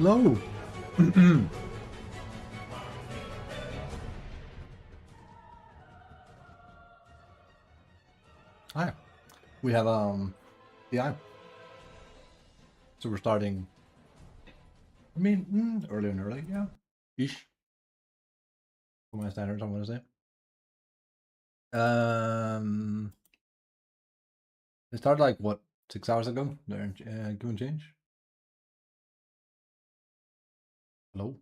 Hello. Hi. We have DI. So we're starting. I mean, early and early, yeah. Ish. For my standards, I'm gonna say. It started like what 6 hours ago. There, give and change. Hello.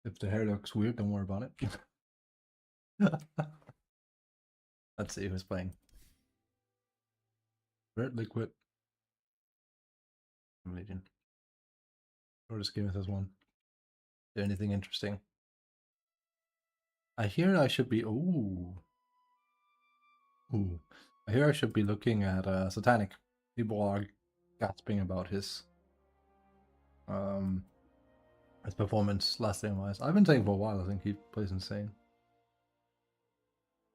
If the hair looks weird, don't worry about it. Let's see who's playing. Red Liquid. Legion. Or just give us this one. Is there anything interesting? I hear I should be. Ooh. Ooh. I hear I should be looking at Satanic. People are gasping about his performance last game wise. I've been saying for a while. I think he plays insane.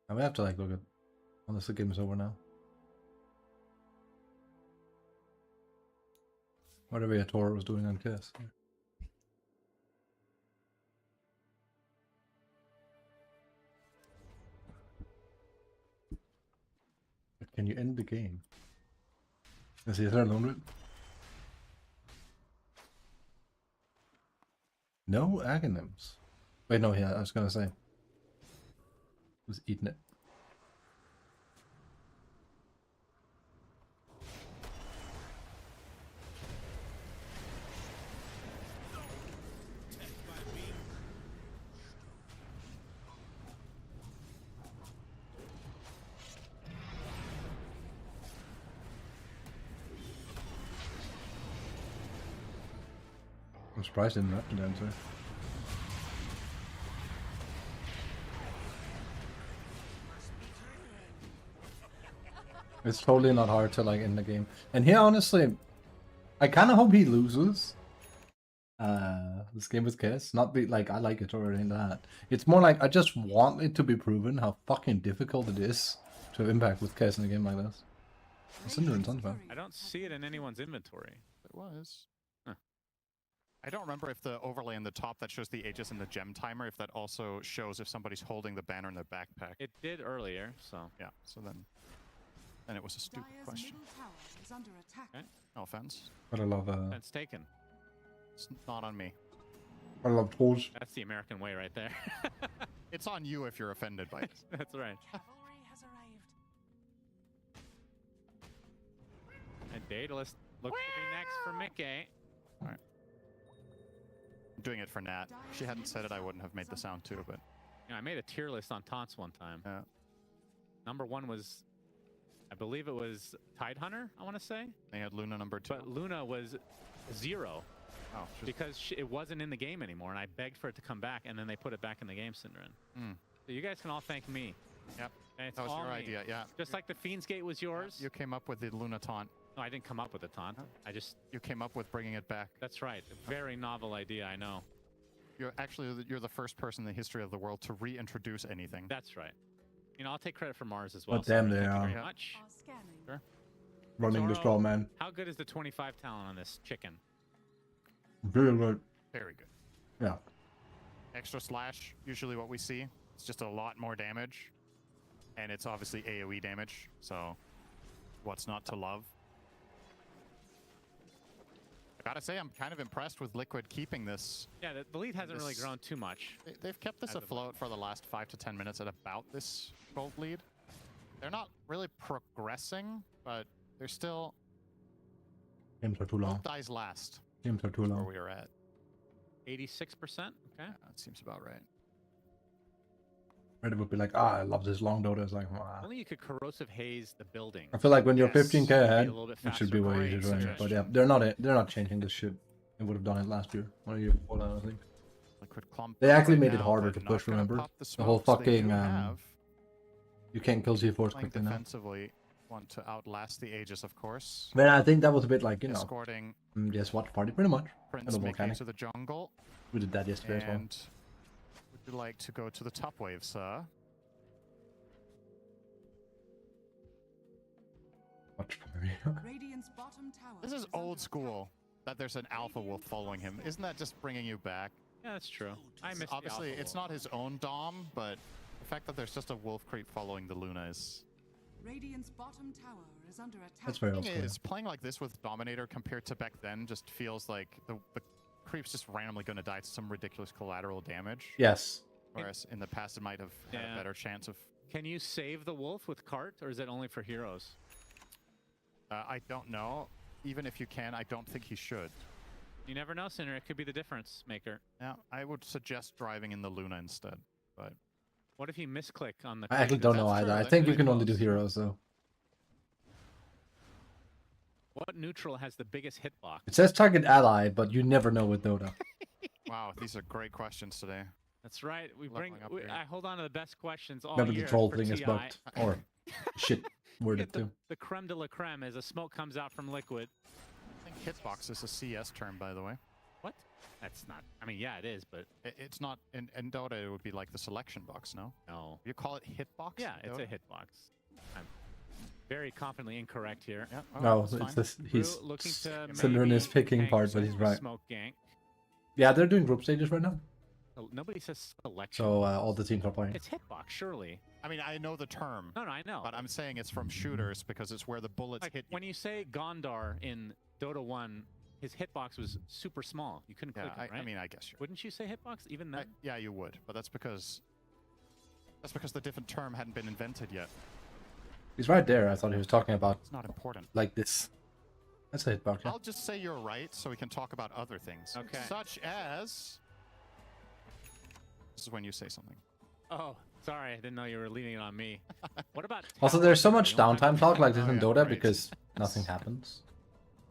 I may have to like look at unless the game is over now. Whatever Yatora was doing on Kiss. Yeah. But can you end the game? Is he there alone? No Aghanims. Wait, no, yeah, I was gonna say. Who's eating it? I'm surprised he didn't have to dancer. It's totally not hard to like end the game. And here, honestly, I kind of hope he loses. This game with Kiss. Not be like I like it or anything like that. It's more like I just want it to be proven how fucking difficult it is to have impact with Kiss in a game like this. Cinder and Sunfire. I don't see it in anyone's inventory. It was. Huh. I don't remember if the overlay in the top that shows the Aegis and the gem timer, if that also shows if somebody's holding the banner in their backpack. It did earlier, so Yeah, so then it was a stupid question. okay. No offense. But I love That's taken. It's not on me. I love trolls. That's the American way right there. It's on you if you're offended by it. That's right. And Daedalus looks to be next for Mickey. Alright. I'm doing it for Nat. If she hadn't said it, I wouldn't have made the sound too, but You know, I made a tier list on taunts one time. yeah. Number one was, I believe it was Tidehunter, I want to say. They had Luna number 2. But Luna was 0 Oh, because it wasn't in the game anymore, and I begged for it to come back, and then they put it back in the game, Synderen. So you guys can all thank me. Yep. And it's That was all your me. idea, yeah. Just like the Fiend's Gate was yours. You came up with the Luna taunt. No, I didn't come up with a taunt. I just... You came up with bringing it back. That's right. A very novel idea, I know. You're the first person in the history of the world to reintroduce anything. That's right. You know, I'll take credit for Mars as well. But damn, Synderen. they Thank you are very much. Sure. running the Zoro, straw man. How good is the 25 talent on this chicken? Very good. Very good. Yeah. Extra slash, usually what we see. It's just a lot more damage. And it's obviously AoE damage, so what's not to love? I gotta say, I'm kind of impressed with Liquid keeping this. Yeah, the lead hasn't really grown too much. They've kept this As of afloat for the last 5 to 10 minutes at about this gold lead. They're not really progressing, but they're still... Games are too long. Dies last, Games are too where long. we are at. 86%? Okay. Yeah, that seems about right. Reddit would be like, I love this long Dota. It's like, Only you could corrosive haze the building. I feel like when you're Yes. 15k ahead, Be a little bit it should be faster. way Great easier to win. But yeah, suggestion. they're not changing this shit. They would have done it last year, 1 year before that, I think. Liquid clump. They actually right made it now, harder but to not push, gonna remember? pop The whole smokes. They do fucking, have, You can't kill C4s playing quickly now. defensively, want to outlast the Aegis, of course. But I think that was a bit like, you know, Escorting just watch party pretty much. Prince And the Mickey volcanic. to the jungle. We did that yesterday as well. And would you like to go to the top wave, sir? Watch party. This is old school. that there's an alpha wolf following him. Isn't that just bringing you back? Yeah, that's true. I missed Obviously, the alpha it's wolf. not his own dom, but the fact that there's just a wolf creep following the Luna is... Radiant's bottom tower is under attack. That's very The thing awesome. is, playing like this with Dominator compared to back then just feels like the creep's just randomly going to die to some ridiculous collateral damage. Yes. Whereas in the past, it might have had Yeah. a better chance of... Can you save the wolf with cart, or is it only for heroes? I don't know. Even if you can, I don't think he should. You never know, Sinner. It could be the difference maker. Now, I would suggest driving in the Luna instead. But What if you misclick on the? I actually creep? don't know That's either. true, I that think could you be can only do close. heroes though. What neutral has the biggest hitbox? It says target ally, but you never know with Dota. wow, these are great questions today. That's right. We bring. Leveling up We, here. I hold on to the best questions all Remember year the troll for thing is TI. bugged. Or shit You worded get too. the creme de la creme as a smoke comes out from Liquid. I think hitbox is a CS term, by the way. What? That's not. I mean, yeah, it is, but It's not in Dota. It would be like the selection box, no? no. You call it hitbox? Yeah, in it's a Dota? hitbox. I'm very confidently incorrect here. Yeah. oh, No, that's it's fine. this. He's Rue looking to Synderen maybe is picking tank part, but he's some right. Smoke gank. Yeah, they're doing group stages right now, Oh, nobody says selection. so all the teams are playing. It's hitbox, surely. I mean, I know the term, No, I know. but I'm saying it's from shooters because it's where the bullets Like, hit you. when you say Gondar in Dota 1, his hitbox was super small. You couldn't Yeah, click it, right? I mean, I guess you're. Wouldn't you say hitbox even then? Yeah, you would, but that's because the different term hadn't been invented yet. He's right there. I thought he was talking about It's not important. like this. That's a hitbox. Yeah. I'll just say you're right, so we can talk about other things. Okay. Such as. This is when you say something. Oh, sorry. I didn't know you were leaving it on me. What about Also, tower there's so angle? much You don't have downtime to- talk like this Oh, in yeah, Dota right. because nothing happens.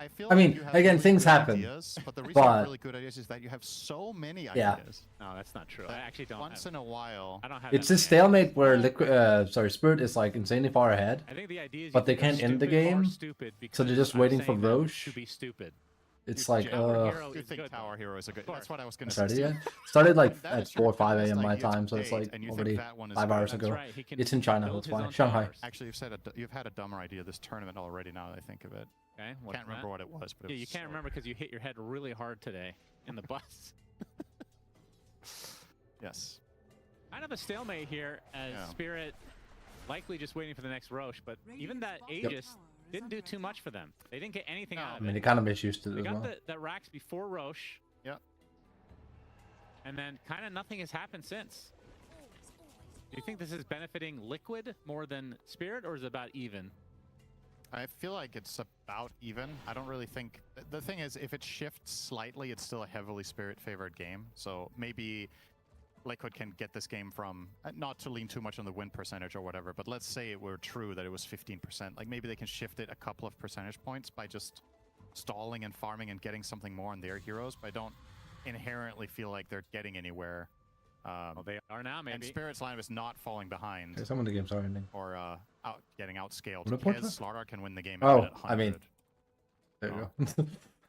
I feel I mean, you have again, really things good happen, Ideas, but the reason you but- have really good ideas is that you have so many Yeah. ideas. No, that's not true. I that actually don't. Once have, in a while. I don't have. It's that a many stalemate where Spirit is like insanely far ahead. I think the idea is but you they think they're can't end the stupid or game, stupid so they're because just I'm waiting for saying them Roche. to be stupid. It's Dude, like, Tower uh, hero I do is think good, Tower though. Hero is a good. course. That's what I was going to started say. yet? Started like That at is your 4 or 5 best a.m. my idea to time, so it's date, like and you think already that one is 5 good. hours That's ago. right. He can It's in China, build that's his why. own Shanghai. towers. Actually, you've had a dumber idea this tournament already. Now that I think of it, Okay. What's can't remember that? what it was, but it Yeah, was you can't so- remember because you hit your head really hard today in the bus. Yes. Kind of a stalemate here as Yeah. Spirit likely just waiting for the next Roche, but even that Aegis didn't do too much for them. They didn't get anything No. out I of mean, it. it kind of misused it They as got well. the Rax before Roche. Yep. And then kind of nothing has happened since. Do you think this is benefiting Liquid more than Spirit, or is it about even? I feel like it's about even. I don't really think... The thing is, if it shifts slightly, it's still a heavily Spirit-favored game. So maybe Liquid can get this game from... Not to lean too much on the win percentage or whatever, but let's say it were true that it was 15%. Like, maybe they can shift it a couple of percentage points by just stalling and farming and getting something more on their heroes, but I don't inherently feel like they're getting anywhere. Well, they are now, And maybe. Spirit's line is not falling behind. Okay, some of the games are ending. Or getting outscaled. What about Kez that? Slardar can win the game Oh, at 100. I mean, There Oh. you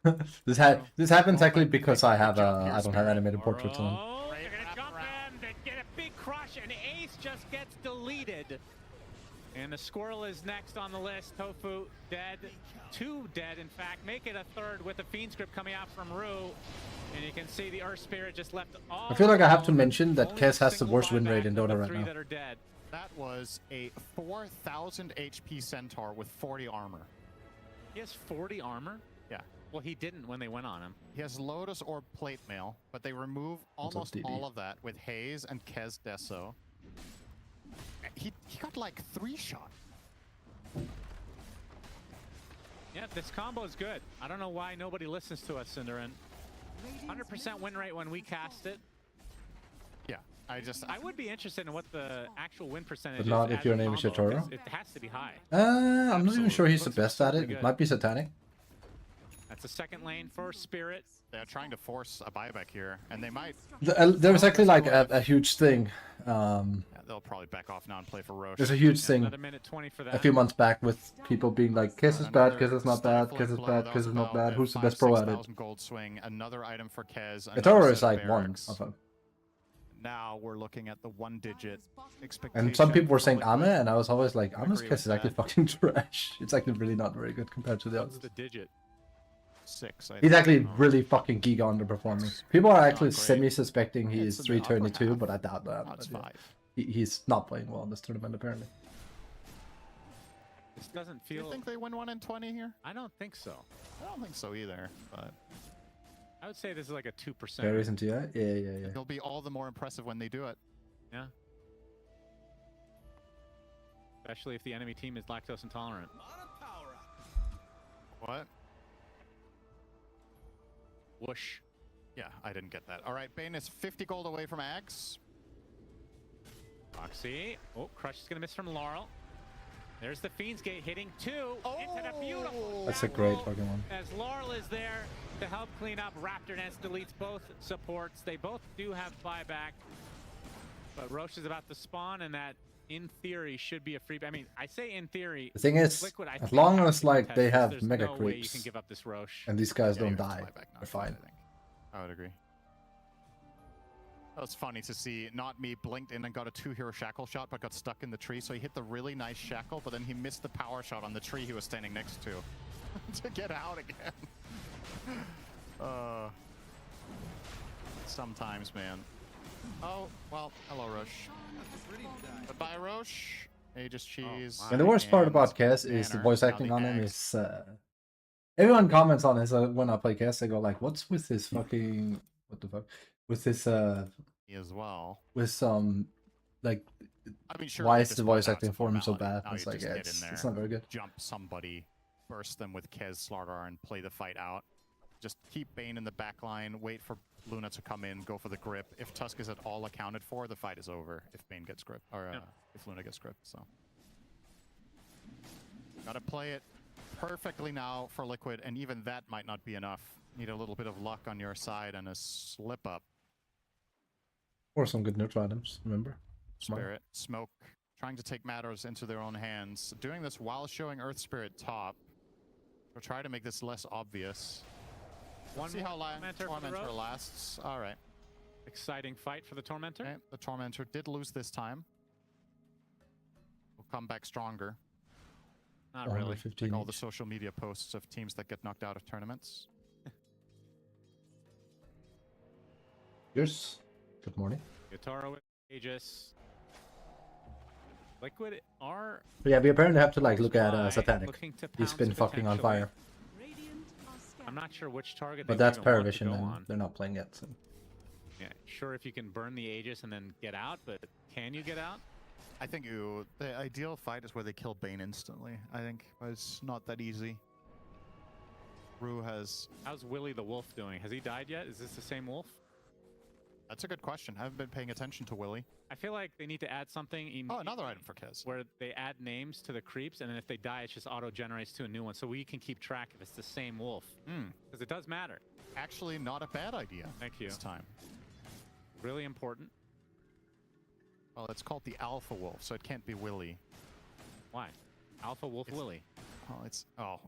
go. This happens Oh, actually but because good I have job here, I don't have Spirit. animated portraits on. Oh, Right, they're gonna wrap jump around. him. They get a big crush, and Ace just gets deleted. And the Squirrel is next on the list. Tofu dead. 2 dead, in fact. Make it a 3rd with the Fiend script coming out from Rue. And you can see the Earth Spirit just left all I feel like I have to alone. mention that Only Kez a has the single worst win buyback rate in of the Dota right 3 now. that are dead. That was a 4,000 HP Centaur with 40 armor. He has 40 armor? Yeah. Well, he didn't when they went on him. He has Lotus or Plate Mail, but they remove Also almost DD. all of that with Haze and Kez Deso. He got like 3-shot. Yeah, this combo is good. I don't know why nobody listens to us, Synderen. 100% win rate when we cast it. Yeah, I would be interested in what the actual win percentage is. not if as your a name is combo, 'cause Yatoro? It has to be high. I'm not even sure he's the Looks best at it. pretty It good. might be Satanic. That's a second lane for Spirit. they're trying to force a buyback here, and they might. There was actually like a huge thing. Yeah, they'll probably back off now and play for Roche. There's a huge Yeah, thing another minute 20 for that. a few months back with people being like, Kiss is bad, Kiss is not bad, Kiss is bad, Kiss is not bad. Who's the best pro at it? Gold swing, another item for Kez. Yatoro is like one of them. Now we're looking at the 1-digit expectation. And some people were from saying Liquid. Ame, and I was always like, Ame's agree Kiss is with actually that. fucking trash. It's actually really not very good compared to the What's others. the digit? 6. I He's think. actually Oh. really fucking giga underperforming. People are actually great. semi-suspecting he It's is in the upper 322, half. but I doubt that. No, it's But yeah. 5. He's not playing well in this tournament, apparently. This doesn't Do you feel. think they win 1 in 20 here? I don't think so. I don't think so either, but I would say this is like a 2%. There isn't, yeah? Yeah. it'll be all the more impressive when they do it. Yeah. Especially if the enemy team is lactose intolerant. What? Whoosh. Yeah, I didn't get that. All right, Bane is 50 gold away from Axe. Foxy. Oh, Crush is going to miss from Laurel. There's the Fiend's Gate hitting 2 into the beautiful. That's a back great roll fucking one. As Laurel is there to help clean up. Raptor Nest deletes both supports. They both do have buyback. But Roche is about to spawn, and that, in theory, should be a free. I mean, I say in theory. The thing is, Liquid, I as think, long has as to like contest they this. have There's mega no way you creeps can give up this Roche. and these guys Yeah, don't you have to die, buy back now, they're fine. I think. I would agree. That was funny to see. Not me blinked in and got a 2-hero shackle shot, but got stuck in the tree. So he hit the really nice shackle, but then he missed the power shot on the tree he was standing next to to get out again. Sometimes, man. Oh, well, hello, Roche. Goodbye, Roche. Aegis Cheese. And the worst part and about Cass is the Banner. voice Now acting the on him Axe. is everyone comments on this when I play Cass. They go like, "What's with this fucking what the fuck with this Me as well. with some like I mean, sure. why you is just the point voice out acting it's a for him so formality. bad?" Now It's you like just yeah, get in there, it's not very good. jump somebody, burst them with Kez Slardar, and play the fight out. Just keep Bane in the back line, wait for Luna to come in, go for the grip. If Tusk is at all accounted for, the fight is over. If Bane gets grip, or if Luna gets grip, so. Gotta play it perfectly now for Liquid, and even that might not be enough. Need a little bit of luck on your side and a slip up. Or some good neutral items. Remember, Smart. Spirit, Smoke, trying to take matters into their own hands. Doing this while showing Earth Spirit top. We'll try to make this less obvious. One See more how long Tormentor for the Tormentor road. lasts. All right. Exciting fight for the Tormentor. Okay, the Tormentor did lose this time. Will come back stronger. Not really. 115 Like all the each. social media posts of teams that get knocked out of tournaments. Cheers. Good morning. Yatoro with Aegis. Liquid are But yeah, we apparently have to like look at Spy Satanic. looking to He's pounce been fucking on potentially. fire. Radiant are scanning. I'm not sure which target But they that's even want to Paravision, go and on. they're not playing yet. So. Yeah, sure if you can burn the Aegis and then get out, but can you get out? I think the ideal fight is where they kill Bane instantly. I think it's not that easy. Rue has. How's Willy the Wolf doing? Has he died yet? Is this the same wolf? That's a good question. I haven't been paying attention to Willy. I feel like they need to add something Oh, another item for Kez. where they add names to the creeps, and then if they die, it just auto-generates to a new one, so we can keep track if it's the same wolf. Because it does matter. Actually, not a bad idea. Thank you. This time. Really important. Well, it's called the Alpha Wolf, so it can't be Willy. Why? Alpha Wolf It's- Willy. Oh, it's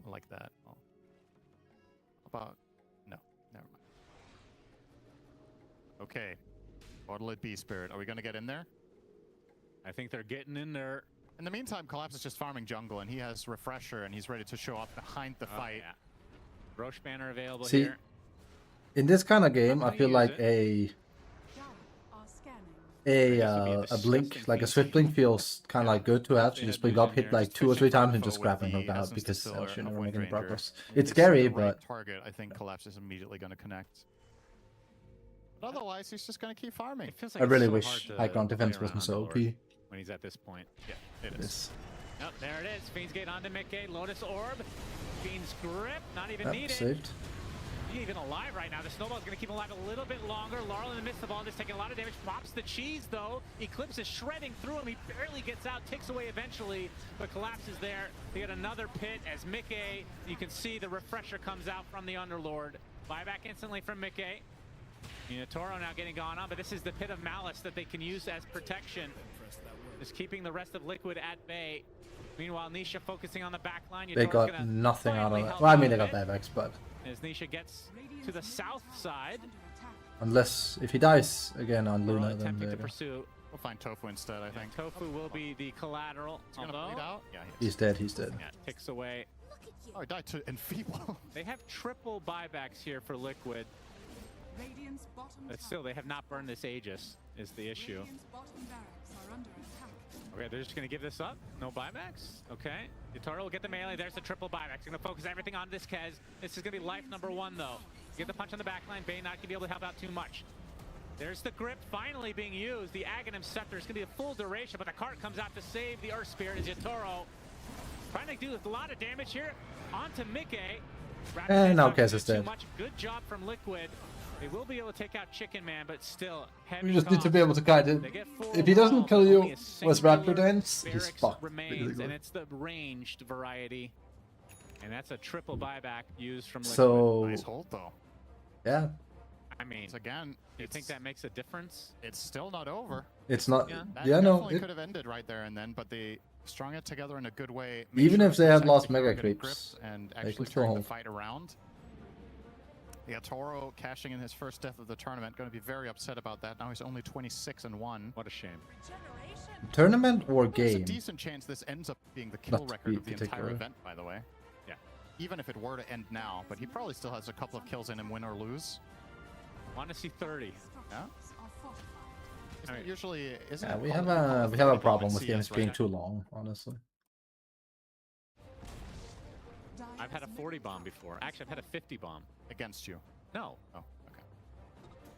like that. Oh. About no, never mind. Okay, what'll it be, Spirit? Are we gonna get in there? I think they're getting in there. In the meantime, Collapse is just farming jungle, and he has Refresher, and he's ready to show up behind the Oh, fight. yeah. Roche banner available See, here. In this kind of game, I gonna feel use like it. Dire are scanning. This would be a a disgusting blink, like a feat. swift blink, feels kind of like good to have. They So just had blink Moon up, in hit here, like just 2 or 3 fishing times, and info just with grab and the hook out Essence because Distiller else you're of never making Windranger. progress. If It's this is scary, the right but target, I think Collapse is immediately gonna connect. But otherwise, he's just gonna keep farming. It feels I like it's really so wish hard to high ground play defense around wasn't so Underlord OP. when he's at this point. Yeah, it is. This. Oh, there it is. Fiend's Gate onto Mickey. Lotus Orb. Fiend's Grip. Not even Yep, needed. saved. He's even alive right now. The snowball's going to keep him alive a little bit longer. Laurel in the midst of all this, taking a lot of damage. Pops the cheese, though. Eclipse is shredding through him. He barely gets out. Ticks away eventually, but collapses there. They get another pit as Mickey. You can see the Refresher comes out from the Underlord. Buyback instantly from Mickey. Toro now getting gone on, but this is the Pit of Malice that they can use as protection. Just keeping the rest of Liquid at bay. Meanwhile, Nisha focusing on the back line. They Yatoro's got gonna nothing out of finally that. help Well, I mean, out they a got bit. buybacks, but As Nisha gets Radiant's to the middle south tower is side. under attack. unless if he dies again on Laurel Luna, then attempting there to you go. pursue. We'll find Tofu instead, I think. Tofu will be the collateral. He's gonna Although, bleed out. Yeah, he is. He's dead. He's dead. yeah, ticks away. Oh, he died to Enfeeble. They have triple buybacks here for Liquid, Radiant's bottom but tower. still they have not burned this Aegis is the issue. Radiant's bottom barracks are under attack. Okay, they're just gonna give this up. No buybacks. Okay. Yatoro will get the melee. There's the triple buybacks. Gonna focus everything on this Kez. This is gonna be life number 1 though. Get the punch on the back line. Bane not gonna be able to help out too much. There's the grip finally being used. The Aghanim Scepter is gonna be a full duration, but the cart comes out to save the Earth Spirit as Yatoro trying to do a lot of damage here onto Mickey. And now Kez is dead. Good job from Liquid. They will be able to take out Chicken Man, but still heavy We just need to be able cost. to guide it. They get 4 If he doesn't overall, kill but you only a with Raptor singular Dance, he's barracks fucked. remains, basically. and it's the ranged variety. And that's a triple buyback used from Liquid. So Nice hold though. yeah, I mean, It's again. do you think that makes a difference? It's still not over. it's not. Yeah. That Yeah, no. definitely It, could have ended right there and then, but they strung it together in a good way. Even sure if they to had protect lost the hero Mega getting Creeps, gripped and can actually still turn the hold. fight around. Yeah, Toro cashing in his first death of the tournament. Going to be very upset about that. Now he's only 26-1. What a shame. tournament or There's a game? decent chance this ends up being the kill Not to record be of the entire particular. event, by the way. Yeah. Even if it were to end now, but he probably still has a couple of kills in him, win or lose. Want to see 30. Yeah. Structures are fortified. Isn't I it mean- usually? Isn't Yeah, it we called- have called a the we have a 30 problem in with games CS, being right? too long, honestly. I've had a 40 bomb before. Actually, I've had a 50 bomb. Against you. No. Oh, okay.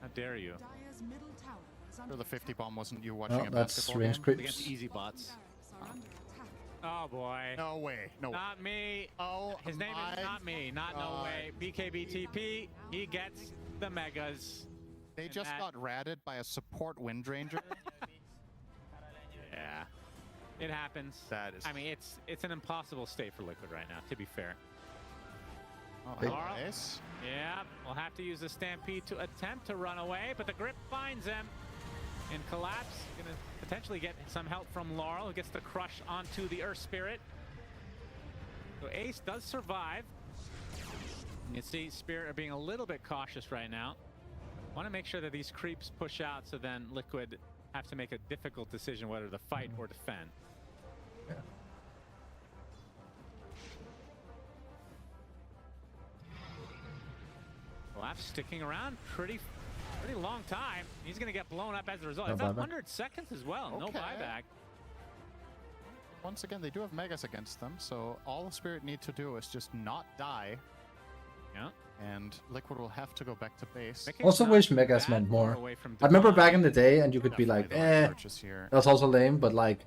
How dare you? Dire's middle tower is under Sure, the 50 attack. bomb wasn't you watching Oh, a that's basketball range game? creeps. Against easy bots. Barracks are under attack. Oh boy. No way. No. Not me. Oh, His name my is not me. Not no God. way. BKBTP. He gets the megas. They And just that- got ratted by a support Windranger. Yeah. It happens. That is. I mean, it's an impossible state for Liquid right now, to be fair. Oh, Big- hello, Ace. Yeah, we'll have to use the Stampede to attempt to run away, but the grip finds him. In collapse, gonna potentially get some help from Laurel, who gets the crush onto the Earth Spirit. So Ace does survive. You see Spirit are being a little bit cautious right now. Want to make sure that these creeps push out, so then Liquid have to make a difficult decision whether to fight or defend. Yeah. Collapse sticking around pretty long time. He's going to get blown up as a result. No It's buyback. 100 seconds as well. No Okay. buyback. Once again, they do have Megas against them, so all the Spirit need to do is just not die, Yeah. and Liquid will have to go back to base. Mickey's Also not wish Megas that meant far more. away from I remember Divine. back in the day, and you could be like, Definitely the right eh, purchase here. that's also lame, but like,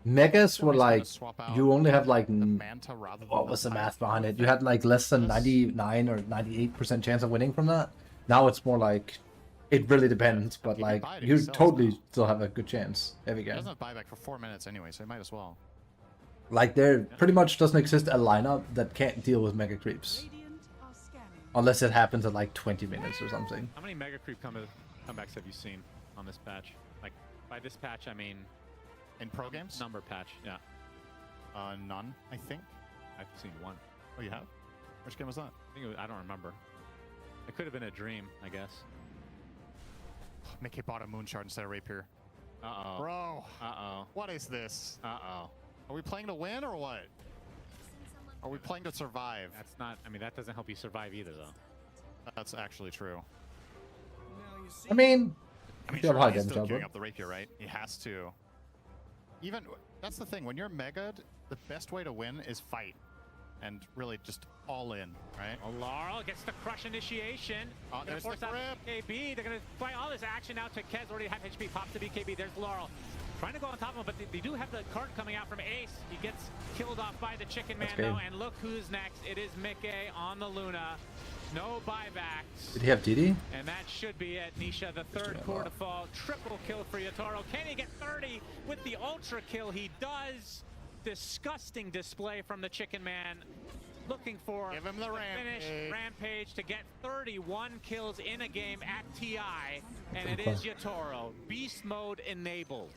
Megas So were he's gonna like, swap out you only have like, the Manta rather than what was the Pyre. math behind it? You had like less than 99 or 98% chance of winning from that. Now it's more like, it really depends, but He can like, buy it if you he sells totally now. still have a good chance every He game. doesn't have buyback for 4 minutes anyway, so he might as well. Like, there pretty much doesn't exist a lineup that can't deal with Mega Creeps. Radiant are scanning. Unless it happens at like 20 minutes or something. How many Mega Creep comebacks have you seen on this patch? Like, by this patch, I mean In pro games? number patch. Yeah, None, I think. I've seen one. Oh, you have? Which game was that? I think it was, I don't remember. It could have been a dream, I guess. Mickey bought a Moonshard instead of Rapier. Uh-oh. Bro, Uh-oh. what is this? Uh-oh. Are we playing to win or what? Are we playing to survive? That's not, I mean, that doesn't help you survive either, though. That's actually true. I mean, I mean, if you have sure, high he's damage still queuing output. up the Rapier, right? He has to. Even, that's the thing, when you're Mega'd, the best way to win is fight. And really just all in, right? Well, Laurel gets the crush initiation. Oh, Gonna there's force the out grip. BKB. They're gonna play all this action out to Kez. Already half HP. Pops the BKB. There's Laurel. Trying to go on top of him, but they do have the card coming out from Ace. He gets killed off by the Chicken Man, That's though. game. And look who's next. It is Mickey on the Luna. No buybacks. Did he have DD? And that should be it. Nisha, the third doing core well. to fall. Triple kill for Yatoro. Can he get 30 with the ultra kill? He does. Disgusting display from the Chicken Man. Looking for Give him the finish rampage. Rampage to get 31 kills in a game at TI. And it is Yatoro. Beast mode enabled.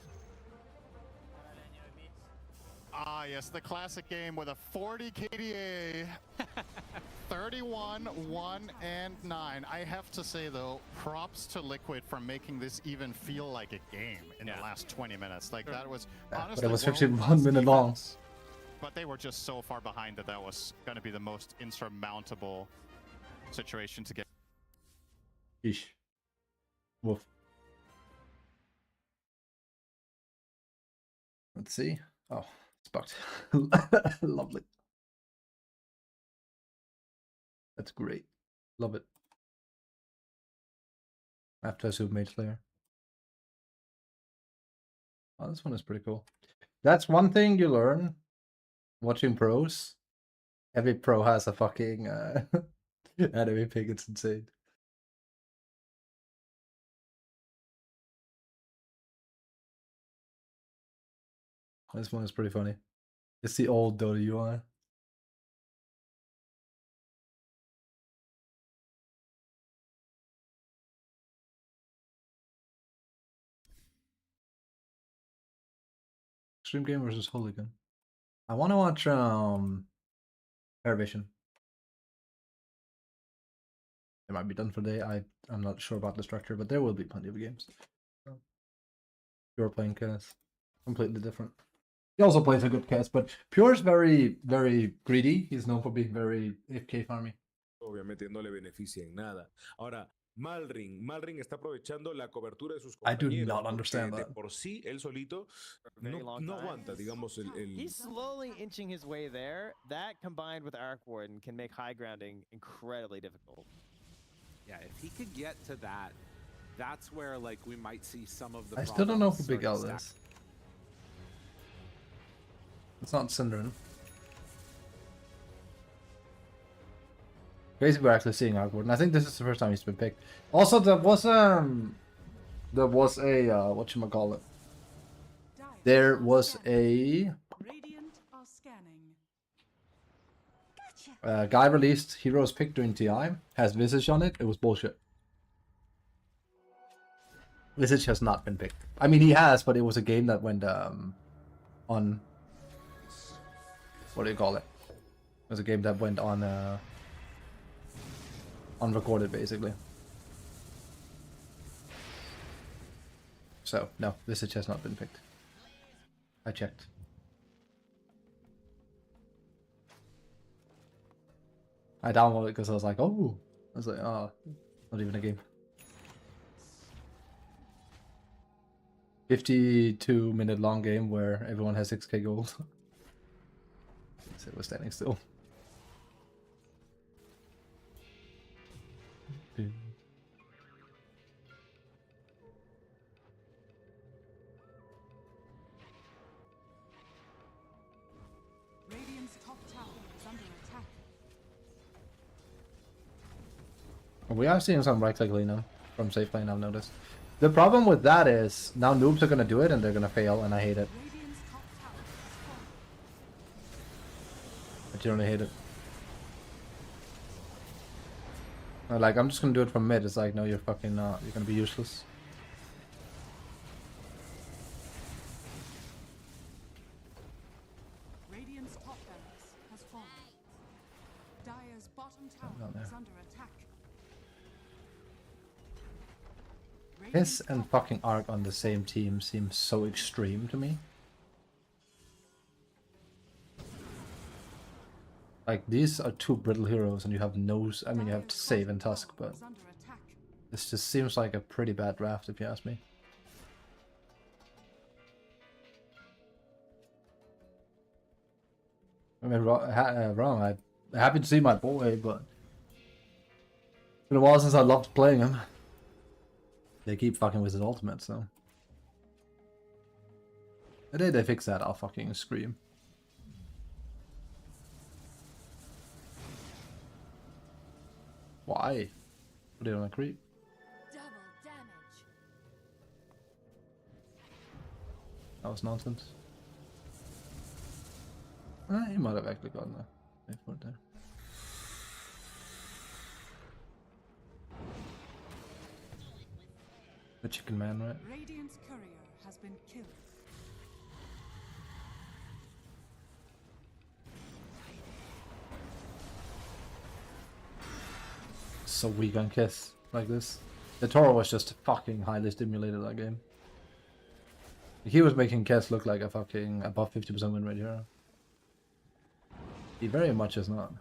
Ah, yes, the classic game with a 40 KDA. 31, 1, and 9. I have to say, though, props to Liquid for making this even feel like a game in Yeah. the last 20 minutes. Like, that was Yeah, but honestly it was world-class 51 minutes long. defense. but they were just so far behind that that was going to be the most insurmountable situation to get. Yeesh. Woof. Let's see. Oh, it's bugged. Lovely. That's great. Love it. After a Super Mage Slayer. Oh, this one is pretty cool. That's one thing you learn watching pros. Every pro has a fucking enemy pick. It's insane. This one is pretty funny. It's the old Dota UI. Extreme Game versus Hooligan. I want to watch Air Vision. It might be done for the day. I'm not sure about the structure, but there will be plenty of games. Pure playing Cass. Completely different. He also plays a good Cass, but Pure's very, very greedy. He's known for being very AFK farmy. Obviamente no le beneficia en nada. Ahora, Malring está aprovechando la cobertura de sus I do compañeros. not understand porque that. De por sí, él solito no aguanta, digamos, el... He's slowly inching his way there. That combined with Arc Warden can make high grounding incredibly difficult. Yeah, if he could get to that, that's where like we might see some of the. I still don't know who problems Big L start to is. It's not Synderen. Crazy we're actually seeing Arcwood, and I think this is the first time he's been picked. Also, there was a whatchamacallit. There was a Radiant are scanning. Gotcha. guy released Heroes pick during TI, has Visage on it. It was bullshit. Visage has not been picked. I mean, he has, but it was a game that went on. What do you call it? It was a game that went on unrecorded, basically. So no, Visage has not been picked. I checked. I downloaded it because I was like, oh, I was like, oh, not even a game. 52-minute long game where everyone has 6k gold. It was standing still. Radiant's top tower is under attack. We are seeing some right click now from safe lane, I've noticed. The problem with that is now noobs are gonna do it and they're gonna fail, and I hate it. Radiant's top tower has fallen. I generally hate it. Like, I'm just gonna do it from mid. It's like, no, you're fucking not. You're gonna be useless. Radiant's top barracks has fallen. Dire's bottom tower Down there. is under attack. Kiss and fucking Arc on the same team seems so extreme to me. Like, these are two brittle heroes and you have no... I mean, you have to save and Tusk, but Is under attack. this just seems like a pretty bad draft, if you ask me. I mean, wrong. I'm happy to see my boy, but it's been a while since I loved playing him. They keep fucking with his ultimate, so the day they fix that, I'll fucking scream. Why? Put it on a creep. Double damage. That was nonsense. He might have actually gotten a foot there. The chicken man, right? Radiant's courier has been killed. So weak on Kiss like this. The Toro was just fucking highly stimulated that game. He was making Kiss look like a fucking above 50% win rate hero. He very much is not.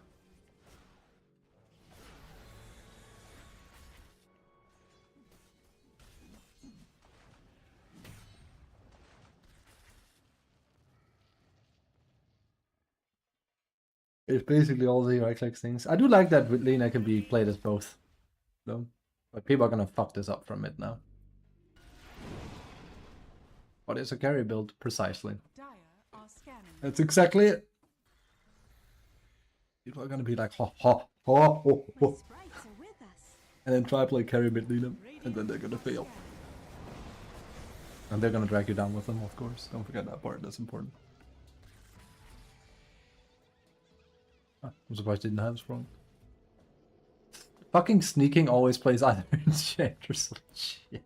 It's basically all the right click things. I do like that Lina can be played as both, though. But people are gonna fuck this up from it now. But it's a carry build, precisely. Dire are scanning. That's exactly it. People are gonna be like, ha ha ha ho My ho, sprites are with us. and then try play carry mid Lina, and then they're gonna fail. And they're gonna drag you down with them, of course. Don't forget that part, that's important. Ah, I'm surprised they didn't have sprung. Fucking sneaking always plays either enchant or some shit.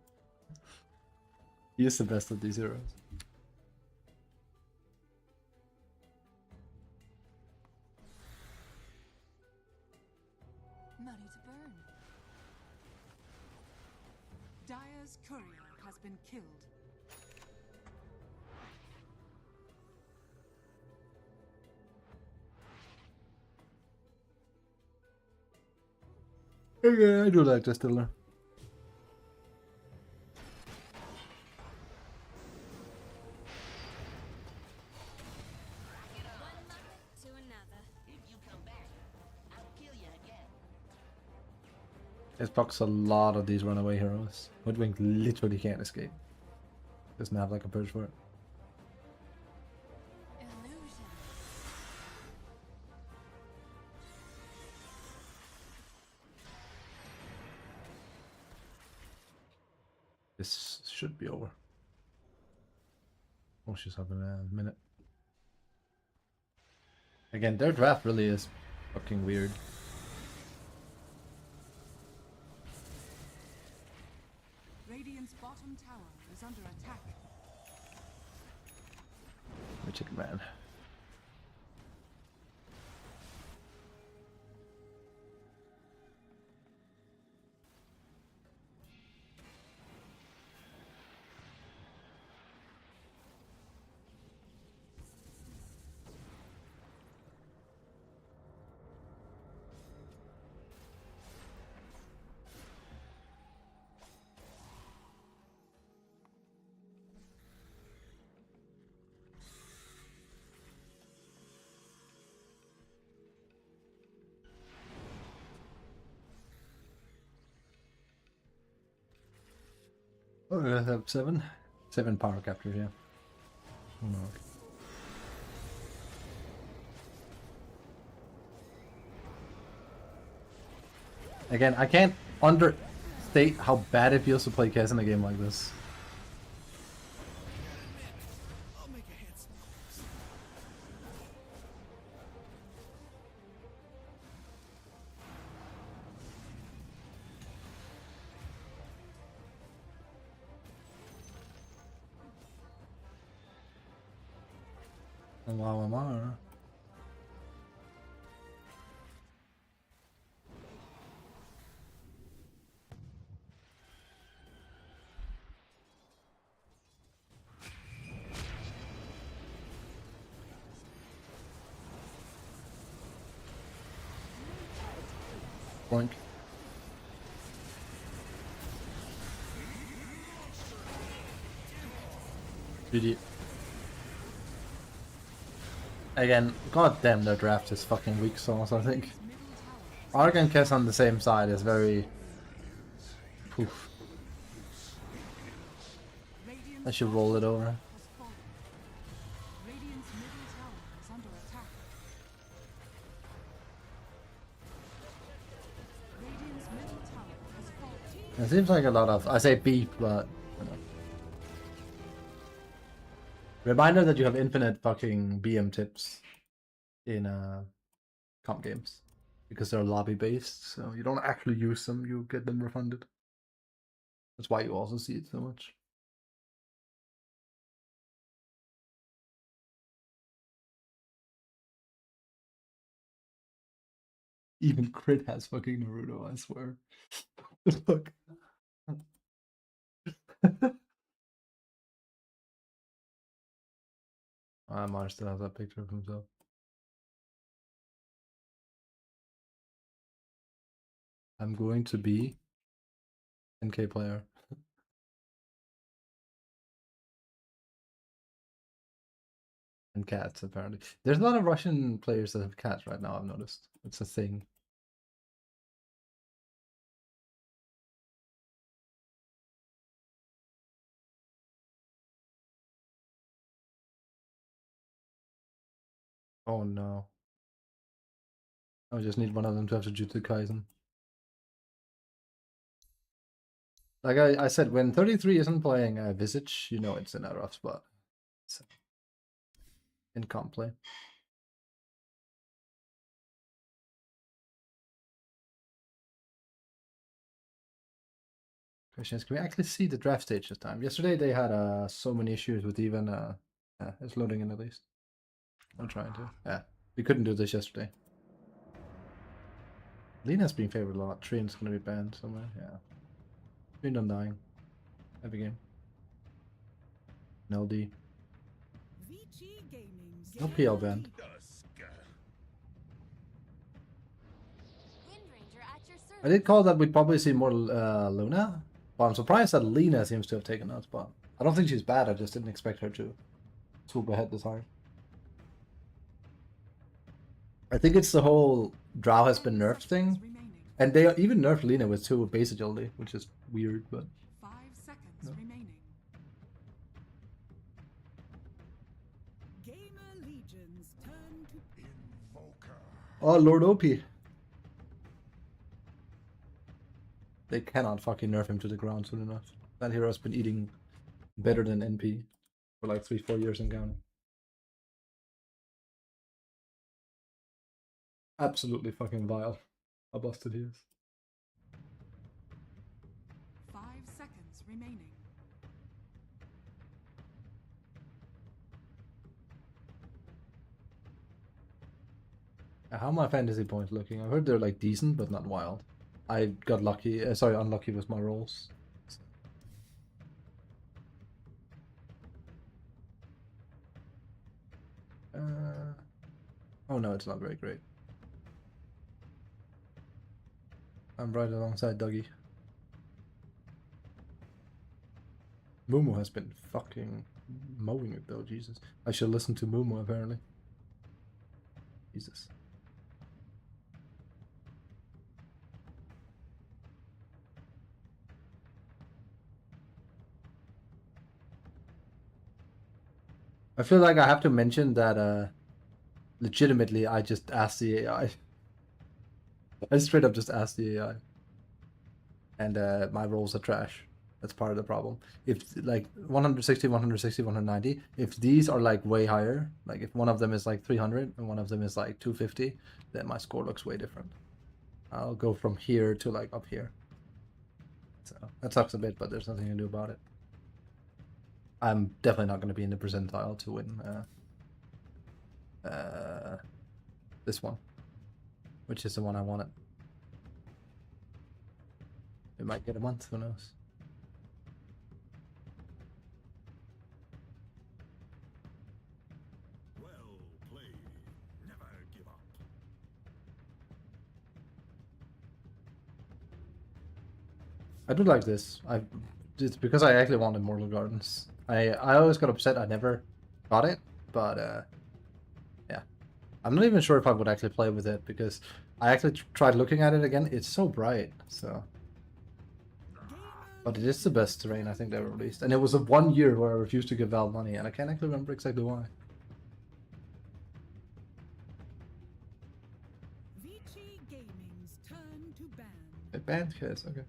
He is the best of these heroes. Money to burn. Dire's courier has been killed. Okay, I do like Distiller. One muppet to another. If you come back, I'll kill you again. It blocks a lot of these runaway heroes. Hoodwink literally can't escape. Doesn't have like a purge for it. Illusion. This should be over. Oh, she's having a minute. Again, their draft really is fucking weird. Radiant's bottom tower is under attack. Chicken Man. Oh, we have 7? 7 power captures, yeah. Oh, no. Again, I can't understate how bad it feels to play Kez in a game like this. Wow, Amar. Boink. GG. Again, goddamn, their draft is fucking weak sauce, I think. Arg and Kess on the same side is very... Poof. I should roll it over. Has fallen. Radiant's middle tower is under attack. Radiant's middle tower has fallen. It seems like a lot of... I say beep, but... You know. Reminder that you have infinite fucking BM tips in comp games. Because they're lobby based, so you don't actually use them, you get them refunded. That's why you also see it so much. Even Crit has fucking Naruto, I swear. Fuck. Mars still has that picture of himself. I'm going to be NK player. And cats, apparently. There's a lot of Russian players that have cats right now, I've noticed. It's a thing. Oh no. I just need one of them to have Jujutsu Kaisen. Like I said, when 33 isn't playing Visage, you know it's in a rough spot. So, in comp play. Question is, can we actually see the draft stage this time? Yesterday they had so many issues with even it's loading in at least. I'm trying to. Yeah. We couldn't do this yesterday. Lena's being favored a lot. Trin's gonna be banned somewhere, yeah. Trin Undying. Heavy game. No D. No PL banned. Wind Ranger at your service. I did call that we'd probably see more Luna, but I'm surprised that Lena seems to have taken that spot. I don't think she's bad, I just didn't expect her to swoop ahead this hard. I think it's the whole Drow has been nerfed thing, and they even nerfed Lena with 2 base agility, which is weird, but... 5 seconds No. remaining. Gamer legions turn to Invoker. Oh, Lord OP! They cannot fucking nerf him to the ground soon enough. That hero's been eating better than NP for like 3-4 years in counting. Absolutely fucking vile how busted he is. 5 seconds remaining. How are my fantasy points looking? I've heard they're like decent, but not wild. I got lucky, sorry, unlucky with my rolls. Oh no, it's not very great. I'm right alongside Dougie. Mumu has been fucking mowing it though, Jesus. I should listen to Mumu apparently. Jesus. I feel like I have to mention that legitimately I just asked the AI. I straight up just asked the AI. And my rolls are trash. That's part of the problem. If like 160, 160, 190, if these are like way higher, like if one of them is like 300 and one of them is like 250, then my score looks way different. I'll go from here to like up here. So that sucks a bit, but there's nothing to do about it. I'm definitely not going to be in the percentile to win this one, which is the one I wanted. We might get a month, who knows? Well played. Never give up. I do like this. It's because I actually wanted Mortal Gardens. I always got upset I never got it, but yeah. I'm not even sure if I would actually play with it because I actually tried looking at it again. It's so bright, so. But it is the best terrain I think they ever released. And it was a 1 year where I refused to give Valve money, and I can't actually remember exactly why. Vici Gaming's turn to ban. It banned Kiss, okay.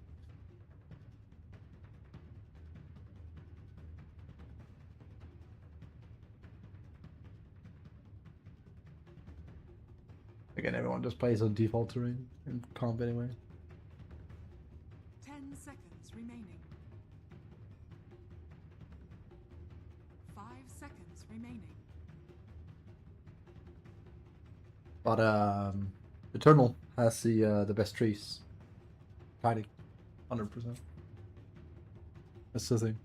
Again, everyone just plays on default terrain in comp anyway. 10 seconds remaining. 5 seconds remaining. But Eternal has the best trees. Fighting. 100%. That's the thing.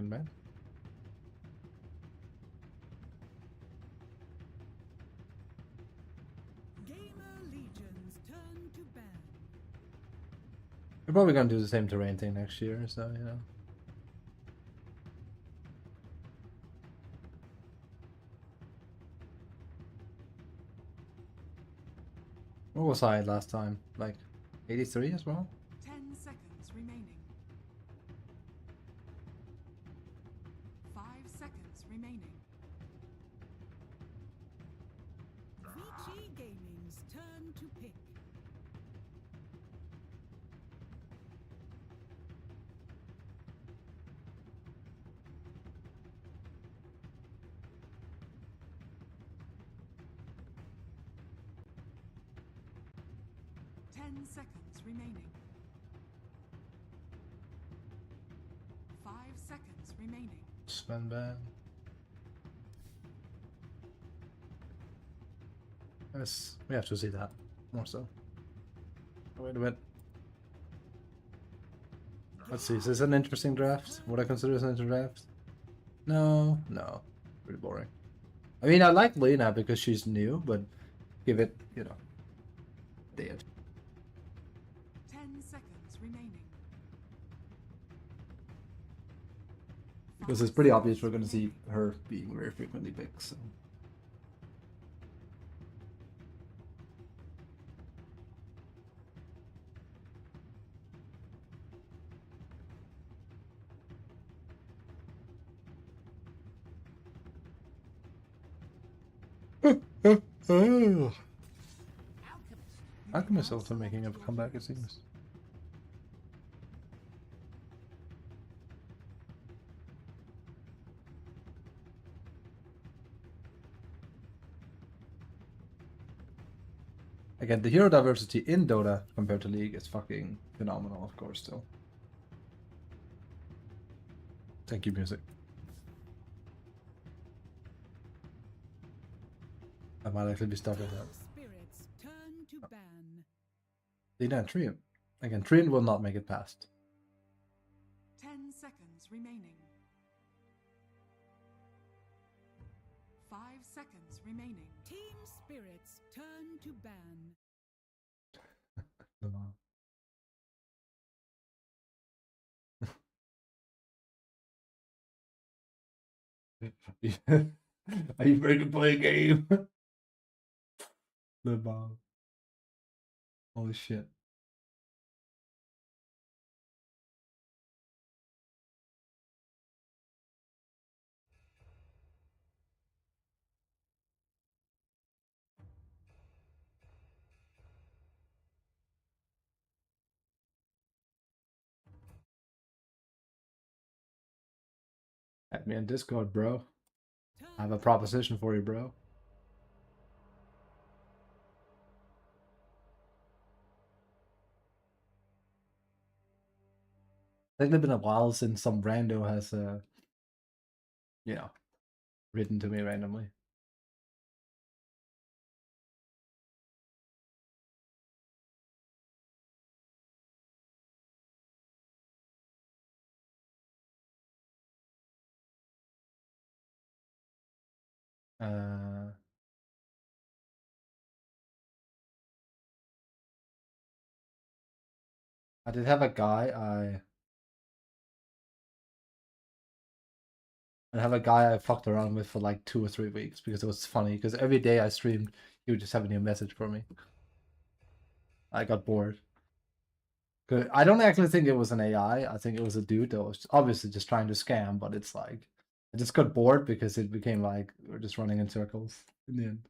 Spend ban. Gamer Legion's turn to ban. We're probably gonna do the same terrain thing next year, so you know. What was I last time? Like 83 as well? 10 seconds remaining. 5 seconds remaining. Vici Gaming's turn to pick. Seconds remaining. 5 seconds remaining. Spend ban. Yes, we have to see that more so. Wait a minute. Let's see. Is this an interesting draft? Would I consider this an interesting draft? No, no. Pretty boring. I mean, I like Lena because she's new, but give it, you know, dead. 10 seconds remaining. Because it's pretty obvious we're going to see her being very frequently picked, so. Alchemist also making a comeback, it seems. Again, the hero diversity in Dota compared to League is fucking phenomenal, of course, still. Thank you, music. I might actually be stuck with that. Spirits turn to ban. Lena and Trian. Again, Trian will not make it past. 10 seconds remaining. 5 seconds remaining. Team Spirits turn to ban. Are you ready to play a game? The bomb. Holy shit. Add me on Discord, bro. I have a proposition for you, bro. I think it's been a while since some rando has, you know, written to me randomly. I did have a guy I fucked around with for like 2 or 3 weeks because it was funny. Because every day I streamed, he would just have a new message for me. I got bored. I don't actually think it was an AI. I think it was a dude that was obviously just trying to scam. But it's like I just got bored because it became like we're just running in circles in the end.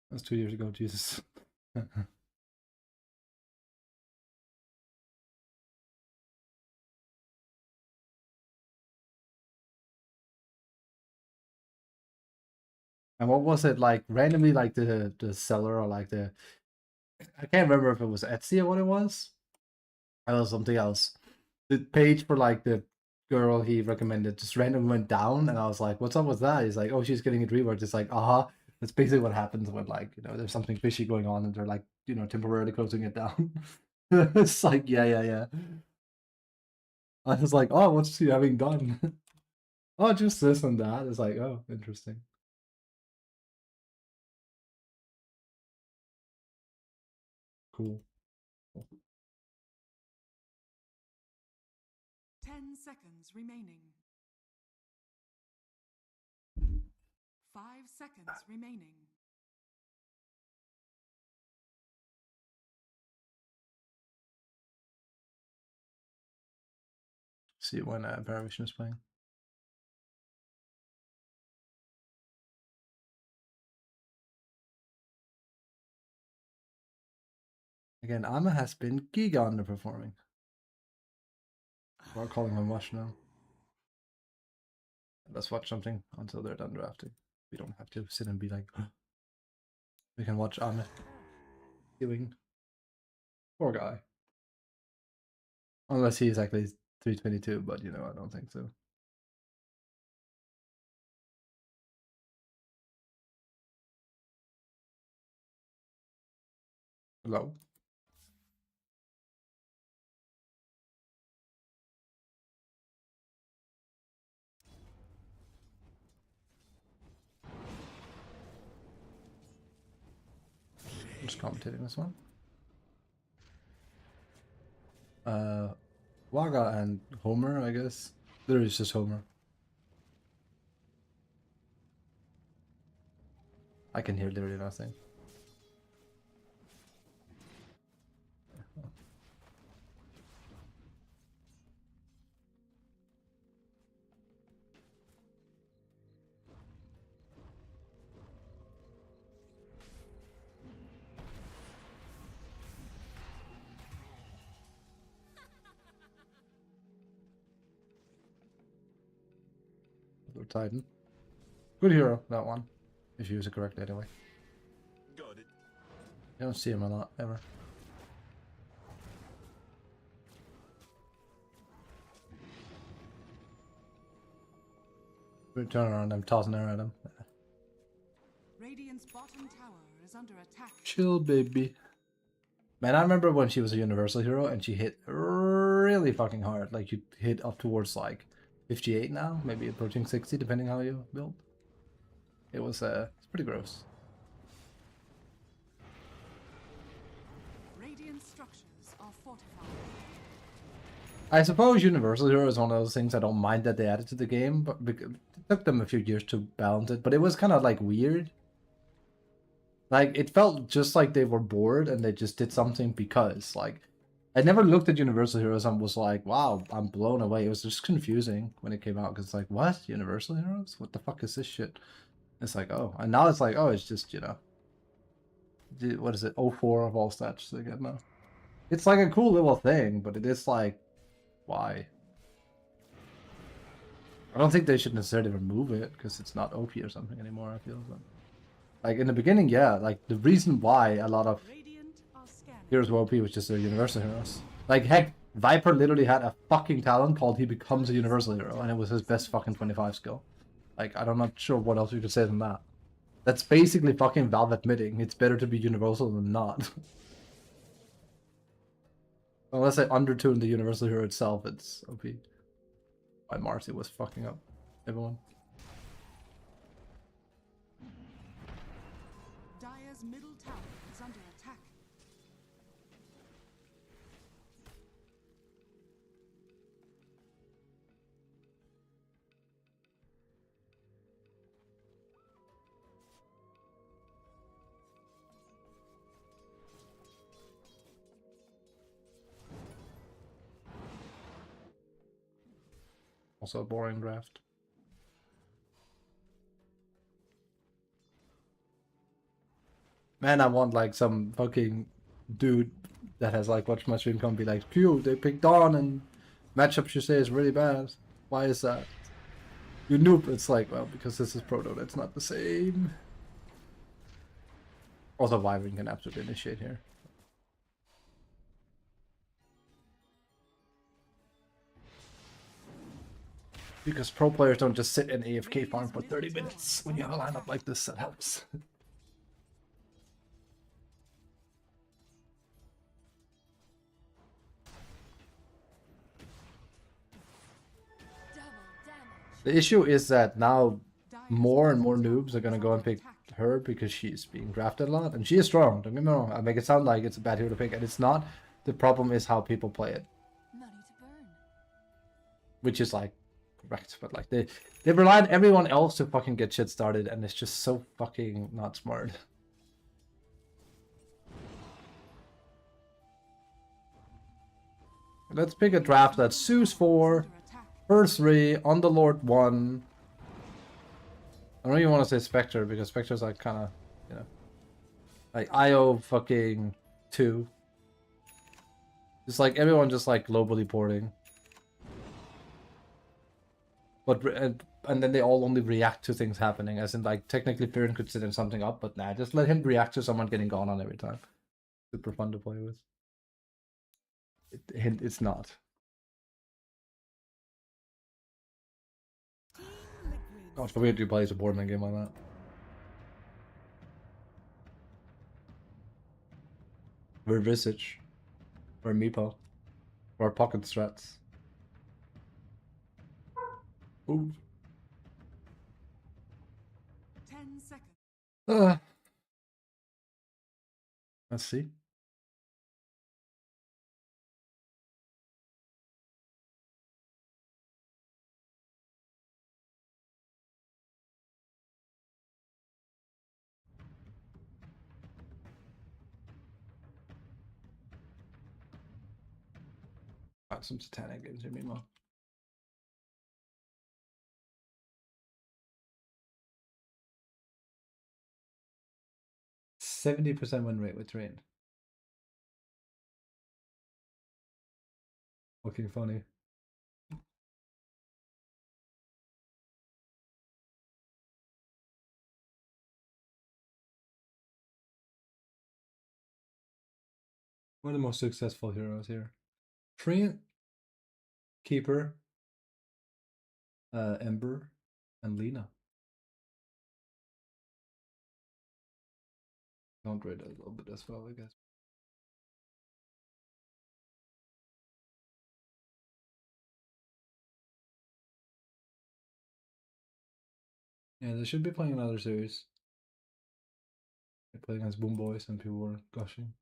That's 2 years ago, Jesus. And what was it like? Randomly, like the seller or like the I can't remember if it was Etsy or what it was. Or something else. The page for like the girl he recommended just randomly went down, and I was like, "What's up with that?" He's like, "Oh, she's getting it reworked." It's like, that's basically what happens when like there's something fishy going on, and they're like temporarily closing it down. It's like yeah. I was like, "Oh, what's she having done?" Oh, just this and that. It's like, oh, interesting. Cool. 10 seconds remaining. 5 seconds remaining. See it when Paravision is playing. Again, Ama has been giga underperforming. We're calling him watch now. Let's watch something until they're done drafting. We don't have to sit and be like, we can watch Ama doing. Poor guy. Unless he's actually 322, but I don't think so. Hello? I'm just commentating this one. Waga and Homer, I guess. Literally just Homer. I can hear literally nothing. Titan. Good hero, that one. If you use it correctly, anyway. Got it. You don't see him a lot, ever. Turn around, I'm tossing her at him. Radiant's bottom tower is under attack. Chill, baby. Man, I remember when she was a universal hero and she hit really fucking hard. Like, you hit up towards like 58 now, maybe approaching 60, depending how you build. It was it's pretty gross. Radiant structures are fortified. I suppose Universal Hero is one of those things I don't mind that they added to the game, but it took them a few years to balance it. But it was kind of like weird. Like, it felt just like they were bored and they just did something because, like, I never looked at Universal Heroes and was like, wow, I'm blown away. It was just confusing when it came out because it's like, what? Universal Heroes? What the fuck is this shit? It's like, oh. And now it's like, oh, it's just, what is it? 04 of all stats again now. It's like a cool little thing, but it is like, why? I don't think they should necessarily remove it because it's not OP or something anymore, I feel. So. Like, in the beginning, yeah, like, the reason why a lot of heroes were OP was just their universal heroes. Like, heck, Viper literally had a fucking talent called he becomes a universal hero, and it was his best fucking 25 skill. Like, I'm not sure what else you could say than that. That's basically fucking Valve admitting it's better to be universal than not. Unless I undertune the universal hero itself, it's OP. Why Marcy was fucking up everyone. Dire's middle tower is under attack. Also a boring draft. Man, I want like some fucking dude that has like watched my stream come be like, Q, they picked Dawn and matchup you say is really bad. Why is that? You noob. It's like, well, because this is Proto, that's not the same. Also, Wyvern can absolutely initiate here. Because pro players don't just sit in AFK farm for 30 minutes. When you have a lineup like this, that helps. Double damage. The issue is that now Dire's more and middle more tower noobs are gonna is go and under pick attack. her because she's being drafted a lot, and she is strong. Don't get me wrong. I make it sound like it's a bad hero to pick, and it's not. The problem is how people play it, Money to burn. which is like correct, but like they rely on everyone else to fucking get shit started, and it's just so fucking not smart. Let's pick a draft that's Zeus 4, Under attack. Earth 3, Underlord 1. I don't even want to say Spectre because Spectre's like kind of, you know, like IO fucking 2. It's like everyone just like globally porting. But and then they all only react to things happening, as in like technically Fearon could sit in something up, but nah, just let him react to someone getting gone on every time. Super fun to play with. It's not. Team Liquid. God forbid you play a Borderland game like that. We're Visage. Or Meepo. Or Pocket Strats. Ooh. 10 seconds. Let's see. Got some satanic games here, meanwhile. %70 win rate with Train. Looking funny. One of the most successful heroes here. Treant, Keeper, Ember, and Lena. Don't rate a little bit as well, I guess. Yeah, they should be playing another series. They played against Boom Boys and people were gushing.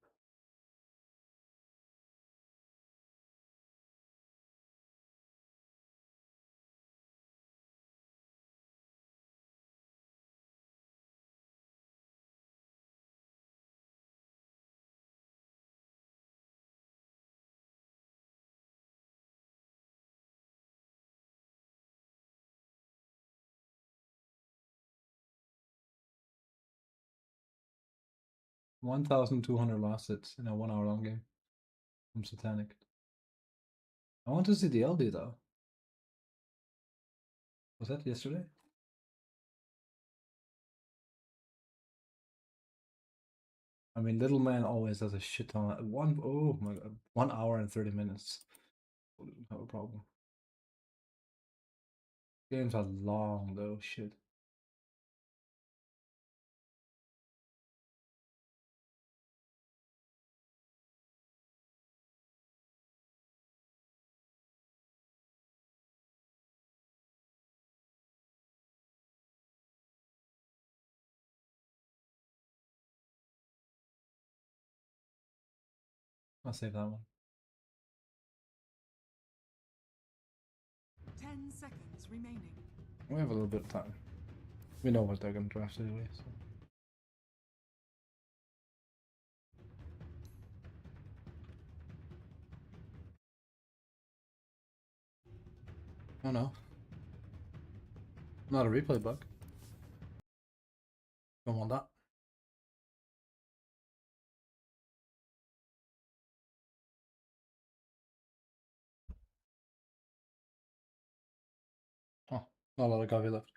$1,200 lost hits in a 1 hour long game from Satanic. I want to see the LD though. Was that yesterday? I mean, Little Man always has a shit ton. Oh my god, 1 hour and 30 minutes. Wouldn't have a problem. Games are long though. Shit. I'll save that one. 10 seconds remaining. We have a little bit of time. We know what they're gonna draft anyway. So. Oh no. Not a replay bug. Don't want that. Oh, not a lot of coffee left.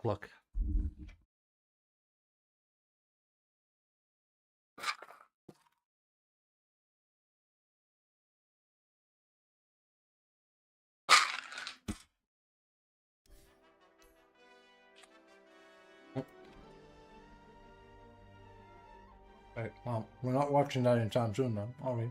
Luck. Right, well, we're not watching that anytime soon, then, are we?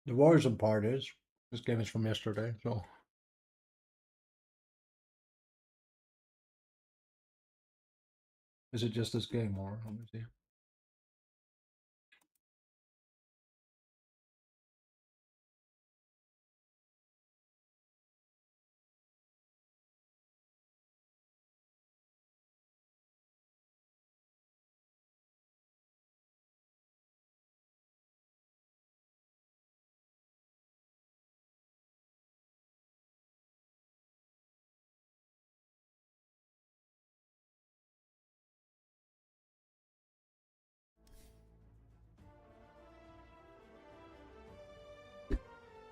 The worrisome part is this game is from yesterday, so. Is it just this game, or let me see?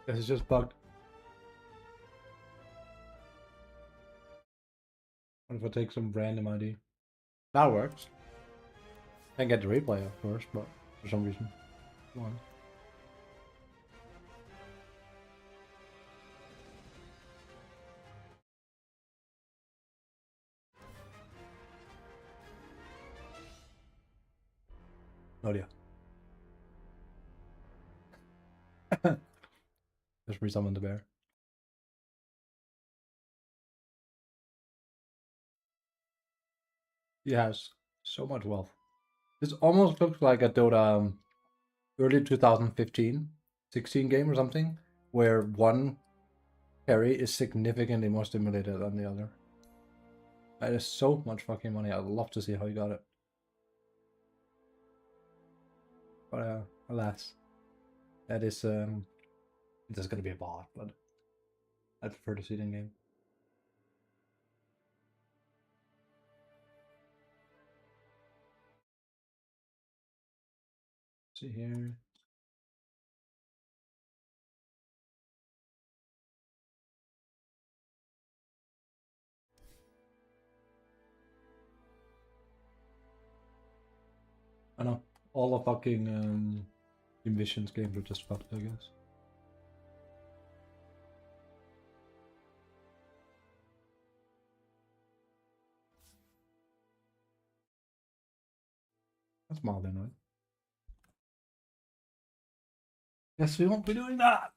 This is just bugged. What if I take some random ID? That works. Can't get the replay, of course, but for some reason. Come on. Oh yeah. Just resummon the bear. He has so much wealth. This almost looks like a Dota early 2015, 16 game or something, where one carry is significantly more stimulated than the other. That is so much fucking money. I'd love to see how you got it. But alas, that is there's gonna be a bot, but I prefer to see it in game. See here. I know all the fucking Invisions games are just fucked, I guess. That's mildly annoying. Yes, we won't be doing that.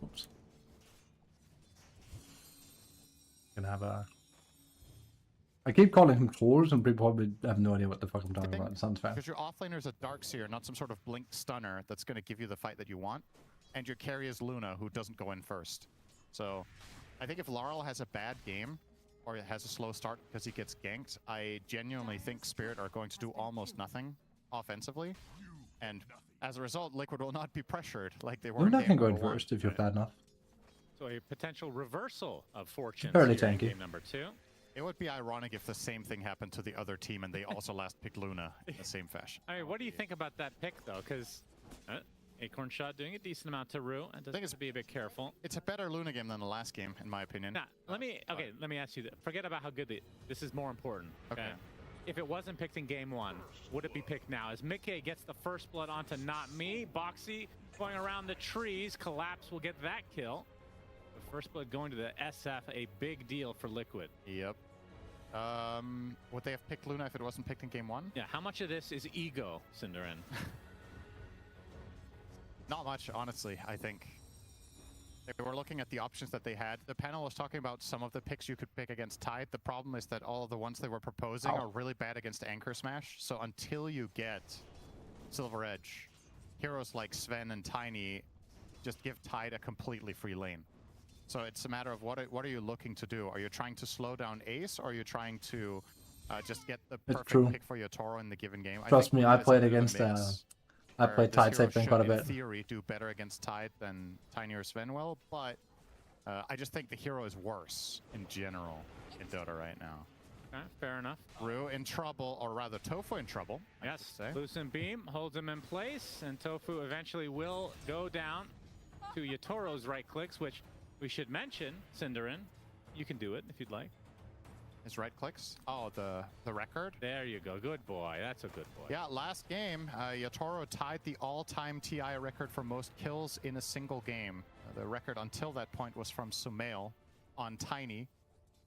Oops. Gonna have a. I keep calling him Tors, and people probably have no idea what the fuck I'm talking about. It sounds fast. Because your offlaner is a Darkseer, not some sort of blink stunner that's going to give you the fight that you want. And your carry is Luna, who doesn't go in first. So I think if Laurel has a bad game, or it has a slow start because he gets ganked, I genuinely think Spirit are going to do almost nothing offensively. And as a result, Liquid will not be pressured like they were in Luna can game go in number one. first if you're bad enough. So a potential reversal of fortune Fairly here in tanky. game number 2. It would be ironic if the same thing happened to the other team and they also last picked Luna in the same fashion. I mean, what do you think about that pick, though? Because Acorn Shot doing a decent amount to Rue, and just to be a bit careful. It's a better Luna game than the last game, in my opinion. Now, let me ask you this. Forget about how good this is more important. Okay. If it wasn't picked in game 1, would it be picked now? As Mickey gets the first blood onto Not Me, Boxy going around the trees, Collapse will get that kill. The first blood going to the SF, a big deal for Liquid. Yep. Would they have picked Luna if it wasn't picked in game 1? Yeah, how much of this is ego, Cinderin? Not much, honestly, I think. They were looking at the options that they had. The panel was talking about some of the picks you could pick against Tide. The problem is that all of the ones they were proposing are really bad against Anchor Smash. So until you get Silver Edge, heroes like Sven and Tiny just give Tide a completely free lane. So it's a matter of what are you looking to do? Are you trying to slow down Ace, or are you trying to just get the perfect pick for your Toro in the given game? Trust me, I played against I played Tide safe lane quite a bit. In theory, do better against Tide than Tiny or Sven will, but I just think the hero is worse in general in Dota right now. fair enough. Rue in trouble, or rather Tofu in trouble. I should Yes, say. Lucent Beam holds him in place, and Tofu eventually will go down to Yatoro's right clicks, which we should mention, Cinderin. You can do it if you'd like. His right clicks. Oh, the record. There you go. Good boy. That's a good boy. Yeah, last game, Yatoro tied the all-time TI record for most kills in a single game. The record until that point was from Sumail on Tiny.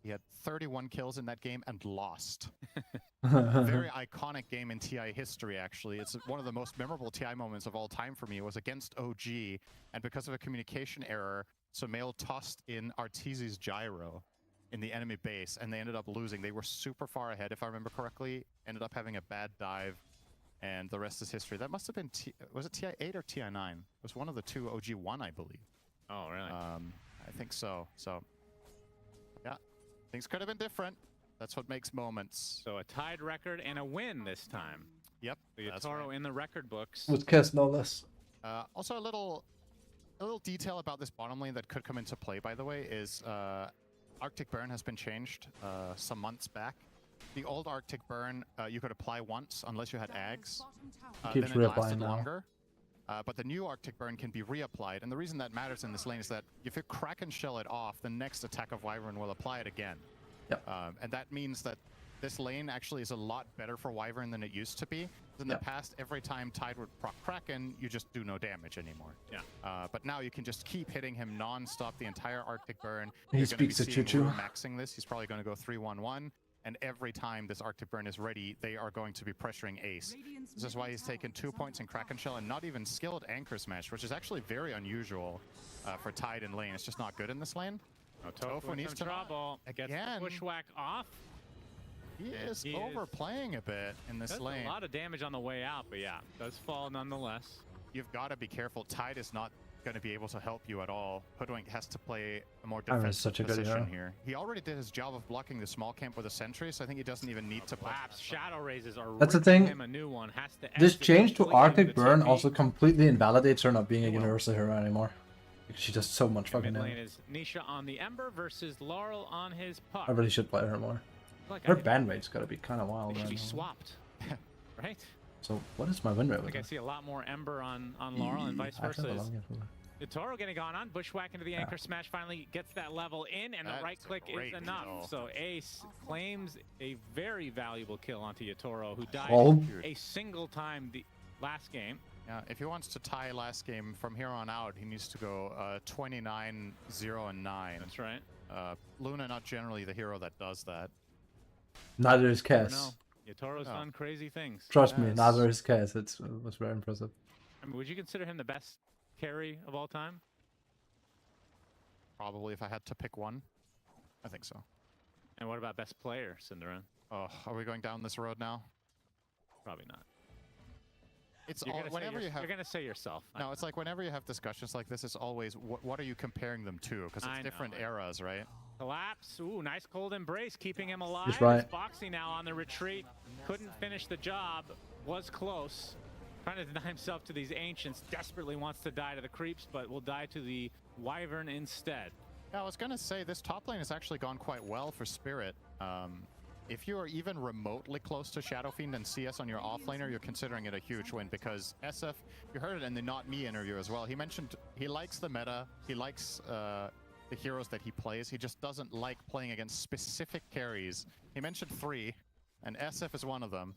He had 31 kills in that game and lost. A very iconic game in TI history, actually. It's one of the most memorable TI moments of all time for me. It was against OG, and because of a communication error, Sumail tossed in Arteezy's gyro in the enemy base, and they ended up losing. They were super far ahead, if I remember correctly. Ended up having a bad dive, and the rest is history. That must have been was it TI 8 or TI 9? It was one of the two. OG 1, I believe. Oh, really? I think so. So, yeah, things could have been different. That's what makes moments. So a tied record and a win this time. Yep. The that's Yatoro right. in the record books. With Kess, no less. Also, a little detail about this bottom lane that could come into play, by the way, is Arctic Burn has been changed some months back. The old Arctic Burn, you could apply once unless you had Ags. Keeps then it lasted reapplying now. longer. But the new Arctic Burn can be reapplied, and the reason that matters in this lane is that if you Kraken Shell it off, the next attack of Wyvern will apply it again. Yep. And that means that this lane actually is a lot better for Wyvern than it used to be. In the Yep. past, every time Tide would proc Kraken, you just do no damage anymore. Yeah. But now you can just keep hitting him non-stop the entire Arctic Burn. He You're gonna be speaks to seeing Choo Choo. Rue maxing this. He's probably going to go 3-1-1. And every time this Arctic Burn is ready, they are going to be pressuring Ace. This is why he's taken 2 points in Kraken Shell and not even skilled Anchor Smash, which is actually very unusual for Tide in lane. It's just not good in this lane. No, Tofu needs to trouble. Gets again. the bushwhack off. He And is he is- overplaying a bit in this Does lane. a lot of damage on the way out, but yeah, does fall nonetheless. You've got to be careful. Tide is not going to be able to help you at all. Hoodwink has to play a more Iron defensive is such a good position hero. here. He already did his job of blocking the small camp with a sentry, so I think he doesn't even need to Collapse. Shadow Raises are That's the ripping thing. him a new one. Has to This exit change to completely Arctic into Burn TP. also completely invalidates her not being a Universal hero anymore. She does so much fucking Mid lane damage. is Nisha on the Ember versus Laurel on his puck. I really should play her more. Like, Her ban rate's gotta be kind of wild. they should right be now. swapped, right? So what is my win rate with Like I her? see a lot more Ember on Laurel and vice I have versa. a Is long game. Yatoro getting gone on, bushwhack into the anchor smash, finally gets that level in, and the That's right a click great is enough. kill. So Ace claims a very valuable kill onto Yatoro, who died Oh. a single time the last game. Yeah, if he wants to tie last game from here on out, he needs to go 29-0-9. That's right. Luna not generally the hero that does that. Neither is Never Kess. know. Yatoro's Oh. done crazy things. Trust me, Yes. neither is Kess. It was very impressive. I mean, would you consider him the best carry of all time? Probably if I had to pick one. I think so. And what about best player, Cinderin? Oh, are we going down this road now? Probably not. It's You're all, gonna say whenever you have you're gonna say yourself. no, it's like whenever you have discussions like this, it's always what are you comparing them to? Because I it's know, different I- eras, right? Collapse. Ooh, nice cold embrace, keeping him alive. He's right. Foxy now on the retreat. Couldn't finish the job. Was close. Trying to deny himself to these ancients. Desperately wants to die to the creeps, but will die to the wyvern instead. Yeah, I was gonna say this top lane has actually gone quite well for Spirit. If you are even remotely close to Shadow Fiend and CS on your offlaner, you're considering it a huge win because SF, you heard it in the Not Me interview as well. He mentioned he likes the meta, he likes the heroes that he plays. He just doesn't like playing against specific carries. He mentioned 3, and SF is one of them.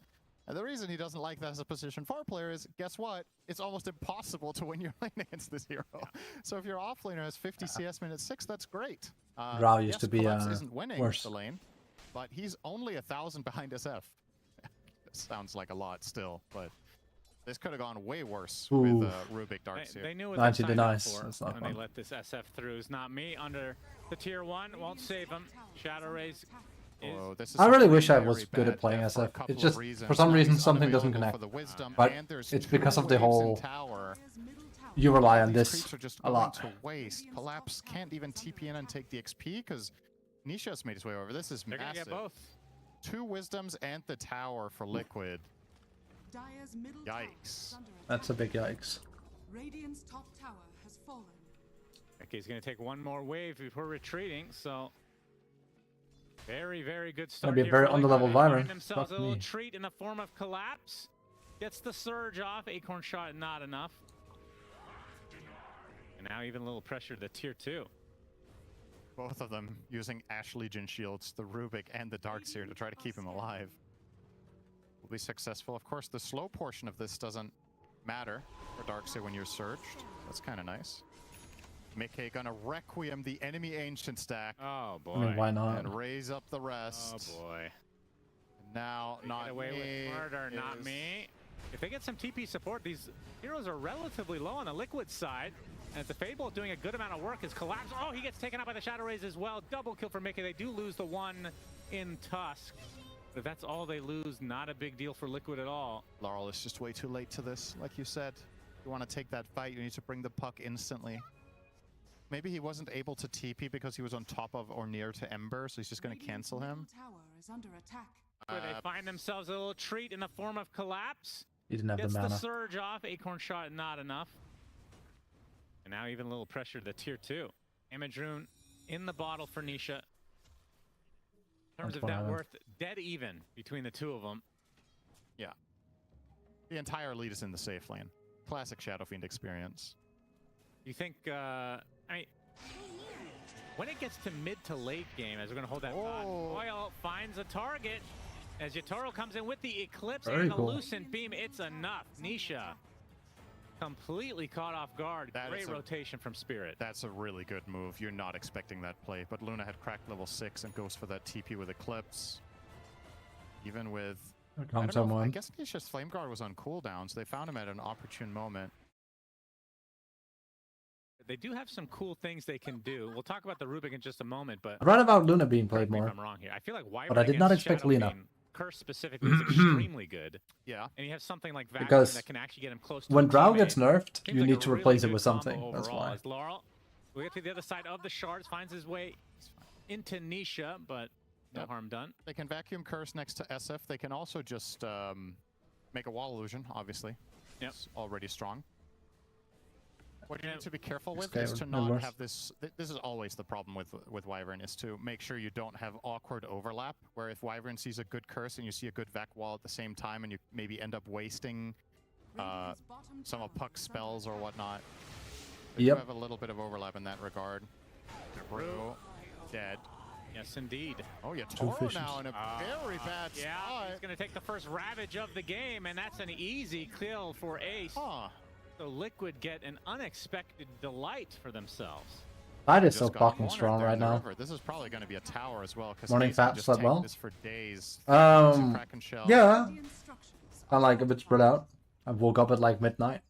And the reason he doesn't like that as a position 4 player is, guess what? It's almost impossible to win your lane against this hero. So if your offlaner has 50 CS minute 6, that's great. Rao used yes, to be, Collapse isn't winning worse. the lane, but he's only 1,000 behind SF. Sounds like a lot still, but this could have gone way worse Ooh. with Rubik Darks They here. knew what 90 they signed denies. up for That's not when fun. they let this SF through. It's not me under the tier 1. Won't save him. Shadow Raise is Oh, this is I really something wish I very was good at bad playing there for a SF. couple It's of just, reasons. for some Now reason, he's something doesn't unavailable connect. for the wisdom, But and there's it's 2 because of the waves in whole- tower. You rely on These this creeps are just a going lot. to waste. Collapse can't even TP in and take the XP because Nisha's made his way over. This is they're gonna massive. get both. 2 wisdoms and the tower for Liquid. Dire's middle tower Yikes. is under That's a attack. big yikes. Radiant's top tower has fallen. Okay, he's gonna take one more wave before retreating. So Very, very good start. be a here very for underleveled Liquid. They find Wyvern. themselves Fuck a little me. treat in the form of collapse. Gets the surge off. Acorn shot not enough. And now even a little pressure to tier 2. Both of them using Ash Legion shields, the Rubik and the Darkseer, to try to keep him alive. Will be successful. Of course, the slow portion of this doesn't matter for Darkseer when you're surged. That's kind of nice. Mickey gonna Requiem the enemy Ancient stack Oh boy. I mean, why not? and raise up the rest. Oh boy. Now, They not get away me with murder, not is- me. If they get some TP support, these heroes are relatively low on the Liquid side. And the Fable doing a good amount of work is collapsed. Oh, he gets taken out by the Shadow Rays as well. Double kill for Mickey. They do lose the one in Tusk. But if that's all they lose, not a big deal for Liquid at all. Laurel is just way too late to this. Like you said, if you want to take that fight, you need to bring the puck instantly. Maybe he wasn't able to TP because he was on top of or near to Ember, so he's just going to cancel him. Tower is under attack. Where they find themselves a little treat in the form of collapse. He didn't have Gets the the mana. surge off. Acorn shot not enough. And now even a little pressure to the tier 2. Image Rune in the bottle for Nisha. In terms That's of net fine. worth, dead even between the two of them. Yeah. The entire lead is in the safe lane. Classic Shadow Fiend experience. You think, I mean, when it gets to mid to late game, as we're going to hold that thought, Oh. Oil finds a target. As Yatoro comes in with the Eclipse Very and the cool. Lucent Beam, it's enough. Nisha completely caught off guard. That Great is a- rotation from Spirit. That's a really good move. You're not expecting that play, but Luna had cracked level 6 and goes for that TP with Eclipse. Even with... Here I comes don't know, I someone. guess Nisha's Flame Guard was on cooldown, so they found him at an opportune moment. They do have some cool things they can do. We'll talk about the Rubik in just a moment, but I'd rather about Luna being correct played me if more. I'm wrong here. I feel like Wyvern But I did not against expect Shadow Lina. Fiend, Curse specifically is extremely good. Yeah. And you have something like Vacuum Because that can actually get him close to When a Drow teammate. gets nerfed, Seems you like need a to really replace it good with combo something. That's overall. why. As Laurel, we get to the other side of the shards, finds his way into Nisha, but no Yep. harm done. They can Vacuum Curse next to SF. They can also just make a Wall Illusion, obviously. Yep. It's already strong. What you Yeah. need to be careful with Okay, is to no not worse. have this... This is always the problem with Wyvern, is to make sure you don't have awkward overlap, where if Wyvern sees a good curse and you see a good Vac Wall at the same time, and you maybe end up wasting Radiant's bottom some of tower Puck's is under spells or attack. whatnot. They Yep. do have a little bit of overlap in that regard. Brew, dead. Yes, indeed. Oh yeah, Too Toro efficient. now in a very bad Yeah, spot. he's going to take the first Ravage of the game, and that's an easy kill for Ace. Huh. So Liquid get an unexpected delight for themselves. Tide is Just so got fucking cornered strong there in right the now. river. This is probably going to be a tower as well. Because Morning, Fab, just slept tanked well? this for days. Um, Kraken Shell. Yeah, The instructions I are like a bit spread simplified. out. I woke up at like midnight.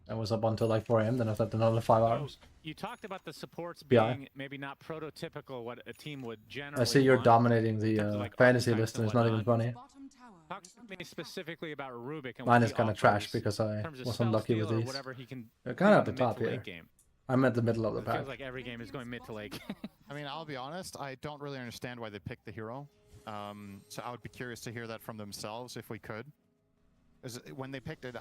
I was up until like 4 a.m. Then I slept another 5 hours. You talked about the supports Yeah. being maybe not prototypical what a team would generally I see you're want. dominating the terms of, like, fantasy archetypes list, and and it's not even whatnot. funny. Bottom tower Talk is to under me attack. specifically about Rubik and Mine what is he kind of trash offers because in I terms of was spell unlucky with steal or these. whatever he can They're do kind of in at the mid top to late here. Game. I'm at the middle of the It pack. feels like every game is going mid to late. I mean, I'll be honest. I don't really understand why they picked the hero. So I would be curious to hear that from themselves if we could. 'Cause when they picked it,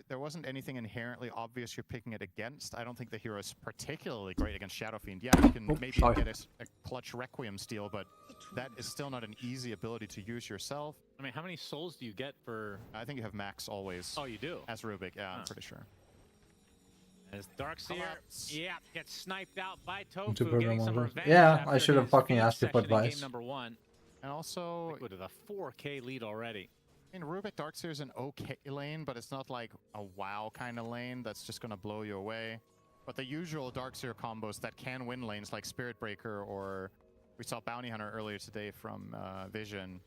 there wasn't anything inherently obvious you're picking it against. I don't think the hero is particularly great against Shadow Fiend. Yeah, you can Oh, maybe sorry. get a clutch Requiem steal, but that is still not an easy ability to use yourself. I mean, how many souls do you get for... I think you have max always Oh, you do? as Rubik. Yeah, I'm Huh. pretty sure. As Darkseer, Collapse. yeah, gets sniped out by Two Tofu, program getting some overs. revenge Yeah, after I should have his fucking feed asked you for session in advice. Game number 1. And also, Liquid with a 4K lead already. I mean, Rubik Darkseer is an okay lane, but it's not like a WoW kind of lane that's just going to blow you away. But the usual Darkseer combos that can win lanes, like Spirit Breaker, or we saw Bounty Hunter earlier today from Vision,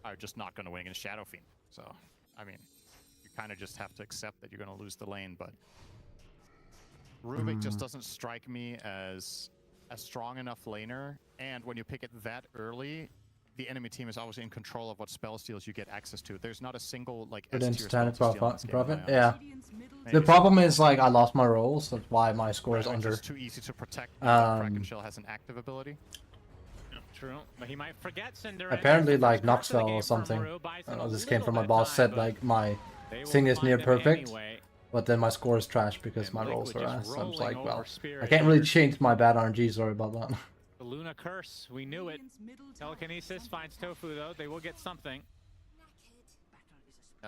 are just not going to win against Shadow Fiend. So, I mean, you kind of just have to accept that you're going to lose the lane, but Rubik just doesn't strike me as a strong enough laner, and when you pick it that early, the enemy team is always in control of what spell steals you get access to. There's not a single like But S-tier instant spell to steal in this game, profit. in my eyes. Yeah. Radiant's middle Maybe. The problem is like I lost my rolls. That's why my score is Right, under. It's too easy to protect because Kraken Um, Shell has an active ability. True, but he might forget Cinder. Apparently, like Knoxville or something. I don't know, this came from my boss. Said like my thing is near perfect, but then my score is trash because my rolls are ass. I'm just like, well, I can't really change my bad RNG. Sorry about that. The Luna curse. We knew it. Radiant's middle tower is Telekinesis under finds attack. Tofu though. They will get something.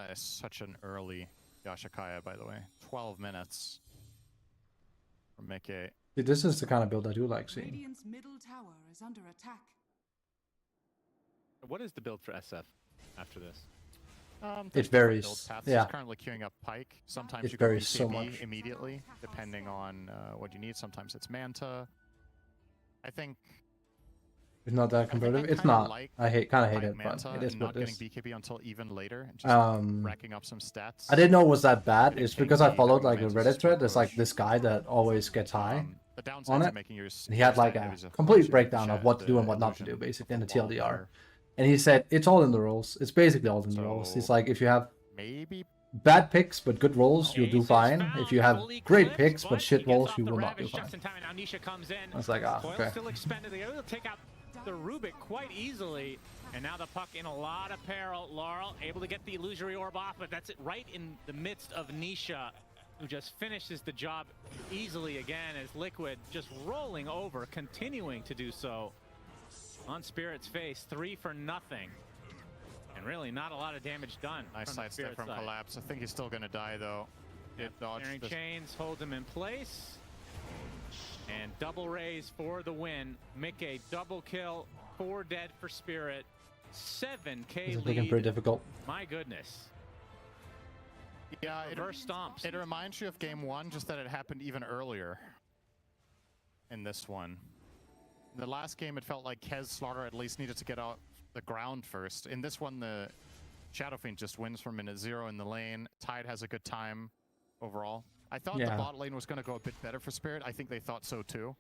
It's such an early Yashikaya, by the way. 12 minutes from Mickey. See, this is the kind of build I do like seeing. Radiant's middle tower is under attack. What is the build for SF after this? There's different varies, build paths. yeah. He's currently queuing up Pike. Sometimes It you can varies so BKB much. immediately, depending on what you need. Sometimes it's Manta. I think It's not that I think I competitive. It's kinda not. like I kind of hate Pike it, but Manta it is and what not it is. getting BKB until even later, and just racking up some stats. I didn't know it was that bad. Getting It's because I KD, followed having like a Mantis Reddit thread. split There's like push. this guy that always gets high The downside on to it. making yours. And he had like a complete breakdown of what to do and what not to do, basically, in the TLDR. And he said it's all in the rolls. It's basically all in the rolls. He's So- like, if you have Maybe bad picks but good rolls, you'll do Ace is fine. found, If you have fully great clipped, picks but he shit gets rolls, off you the will not do Ravage fine. just in time, and now Nisha comes in. I was like, ah, Coil okay. still expended. They're able to take out the Rubik quite easily. And now the puck in a lot of peril. Laurel able to get the illusory orb off, but that's it right in the midst of Nisha, who just finishes the job easily again as Liquid just rolling over, continuing to do so on Spirit's face. 3 for nothing. And really not a lot of damage done. nice from the sidestep Spirit from side. Collapse. I think he's still gonna die though. Did dodge Clearing the chains holds him in place. And double raise for the win. Mickey double kill, 4 dead for Spirit. 7k This is looking lead. pretty difficult. My goodness. Yeah, Reverse stomps. it reminds you of game 1, just that it happened even earlier in this one. In the last game, it felt like Kez Slaughter at least needed to get out the ground first. In this one, the Shadow Fiend just wins from minute 0 in the lane. Tide has a good time overall. I thought the Yeah. bot lane was going to go a bit better for Spirit. I think they thought so too.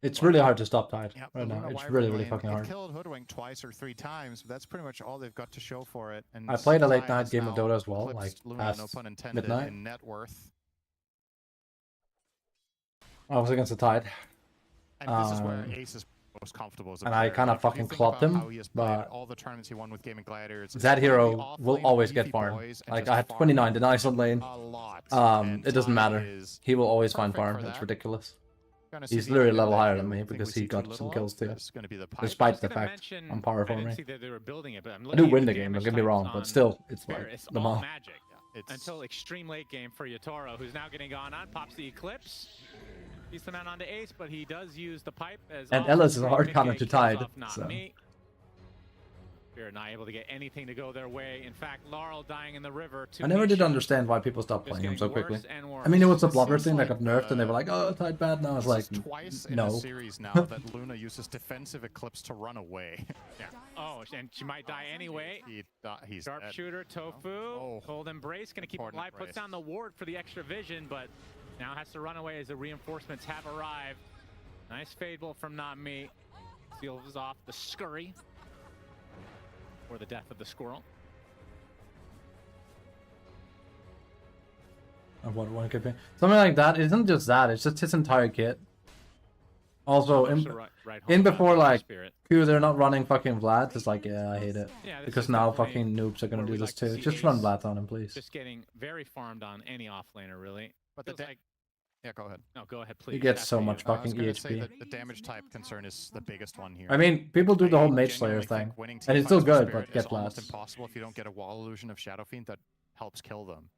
It's really hard to stop Tide Yeah, right the now. Luna It's Wyvern really, really lane, fucking it hard. killed Hoodwink twice or 3 times, but that's pretty much all they've got to show for it. And I played a late Tide night has game of now Dota as well, eclipsed like Luna, no past pun intended, midnight. in net worth. I was against the Tide, And this is where Um, Ace is most comfortable as a and I player. kinda Like, if you fucking think clopped about him, how he has played but all the tournaments he won with Gaming Gladiators, it's that one of the hero will off-lane always get beefy farm. boys and Like just I had farm 29 denies on lane. a lot. It doesn't Tide matter. is He will always find perfect farm. for It's that. ridiculous. gonna see He's the literally item level that higher you than me think we because see he too got some little of. kills too. That's gonna be the pipe. Despite I the was gonna fact mention, I'm power I didn't farming. see that they were building it, but I'm I do looking at win the the game, don't damage get me types wrong, on but still, it's Spirit. like It's the all mall. magic. It's Until extreme late game for Yatoro, who's now getting gone on, pops the Eclipse. He's the man onto Ace, but he does use the pipe as And also Ellis is a Mickey hard counter to kills Tide, off Not so. Me. Spirit not able to get anything to go their way. In fact, Laurel dying in the river. I never did Nisha understand why people stopped just playing him getting so quickly. worse and worse. I mean, it was the It blubber seems thing that like, got nerfed, and they were like, "Oh, Tide bad now." I was like, This is twice in no. a series now that Luna uses defensive Eclipse to run away. Yeah. Oh, and she might die anyway. He's dead. Sharpshooter, Tofu, Oh. Cold Embrace, gonna keep it Important alive, puts embrace. down the ward for the extra vision, but now has to run away as the reinforcements have arrived. Nice fadable from Not Me. Seals off the scurry or the death of the squirrel. of what one could be. Something like that. It isn't just that. It's just his entire kit. Also, Much in, to right in home before, about like, Spirit. Q, they're not running fucking Vlad. It's like, yeah, I hate it. Yeah, this Because is now definitely fucking noobs are gonna where do we this like to too. see Just run Ace Vlad on him, please. Just getting very farmed on any offlaner, really. But the Feels da- like, Yeah, go ahead. no, go ahead, please. He gets After so you. much I was fucking gonna say EHP. that the damage type concern is the biggest one here. I mean, people do the whole Mage Slayer genuinely thing. think winning And it's still teamfights with good, Spirit but get is almost Vlads. impossible if you don't get a wall illusion of Shadow Fiend that helps kill them.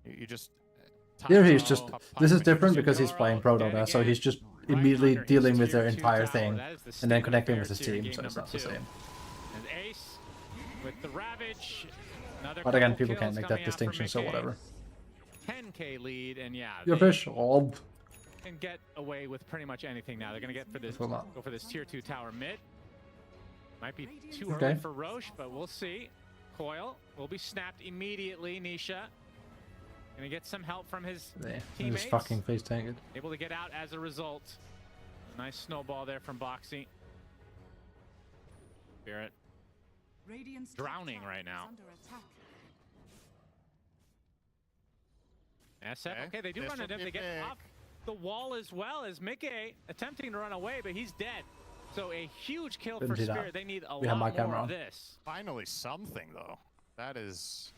You just Here time he's out, just. pop This is mechanics. different because he's Yatoro playing Pro dead Dota, so again. he's just Right immediately under his dealing with tier their 2 entire tower. thing, That is the and state then of connecting with affairs his here in team, game so it's number not the 2. same. And Ace with the Ravage. Another But again, couple people can't kills make that coming out for distinction, so Mickey. whatever. 10k lead, and yeah, Your they fish, oh, can get away with pretty much anything now. They're gonna get for this, That's a lot. go for this tier 2 tower mid. Might be too Okay. early for Roche, but we'll see. Coil will be snapped immediately. Nisha gonna get some help from his yeah, he teammates. just fucking face tanked. Able to get out as a result. Nice snowball there from Boxy. Spirit Radiant's top drowning tower right is now. under attack. SF. Okay, they do This run will into him. be They get big. off the wall as well as Mickey attempting to run away, but he's dead. So a huge kill Didn't for see that. Spirit. They need a We have my lot more camera of on. this. Finally something though. That's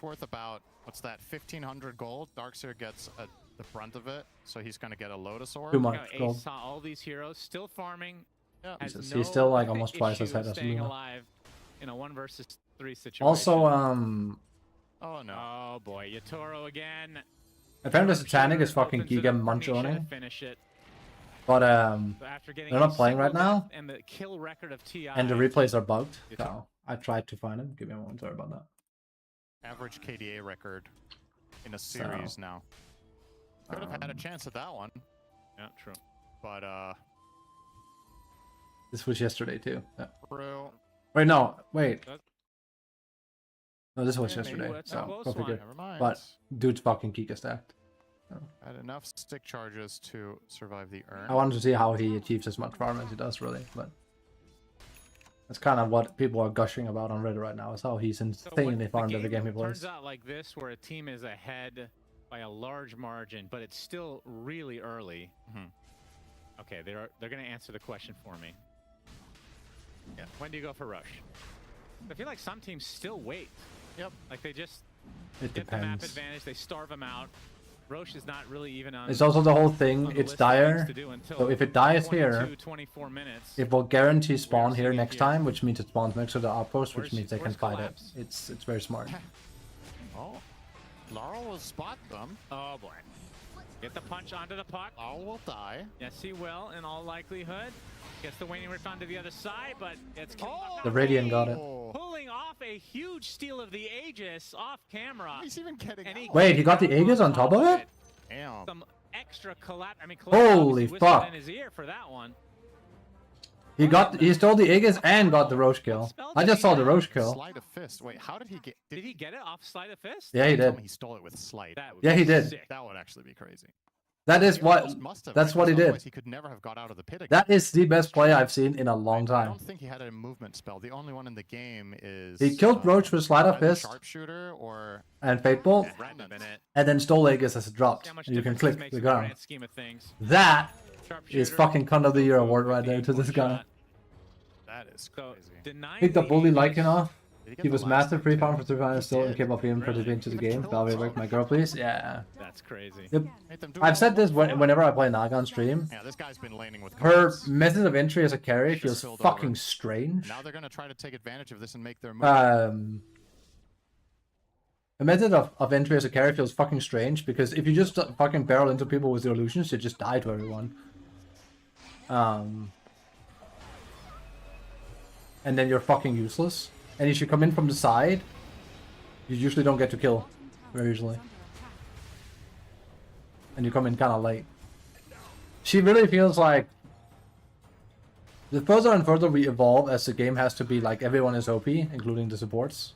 worth about, what's that, 1,500 gold. Darkseer gets a the brunt of it, so he's gonna get a Lotus Orb. Too You much know, Ace gold. saw all these heroes still farming. Yeah. Has Jesus, no he's still like almost twice as issue head as staying Luna. alive in a 1 versus 3 situation. Also, Oh no. Oh boy, Yatoro again. apparently Sharpshooter Satanic is fucking opens it Giga up for Munch Misha to owning, finish it. but But after getting they're a not playing right single now, death and the kill record of TI. and the replays are bugged. Yes. So I tried to find them. Give me a moment. Sorry about that. Average KDA record in a series now. Could have had a chance at that one, Yeah, true. but This was yesterday too. Yeah. true. Wait, no, wait. That- No, this was Yeah, maybe yesterday. that's a So close go one. figure. Never mind. But dude's fucking Kika stacked. Had enough stick charges to survive the urn. I wanted to see how he achieves as much farm as he does, really. But that's kind of what people are gushing about on Reddit right now. Is how he's So when insanely the farmed every game he turns plays. out like this, where a team is ahead by a large margin, but it's still really early. Mhm. Okay, they're going to answer the question for me. Yeah. When do you go for rush? I feel like some teams still wait. Yep. Like they just It get the map depends. advantage, they starve them out. Roche is not really even on. It's also the whole on thing. the It's list of things dire. to do until So if it dies 22, here, 24 minutes. it will guarantee spawn Where's here he next here? time, which means it spawns next to the outpost, which Where's- means they can where's fight Collapse? it. It's very smart. Oh, Laurel will spot them. Oh boy. Get the punch onto the puck. Laurel will die. Yes, he will, in all likelihood. Gets the waning rift onto the other side, but it's The Radiant got it. Oh, pulling off a huge steal of the Aegis off camera. he's even getting And he out. Wait, he got the Aegis on top of it? Damn. Some extra collapse. I mean, Holy whispered fuck. in his ear for that one. He stole the Aegis and got the Roche kill. I just saw the Roche kill. Sleight of fist. Wait, how did he get? Did he get it off Sleight of Fist? Yeah, he Tell did. me he stole it with sleight. That would Yeah, be he did. sick. That would actually be crazy. That is He what. almost must have, That's what he because did. otherwise He could never have got out of the pit again. That is the best play I've seen in a long I time. don't think he had a movement spell. The only one in the game is. He killed Roach with Sleight of either Fist Sharpshooter or and Fateful, That had to have been it. and then stole Aegis as it dropped. See how much And you can difference this click makes the in the ground. grand scheme of things. That is Sharpshooter, fucking Cunt of the Year Tofu award right with there the to this one guy. shot. that is So crazy. denying Picked the bully Aegis- Lycan off. Did get He the was last master one free too? farm for 3 rounds He still and did. came up even Really? participating to the Even game. killed Valve, someone. work my girl, please. Yeah. That's crazy. Yep. Made them do I've it said all this before. whenever I play Naga on stream. Yeah, this guy's been laning with Her cards. method of entry as a carry Just feels filled fucking over. strange. Now they're gonna try to take advantage of this and make their move. The method of entry as a carry feels fucking strange because if you just fucking barrel into people with the illusions, you just die to everyone. And then you're fucking useless. And if you come in from the side, you usually don't get to kill. Bottom tower Very is easily. under attack. And you come in kind of late. She really feels like the further and further we evolve as the game has to be like everyone is OP, including the supports.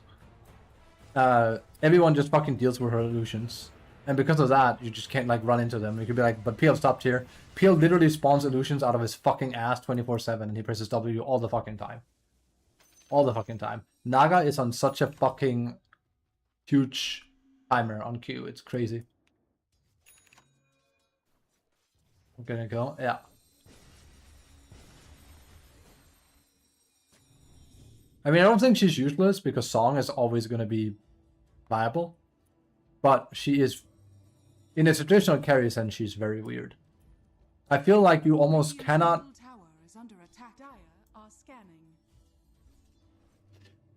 Everyone just fucking deals with her illusions. And because of that, you just can't like run into them. You could be like, but PL stopped here. PL literally spawns illusions out of his fucking ass 24/7 and he presses W all the fucking time. All the fucking time. Naga is on such a fucking huge timer on Q. It's crazy. I'm gonna go. Yeah. I mean, I don't think she's useless because Song is always going to be viable. But she is, in a traditional carry sense, she's very weird. I feel like you almost Radiant's cannot, middle tower is under attack. Dire are scanning.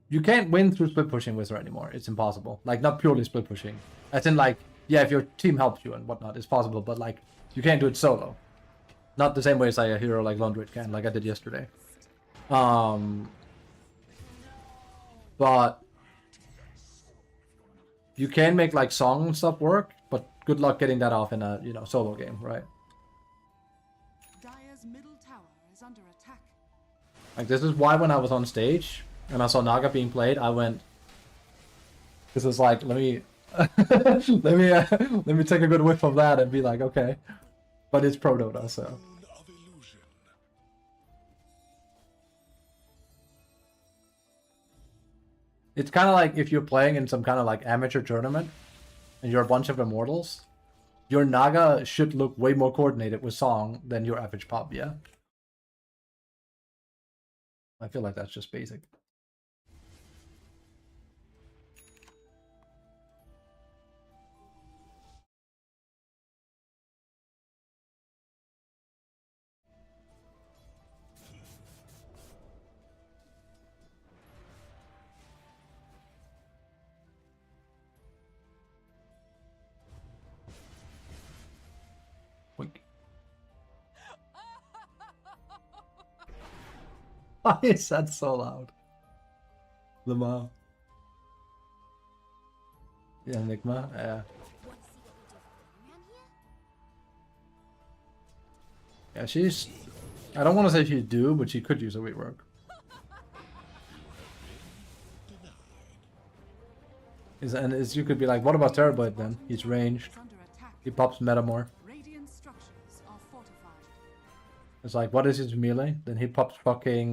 you can't win through split pushing with her anymore. It's impossible. Like, not purely split pushing. As in, like, yeah, if your team helps you and whatnot, it's possible. But, like, you can't do it solo. Not the same way as like, a hero like Lundred can, like I did yesterday. But you can make like song and stuff work, but good luck getting that off in a solo game, right? Dire's middle tower is under attack. Like this is why when I was on stage and I saw Naga being played, I went, this is like let me let me take a good whiff of that and be like, okay. But it's Pro Dota, so Of illusion. it's kind of like if you're playing in some kind of like amateur tournament and you're a bunch of immortals, your Naga should look way more coordinated with Song than your average pop, yeah? I feel like that's just basic. Why is that so loud? Lamar. Yeah, Enigma. Yeah. Yeah, she's... I don't want to say she's due, but she could use a rework. And you could be like, what about Terrorblade then? He's ranged. Is under attack. He pops Metamore. Radiant structures are fortified. It's like, what is his melee? Then he pops fucking,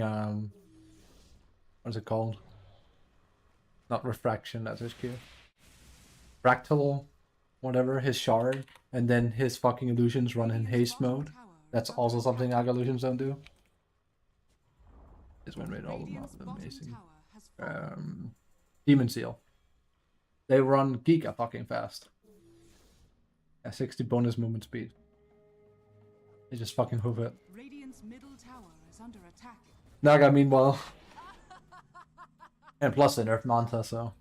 what's it called? Not Refraction, that's his Q. Fractal, whatever, his shard. And then his fucking illusions run in haste mode. That's also something Naga illusions don't do. This win rate all of them Radiant's are bottom amazing. tower has fallen. Demon Seal. They run giga fucking fast. Yeah, 60 bonus movement speed. They just fucking hoof it. Radiant's middle tower is under attack. Naga, meanwhile. And plus they nerfed Manta, so.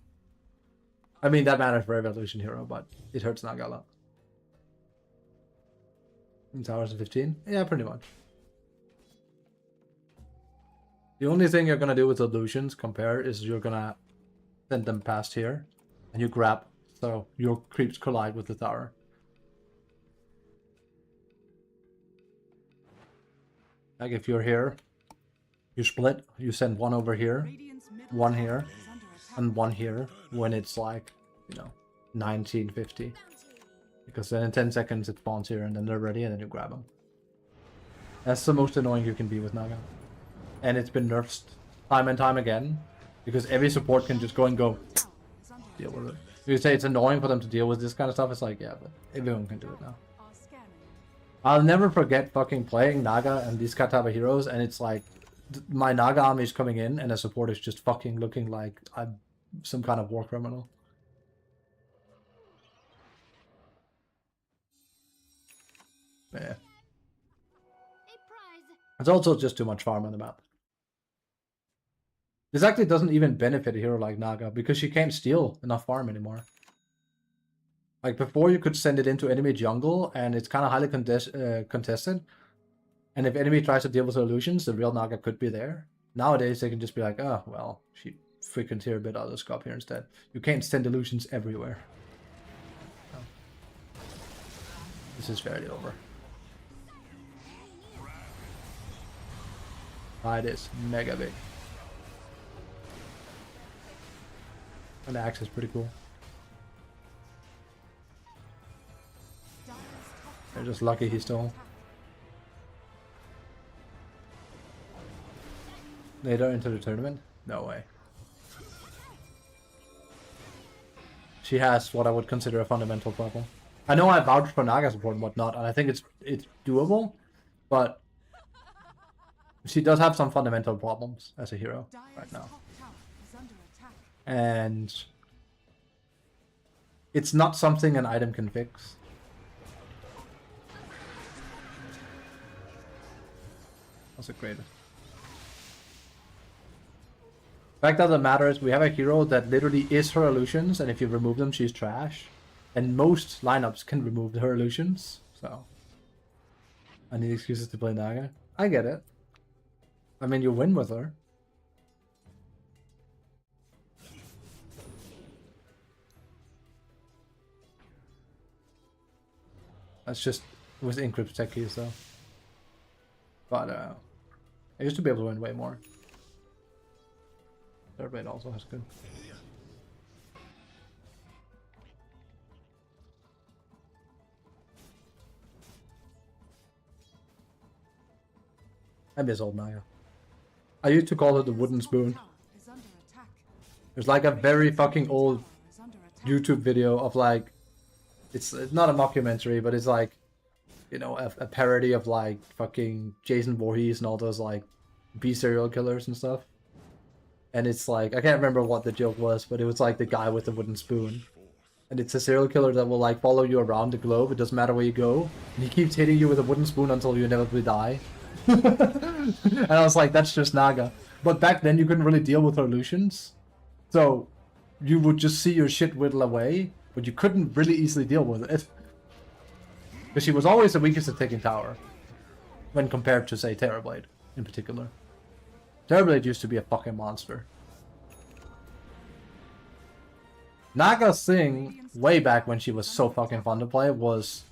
I mean, that matters for Evolution Hero, but it hurts Naga a lot. Towers of 15? Yeah, pretty much. The only thing you're gonna do with illusions compare is you're gonna send them past here, and you grab, so your creeps collide with the tower. Like if you're here, you split, you send one over here, Radiant's middle one tower here, is under attack. and one here when it's like, you know, 1950. Because then in 10 seconds it spawns here and then they're ready and then you grab them. That's the most annoying you can be with Naga. And it's been nerfed time and time again. Because every support can just go and go, Tower is under deal attack. with it. You say it's annoying for them to deal with this kind of stuff, it's like, yeah, but everyone can do it now. Are scanning. I'll never forget fucking playing Naga and these type of heroes, and it's like, my Naga army is coming in and a support is just fucking looking like I'm some kind of war criminal. Yeah. A prize. It's also just too much farm on the map. This actually doesn't even benefit a hero like Naga, because she can't steal enough farm anymore. Like before you could send it into enemy jungle, and it's kind of highly contested. And if enemy tries to deal with illusions, the real Naga could be there. Nowadays they can just be like, oh, well, she freaking tear a bit out of the scope here instead. You can't send illusions everywhere. So, this is fairly over. It is mega big. And the axe is pretty cool. Dire's top They're tower just lucky is he under stole. attack. Later into the tournament? No way. She has what I would consider a fundamental problem. I know I vouched for Naga support and whatnot, and I think it's doable, but she does have some fundamental problems as a hero Dire's right now. top tower is under attack. And it's not something an item can fix. That's a great. Fact of the matter is, we have a hero that literally is her illusions, and if you remove them, she's trash. And most lineups can remove her illusions, so I need excuses to play Naga. I get it. I mean, you win with her. That's just with Encrypt tech keys though. But I used to be able to win way more. Third blade also has good. I miss old Naya. I used to call it the wooden spoon. Tower is under attack. There's like a very fucking old Tower is under attack. YouTube video of like, it's not a mockumentary, but it's like, you know, a parody of like fucking Jason Voorhees and all those like B serial killers and stuff. And it's like, I can't remember what the joke was, but it was like the guy with the wooden spoon. And it's a serial killer that will like follow you around the globe. It doesn't matter where you go. And he keeps hitting you with a wooden spoon until you inevitably die. And I was like, that's just Naga. But back then you couldn't really deal with her illusions. So you would just see your shit whittle away, but you couldn't really easily deal with it. Because she was always the weakest at taking tower. When compared to, say, Terrorblade in particular. Terrorblade used to be a fucking monster. Naga's thing, way back when she was so fucking fun to play, was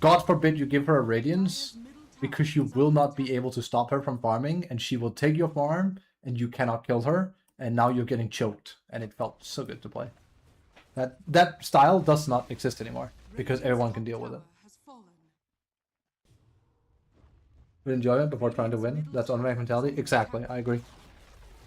God forbid you give her a Radiance, because you will not be able to stop her from farming, and she will take your farm, and you cannot kill her, and now you're getting choked, and it felt so good to play. That style does not exist anymore, because everyone can deal with it. We enjoy it before trying to win. That's on-rank mentality. Exactly, I agree.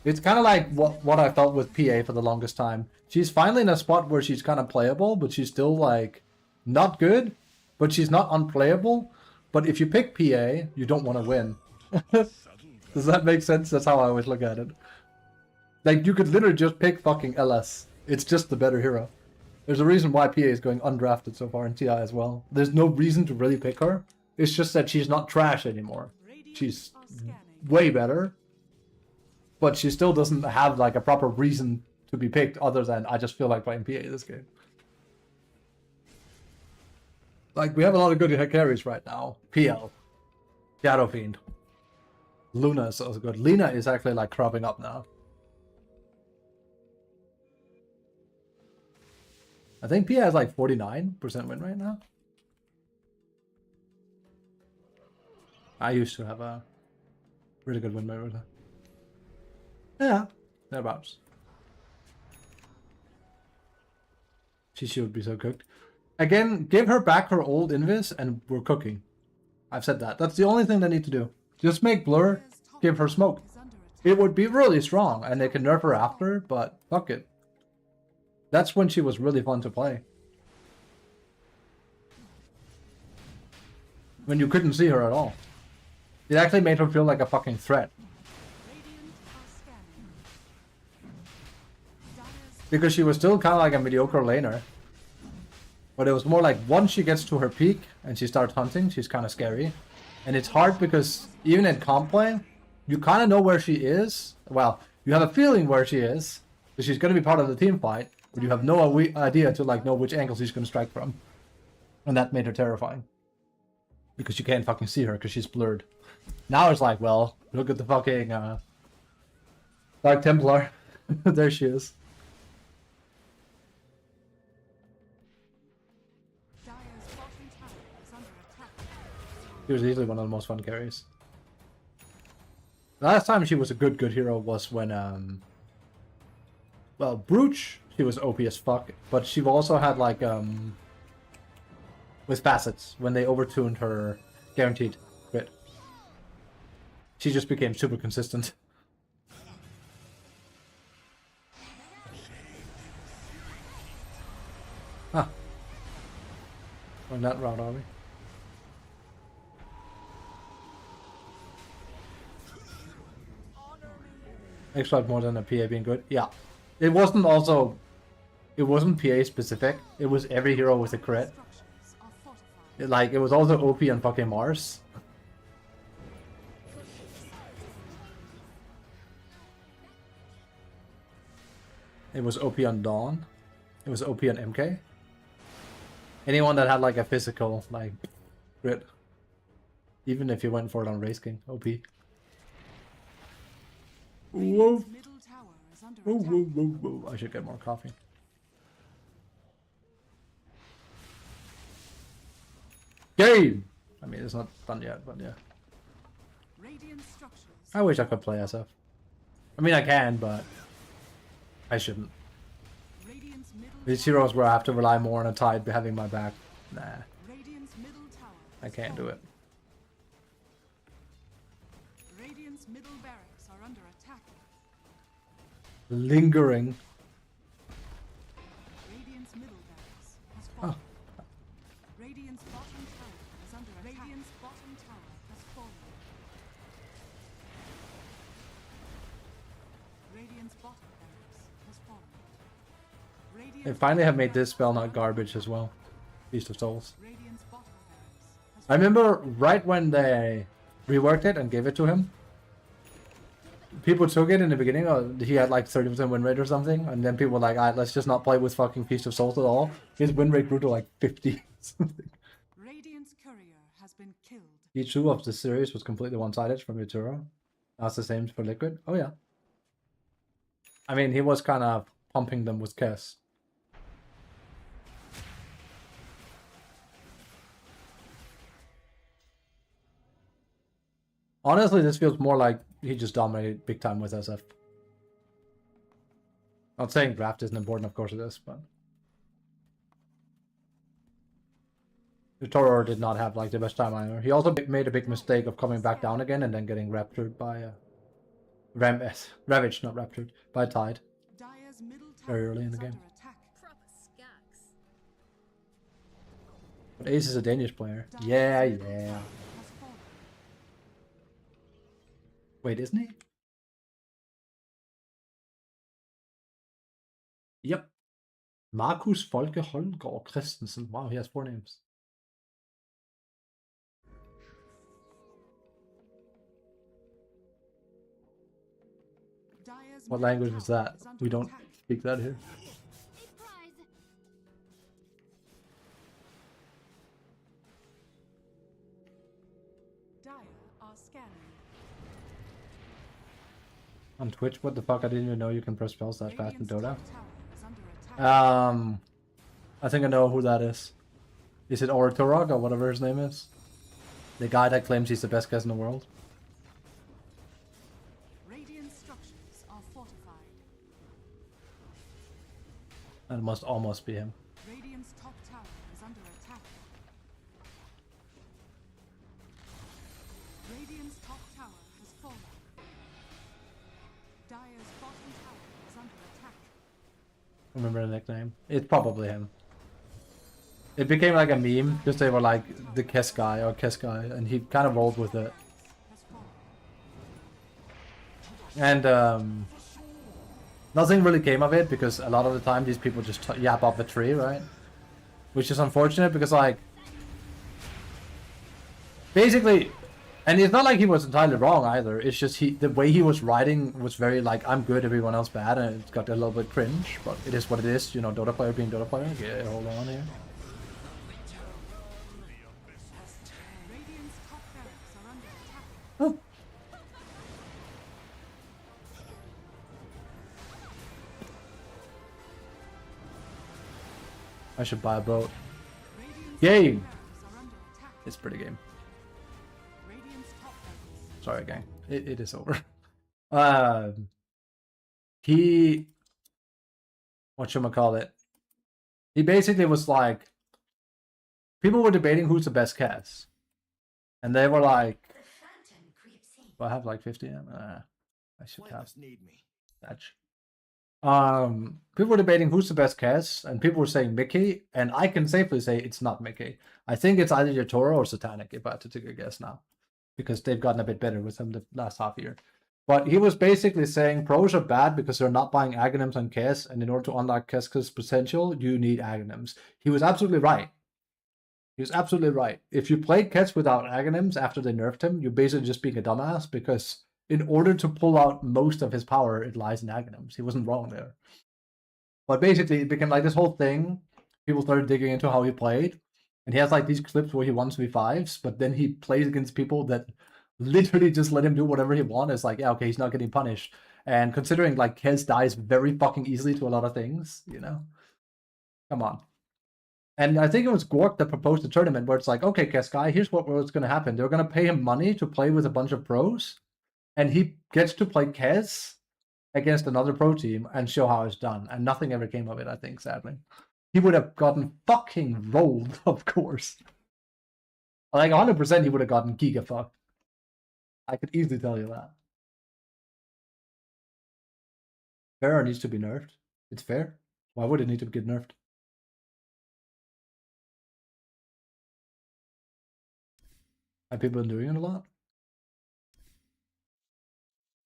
It's kind of like what I felt with PA for the longest time. She's finally in a spot where she's kind of playable, but she's still like not good, but she's not unplayable. But if you pick PA, you don't want to win. Does that make sense? That's how I always look at it. Like, you could literally just pick fucking LS. It's just the better hero. There's a reason why PA is going undrafted so far in TI as well. There's no reason to really pick her. It's just that she's not trash anymore. She's way better. But she still doesn't have like a proper reason to be picked other than I just feel like playing PA this game. Like, we have a lot of good carries right now. PL. Shadow Fiend. Luna is also good. Lina is actually like cropping up now. I think PA has like 49% win rate now. I used to have a really good win rate with her. Yeah, thereabouts. She should be so cooked. Again, give her back her old Invis and we're cooking. I've said that. That's the only thing they need to do. Just make Blur, give her smoke. It would be really strong and they can nerf her after, but fuck it. That's when she was really fun to play. When you couldn't see her at all. It actually made her feel like a fucking threat. Because she was still kind of like a mediocre laner. But it was more like once she gets to her peak and she starts hunting, she's kind of scary. And it's hard because even in comp play, you kind of know where she is. Well, you have a feeling where she is. Because she's going to be part of the team fight. But you have no idea to like know which angle she's going to strike from. And that made her terrifying. Because you can't fucking see her because she's blurred. Now it's like, well, look at the fucking Dark Templar. There she is. She was easily one of the most fun carries. Last time she was a good hero was when, well, Brooch, she was OP as fuck, but she also had like, with Facets, when they overtuned her guaranteed crit. She just became super consistent. Huh. Going that route, are we? Exploit more than a PA being good. Yeah. It wasn't PA specific. It was every hero with a crit. It was also OP on fucking Mars. It was OP on Dawn. It was OP on MK. Anyone that had like a physical like crit. Even if you went for it on Race King, OP. Whoa. Whoa, whoa, whoa, whoa. I should get more coffee. Game! I mean, it's not done yet, but yeah. I wish I could play SF. I mean, I can, but I shouldn't. These heroes where I have to rely more on a Tide having my back. Nah. I can't do it. Lingering. Radiant's middle barracks has Oh. fallen. Radiant's bottom tower is under attack. Radiant's bottom tower has fallen. Radiant's bottom barracks has fallen. Radiant's They finally have made this spell not garbage as well. Feast of Souls. Radiant's bottom barracks has I remember right when they reworked it and gave it to him. People took it in the beginning, he had like 30% win rate or something, and then people were like, alright, let's just not play with fucking Feast of Souls at all. His win rate grew to like 50 something. Radiant's courier has been killed. Each two of the series was completely one-sided from Uturo. That's the same for Liquid. Oh yeah. I mean, he was kind of pumping them with Kess. Honestly, this feels more like he just dominated big time with SF. Not saying draft isn't important, of course it is, but Toro did not have like the best time either. He also made a big mistake of coming back down again and then getting raptured by Ravaged, not raptured, by Tide. Dire's middle Very tower early in is the game. under attack. Proper skaks. But Ace is a Danish player. Dire's Yeah, middle yeah. tower has fallen. Wait, isn't he? Yep. Markus Folke Holmgaard Christensen. Wow, he has 4 names. Dire's What middle language is tower that? is under We don't attack. speak that here. A prize. Dire are scanning. On Twitch, what the fuck? I didn't even know you can press spells that fast in Radiant's Dota. top tower is under attack. I think I know who that is. Is it Oratorog or whatever his name is? The guy that claims he's the best guy in the world. Radiant structures are fortified. That must almost be him. Radiant's top tower is under attack. Radiant's top tower has fallen. Dire's bottom tower is under attack. Remember the nickname? It's probably him. It became like a meme because they were like the Kess guy or Kess guy, and he kind of rolled with it. Has fallen. And nothing really came of it because a lot of the time these people just yap up the tree, right? Which is unfortunate because like basically, and it's not like he was entirely wrong either. It's just the way he was writing was very like I'm good, everyone else bad, and it's got a little bit cringe. But it is what it is, you know. Dota player being Dota player. Yeah, hold on here. Radiant's top barracks are under attack. Oh. I should buy a boat. Radiant's Game. top barracks are under attack. It's pretty game. Radiant's top barracks. Sorry, gang. It is over. He, whatchamacallit, he basically was like, people were debating who's the best cast. And they were like, do I have like 50? I should have need me. that. People were debating who's the best cast, and people were saying Mickey, and I can safely say it's not Mickey. I think it's either Yatoro or Satanic, if I had to take a guess now. Because they've gotten a bit better with him the last half year. But he was basically saying pros are bad because they're not buying Aghanims on Kess, and in order to unlock Kess's potential, you need Aghanims. He was absolutely right. He was absolutely right. If you play Kess without Aghanims after they nerfed him, you're basically just being a dumbass because in order to pull out most of his power, it lies in Aghanims. He wasn't wrong there. But basically, it became like this whole thing. People started digging into how he played. And he has like these clips where he 1v5s, but then he plays against people that literally just let him do whatever he wants. It's like, yeah, okay, he's not getting punished. And considering like Kess dies very fucking easily to a lot of things, you know? Come on. And I think it was Gork that proposed the tournament where it's like, okay, Kess guy, here's what's going to happen. They're going to pay him money to play with a bunch of pros, and he gets to play Kess against another pro team and show how it's done. And nothing ever came of it, I think, sadly. He would have gotten fucking rolled, of course. Like 100% he would have gotten giga fucked. I could easily tell you that. Pharah needs to be nerfed. It's fair. Why would it need to get nerfed? Have people been doing it a lot?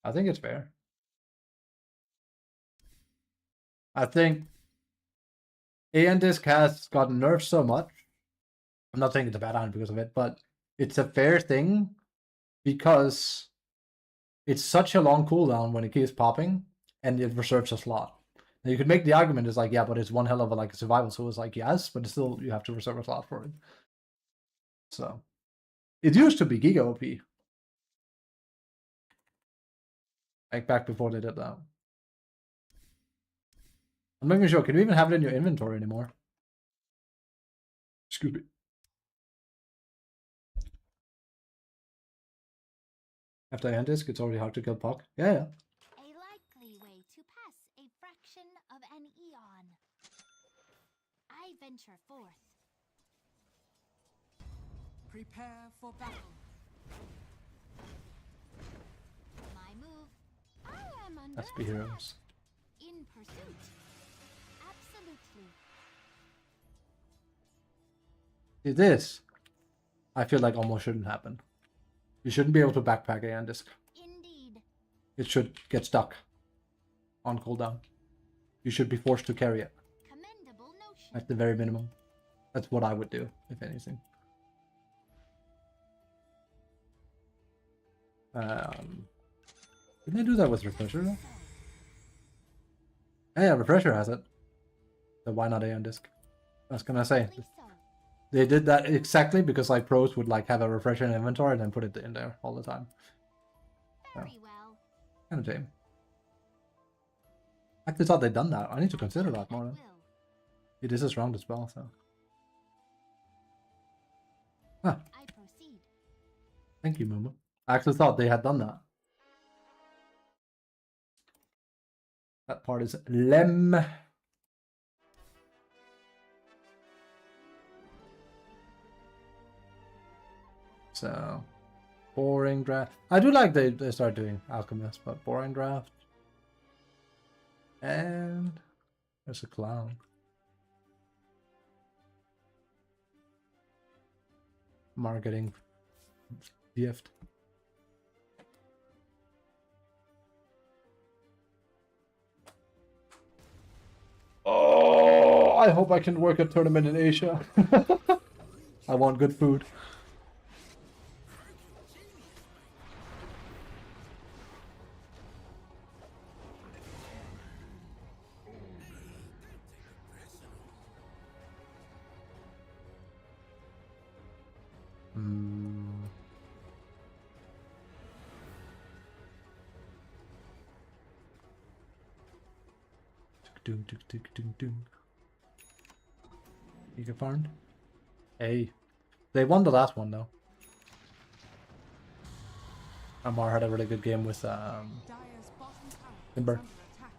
I think it's fair. I think Aeondisk has gotten nerfed so much. I'm not saying it's a bad item because of it, but it's a fair thing because it's such a long cooldown when it keeps popping and it reserves a slot. Now you could make the argument is like, yeah, but it's one hell of a like a survival, so it's like yes, but it's still you have to reserve a slot for it. So it used to be Giga OP. Like back before they did that. I'm not even sure. Can you even have it in your inventory anymore? Excuse me. After Andisk, it's already hard to kill Puck. Yeah, yeah. A likely way to pass a fraction of an eon. I venture forth. Prepare for battle. My move. I am under Let's be attack. heroes. In pursuit. Absolutely. See, this, I feel like almost shouldn't happen. You shouldn't be able to backpack Andisk. Indeed. It should get stuck on cooldown. You should be forced to carry it Commendable notion. at the very minimum. That's what I would do, if anything. Didn't they do that with Refresher though? Yeah, Refresher has it. So why not Aeon Disc? I was gonna say. So. They did that exactly because like pros would like have a Refresher in inventory and then put it in there all the time. Very well. Kind of shame. I actually thought they'd done that. I need to consider that more. Will. It is a strong spell, so. Huh. I proceed. Thank you, Mumu. I actually thought they had done that. That part is lem. So, boring draft. I do like they start doing Alchemist, but boring draft. And there's a clown. Marketing gift. Oh, I hope I can work a tournament in Asia. I want good food. Doom, doom, doom, doom, doom. Giga farmed? Hey. They won the last one though. Amar had a really good game with Dire's bottom tower Timber. is under attack.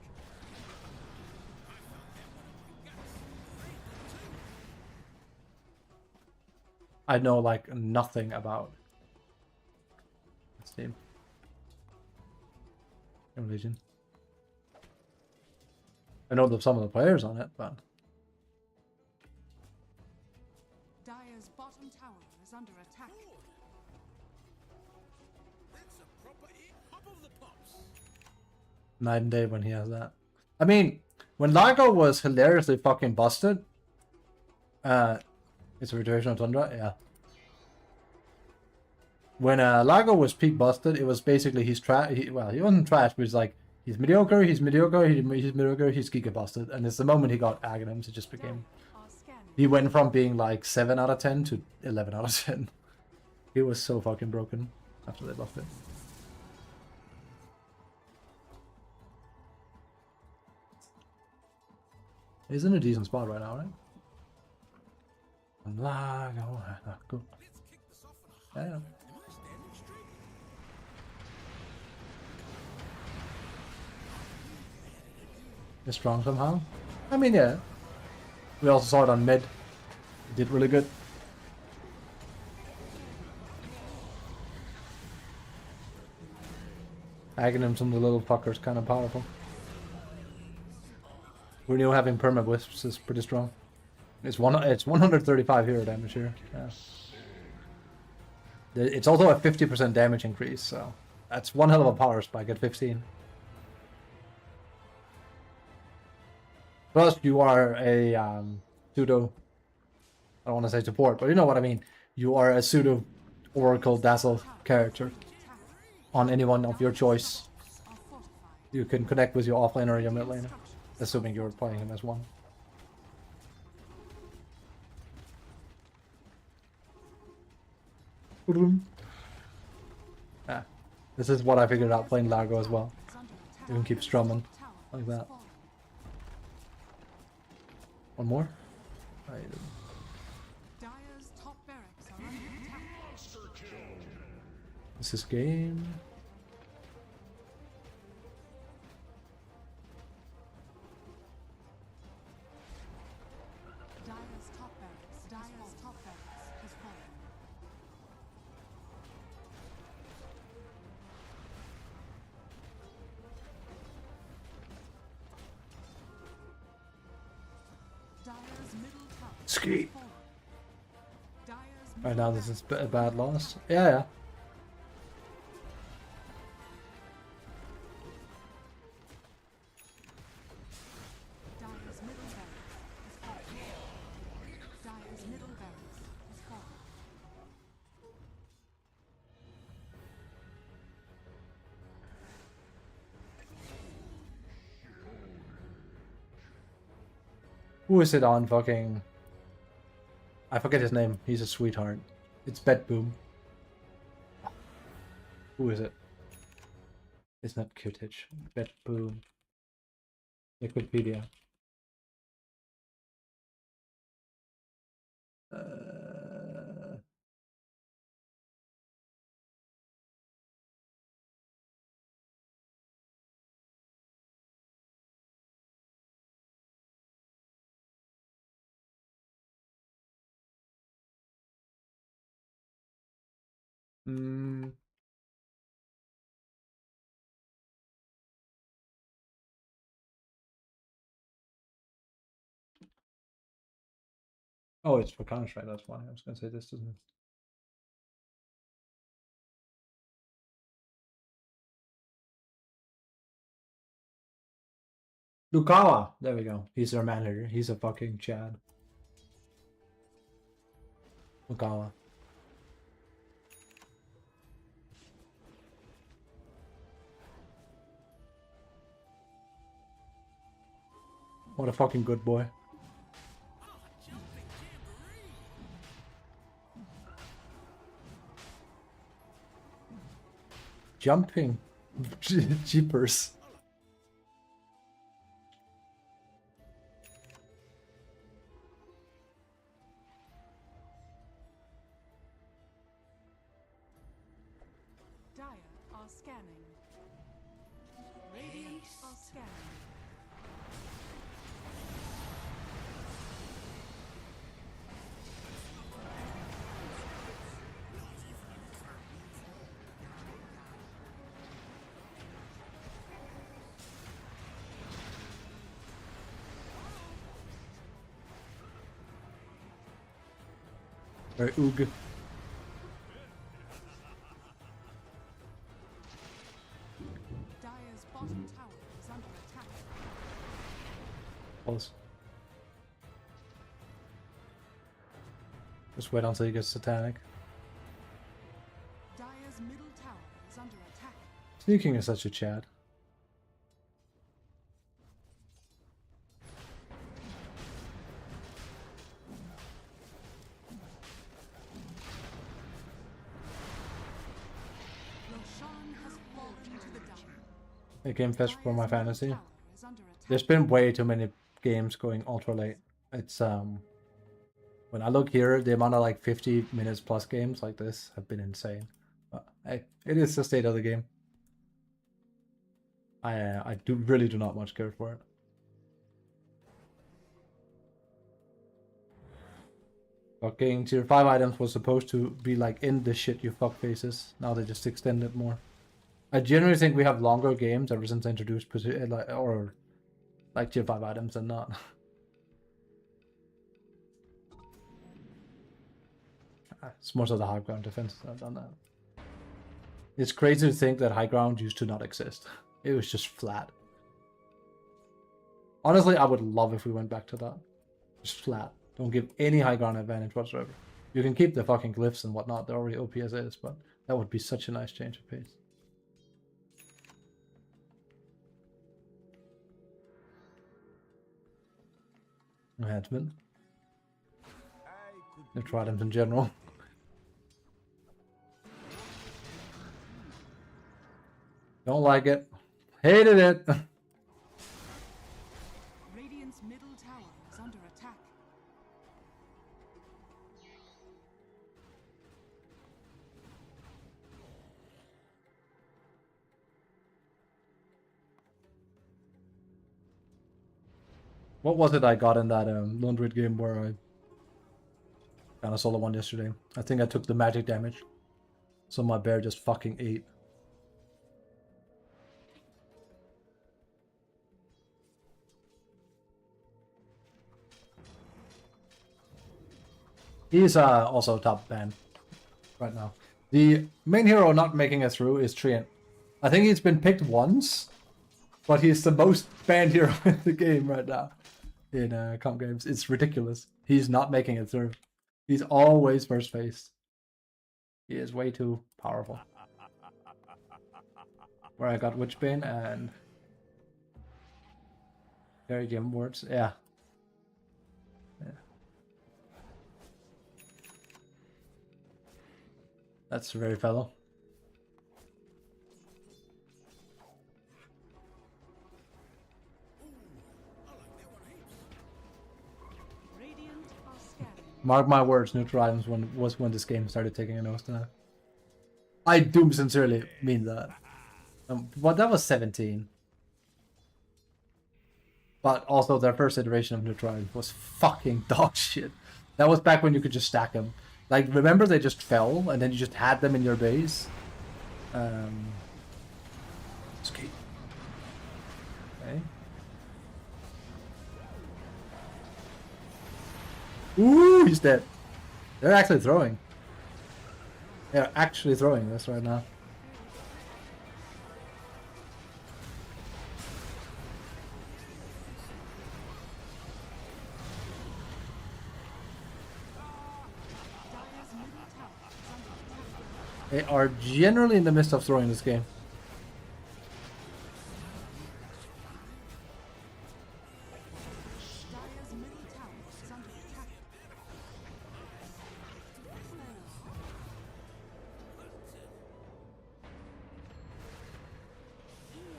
I know like nothing about this team. Legion. I know some of the players on it, but Dire's bottom tower is under attack. night and day when he has that. I mean, when Lago was hilariously fucking busted, it's a Reiteration of Tundra, yeah. When Lago was peak busted, it was basically he's well, he wasn't trash, but he's like he's mediocre, he's mediocre, he's mediocre, he's giga busted, and it's the moment he got Aghanims, it just became. Are scanning. He went from being like 7 out of 10 to 11 out of 10. He was so fucking broken after they buffed it. He's in a decent spot right now, right? Lago. Yeah. Is strong somehow? I mean, yeah. We also saw it on mid. It did really good. Aghanims on the little fuckers kind of powerful. We knew having perma wisps is pretty strong. It's 135 hero damage here. Yeah. It's also a 50% damage increase, so that's one hell of a power spike at 15. Plus, you are a pseudo. I don't want to say support, but you know what I mean. You are a pseudo Oracle Dazzle character on anyone of your choice. Are fortified. You can connect with your offlaner or your mid laner, assuming you're playing him as one. Yeah. This is what I figured out playing Largo as well. Is under You can keep strumming Tower like has that. fallen. One more. Right. Dire's top barracks are under attack. This is game. Dire's top barracks has fallen. Dire's middle tower Ski. has fallen. Dire's Right middle now, this is barracks a bad loss. Yeah, yeah. Dire's middle barracks has fallen. Dire's middle barracks has fallen. Who is it on fucking... I forget his name. He's a sweetheart. It's Bet Boom. Who is it? It's not Qtich. Bet Boom. Wikipedia. Hmm. Oh, it's for Counter-Strike, that's why. I was gonna say this doesn't... Lukawa! There we go. He's our manager. He's a fucking Chad. Lukawa. What a fucking good boy. Jumping. Jeepers. Dire are scanning. Radiant are scanning. Very oog. Dire's bottom tower is under attack. Pause. Just wait until he gets satanic. Dire's middle tower is under attack. Sneaking is such a Chad. Roshan has fallen to the Dire. A game fest for my Dire's middle fantasy. tower is under attack. There's been way too many games going ultra late. It's when I look here, the amount of like 50 minutes plus games like this have been insane. But hey, it is the state of the game. I really do not much care for it. Fucking tier 5 items was supposed to be like in the shit you fuck faces. Now they just extend it more. I generally think we have longer games ever since I introduced or like tier 5 items than not. It's more so the high ground defense that have done that. It's crazy to think that high ground used to not exist. It was just flat. Honestly, I would love if we went back to that. Just flat. Don't give any high ground advantage whatsoever. You can keep the fucking glyphs and whatnot. They're already OP as is, but that would be such a nice change of pace. Enhancement. Neutral items in general. Don't like it. Hated it. Radiant's middle tower is under attack. What was it I got in that Lundred game where I kind of solo won yesterday? I think I took the magic damage. So my bear just fucking ate. He's also top ban right now. The main hero not making it through is Treant. I think he's been picked once, but he's the most banned hero in the game right now in comp games. It's ridiculous. He's not making it through. He's always first faced. He is way too powerful. Where I got Witchbane and Gary Game Words. Yeah. That's very fellow. Radiant are scanning. Mark my words, neutral items was when this game started taking a nosedive. I do sincerely mean that. But that was 17. But also their first iteration of neutral items was fucking dog shit. That was back when you could just stack them. Like, remember they just fell and then you just had them in your base? Skate. Okay. Ooh, he's dead. They're actually throwing. They're actually throwing this right now. Dire's middle tower is under attack. They are generally in the midst of throwing this game. Dire's middle tower is under attack.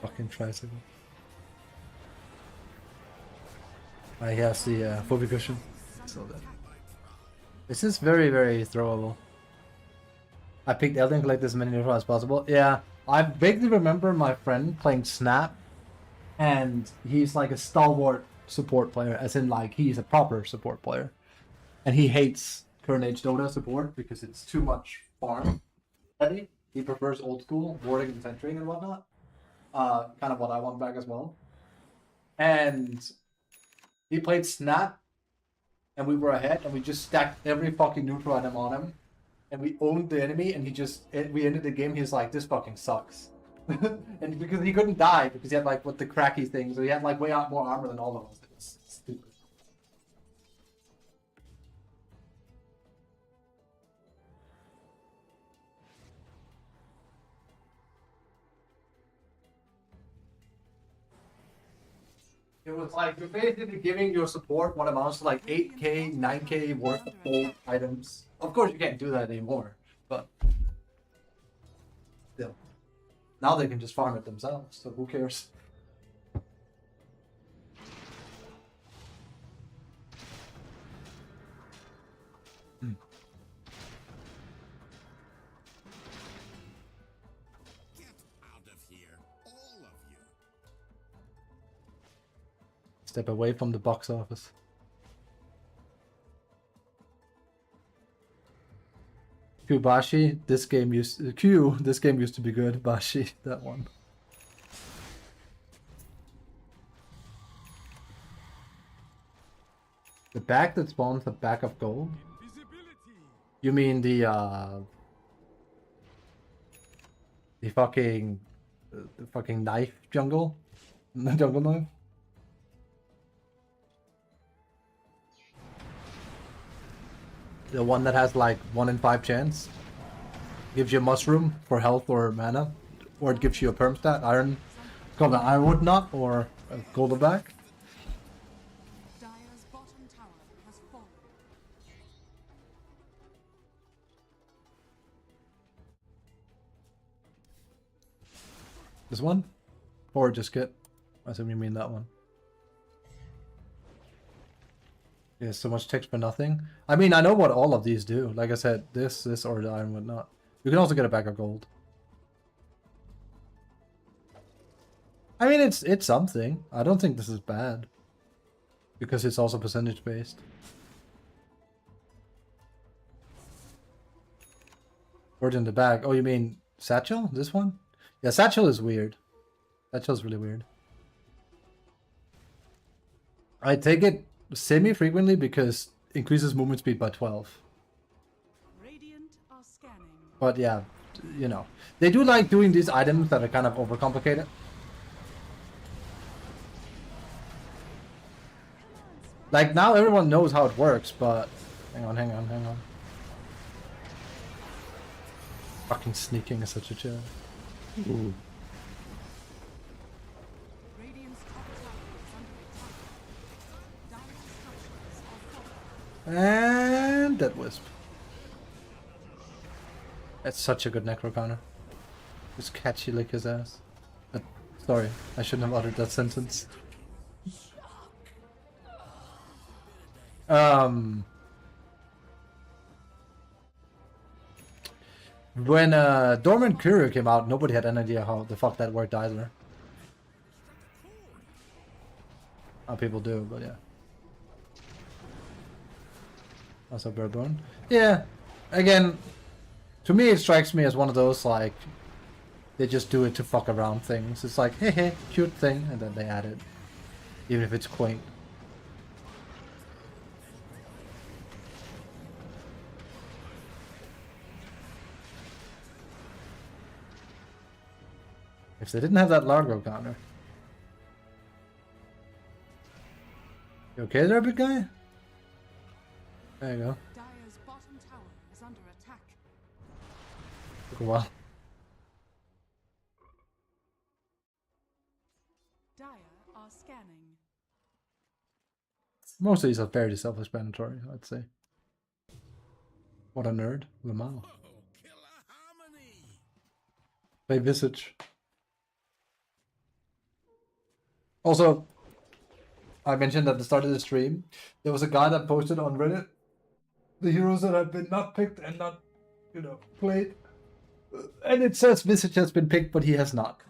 Fucking tricycle. He has the Phobia cushion. So that. This is very, very throwable. I picked Elden collect as many neutral as possible. Yeah, I vaguely remember my friend playing Snap, and he's like a stalwart support player, as in like he's a proper support player, and he hates current age Dota support because it's too much farm heavy. He prefers old school warding and centering and whatnot. Kind of what I want back as well. And he played Snap, and we were ahead, and we just stacked every fucking neutral item on him. And we owned the enemy, and we ended the game, he's like, this fucking sucks. And because he couldn't die, because he had like, what the cracky thing, so he had like way out more armor than all of us. It was stupid. It was like, you're basically giving your support what amounts to like 8k, 9k worth of old items. Of course you can't do that anymore, but still. Now they can just farm it themselves, so who cares? Get out of here, all of you. Step away from the box office. Q Bashi, this game used to be good. Bashi, that one. The bag that spawns the bag of gold? You mean the fucking knife jungle? The jungle knife? The one that has like 1 in 5 chance. Gives you a mushroom for health or mana. Or it gives you a perm stat, iron. Called an ironwood knot or a golden back. Dire's bottom tower has fallen. This one? Or just get. I assume you mean that one. Yeah, so much text for nothing. I mean, I know what all of these do. Like I said, this, or the iron whatnot. You can also get a bag of gold. I mean, it's something. I don't think this is bad. Because it's also percentage based. Word in the bag. Oh, you mean Satchel? This one? Yeah, Satchel is weird. Satchel's really weird. I take it semi-frequently because it increases movement speed by 12. Radiant are scanning. But yeah, you know. They do like doing these items that are kind of overcomplicated. Like, now everyone knows how it works, but... Hang on. Fucking sneaking is such a chill. Ooh. Radiant's top tower is under attack. Dire structures are falling. And Dead Wisp. That's such a good necro counter. Just catchy lick his ass. Sorry, I shouldn't have uttered that sentence. When Dormant Courier came out, nobody had any idea how the fuck that worked either. How people do, but yeah. Also Burborn. Yeah, again, to me it strikes me as one of those, like, they just do it to fuck around things. It's like, hey, cute thing, and then they add it. Even if it's quaint. If they didn't have that Largo counter. You okay there, big guy? There you go. Dire's bottom tower is under attack. Took a while. Dire are scanning. Most of these are fairly self-explanatory, I'd say. What a nerd. Lamau. Play Visage. Also, I mentioned at the start of the stream, there was a guy that posted on Reddit the heroes that have been not picked and not, you know, played. And it says Visage has been picked, but he has not.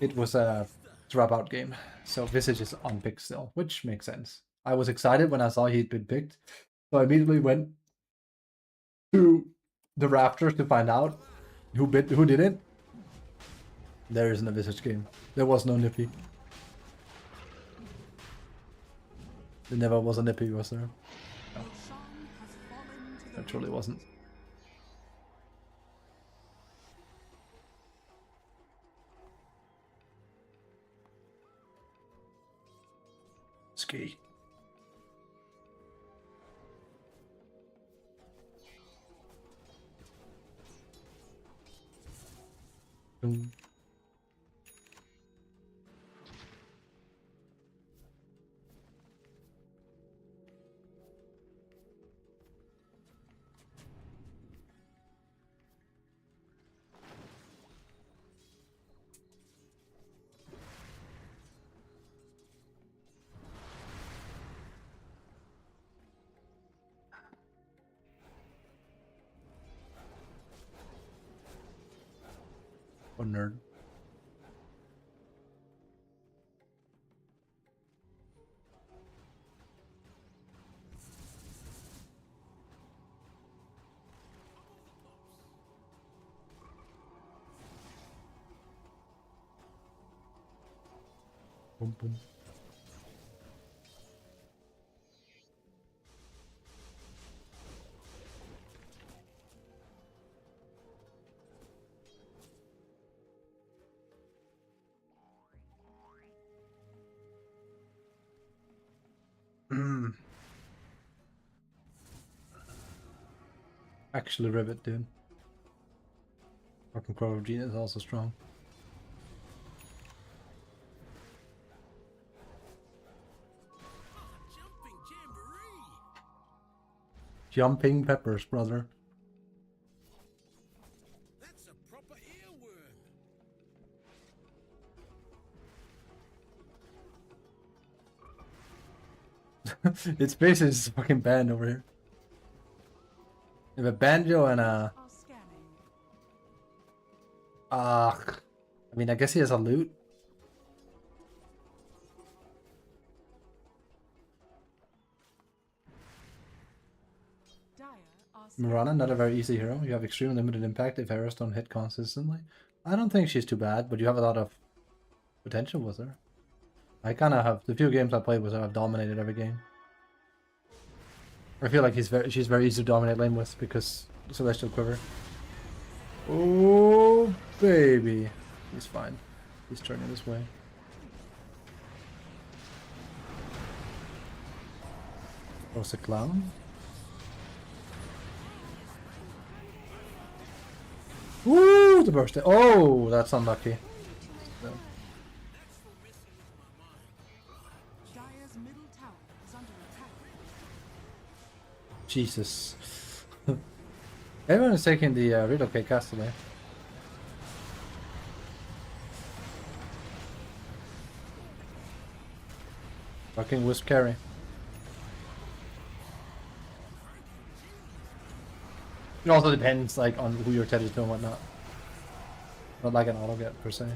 It was a dropout game, so Visage is unpicked still, which makes sense. I was excited when I saw he'd been picked, so I immediately went to the rafters to find out who did it. There isn't a Visage game. There was no Nippy. There never was a Nippy, was there? No. Roshan has fallen to the There truly wasn't. Ski. Boom. What a nerd. Boom, boom. Actually, Rivet, dude. Fucking Crow of Gene is also strong. Jumping peppers, brother. That's a proper earworm. Its face is fucking banned over here. You have a banjo and a. Are scanning. I mean, I guess he has a lute. Dire are scanning. Mirana, not a very easy hero. You have extreme limited impact if arrows don't hit consistently. I don't think she's too bad, but you have a lot of potential with her. I kind of have the few games I played with her. I've dominated every game. I feel like she's very easy to dominate lane with because Celestial Quiver. Oh baby, he's fine. He's turning this way. Oh, a clown. Woo! The burst. Oh, that's unlucky. So, Dire's middle tower is under attack. Jesus. Everyone is taking the relocate castle there. Fucking Wisp carry. It also depends like on who your Ted is doing and whatnot. Not like an auto get per se. Dire's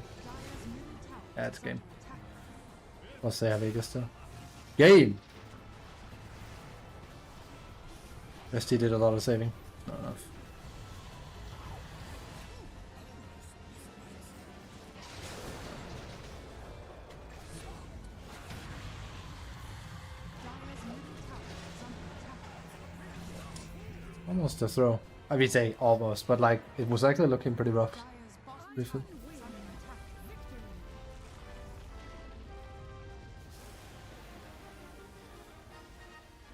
middle tower Yeah, it's is game. under attack. Plus they have Vegas still. Game! ST did a lot of saving. Not enough. Dire's middle tower is under attack. Almost a throw. I would say almost, but like it was actually looking pretty rough. Dire's bottom Briefly. tower is under attack. Victory.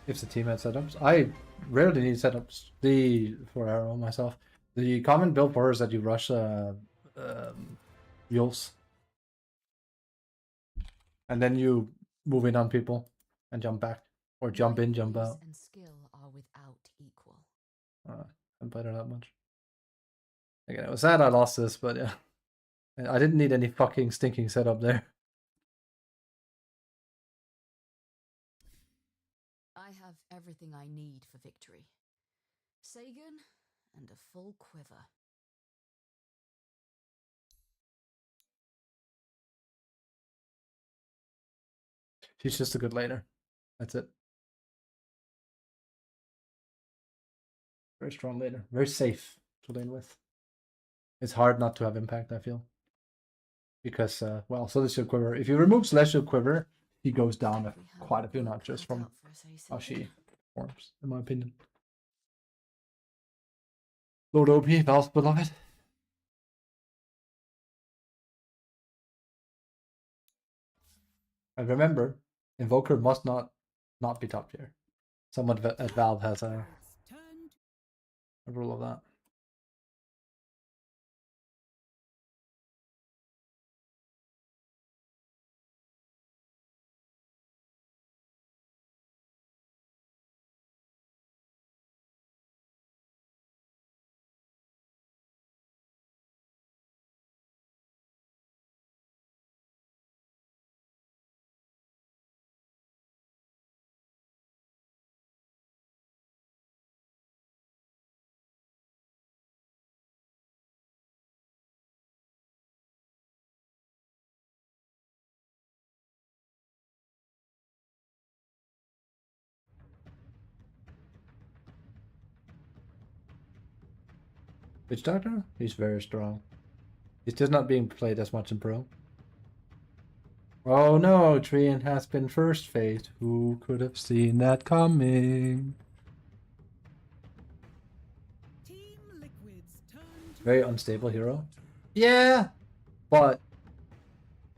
If the team had setups. I rarely need setups. For Arrow myself. The common build for her is that you rush Yules. And then you move in on people and jump back. Or jump in, jump out. And skill are without equal. I haven't played her that much. Again, it was sad I lost this, but yeah. I didn't need any fucking stinking setup there. I have everything I need for victory. Sagan and a full quiver. She's just a good laner. That's it. Very strong laner. Very safe to lane with. It's hard not to have impact, I feel. Because, well, Celestial Quiver. If you remove Celestial Quiver, he goes down quite a few notches from how she performs, in my opinion. Lord OP, Valve's beloved. And remember, Invoker must not be top tier. Someone at Valve has a rule of that. Witch Doctor? He's very strong. He's just not being played as much in Pro. Oh no, Treant has been first phase. Who could have seen that coming? Team Liquid's turn to Very unstable hero. Yeah, but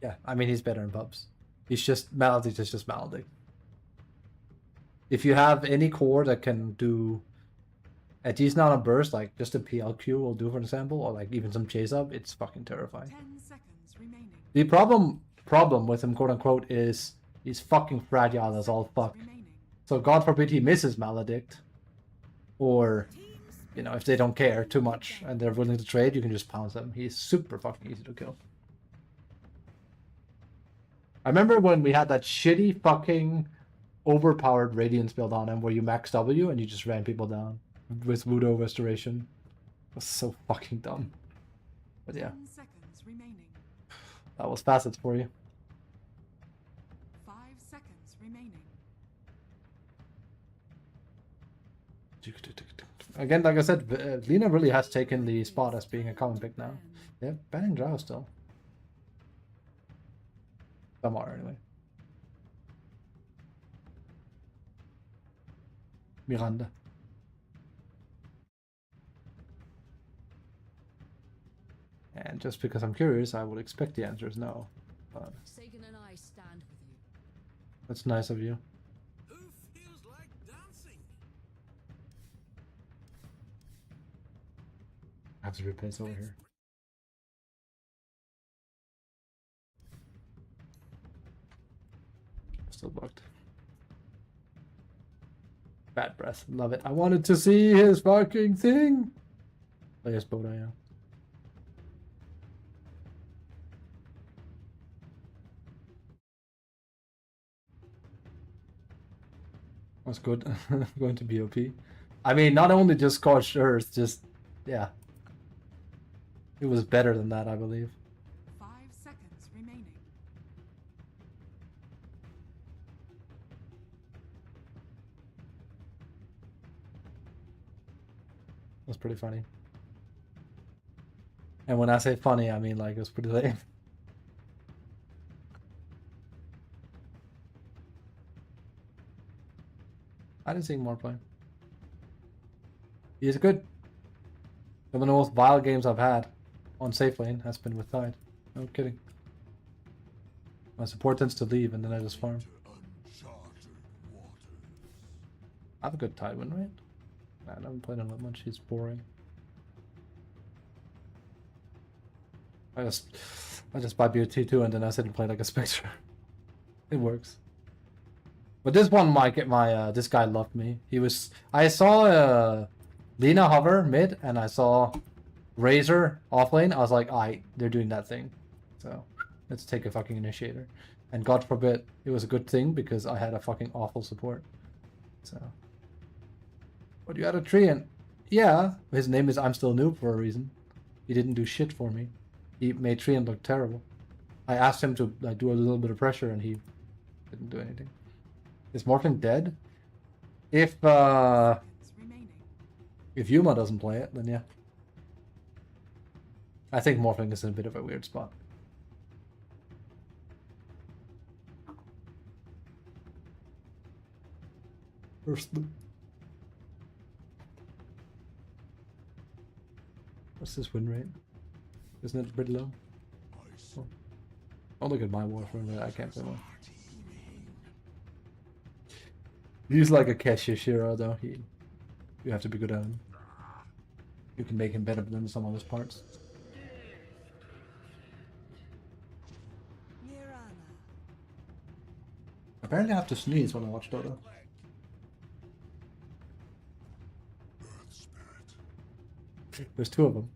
yeah, I mean he's better in pubs. He's just Maledict is just Maledict. If you have any core that can do at least not a burst, like just a PLQ will do, for example, or like even some chase up, it's fucking terrifying. 10 seconds remaining. The problem with him, quote unquote, is he's fucking fragile as all fuck. Remaining. So God forbid he misses Maledict, or you know, if they don't care too much and they're willing to trade, you can just pounce him. He's super fucking easy to kill. I remember when we had that shitty fucking overpowered Radiance build on him where you max W and you just ran people down with Voodoo Restoration. It was so fucking dumb. But yeah, 10 seconds remaining. that was Facets for you. 5 seconds remaining. Again, like I said, Lina really has taken the spot as being a common pick now. Yeah, banning Drow still. Some are, anyway. Miranda. And just because I'm curious, I would expect the answer is no. But Sagan and I stand with you. that's nice of you. Who feels like dancing? I have to replace over here. Still bugged. Bad breath. Love it. I wanted to see his fucking thing. Oh, yes, Boda, yeah. That's good. Going to BOP. I mean, not only just Scorched Earth, just, yeah. It was better than that, I believe. 5 seconds remaining. That's pretty funny. And when I say funny, I mean like it was pretty lame. I didn't see more play. He's good. Some of the most vile games I've had on safe lane has been with Tide. No kidding. My support tends to leave and then I just farm. I have a good Tide win rate. I haven't played him that much, he's boring. I just buy BOT2 and then I sit and play like a Spectre. It works. But this one might get my this guy loved me. I saw Lina hover mid and I saw Razor off lane. I was like, alright, they're doing that thing. So let's take a fucking initiator. And God forbid it was a good thing because I had a fucking awful support. So but you had a Treant. Yeah, his name is I'm Still Noob for a reason. He didn't do shit for me. He made Treant look terrible. I asked him to like do a little bit of pressure and he didn't do anything. Is Morphling dead? If Yuma doesn't play it, then yeah. I think Morphling is in a bit of a weird spot. What's this win rate? Isn't it pretty low? Oh, look at my Warframe rate. I can't play one. He's like a Kesha Shiro, though. You have to be good at him. You can make him better than some of his parts. Apparently I have to sneeze when I watch Dota. There's two of them.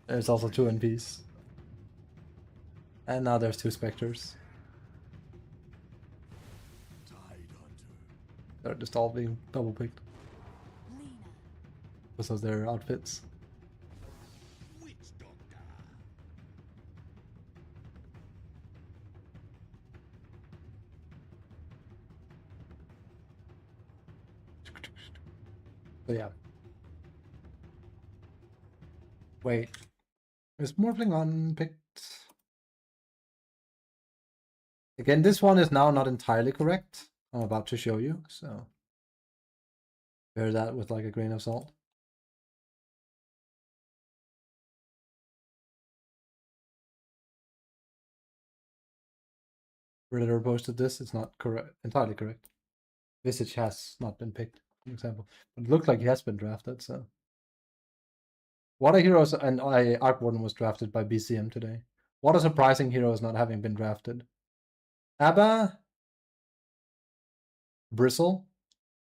There's also two NPs. And now there's two Spectres. They're just all being double picked. Because of their outfits. So yeah. Wait. Is Morphling unpicked? Again, this one is now not entirely correct. I'm about to show you, so bear that with like a grain of salt. Redditor posted this, it's not correct, entirely correct. Visage has not been picked, for example. But it looked like he has been drafted, so. What a Heroes and Arc Warden was drafted by BCM today. What a surprising hero is not having been drafted. Abba, Bristle,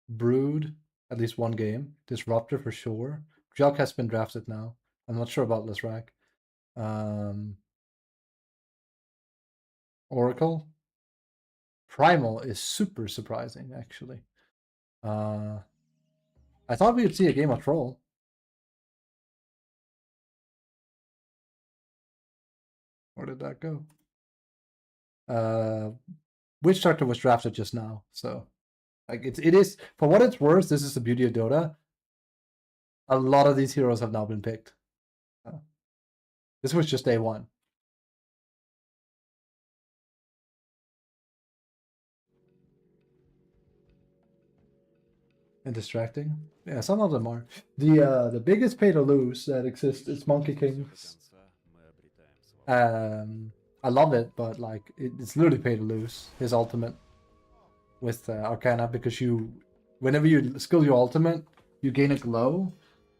Brood, at least one game. Disruptor for sure. Jug has been drafted now. I'm not sure about Lysrak. Oracle, Primal is super surprising, actually. I thought we would see a game of Troll. Where did that go? Witch Doctor was drafted just now, so like it is for what it's worth. This is the beauty of Dota. A lot of these heroes have now been picked. This was just day one. And distracting. Yeah, some of them are. The biggest pay to lose that exists is Monkey Kings. I love it, but like it's literally pay to lose. His ultimate with Arcana, because whenever you skill your ultimate, you gain a glow.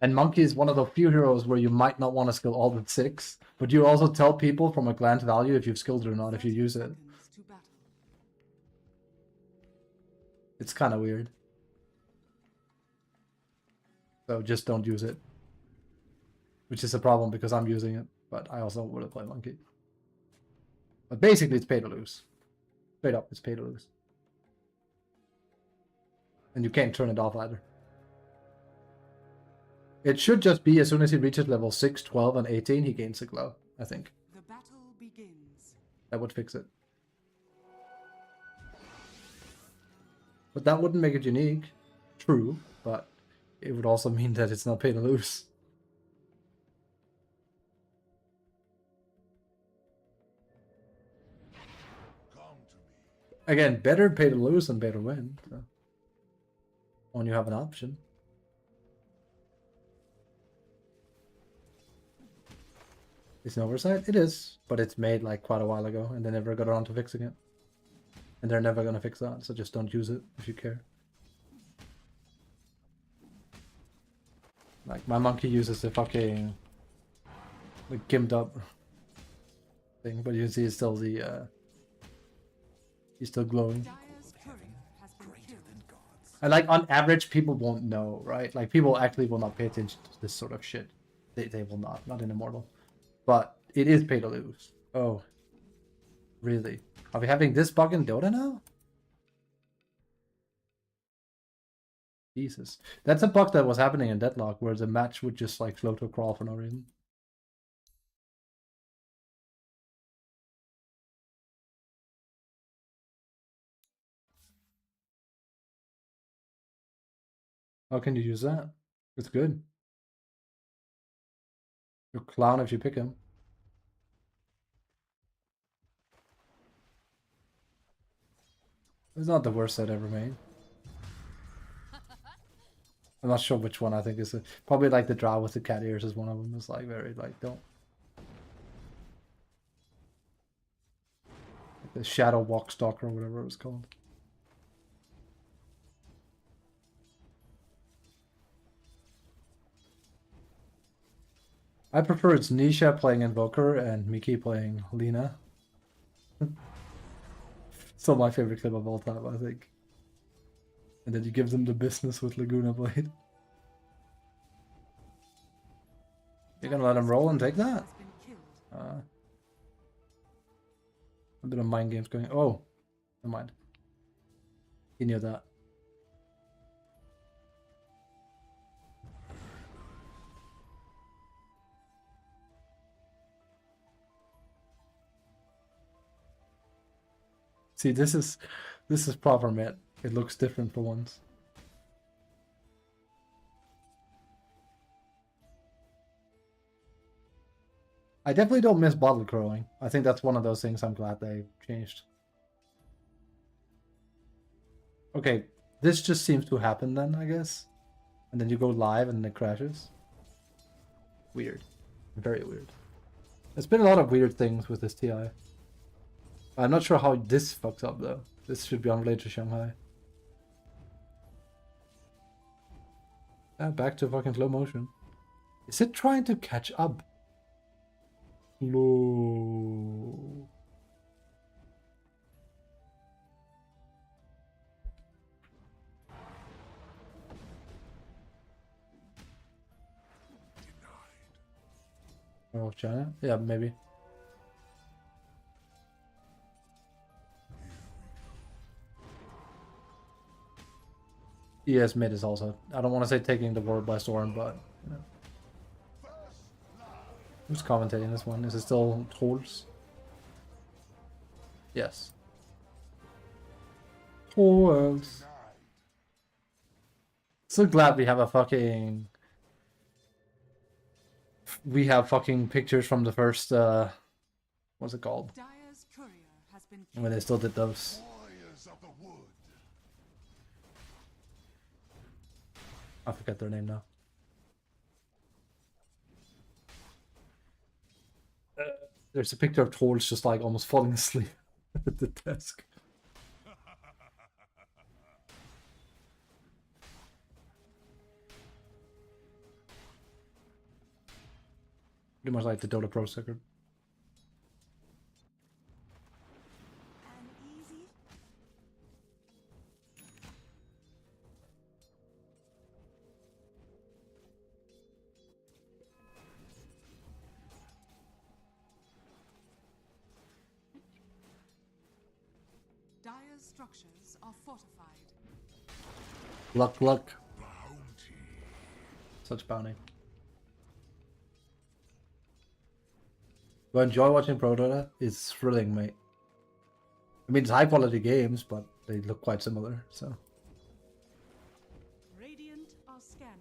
And Monkey is one of the few heroes where you might not want to skill all but 6, but you also tell people from a glance value if you've skilled it or not if you use it. It's kind of weird. So just don't use it. Which is a problem because I'm using it, but I also would have played Monkey. But basically it's pay to lose. Straight up, it's pay to lose. And you can't turn it off either. It should just be as soon as he reaches level 6, 12, and 18, he gains a glow, I think. The battle begins. That would fix it. But that wouldn't make it unique. True, but it would also mean that it's not pay to lose. Again, better pay to lose than pay to win. So. When you have an option. It's an oversight? It is, but it's made like quite a while ago and they never got around to fixing it. And they're never gonna fix that, so just don't use it if you care. Like my Monkey uses the fucking like gimped up thing, but you can see it's still the he's still glowing. And like on average people won't know, right? Like people actually will not pay attention to this sort of shit. They will not in Immortal. But it is pay to lose. Oh. Really? Are we having this bug in Dota now? Jesus. That's a bug that was happening in Deadlock, where the match would just like float or crawl for no reason. How can you use that? It's good. You're a clown if you pick him. It's not the worst set ever made. I'm not sure which one I think is probably like the Drow with the cat ears is one of them. It's like very like don't. Like the Shadow Walkstalker or whatever it was called. I prefer it's Nisha playing Invoker and Miki playing Lina. Still my favorite clip of all time, I think. And then you give them the business with Laguna Blade. You're gonna let him roll and take that? A bit of mind games going. Oh, never mind. He knew that. See, this is proper mid. It looks different for once. I definitely don't miss bottle crowing. I think that's one of those things I'm glad they changed. Okay, this just seems to happen then, I guess. And then you go live and it crashes. Weird. Very weird. There's been a lot of weird things with this TI. I'm not sure how this fucks up though. This should be unrelated to Shanghai. Back to fucking slow motion. Is it trying to catch up? No. Oh, China? Yeah, maybe. ES mid is also, I don't want to say taking the world by storm, but you know. Who's commentating this one? Is it still Trolls? Yes. Trolls. So glad we have a fucking... We have fucking pictures from the first, what's it called? Dire's courier has been When they still did those. Warriors of the wood. I forget their name now. There's a picture of Trolls just like almost falling asleep at the desk. Pretty much like the Dota Pro Circuit. uneasy. Dire's structures are fortified. Luck. Such bounty. Do I enjoy watching Pro Dota? It's thrilling, mate. I mean, it's high quality games, but they look quite similar, so. Radiant are scanning.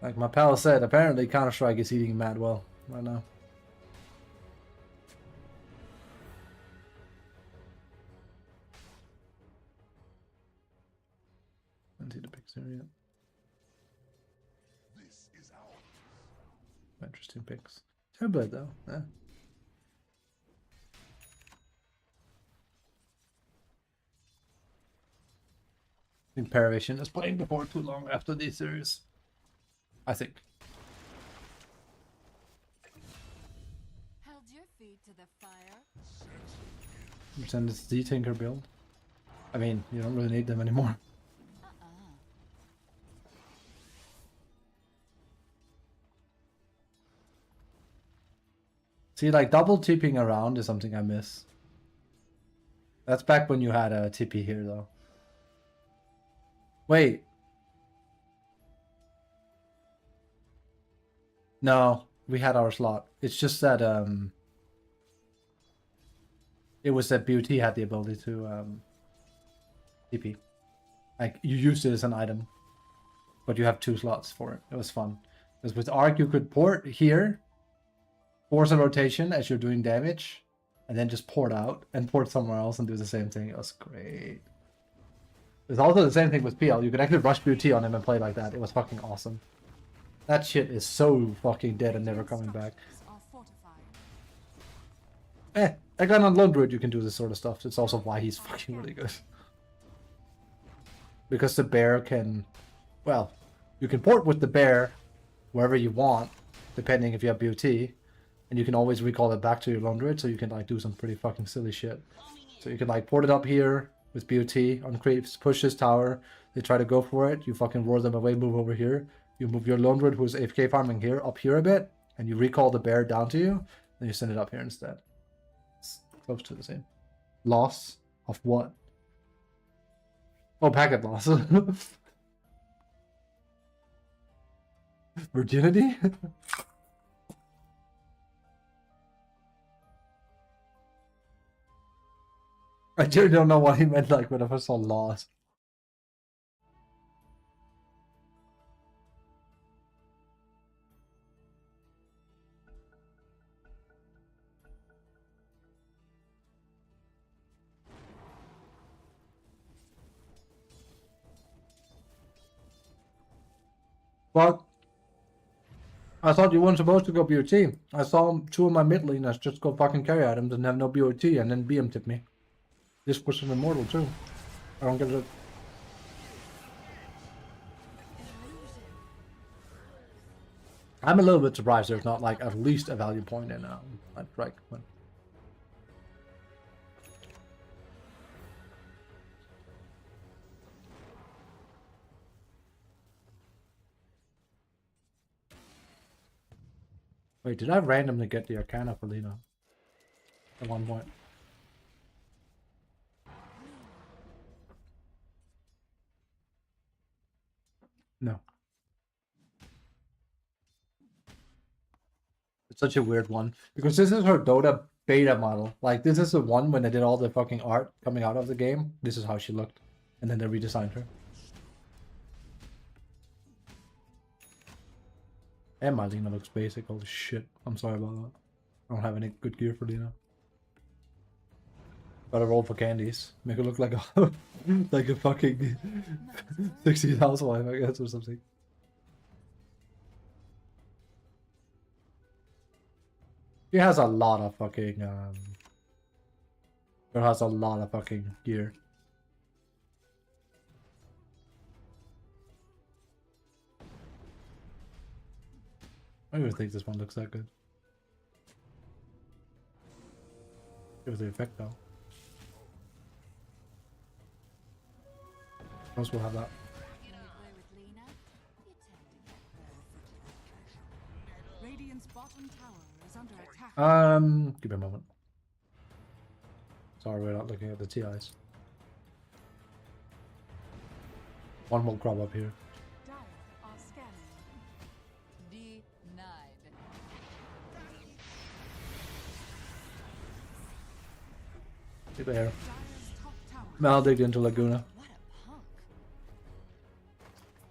Like my pal said, apparently Counter-Strike is eating mad well right now. Didn't see the picture yet. This is ours. Interesting picks. Hellblade though, yeah. I think Paravision is playing before too long after these series. I think. Held your feet to the fire. Send this D-Tinker build. I mean, you don't really need them anymore. See, like double tipping around is something I miss. That's back when you had a TP here, though. Wait. No, we had our slot. It's just that it was that BOT had the ability to TP. Like you used it as an item, but you have 2 slots for it. It was fun. Because with Arc you could port here, force a rotation as you're doing damage, and then just port out and port somewhere else and do the same thing. It was great. It's also the same thing with PL. You could actually rush BOT on him and play like that. It was fucking awesome. That shit is so fucking dead and never coming back. Again on Lone Druid you can do this sort of stuff. It's also why he's fucking really good. Because the bear can... Well, you can port with the bear wherever you want, depending if you have BOT. And you can always recall it back to your Lone Druid, so you can like do some pretty fucking silly shit. So you can like port it up here with BOT on creeps, push this tower, they try to go for it, you fucking roar them away, move over here. You move your Lone Druid, who's AFK farming here, up here a bit, and you recall the bear down to you, then you send it up here instead. It's close to the same. Loss of what? Oh, packet loss. Virginity? I really don't know what he meant like when I first saw loss. But I thought you weren't supposed to go BOT. I saw 2 of my mid laners just go fucking carry items and have no BOT and then BM tip me. This was an immortal too. I don't get it. I'm a little bit surprised there's not like at least a value point in like when. Wait, did I randomly get the Arcana for Lina? At one point. No. It's such a weird one. Because this is her Dota beta model. Like, this is the one when they did all the fucking art coming out of the game. This is how she looked. And then they redesigned her. And my Lina looks basic. Holy shit. I'm sorry about that. I don't have any good gear for Lina. Gotta roll for candies. Make her look like a like a fucking 60 housewife, I guess, or something. She has a lot of fucking Girl has a lot of fucking gear. I don't even think this one looks that good. Give it the effect though. Most will have that. Radiant's bottom tower is under attack. Give me a moment. Sorry, we're not looking at the TIs. One will crop up here. Dire are scanning. Denied. See there. Dire's top tower. Maldigged into Laguna. What a punk.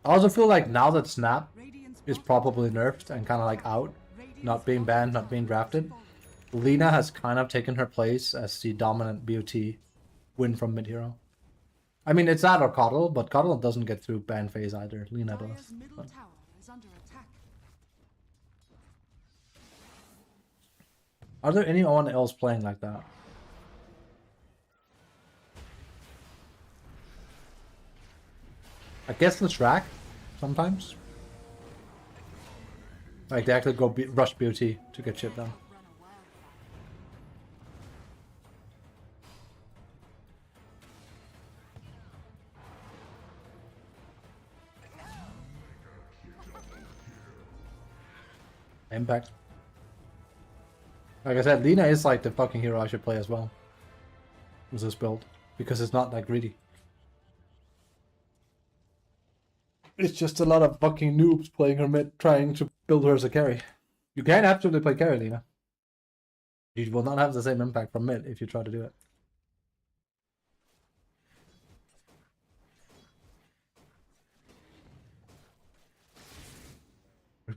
I also feel like now that Snap Radiant's is bottom probably nerfed and kind of like out, Radiant's not being bottom banned, not tower being drafted, has fallen. Lina has kind of taken her place as the dominant BOT win from mid hero. I mean, it's that or Coddle, but Coddle doesn't get through ban phase either. Lina does. Dire's middle But- tower is under attack. Are there anyone else playing like that? I guess the track sometimes. Like they actually go rush BOT to get shit done. Run a wildfire. Impact. Like I said, Lina is like the fucking hero I should play as well. With this build. Because it's not that greedy. It's just a lot of fucking noobs playing her mid, trying to build her as a carry. You can absolutely play carry, Lina. You will not have the same impact from mid if you try to do it.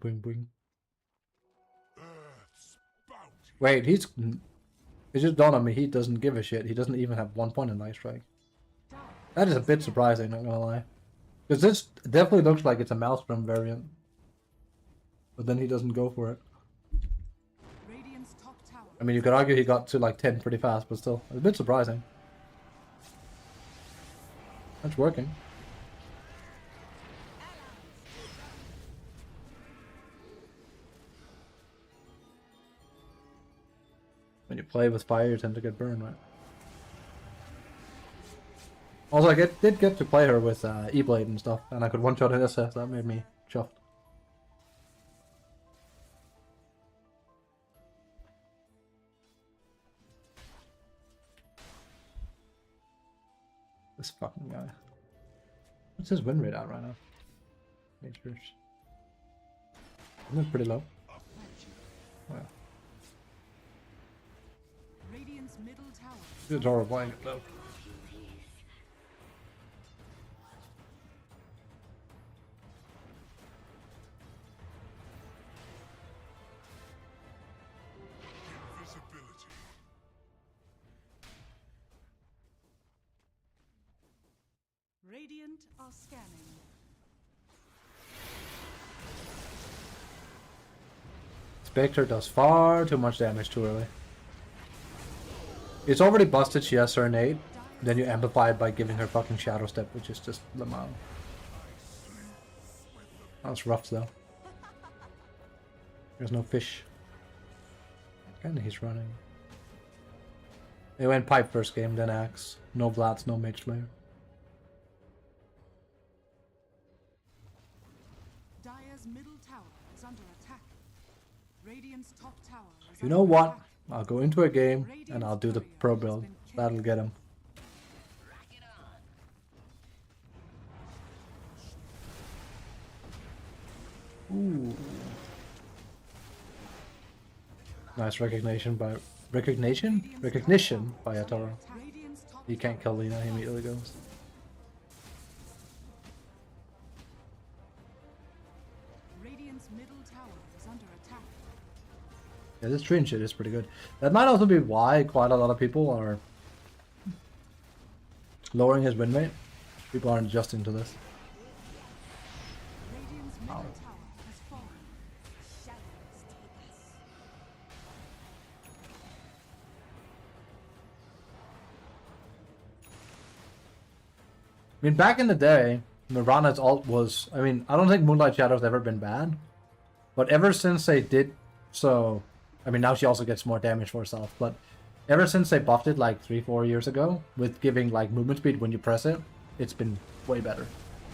Boing, boing. Earth's bounty. Wait, it just dawned on me, he doesn't give a shit. He doesn't even have 1 point in Night Strike. Dire That is a bit surprising, not gonna lie. Because this definitely looks like it's a Maelstrom variant. But then he doesn't go for it. Radiant's top tower. I mean, you could argue he got to like 10 pretty fast, but still, it's a bit surprising. That's working. When you play with fire, you tend to get burned, right? Also, I did get to play her with E-Blade and stuff, and I could one-shot an SS. That made me chuffed. This fucking guy. What's his win rate at right now? Nature's. Isn't it pretty low? Oh, yeah. Radiant's middle tower. It's horrible playing it low. Invisibility. Radiant are scanning. Spectre does far too much damage too early. It's already busted, she has her innate. Then you amplify it by giving her fucking Shadow Step, which is just Lamau. That was rough though. There's no fish. Kinda he's running. They went Pipe first game, then Axe. No Vlads, no Mage Slayer. Dire's middle tower is under attack. Radiant's You know what? I'll go into a game and I'll do the pro build. That'll get him. Ooh. Nice recognition by recognition by Atoro. He can't kill Lina, he immediately goes. Radiant's middle tower is under attack. Yeah, this train shit is pretty good. That might also be why quite a lot of people are lowering his win rate. People aren't adjusting to this. Radiant's middle Ow. tower has fallen. Shadows take us. I mean, back in the day, Mirana's ult was... I mean, I don't think Moonlight Shadow's ever been bad. But ever since they did so... I mean, now she also gets more damage for herself. But ever since they buffed it like 3-4 years ago, with giving like movement speed when you press it, it's been way better.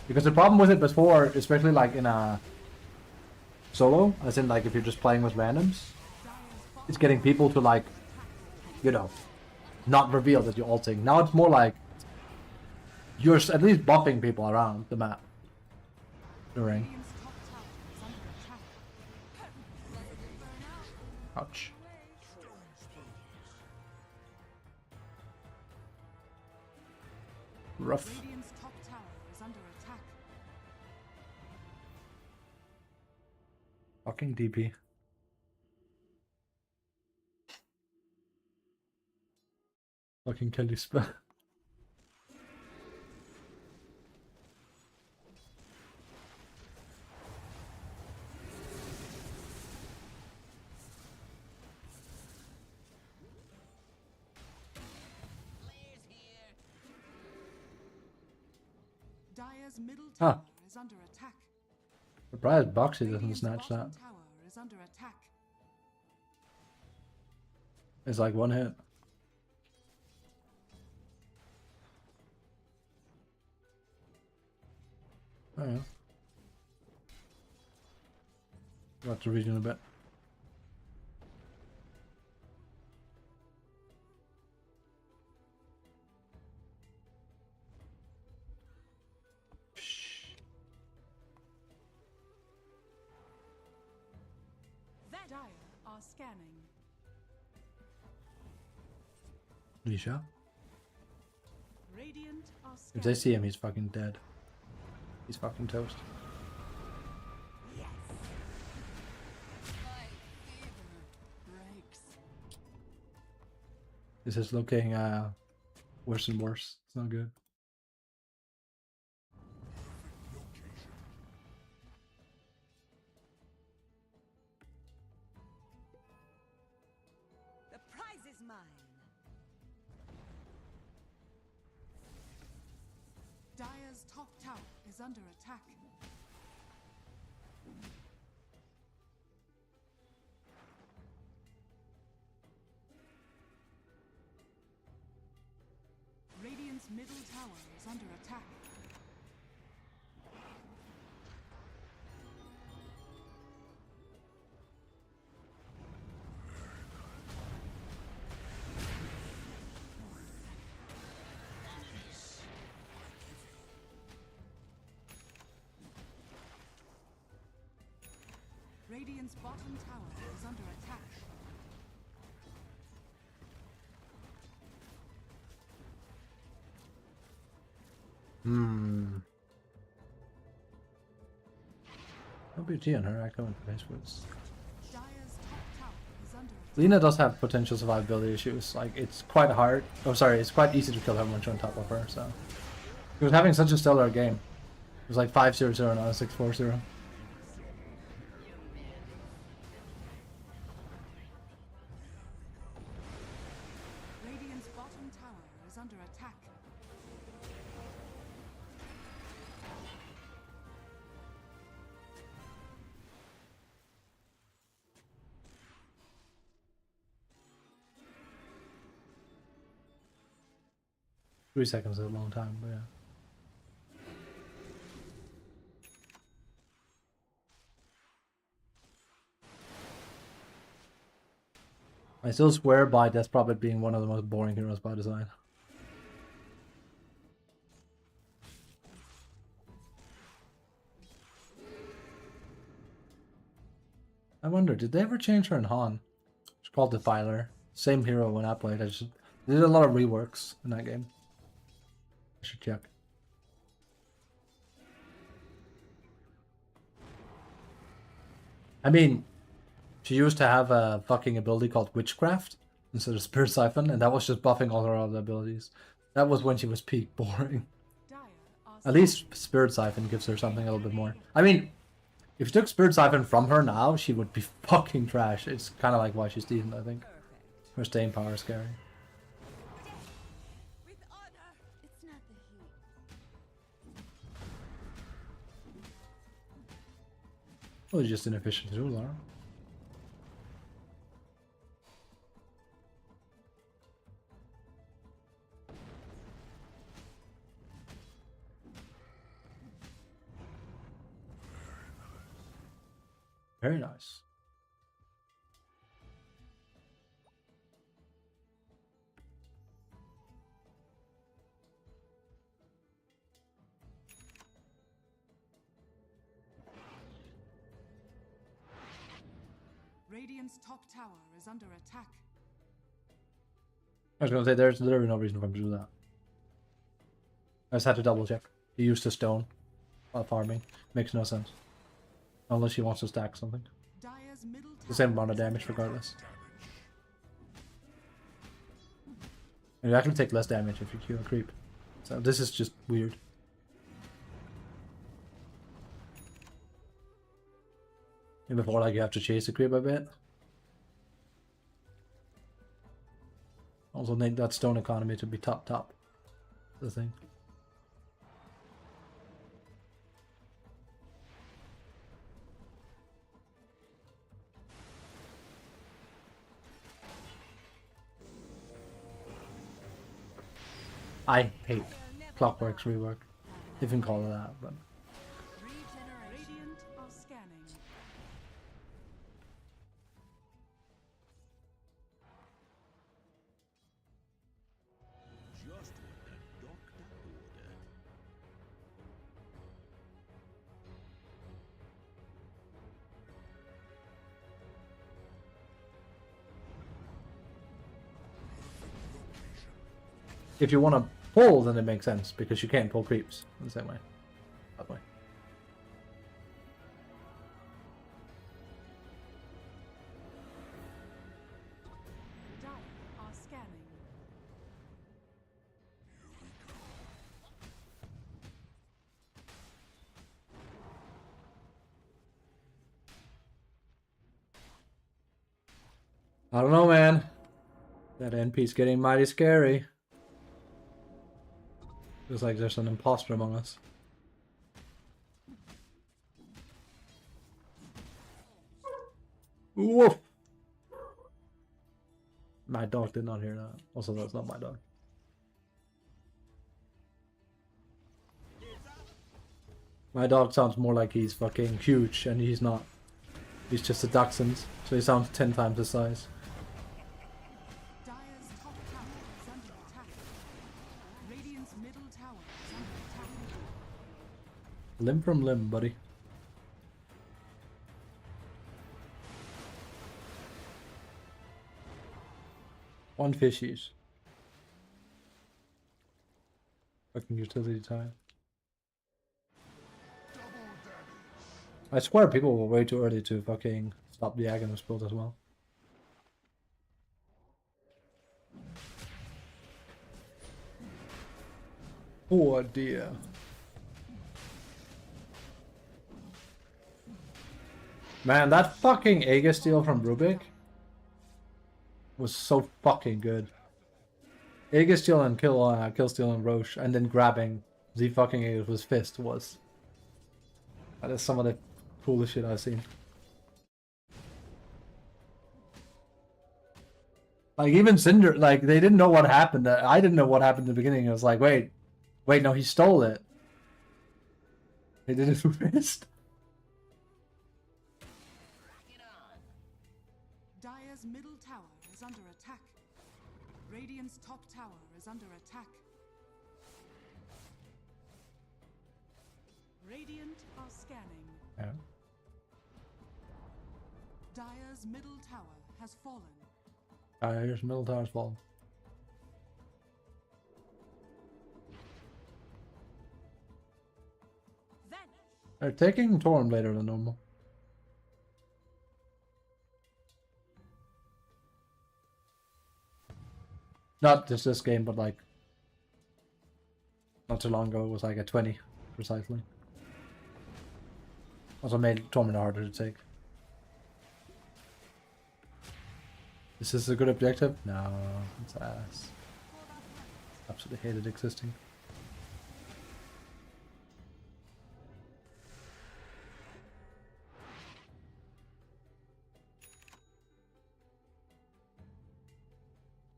Because the problem with it before, especially like in a solo, as in like if you're just playing with randoms, it's getting people to like, you know, not reveal that you're ulting. Now it's more like you're at least buffing people around the map. The ring. Radiant's top tower is under attack. Ouch. Rough. Radiant's top tower is under attack. Fucking DP. Fucking Kelly spell. Dire's middle Huh. tower is under attack. Surprised Boxy doesn't Radiant's snatch bottom that. tower is under attack. It's like one hit. Oh yeah. Got to region a bit. Dire are scanning. Nisha. Radiant are If scanning. they see him, he's fucking dead. He's fucking toast. This is looking worse and worse. It's not good. The prize is mine. Dire's top tower is under attack. Radiant's middle tower is under attack. Radiant's bottom tower is under attack. No beauty on her. I go into Facebooks. Dire's top tower is under attack. Lina does have potential survivability issues. Like, it's quite hard. Oh, sorry, it's quite easy to kill her once you're on top of her, so. She was having such a stellar game. It was like 5-0-0, now 6-4-0. Radiant's bottom tower is under attack. Three seconds is a long time, but yeah. I still swear by Death Prophet being one of the most boring heroes by design. I wonder, did they ever change her in Han? It's called Defiler. Same hero when I played. They did a lot of reworks in that game. I should check. I mean, she used to have a fucking ability called Witchcraft instead of Spirit Siphon, and that was just buffing all her other abilities. That was when she was peak boring. At least Spirit Siphon gives her something a little bit more. I mean, if you took Spirit Siphon from her now, she would be fucking trash. It's kind of like why she's decent, I think. Her staying power is scary. With honor. It's not the heat. Well, it's just inefficient too, Laura. Very nice. Radiant's top tower is under attack. I was gonna say there's literally no reason for him to do that. I just had to double check. He used a stone while farming. Makes no sense. Unless he wants to stack something. Dire's middle The same tower amount of is damage under regardless. And you actually take less damage if you kill a creep. So this is just weird. And before, like, you have to chase a creep a bit. Also need that stone economy to be top. The thing. I hate Clockwork's rework. If you can call it that, but Radiant are scanning. Just what the doctor ordered. if you want to pull, then it makes sense because you can't pull creeps in the same way. That way. Dire are scanning. I don't know, man. That NP's getting mighty scary. Feels like there's an imposter among us. Woof! My dog did not hear that. Also, that's not my dog. My dog sounds more like he's fucking huge, and he's not. He's just a dachshund, so he sounds 10 times his size. Dire's top tower is under attack. Radiant's middle tower is under attack. Limb from limb, buddy. One fishies. Fucking utility time. I swear people were way too early to fucking stop the Aghanim build as well. Oh dear. Man, that fucking Aegis steal from Rubik was so fucking good. Aegis steal and kill steal and Roche, and then grabbing the fucking Aegis with fist was. That is some of the coolest shit I've seen. Like even Cinder, like they didn't know what happened. I didn't know what happened in the beginning. I was like, wait, no, he stole it. He did it with fist. Dire's middle tower is under is under attack. Radiant are scanning. Yeah. Dire's middle tower has fallen. Here's middle tower's fall. They're taking Torn later than normal. Not just this game, but like not too long ago it was like a 20 precisely. Also made Torment harder to take. Is this a good objective? No, it's ass. Absolutely hated existing.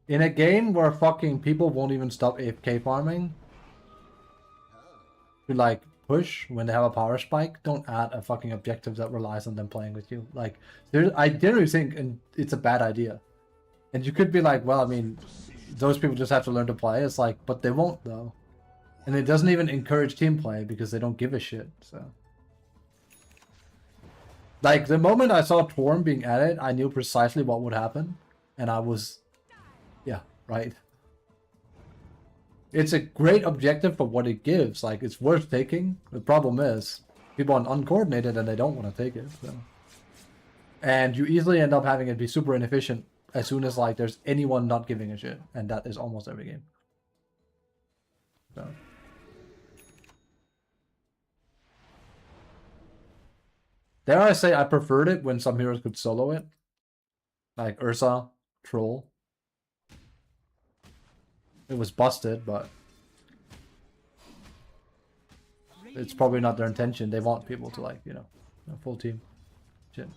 In a game where fucking people won't even stop AFK farming to like push when they have a power spike, don't add a fucking objective that relies on them playing with you. Like, I generally think it's a bad idea. And you could be like, well, I mean, those people just have to learn to play. It's like, but they won't though. And it doesn't even encourage team play because they don't give a shit, so. Like, the moment I saw Torm being added, I knew precisely what would happen. And I was... Yeah, right. It's a great objective for what it gives. Like, it's worth taking. The problem is, people are uncoordinated and they don't want to take it. So. And you easily end up having it be super inefficient as soon as, like, there's anyone not giving a shit. And that is almost every game. So. Dare I say I preferred it when some heroes could solo it. Like Ursa, Troll. It was busted, but it's probably not their intention. They want people to, like, you know, a full team. Shit.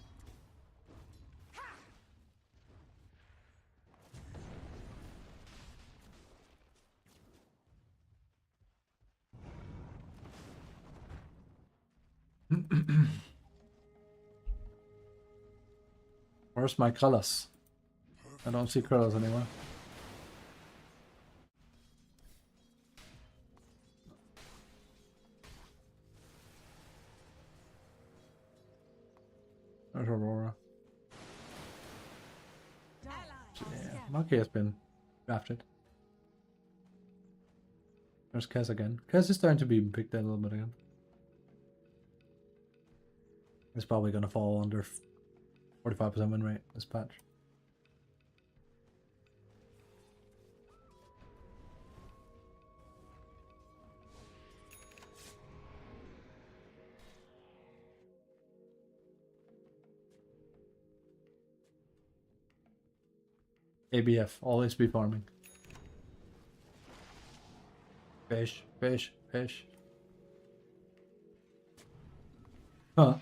Where's my Krellis? I don't see Krellis anywhere. There's Aurora. Yeah, Maki has been drafted. There's Kez again. Kez is starting to be picked a little bit again. It's probably going to fall under 45% win rate this patch. ABF, always be farming. Fish, fish, fish. Huh.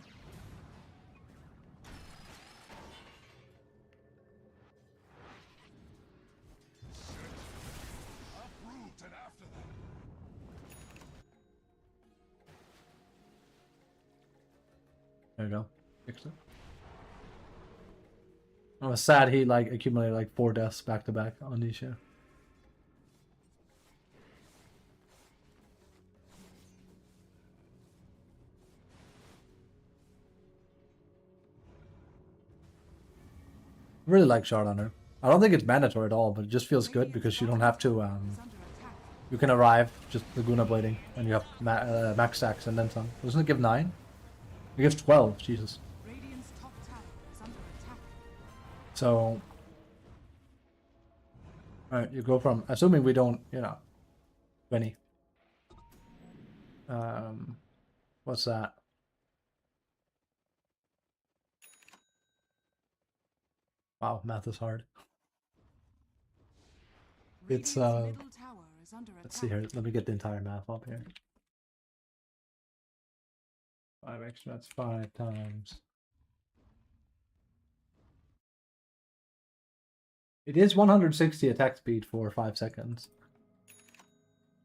There you go. Fixed it. I was sad he like accumulated like 4 deaths back to back on Nisha. I really like Shard on her. I don't think it's mandatory at all, but it just feels good because you don't have to you can arrive just Laguna blading and you have max stacks and then some. Doesn't it give 9? It gives 12, Jesus. So, alright, you go from, assuming we don't, you know, 20. What's that? Wow, math is hard. It's, let's see here, let me get the entire math up here. 5x, that's 5 times. It is 160 attack speed for 5 seconds.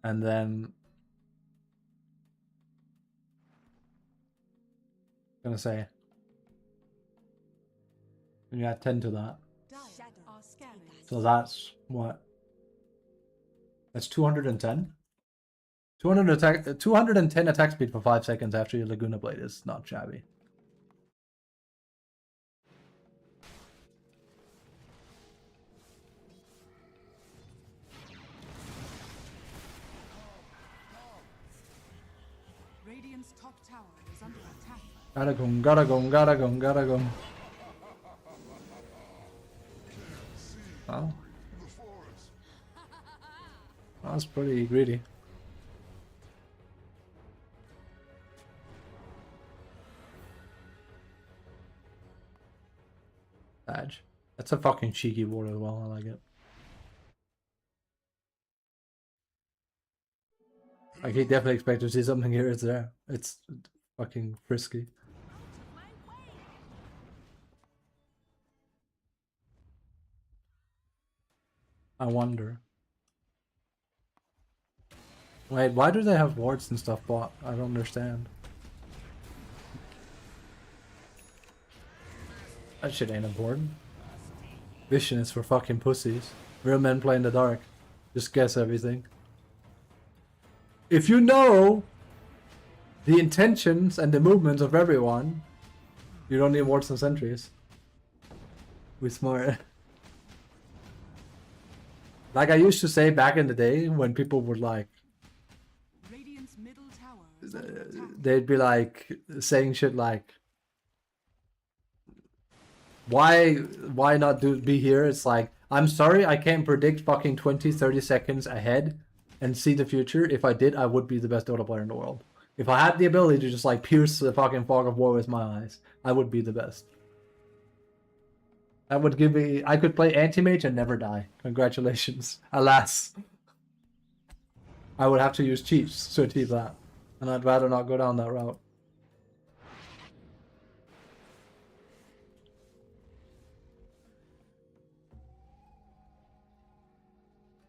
And then... I'm gonna say... when you add 10 to that. So that's what? That's 210. 210 attack speed for 5 seconds after your Laguna Blade is not shabby. Radiant's top tower is under attack. Gotta go, gotta go, gotta go, gotta go. Oh. That's pretty greedy. Badge. That's a fucking cheeky ward as well, I like it. Like, he definitely expects to see something here, it's there. It's fucking frisky. I wonder. Wait, why do they have wards and stuff bought? I don't understand. That shit ain't important. Vision is for fucking pussies. Real men play in the dark. Just guess everything. If you know the intentions and the movements of everyone, you don't need wards and sentries. We smart. Like I used to say back in the day when people would like, Radiant's middle tower is under attack. they'd be like saying shit like, why not be here? It's like, I'm sorry I can't predict fucking 20-30 seconds ahead and see the future. If I did, I would be the best Dota player in the world. If I had the ability to just like pierce the fucking fog of war with my eyes, I would be the best. That would give me, I could play anti-mage and never die. Congratulations. Alas. I would have to use cheats to achieve that. And I'd rather not go down that route.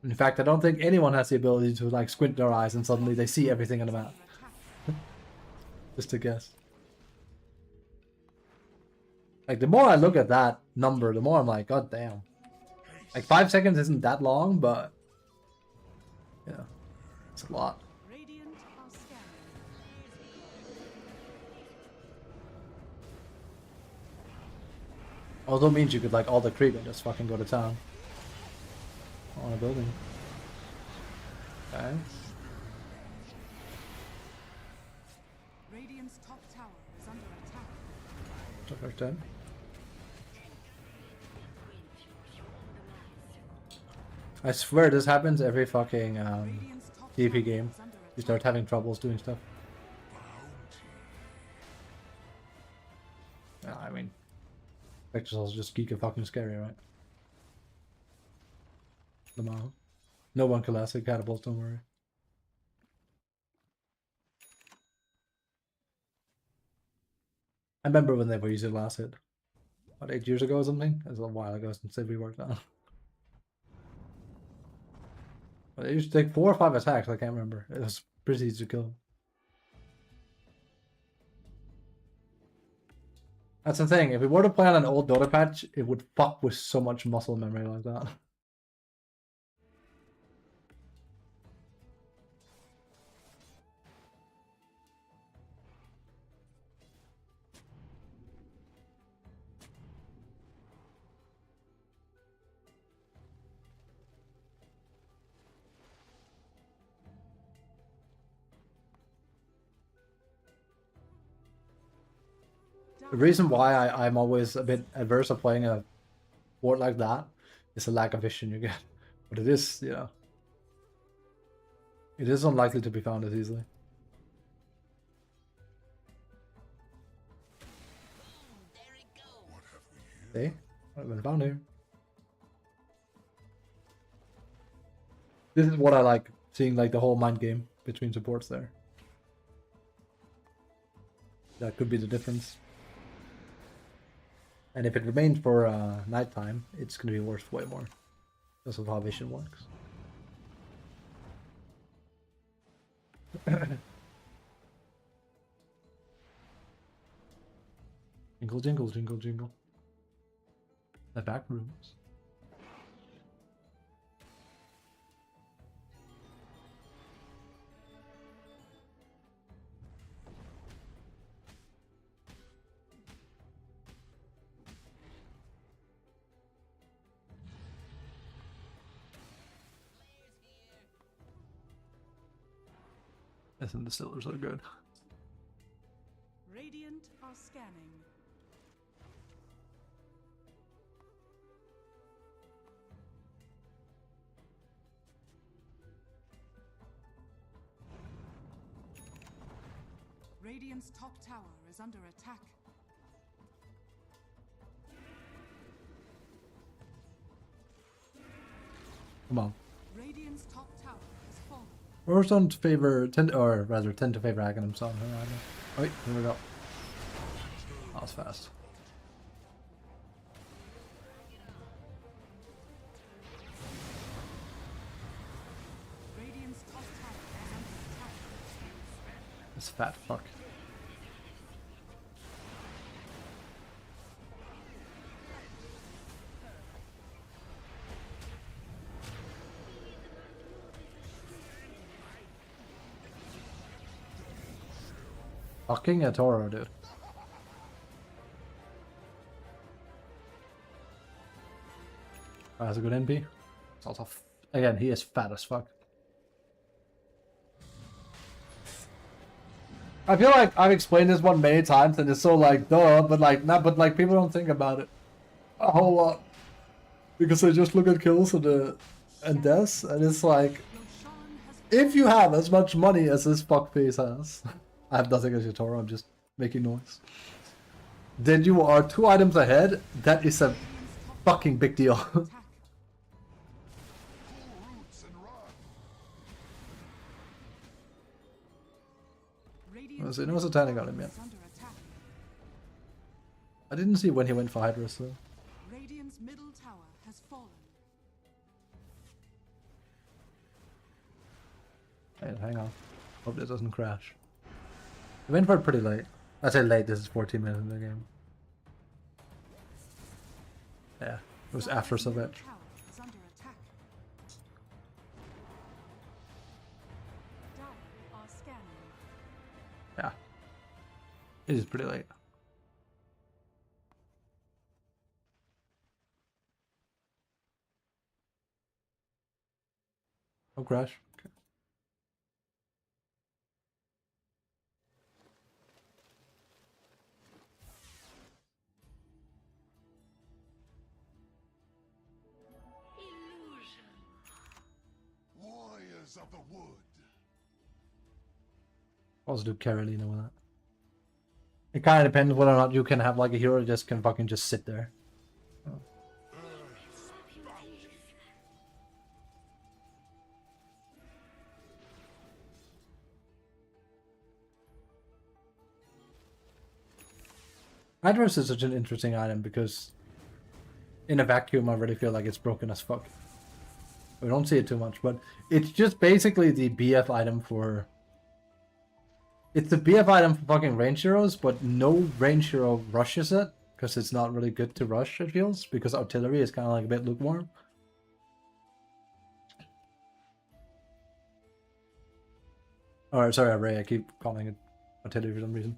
In fact, I don't think anyone has the ability to like squint their eyes and suddenly they see everything on the map. Just a guess. Like, the more I look at that number, the more I'm like, god damn. Like, 5 seconds isn't that long, but yeah, it's a lot. Radiant are scanning. Also means you could like all the creep and just fucking go to town on a building. Okay. Radiant's top tower is under attack. So first 10. I swear this happens every fucking Radiant's top PvP tower game. is under You attack. start having troubles doing stuff. I mean, Vector Souls just geek and fucking scary, right? Lamau. No one classic catapults, don't worry. I remember when they were using last hit. What, 8 years ago or something? It was a while ago since they reworked that. But they used to take 4 or 5 attacks, I can't remember. It was pretty easy to kill. That's the thing, if we were to play on an old Dota patch, it would fuck with so much muscle memory like that. The reason why I'm always a bit adverse of playing a board like that is the lack of vision you get. But it is, you know, it is unlikely to be found as easily. See? What have been found here? This is what I like, seeing like the whole mind game between supports there. That could be the difference. And if it remains for nighttime, it's going to be worth way more. Because of how vision works. Jingle, jingle, jingle, jingle. The back rooms. Isn't the Steelers so good? Radiant are scanning. Radiant's top tower is under attack. Come on. Radiant's top tower has fallen. Warzone to favor tend to favor Aghanim Song. Wait, here we go. That was fast. Radiant's top tower is under attack. This fat fuck. Fucking a Toro, dude. That's a good NP. It's also again, he is fat as fuck. I feel like I've explained this one many times and it's so like duh, but like not, but like people don't think about it a whole lot because they just look at kills and deaths, and it's like if you have as much money as this fuckface has. I have nothing against Toro, I'm just making noise. Then you are 2 items ahead. That is a fucking big deal. Was it? No Satanic on him yet. I didn't see when he went for Hydras though. Radiant's middle tower has fallen. Hey, hang on. Hope this doesn't crash. I went for it pretty late. I say late, this is 14 minutes in the game. Yeah, it was after Savage. Yeah. It is pretty late. No crash. Okay. Warriors of the wood. Also do Carolina with that. It kind of depends whether or not you can have like a hero that just can fucking just sit there. Oh. Hydras is such an interesting item because in a vacuum I really feel like it's broken as fuck. We don't see it too much, but it's just basically the BF item for... It's the BF item for fucking range heroes, but no range hero rushes it, because it's not really good to rush, it feels, because artillery is kind of like a bit lukewarm. Or sorry, array, I keep calling it artillery for some reason.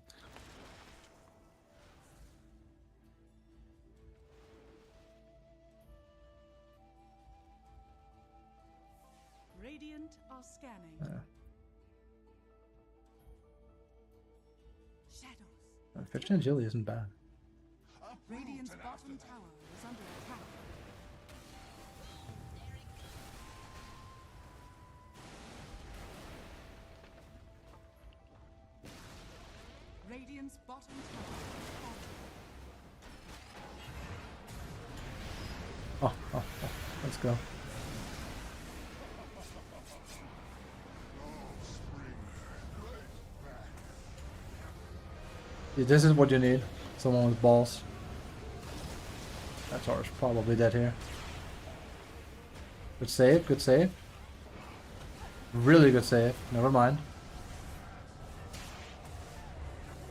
Radiant are scanning. Shadows. 15 agility isn't bad. Radiant's bottom tower is under attack. Radiant's bottom tower is falling. Oh, let's go. Yeah, this is what you need. Someone with balls. That's ours. Probably dead here. Good save, good save. Really good save. Never mind.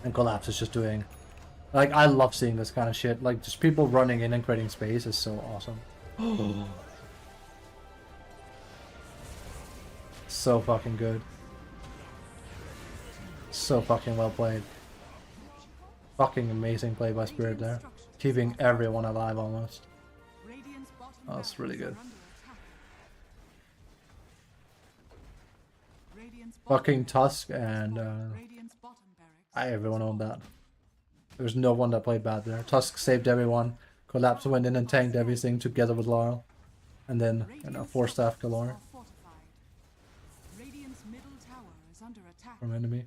And Collapse is just doing... Like, I love seeing this kind of shit. Like, just people running in and creating space is so awesome. So fucking good. So fucking well played. Fucking amazing play by Spirit there. Keeping everyone alive almost. Oh, that's really good. Radiant's fucking bottom Tusk barracks has and fallen. Radiant's bottom barracks everyone has owned that. fallen. There's no one that played bad there. Tusk saved everyone. Collapse went in and tanked everything together with Laurel. And then, Radiant's 4 staff structures galore are fortified. Radiant's middle tower is under attack. from enemy.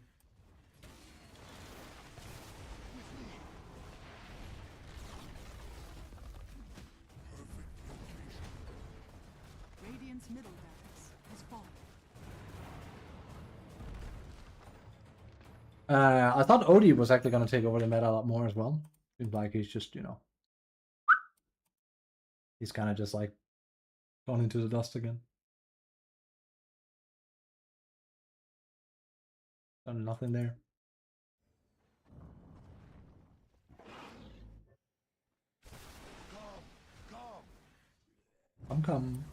Radiant's middle barracks has fallen. I thought Odie was actually going to take over the meta a lot more as well. Seems like he's just, he's kind of just like gone into the dust again. Done nothing there. I'm coming.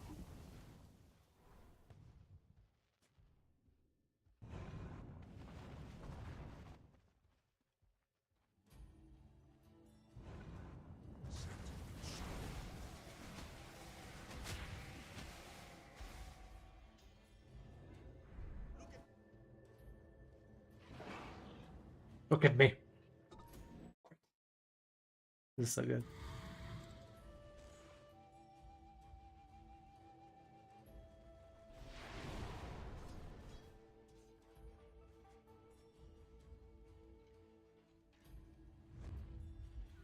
Look at me. This is so good.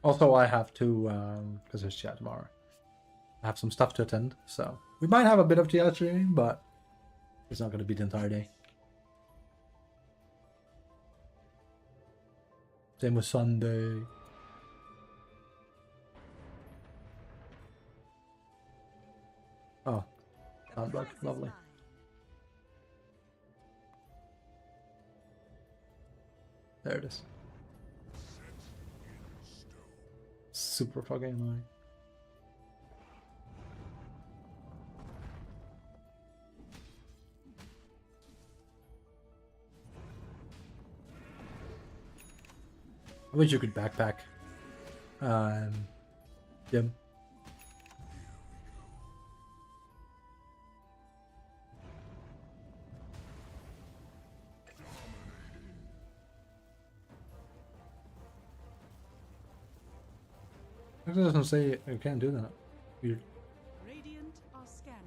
Also, I have to, because there's chat tomorrow, I have some stuff to attend, so we might have a bit of chat streaming, but it's not going to be the entire day. Same with Sunday. Oh, sound block, lovely. There it is. Super fucking annoying. I wish you could backpack. Jim. It doesn't say you can't do that. Weird. Radiant are scanning.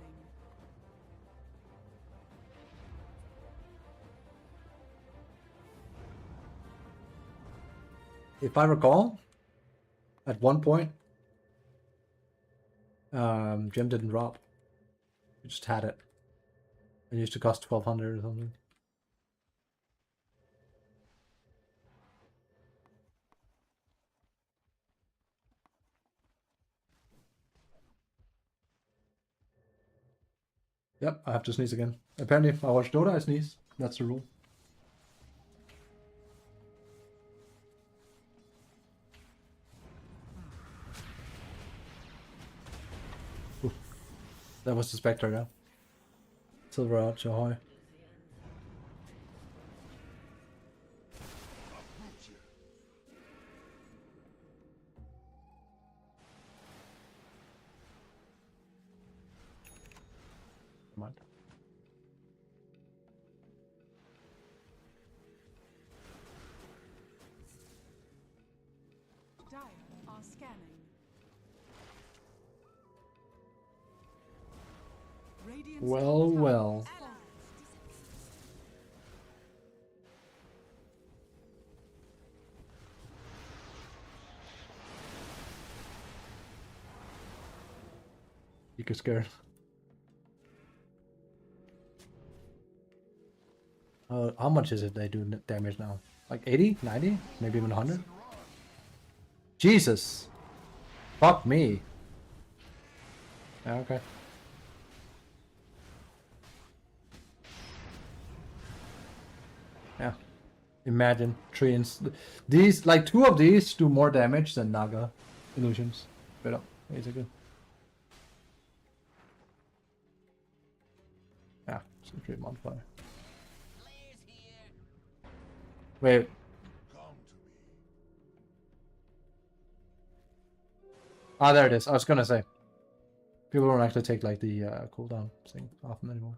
If I recall, at one point, Gem didn't drop. He just had it. It used to cost 1200 or something. Yep, I have to sneeze again. Apparently, if I watch Dota, I sneeze. That's the rule. Oof. That was the Spectre, yeah. Silver out, Ahoy. Come on. Dire are scanning. Radiant's Well, top tower well. has fallen. You get scared. How much is it they do damage now? Like 80? 90? Maybe even 100? Jesus! Fuck me. Yeah, okay. Yeah. Imagine these, like 2 of these do more damage than Naga illusions. Straight up, basically. Yeah, it's a great modifier. Wait. Ah, there it is. I was gonna say. People don't actually take like the cooldown thing often anymore.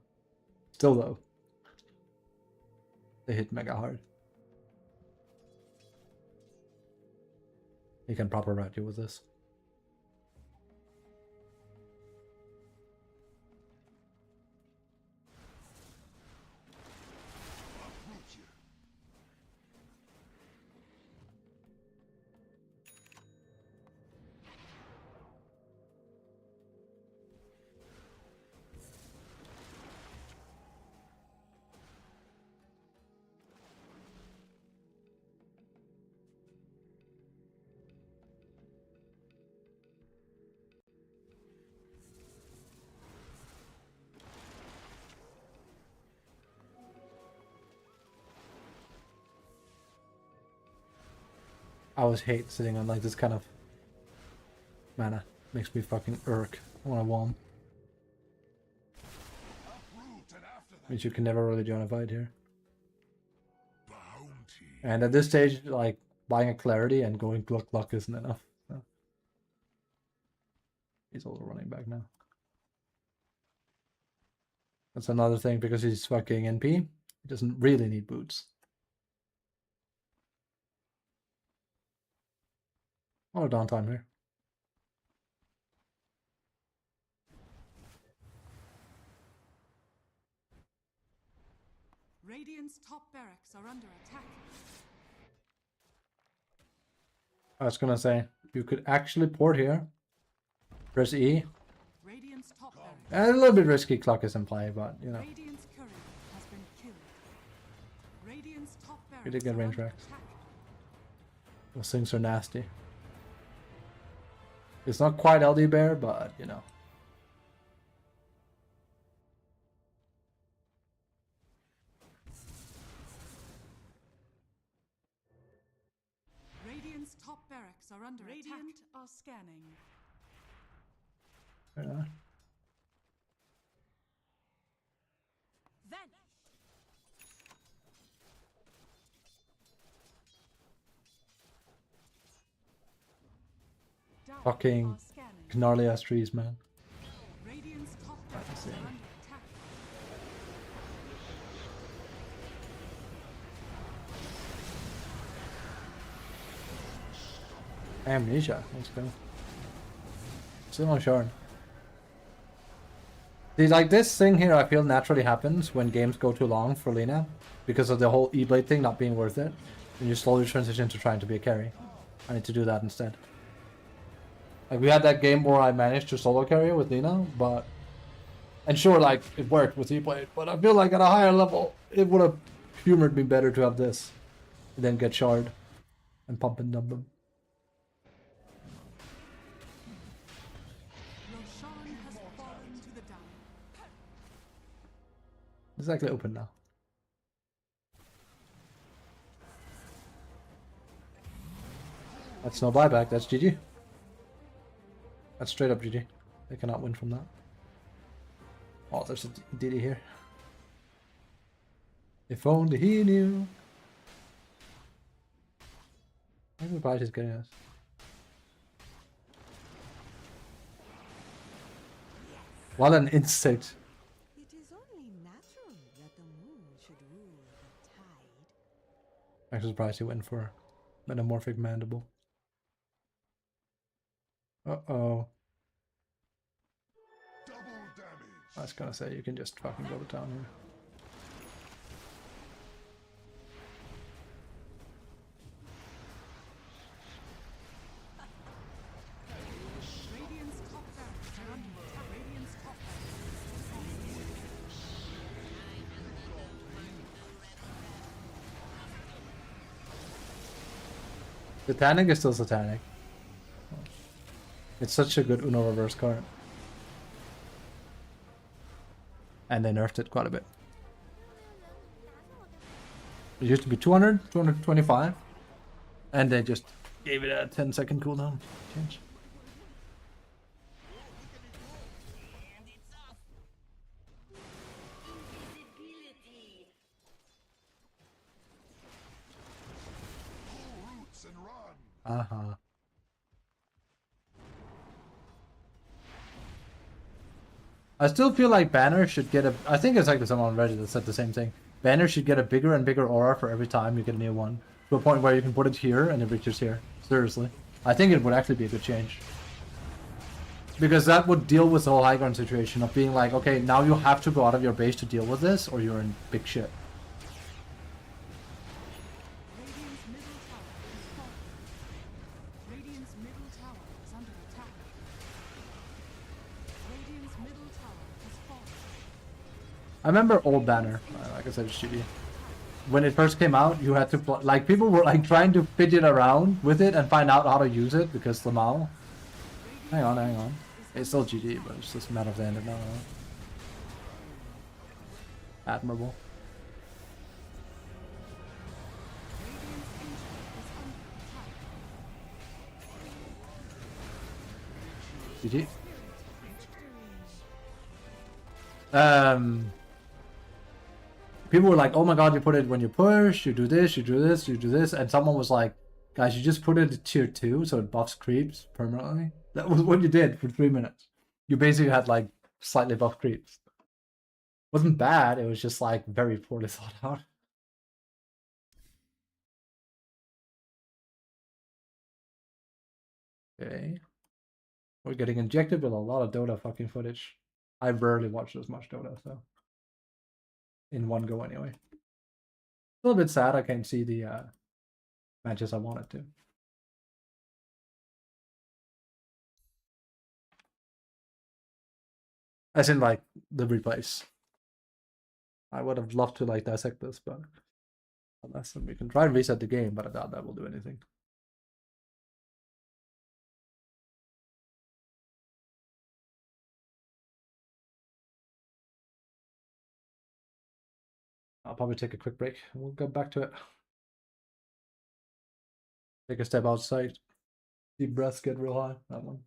Still though. They hit mega hard. He can proper rat you with this. I always hate sitting on like this kind of mana. Makes me fucking irk when I want. Means you can never really join a fight here. And at this stage, like buying a clarity and going Gluck Gluck isn't enough. So. He's also running back now. That's another thing because he's fucking NP. He doesn't really need boots. Or downtime here. Radiant's top barracks are under attack. I was gonna say, you could actually port here. Press E. Radiant's top barracks. A little bit risky, clock is in play, but you know. Radiant's courier has been killed. Radiant's top barracks We did get are range under tracks. attack. Those things are nasty. It's not quite LD Bear, but you know. Radiant's top barracks are under attack. Radiant are scanning. Yeah. Vanish. Dire Fucking are scanning. gnarly ass trees, man. Radiant's top barracks are under attack. Amnesia, let's go. Still on Shard. See, like this thing here, I feel naturally happens when games go too long for Lina because of the whole E-Blade thing not being worth it. And you slowly transition to trying to be a carry. I need to do that instead. Like we had that game where I managed to solo carry with Lina, but and sure, like it worked with E-Blade, but I feel like at a higher level, it would have humored me better to have this, and then get Shard and pump and dump them. Roshan has fallen to the down. It's actually open now. That's no buyback, that's GG. That's straight up GG. They cannot win from that. Oh, there's a DD here. If only he knew. Maybe the bite is getting us. What an insect. It is only natural that the moon should rule the tide. I'm surprised he went for Metamorphic Mandible. Uh-oh. I was gonna say, you can just fucking go to town here. Radiant's top barracks are under attack. Radiant's top Satanic is still Satanic. It's such a good Uno reverse card. And they nerfed it quite a bit. It used to be 200, 225. And they just gave it a 10-second cooldown change. Uh-huh. I still feel like Banner should get a... I think it's like someone on Reddit that said the same thing. Banner should get a bigger and bigger aura for every time you get a new one. To a point where you can put it here and it reaches here. Seriously. I think it would actually be a good change. Because that would deal with the whole high ground situation of being like, okay, now you have to go out of your base to deal with this, or you're in big shit. Radiant's middle tower is falling. Radiant's middle tower is under attack. Radiant's middle tower has fallen. I remember old Banner, like I said, it's GD. When it first came out, you had to like people were like trying to fidget around with it and find out how to use it because Lamau. Hang on. It's still GD, but it's just matter of the end of now. Admirable. GG. People were like, oh my god, you put it when you push, you do this, you do this, you do this, and someone was like, guys, you just put it at tier 2 so it buffs creeps permanently. That was what you did for 3 minutes. You basically had like slightly buff creeps. Wasn't bad, it was just like very poorly thought out. Okay. We're getting injected with a lot of Dota fucking footage. I rarely watch as much Dota, so. In one go anyway. A little bit sad I can't see the matches I wanted to. As in like the replays. I would have loved to like dissect this, but unless we can try and reset the game, but I doubt that will do anything. I'll probably take a quick break and we'll go back to it. Take a step outside. Deep breaths get real high. That one.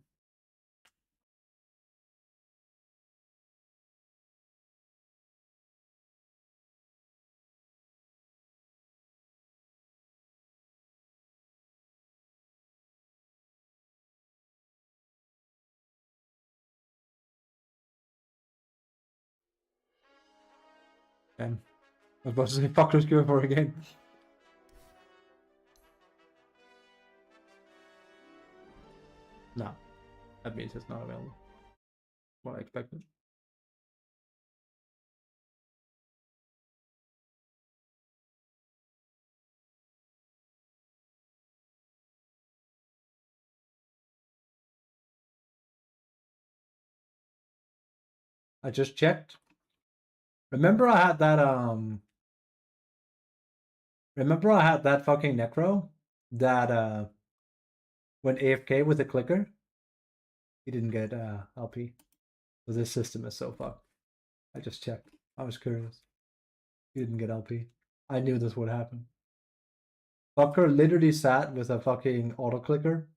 And I was about to say fuckers queue for a game. No. That means it's not available. What I expected. I just checked. Remember I had that remember I had that fucking Necro that went AFK with a clicker? He didn't get LP. So this system is so fucked. I just checked. I was curious. He didn't get LP. I knew this would happen. Fucker literally sat with a fucking auto clicker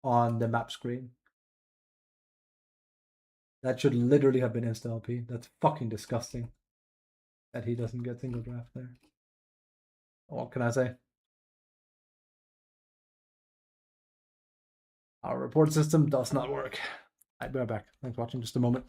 on the map screen. That should literally have been insta LP. That's fucking disgusting. That he doesn't get single draft there. What can I say? Our report system does not work. I'll be right back. Thanks for watching. Just a moment.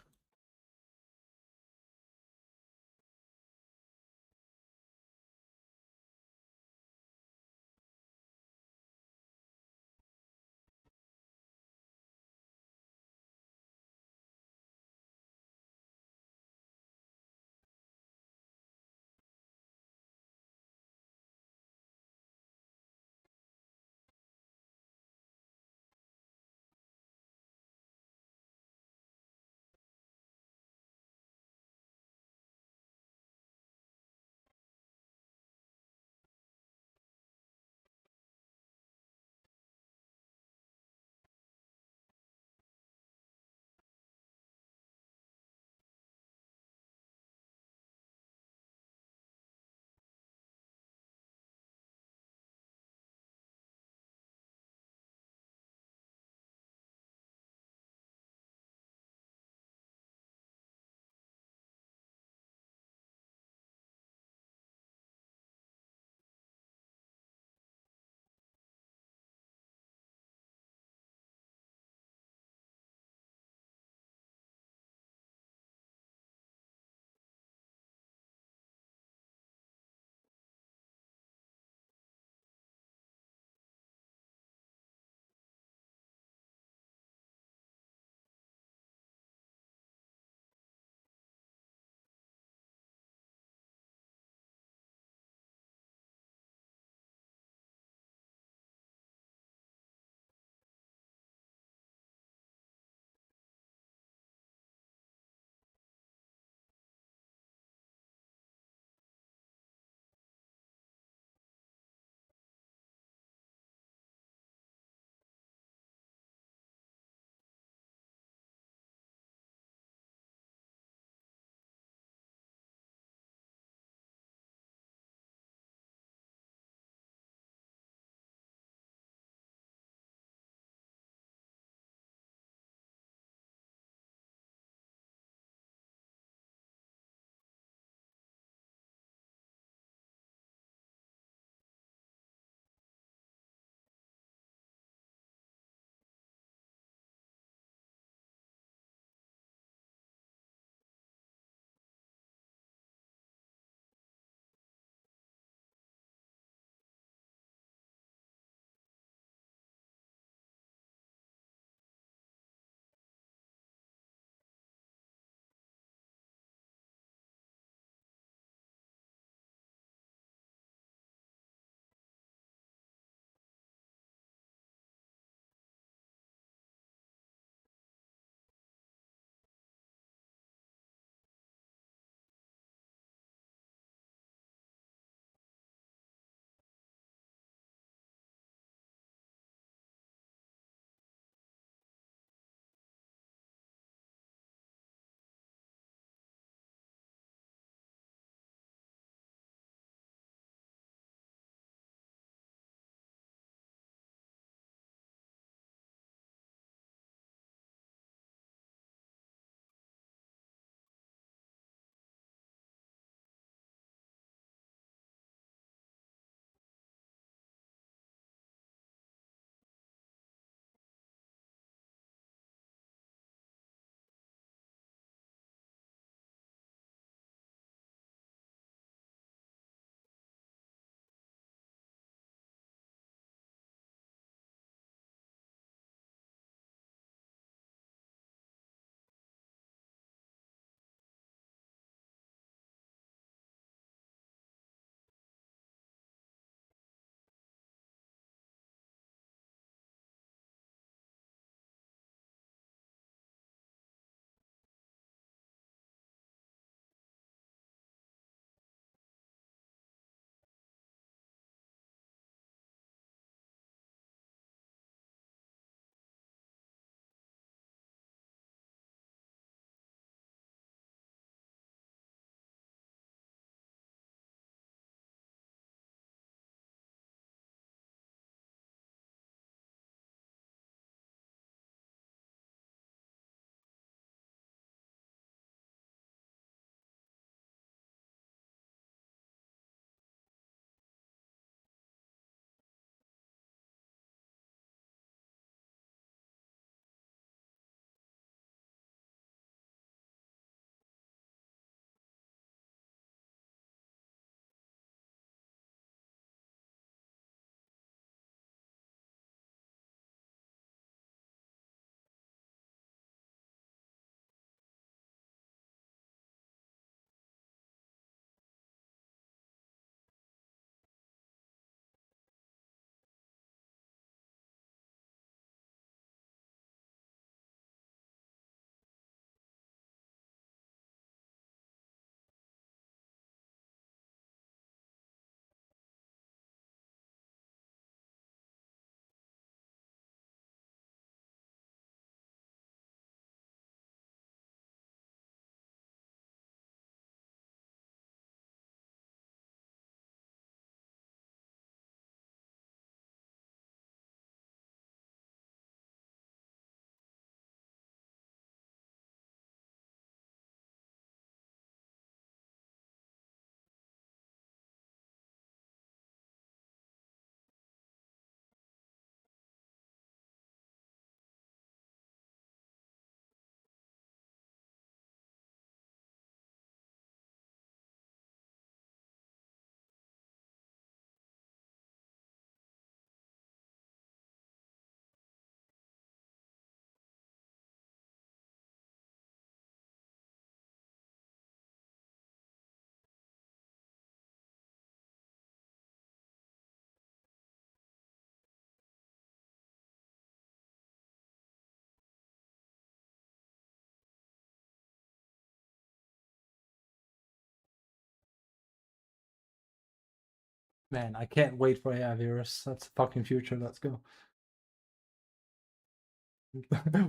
Man, I can't wait for AI Virus. That's the fucking future. Let's go.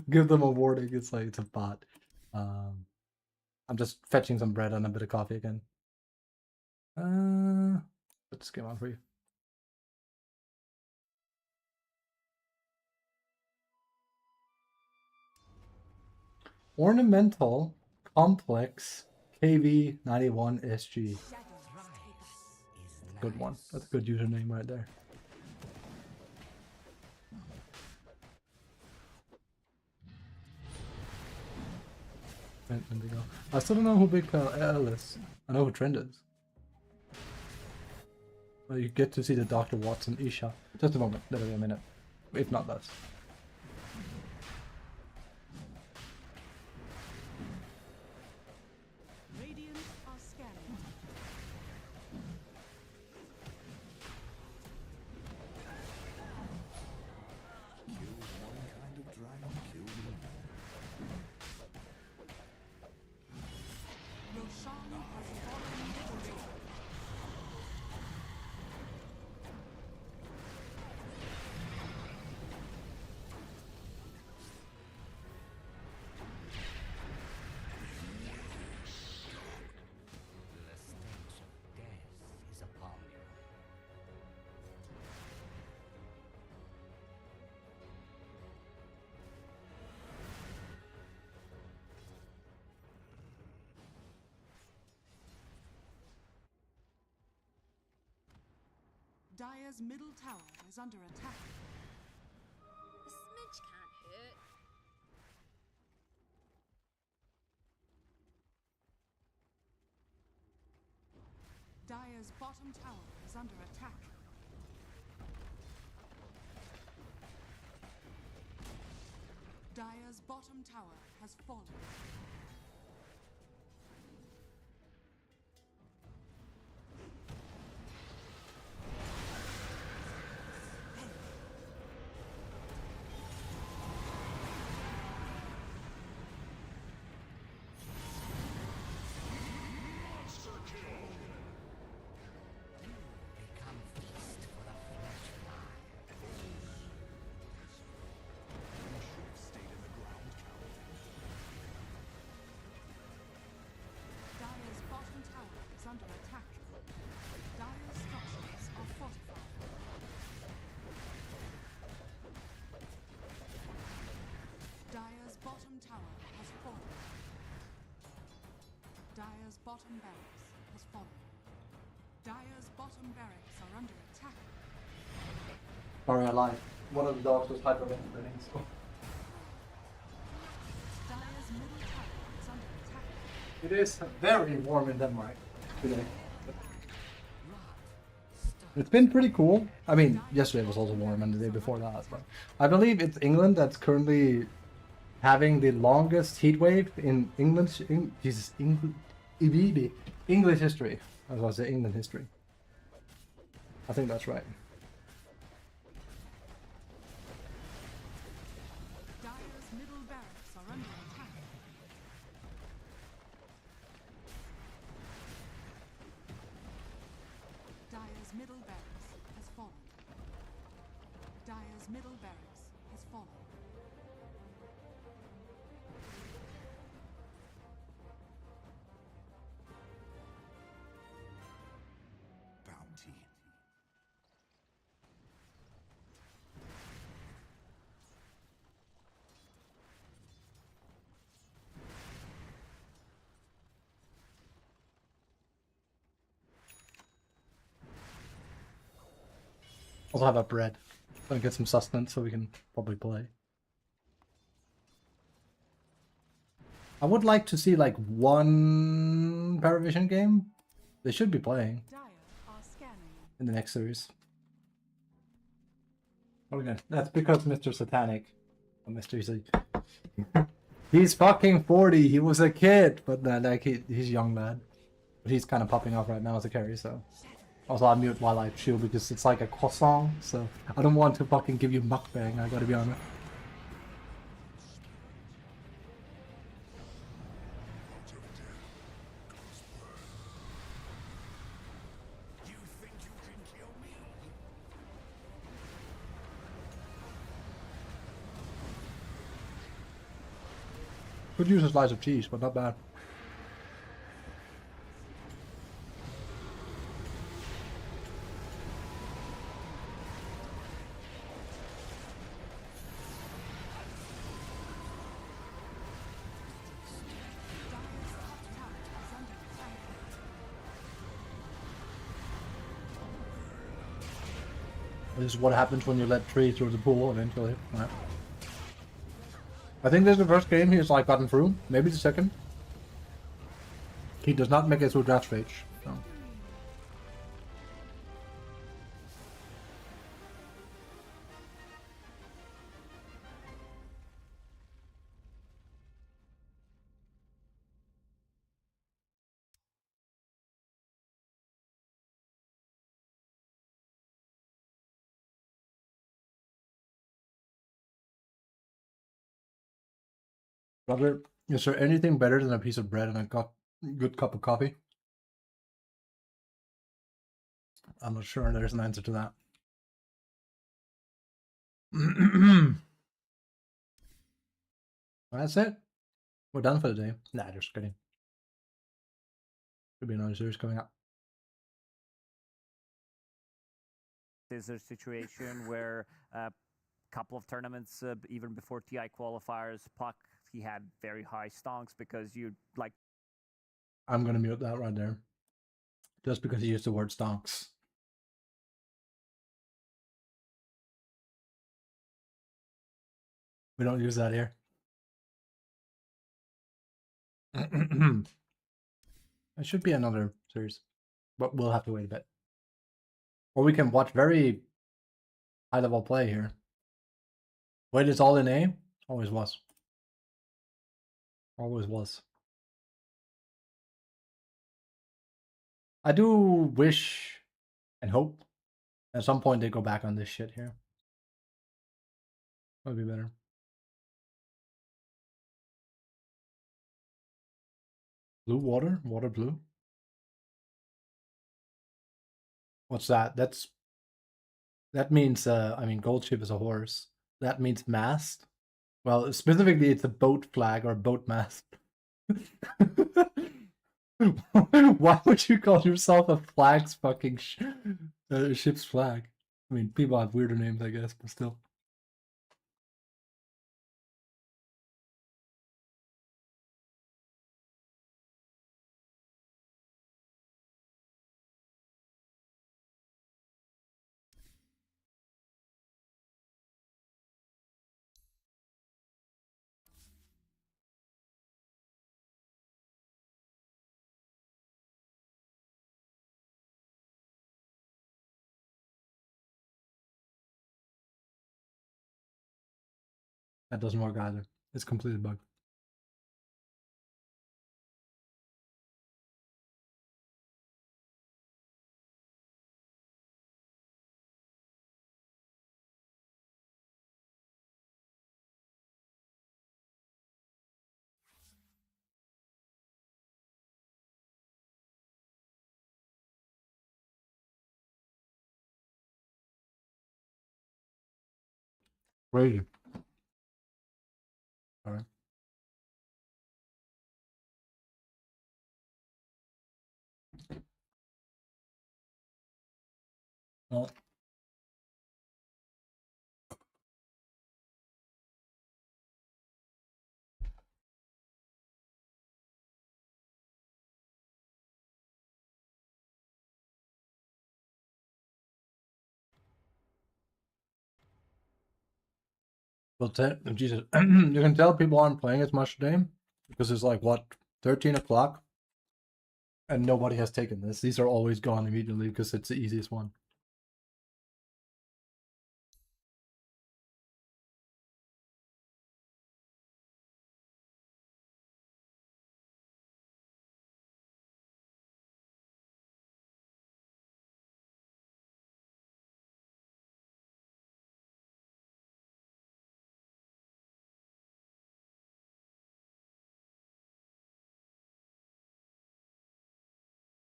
Give them a warning. It's like it's a bot. I'm just fetching some bread and a bit of coffee again. Put this game on for you. Ornamental Complex KV91 SG. Good one. That's a good username right there. And they go. I still don't know who Big Pal L is. I know who Trend is. Well, you get to see the Dr. Watson Isha. Just a moment, literally a minute. If not less. Radiant are scanning. Roshan has fallen to the river. The stench of death is upon you. Dire's middle tower is under attack. A smidge can't hurt. Dire's bottom tower is under attack. Dire's bottom tower has fallen. Become feast for the flesh fly. Dire's bottom tower is under attack. Dire's structures are fortified. Dire's bottom tower has fallen. Dire's bottom barracks has fallen. Dire's bottom barracks are under attack. Sorry, I lied. One of the dogs was hyperventilating. So. Dire's middle tower is under attack. It is very warm in Denmark today. It's been pretty cool. I mean, yesterday was also warm and the day before that, but I believe it's England that's currently having the longest heat wave in English English history. I was going to say England history. I think that's right. Dire's middle barracks are under attack. Dire's middle barracks has fallen. Dire's middle barracks has fallen. Bounty. Also have a bread. Gonna get some sustenance so we can probably play. I would like to see like one Paravision game. They should be playing Dire are scanning. in the next series. Okay, that's because Mr. Satanic. Oh, Mr. He's fucking 40. He was a kid, but like he's a young lad. But he's kind of popping off right now as a carry, so. Also, I mute while I chew because it's like a croissant, so I don't want to fucking give you mukbang, I gotta be honest. You think you can kill Could use a slice of cheese, but not bad. This is what happens when you let Tree through the pool eventually. Right. I think this is the first game he's like gotten through. Maybe the second. He does not make it through draft stage. So. Brother, is there anything better than a piece of bread and a good cup of coffee? I'm not sure there's an answer to that. That's it. We're done for the day. Nah, just kidding. Could be another series coming up. There's a situation where a couple of tournaments, even before TI qualifiers, Puck, he had very high stonks because you like. I'm gonna mute that right there. Just because he used the word stonks. We don't use that here. It should be another series, but we'll have to wait a bit. Or we can watch very high level play here. Wait, it's all in A? Always was. Always was. I do wish and hope at some point they go back on this shit here. That'd be better. Blue water? Water blue? What's that? That means I mean gold ship is a horse. That means mast. Well, specifically it's a boat flag or boat mast. Why would you call yourself a flag's fucking ship's flag? I mean, people have weirder names, I guess, but still. That doesn't work either. It's completely bugged. Crazy. All right. Well, Jesus, you can tell people aren't playing as much today because it's like what 13 o'clock, and nobody has taken this. These are always gone immediately because it's the easiest one.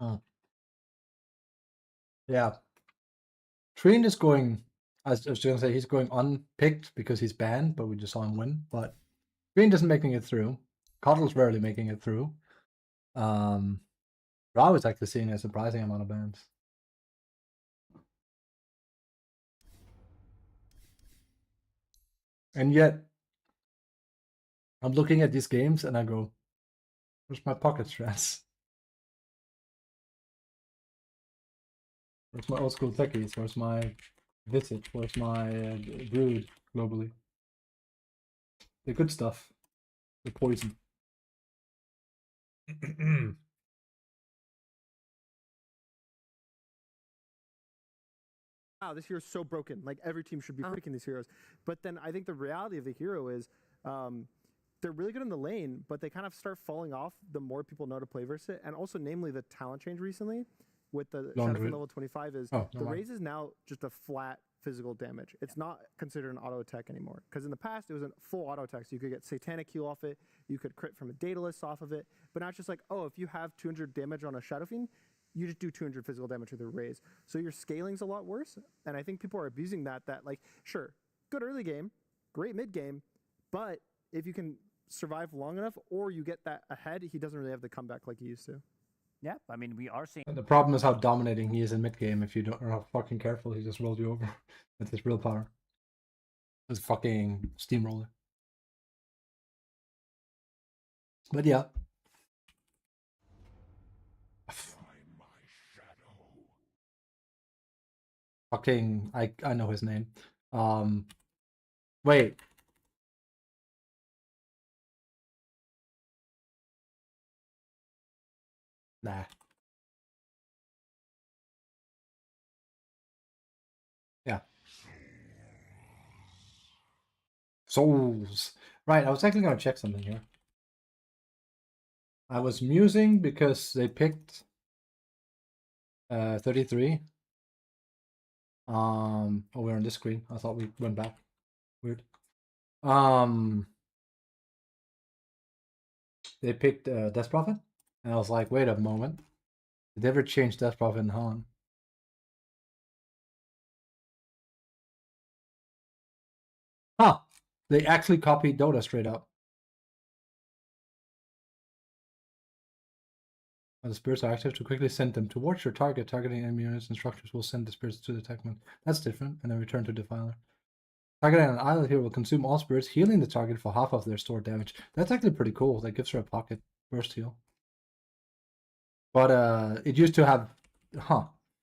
Oh. Yeah. Treen is going, I was just gonna say he's going unpicked because he's banned, but we just saw him win. But Treen isn't making it through. Coddle's rarely making it through. Rao is actually seeing a surprising amount of bans. And yet, I'm looking at these games and I go, where's my pocket stress? Where's my old school techies? Where's my Visage? Where's my Brood globally? The good stuff. The poison. Wow, this hero's so broken. Like, every team should be picking these heroes. But then I think the reality of the hero is they're really good in the lane, but they kind of start falling off the more people know to play versus it. And also, namely, the talent change recently with the Shadowfiend level 25 is the raise is now just a flat physical damage. It's not considered an auto attack anymore. Because in the past, it was a full auto attack. So you could get Satanic Heal off it. You could crit from a Daedalus off of it. But now it's just like, oh, if you have 200 damage on a Shadowfiend, you just do 200 physical damage with a raise. So your scaling's a lot worse. And I think people are abusing that, like, sure, good early game, great mid game, but if you can survive long enough or you get that ahead, he doesn't really have the comeback like he used to. Yeah, I mean, we are seeing... And the problem is how dominating he is in mid game. If you are not fucking careful, he just rolls you over with his real power. His fucking steamroller. But yeah. Fucking, I know his name. Wait. Nah. Yeah. Souls. Right, I was actually gonna check something here. I was musing because they picked 33. Oh, we're on this screen. I thought we went back. Weird. They picked Death Prophet, and I was like, wait a moment. Did they ever change Death Prophet in Han? Huh. They actually copied Dota straight up. When the spirits are active, to quickly send them towards your target. Targeting enemy units and structures will send the spirits to the attackman. That's different, and then return to Defiler. Targeting an island here will consume all spirits, healing the target for half of their stored damage. That's actually pretty cool. That gives her a pocket burst heal. But it used to have,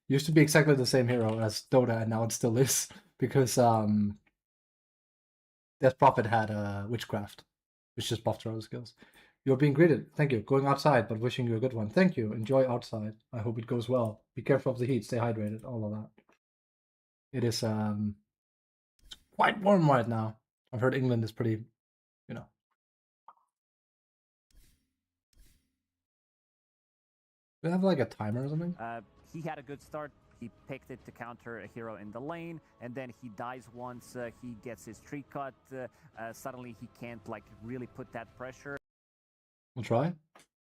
used to be exactly the same hero as Dota, and now it still is because Death Prophet had Witchcraft, which just buffed her other skills. You're being greeted. Thank you. Going outside, but wishing you a good one. Thank you. Enjoy outside. I hope it goes well. Be careful of the heat. Stay hydrated. All of that. It is it's quite warm right now. I've heard England is pretty, you know. Do they have like a timer or something? He had a good start. He picked it to counter a hero in the lane, and then he dies once he gets his tree cut. Suddenly he can't like really put that pressure. We'll try.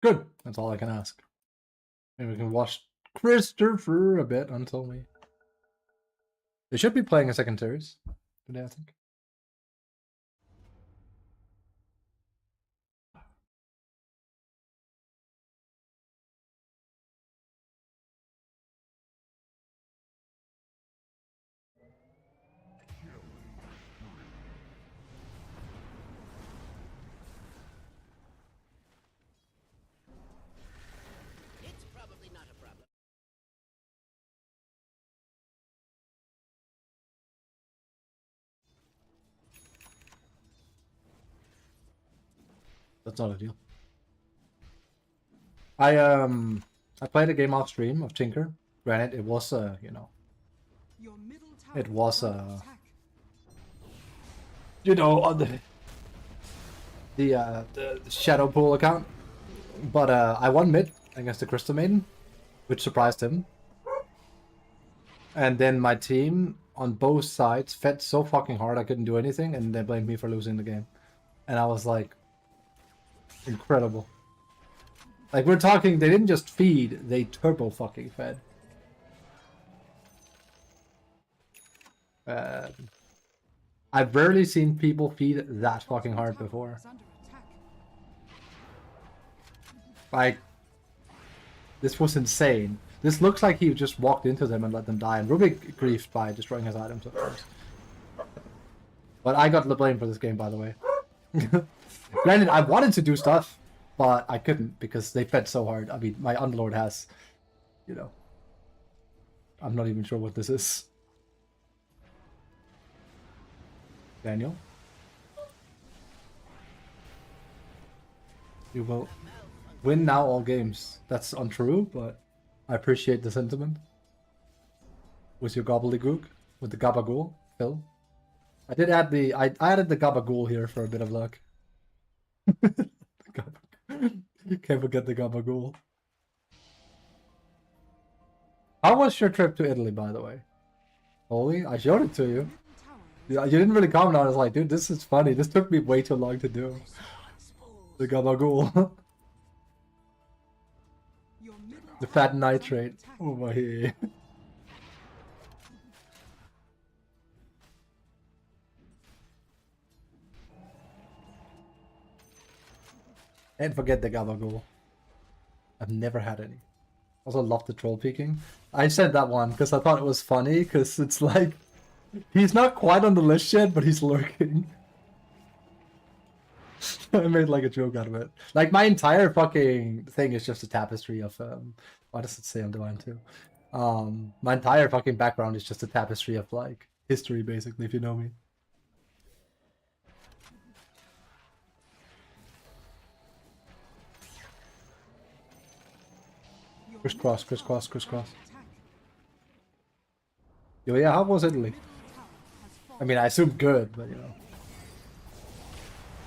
Good. That's all I can ask. Maybe we can watch Christopher a bit until we... They should be playing a second series today, I think. That's not ideal. I played a game off stream of Tinker. Granted, it was you know, it was you know, on the Shadow Pool account, but I won mid against the Crystal Maiden, which surprised him. And then my team on both sides fed so fucking hard I couldn't do anything, and they blamed me for losing the game. And I was like, incredible. Like, we're talking, they didn't just feed, they turbo fucking fed. I've rarely seen people feed that fucking hard before. Like, this was insane. This looks like he just walked into them and let them die, and Rubik griefed by destroying his items, of course. But I got the blame for this game, by the way. Granted, I wanted to do stuff, but I couldn't because they fed so hard. I mean, my Underlord has, you know, I'm not even sure what this is. Daniel? You will win now all games. That's untrue, but I appreciate the sentiment. With your gobbledygook, with the gabagool, Phil. I did add the I added the gabagool here for a bit of luck. You can't forget the gabagool. How was your trip to Italy, by the way? Holy, I showed it to you. Yeah, you didn't really comment on it. I was like, dude, this is funny. This took me way too long to do. The gabagool. The fat nitrate. Oh my. And forget the gabagool. I've never had any. Also love the troll peeking. I said that one because I thought it was funny because it's like he's not quite on the list yet, but he's lurking. I made like a joke out of it. Like my entire fucking thing is just a tapestry of why does it say I'm Divine too? My entire fucking background is just a tapestry of like history basically, if you know me. Crisscross, crisscross, crisscross. Yo, yeah, how was Italy? I mean, I assume good, but you know.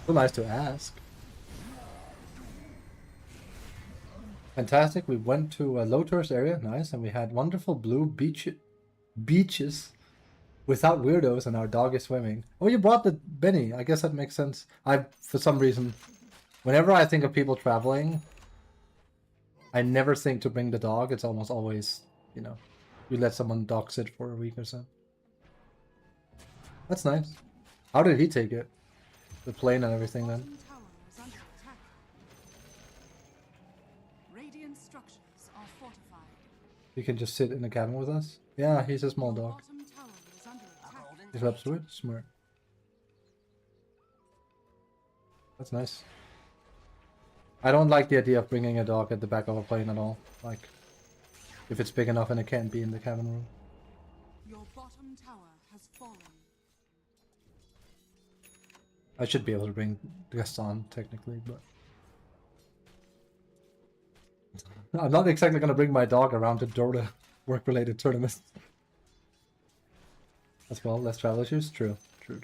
Still nice to ask. Fantastic. We went to a low tourist area, nice, and we had wonderful blue beaches without weirdos, and our dog is swimming. Oh, you brought the Benny. I guess that makes sense. For some reason, whenever I think of people traveling, I never think to bring the dog. It's almost always, you know, you let someone dog sit for a week or so. That's nice. How did he take it? The plane and everything then? Radiant structures are fortified. He can just sit in the cabin with us? Yeah, he's a small dog. Bottom tower is under attack. He's absolute smart. That's nice. I don't like the idea of bringing a dog at the back of a plane at all. Like, if it's big enough and it can't be in the cabin room. Your bottom tower has fallen. I should be able to bring Gaston, technically, but... I'm not exactly gonna bring my dog around to Dota work-related tournaments. As well, less travel issues? True. True.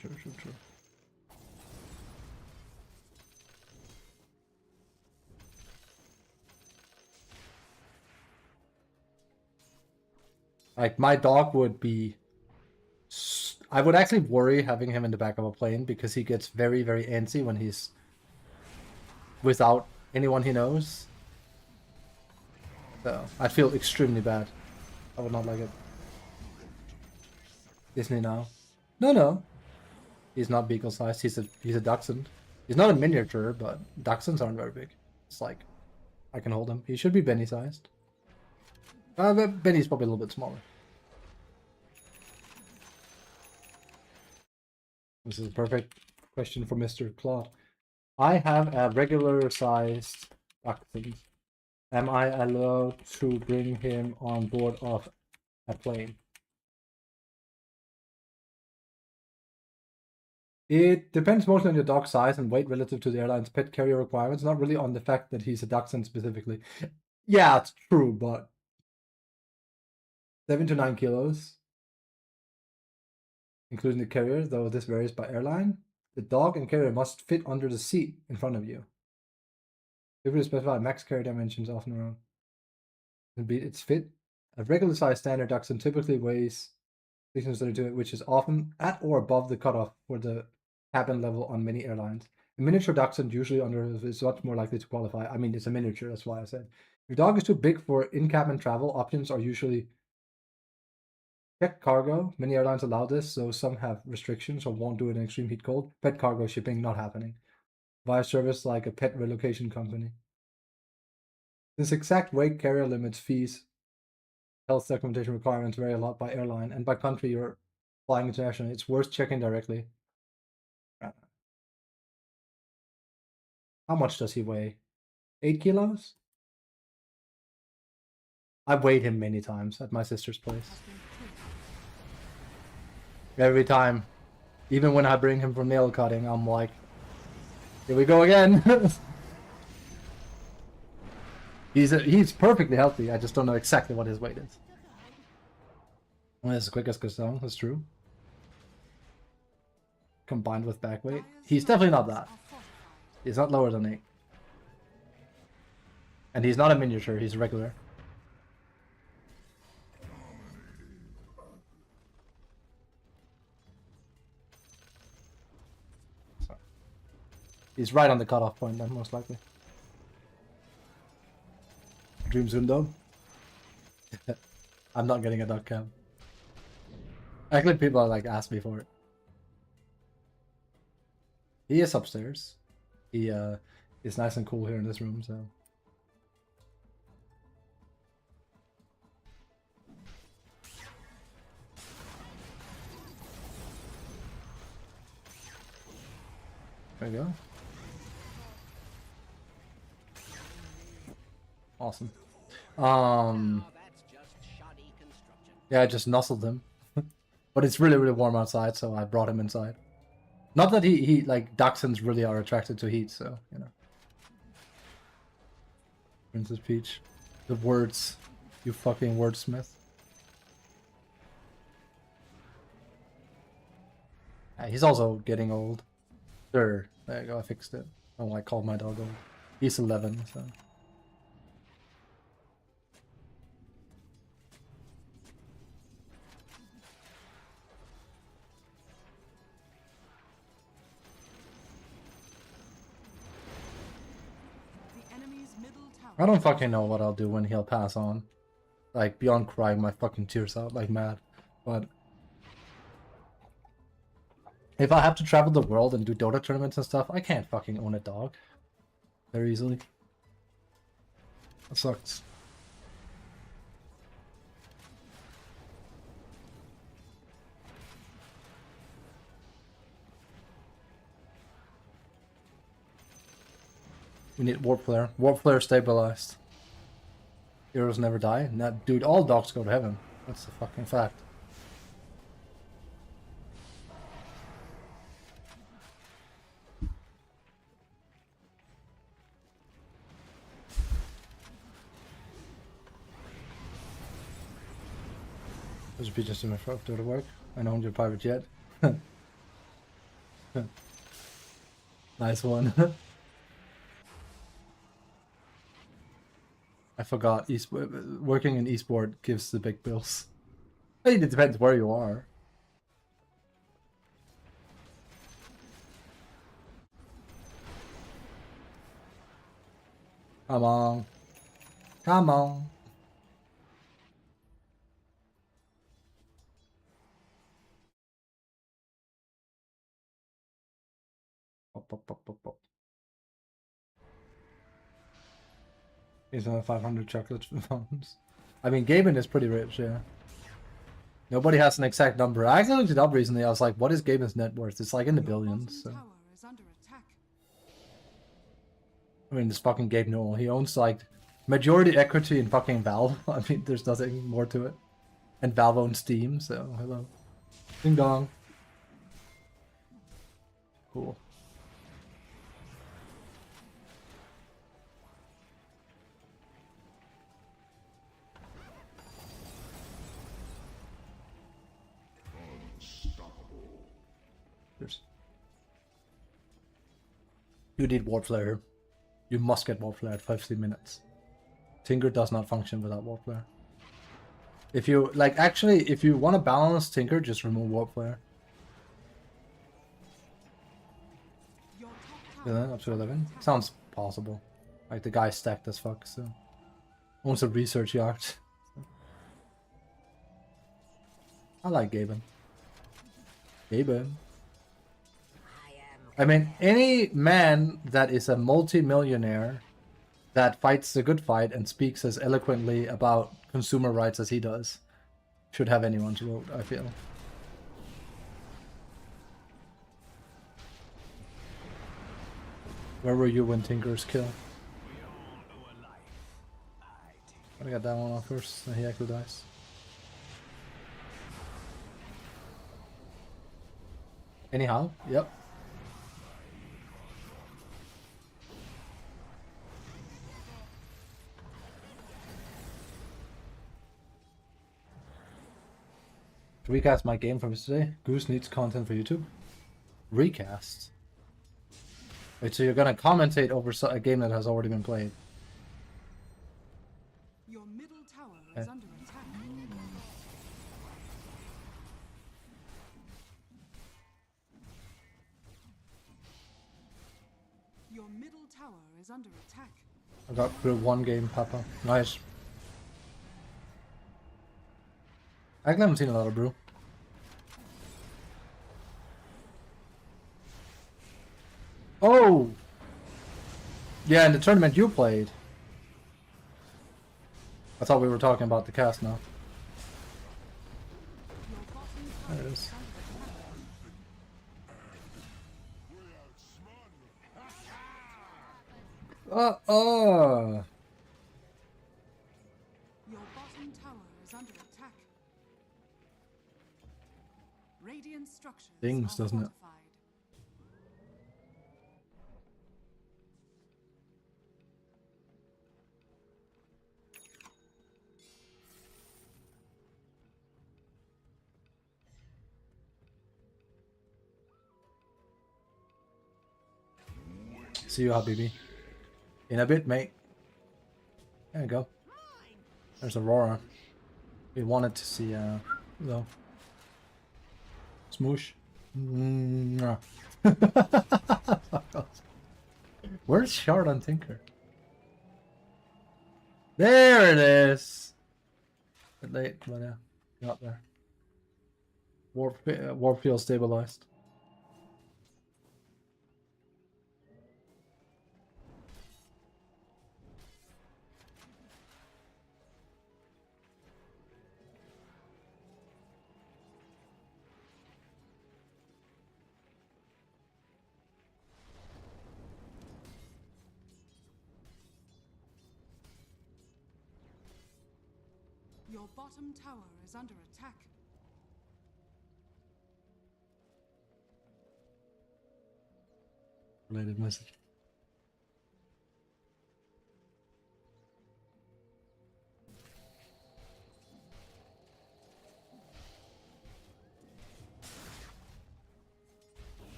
Like, my dog would be... I would actually worry having him in the back of a plane because he gets very, very antsy when he's without anyone he knows. So, I'd feel extremely bad. I would not like it. Disney now. No. He's not beagle sized. He's a dachshund. He's not a miniature, but dachshunds aren't very big. It's like, I can hold him. He should be Benny sized. But Benny's probably a little bit smaller. This is a perfect question for Mr. Claude. I have a regular sized dachshund. Am I allowed to bring him on board of a plane? It depends mostly on your dog size and weight relative to the airline's pet carrier requirements, not really on the fact that he's a dachshund specifically. Yeah, it's true, but 7 to 9 kilos, including the carrier, though this varies by airline. The dog and carrier must fit under the seat in front of you. Typically specified max carrier dimensions often around. It's fit. A regular size standard dachshund typically weighs 632, which is often at or above the cutoff for the cabin level on many airlines. A miniature dachshund usually is much more likely to qualify. I mean, it's a miniature, that's why I said. If your dog is too big for in-cabin travel, options are usually check cargo. Many airlines allow this, so some have restrictions or won't do it in extreme heat cold. Pet cargo shipping not happening. Via service like a pet relocation company. This exact weight carrier limits fees. Health documentation requirements vary a lot by airline and by country you're flying internationally. It's worth checking directly. How much does he weigh? 8 kilos? I've weighed him many times at my sister's place. Every time. Even when I bring him for nail cutting, I'm like, here we go again. He's perfectly healthy. I just don't know exactly what his weight is. Well, as quick as Gaston, that's true. Combined with back weight. He's definitely not that. He's not lower than 8. And he's not a miniature, he's a regular. So, he's right on the cutoff point then, most likely. Dream soon though. I'm not getting a duck cam. Actually, people are like asked me for it. He is upstairs. He is nice and cool here in this room, so. There we go. Awesome. Yeah, I just nuzzled him. But it's really, really warm outside, so I brought him inside. Not that he like, dachshunds really are attracted to heat, so, you know. Princess Peach. The words. You fucking wordsmith. Yeah, he's also getting old. There you go, I fixed it. Oh, I called my dog old. He's 11, so. I don't fucking know what I'll do when he'll pass on. Like, beyond crying my fucking tears out like mad. But if I have to travel the world and do Dota tournaments and stuff, I can't fucking own a dog very easily. That sucks. We need Warp Flare. Warp Flare stabilized. Heroes never die. Nah, dude, all dogs go to heaven. That's a fucking fact. There's a pigeon in my throat. Do the work. I know your private jet. Nice one. I forgot. Working in esport gives the big bills. I mean, it depends where you are. Come on. Come on. Pop. He's on 500 chocolate fountains. I mean, Gaben is pretty rich, yeah. Nobody has an exact number. I actually looked it up recently. I was like, what is Gaben's net worth? It's like in the billions, so. I mean, this fucking Gabe Newell. He owns like majority equity in fucking Valve. I mean, there's nothing more to it. And Valve owns Steam, so hello. Ding dong. Cool. You need Warp Flare. You must get Warp Flare at 15 minutes. Tinker does not function without Warp Flare. If you, like, actually, if you want to balance Tinker, just remove Warp Flare. Yeah, up to 11. Sounds possible. Like, the guy's stacked as fuck, so. Owns a research yacht. I like Gaben. Gaben. I mean, any man that is a multi-millionaire that fights the good fight and speaks as eloquently about consumer rights as he does should have anyone's vote, I feel. Where were you when Tinker's kill? I got that one off first, and he actually dies. Anyhow, yep. To recast my game from yesterday, Goose needs content for YouTube. Recast? Wait, so you're gonna commentate over a game that has already been played? Your middle tower is under attack. Your middle tower is under attack. I got through one game, Papa. Nice. I actually haven't seen a lot of Brew. Oh! Yeah, in the tournament you played. I thought we were talking about the cast now. There it is. Your bottom tower is under attack. Radiant structures Dings, are doesn't it? fortified. See you, Habibi. In a bit, mate. There you go. There's Aurora. We wanted to see, though. Smoosh. Mwah. Where's Shard on Tinker? There it is! Bit late, but yeah. Got there. Warp field stabilized. Your bottom tower is under attack. Related message.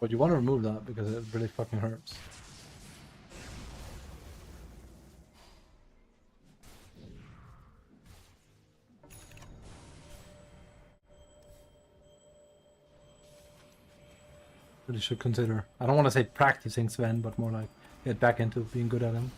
But you want to remove that because it really fucking hurts. Really should consider. I don't want to say practicing Sven, but more like get back into being good at him.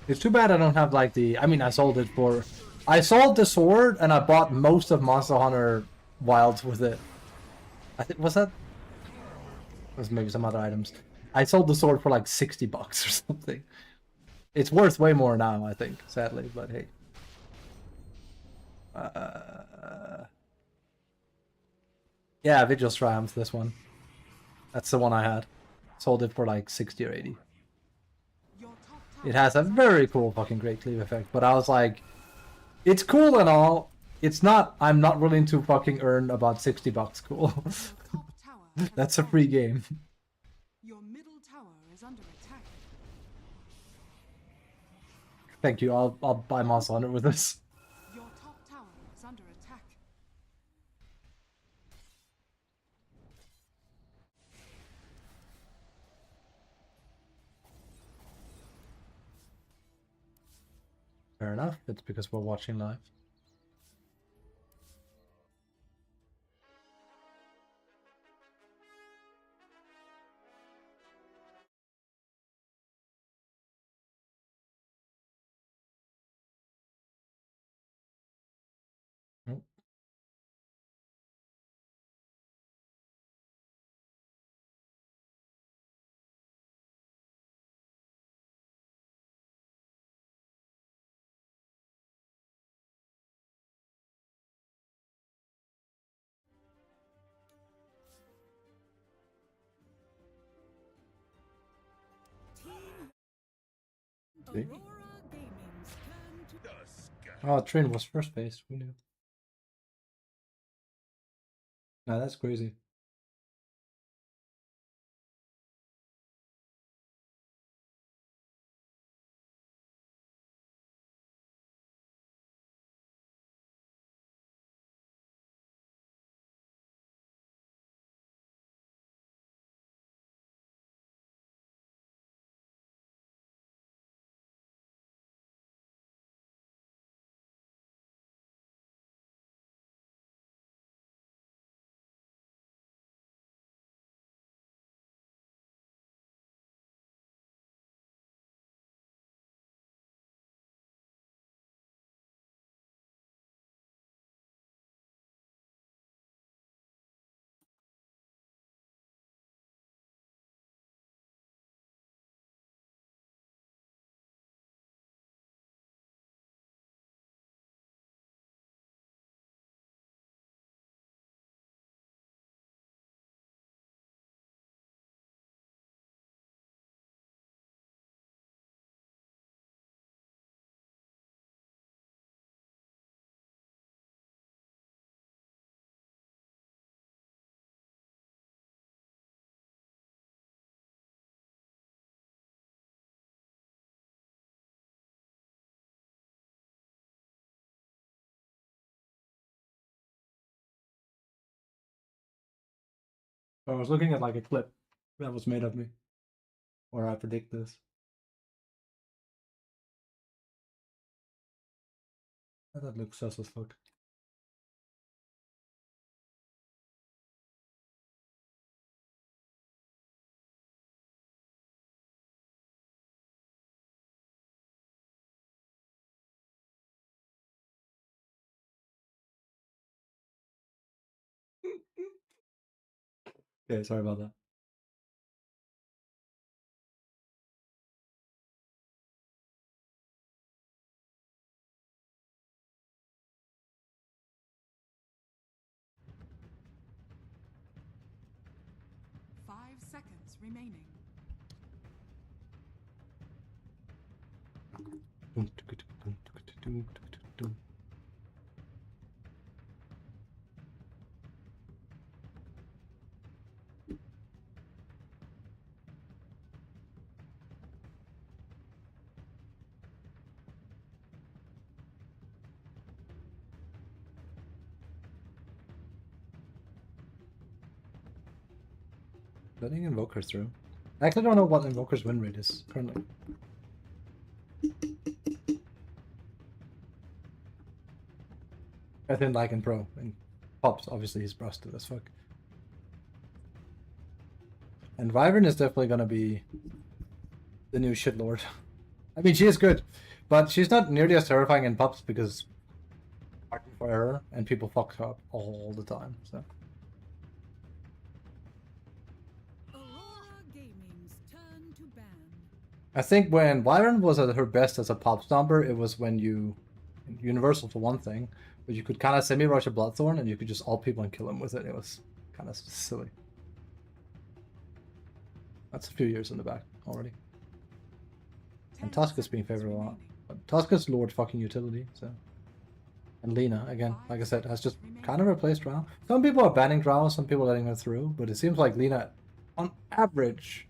It's too bad I don't have like the. I mean, I sold it for. I sold the sword and I bought most of Monster Hunter Wilds with it. I think was that. Was maybe some other items. I sold the sword for like $60 or something. It's worth way more now, I think, sadly, but hey. Yeah, Vigil's Triumph, this one. That's the one I had. Sold it for like 60 or 80. It has a very cool fucking Great Cleave effect, but I was like, it's cool and all. It's not, I'm not willing to fucking earn about $60 cool. That's a free game. Your middle tower is under attack. Thank you, I'll buy Monster Hunter with this. Your top tower is under attack. Fair enough, it's because we're watching live. See? Aurora Gaming's turn to Oh, Trin was first base. We knew. Nah, that's crazy. I was looking at like a clip that was made of me, where I predict this. That looks sus as fuck. Okay, sorry about that. Seconds remaining. Letting Invoker through. I actually don't know what Invoker's win rate is currently. I think like in Pro. And Pops, obviously he's busted as fuck. And Wyvern is definitely gonna be the new shitlord. I mean, she is good, but she's not nearly as terrifying in Pops because marking for error and people fuck her up all the time. So. Aurora Gaming's turn to ban. I think when Wyvern was at her best as a pop stomper, it was when you, Universal for one thing, but you could kind of semi-rush a Bloodthorn and you could just ult people and kill him with it. It was kind of silly. That's a few years in the back already. And Tuska's being favored a lot. But Tuska's Lord fucking utility, so. And Lina, again, like I said, has just kind of replaced Drow. Some people are banning Drow, some people are letting her through, but it seems like Lina, on average,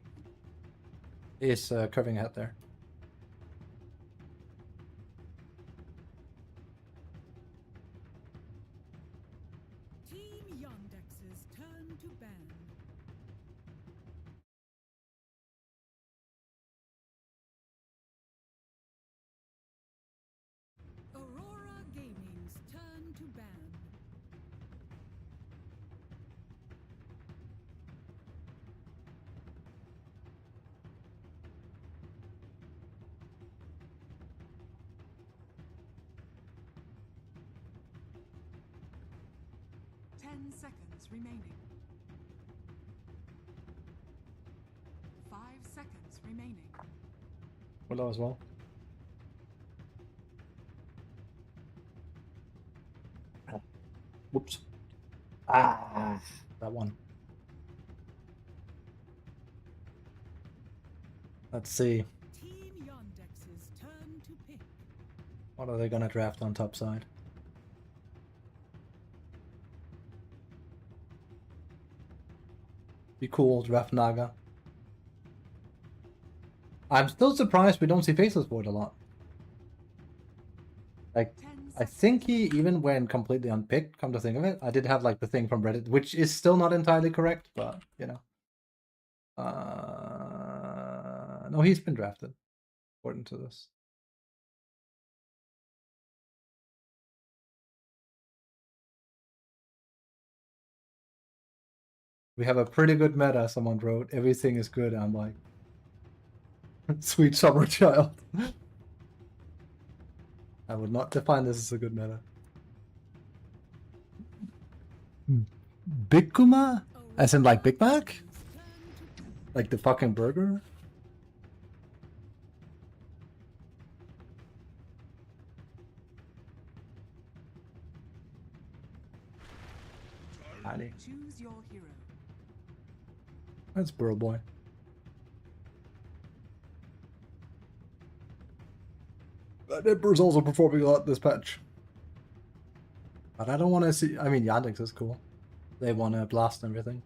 is curving ahead there. Team Yondex's turn to ban. Aurora Gaming's turn to ban. Seconds remaining. 5 seconds remaining. Willow as well. Whoops. Ah, that one. Let's see. Team Yondex's What are they gonna draft on top side? Be cool, draft Naga. I'm still surprised we don't see Faceless Void a lot. Like, I think he even went completely unpicked, come to think of it. I did have like the thing from Reddit, which is still not entirely correct, but you know. No, he's been drafted, according to this. We have a pretty good meta, someone wrote. Everything is good. I'm like, sweet summer child. I would not define this as a good meta. Big Kuma? As in like Big Mac? Like the fucking burger? Ali. Choose your hero. That's Burrow Boy. But Emperor's also performing a lot this patch. But I don't want to see... I mean, Yandex is cool. They want to blast and everything.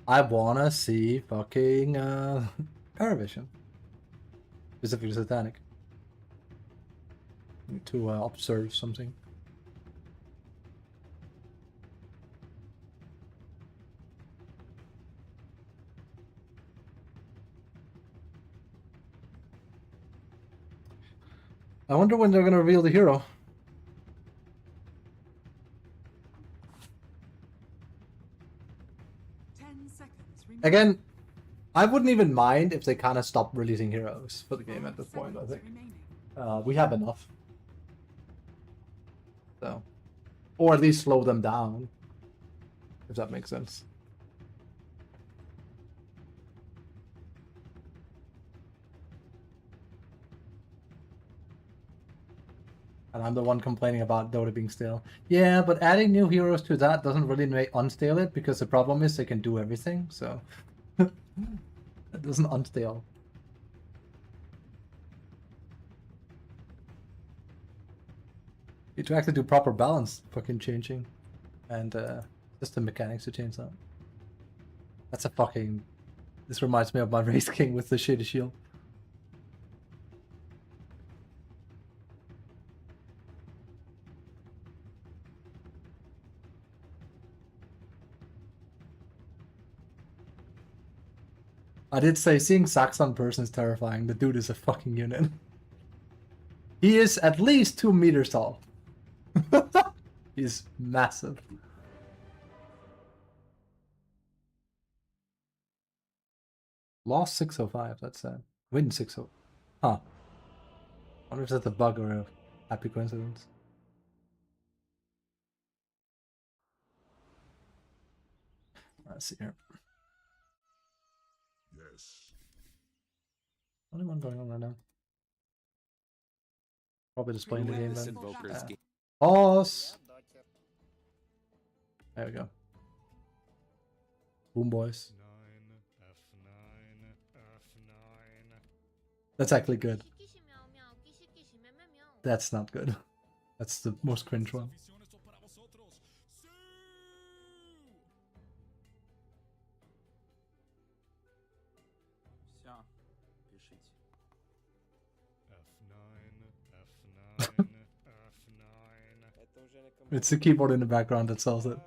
I want to see fucking Paravision. Specifically Satanic. Need to observe something. I wonder when they're going to reveal the hero. Again, I wouldn't even mind if they kind of stopped releasing heroes for the game at this point, I think. We have enough. So. Or at least slow them down. If that makes sense. And I'm the one complaining about Dota being stale. Yeah, but adding new heroes to that doesn't really unstale it, because the problem is they can do everything, so... it doesn't unstale. You to actually do proper balance fucking changing. And just the mechanics to change that. That's a fucking... This reminds me of my Race King with the shitty shield. I did say seeing Saxon in person is terrifying. The dude is a fucking unit. He is at least 2 meters tall. He's massive. Lost 605, that's sad. Win 60. Huh. I wonder if that's a bug or a happy coincidence. Let's see here. Yes. Only one going on right now. Probably just playing the game then. Yeah. Pause! There we go. Boom boys. That's actually good. That's not good. That's the most cringe one. It's the keyboard in the background that sells it.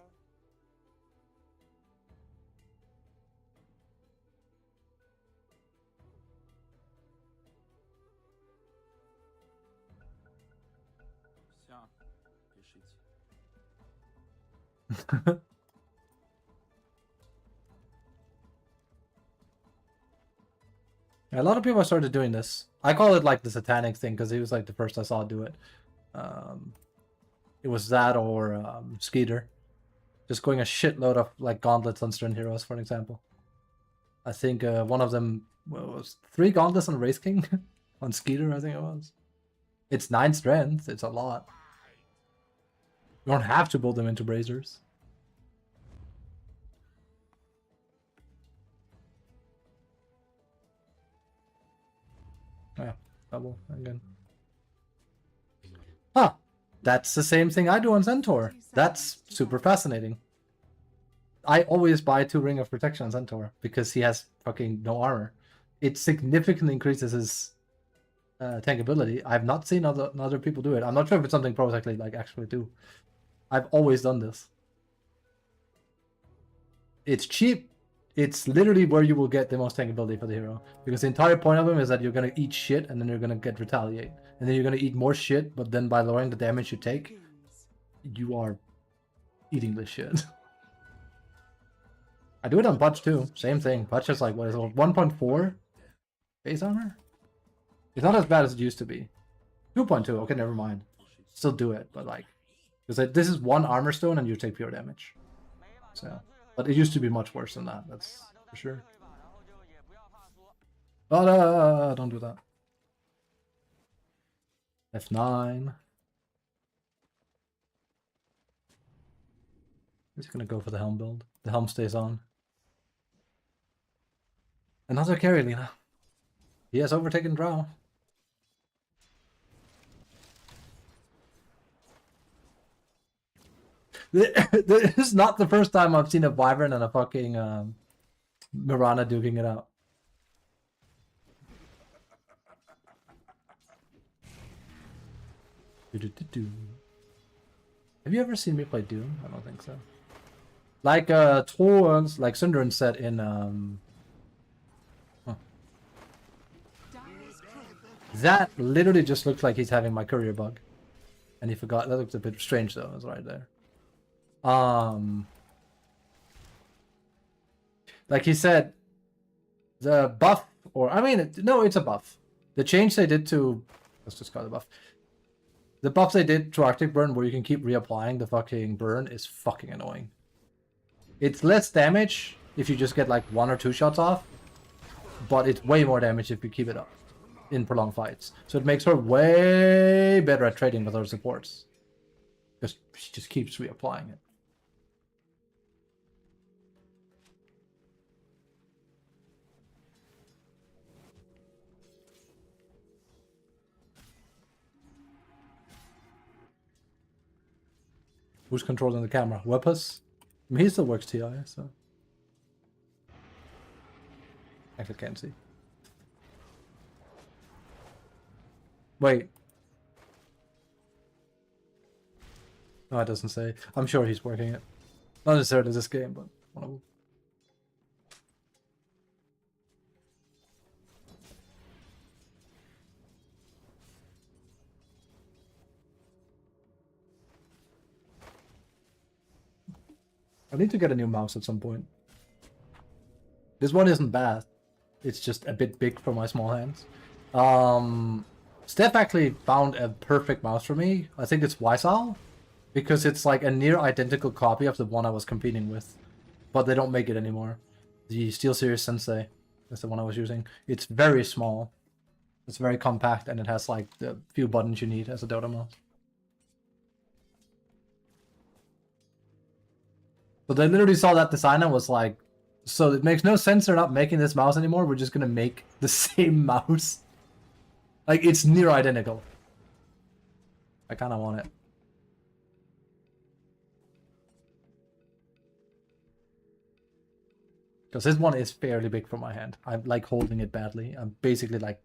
A lot of people started doing this. I call it like the Satanic thing because he was like the first I saw do it. It was that or Skeeter. Just going a shitload of like gauntlets on certain heroes, for example. I think one of them was 3 gauntlets on Race King on Skeeter, I think it was. It's 9 strength, it's a lot. You don't have to build them into Brazers. Yeah, double again. Huh. That's the same thing I do on Centaur. That's super fascinating. I always buy 2 Ring of Protection on Centaur because he has fucking no armor. It significantly increases his tankability. I've not seen other people do it. I'm not sure if it's something pros actually do. I've always done this. It's cheap. It's literally where you will get the most tankability for the hero. Because the entire point of him is that you're going to eat shit and then you're going to get retaliate. And then you're going to eat more shit, but then by lowering the damage you take, you are eating the shit. I do it on Butch too. Same thing. Butch is like, what is it, 1.4 base armor? It's not as bad as it used to be. 2.2, okay, never mind. Still do it, but like, because this is 1 armor stone and you take pure damage. So, but it used to be much worse than that, that's for sure. Oh, don't do that. F9. He's gonna go for the helm build. The helm stays on. Another carry, Lina. He has overtaken Drow. This is not the first time I've seen a Wyvern and a fucking Mirana duking it out. Have you ever seen me play Doom? I don't think so. Like Torrens, like Sunderen said in That literally just looks like he's having my courier bug. And he forgot. That looks a bit strange though, it's right there. Like he said, the buff, or I mean, no, it's a buff. The change they did to, let's just call it a buff. The buff they did to Arctic Burn, where you can keep reapplying the fucking burn, is fucking annoying. It's less damage if you just get like 1 or 2 shots off, but it's way more damage if you keep it up in prolonged fights. So it makes her way better at trading with her supports, because she just keeps reapplying it. Who's controlling the camera? Weapus? I mean, he still works TI, so... Actually can't see. Wait. No, it doesn't say. I'm sure he's working it. Not necessarily this game, but one of them. I need to get a new mouse at some point. This one isn't bad. It's just a bit big for my small hands. Steph actually found a perfect mouse for me. I think it's Wisal, because it's like a near identical copy of the one I was competing with, but they don't make it anymore. The SteelSeries Sensei is the one I was using. It's very small. It's very compact, and it has like the few buttons you need as a Dota mouse. So they literally saw that design and was like, so it makes no sense they're not making this mouse anymore, we're just gonna make the same mouse. Like, it's near identical. I kinda want it. Because this one is fairly big for my hand. I'm like holding it badly. I'm basically like,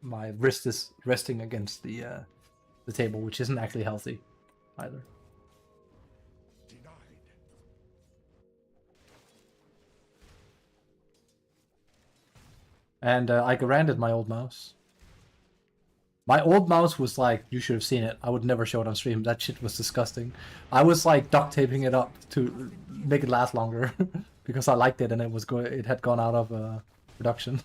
my wrist is resting against the table, which isn't actually healthy either. And I grounded my old mouse. My old mouse was like, you should have seen it. I would never show it on stream. That shit was disgusting. I was like duct taping it up to make it last longer because I liked it and it had gone out of production.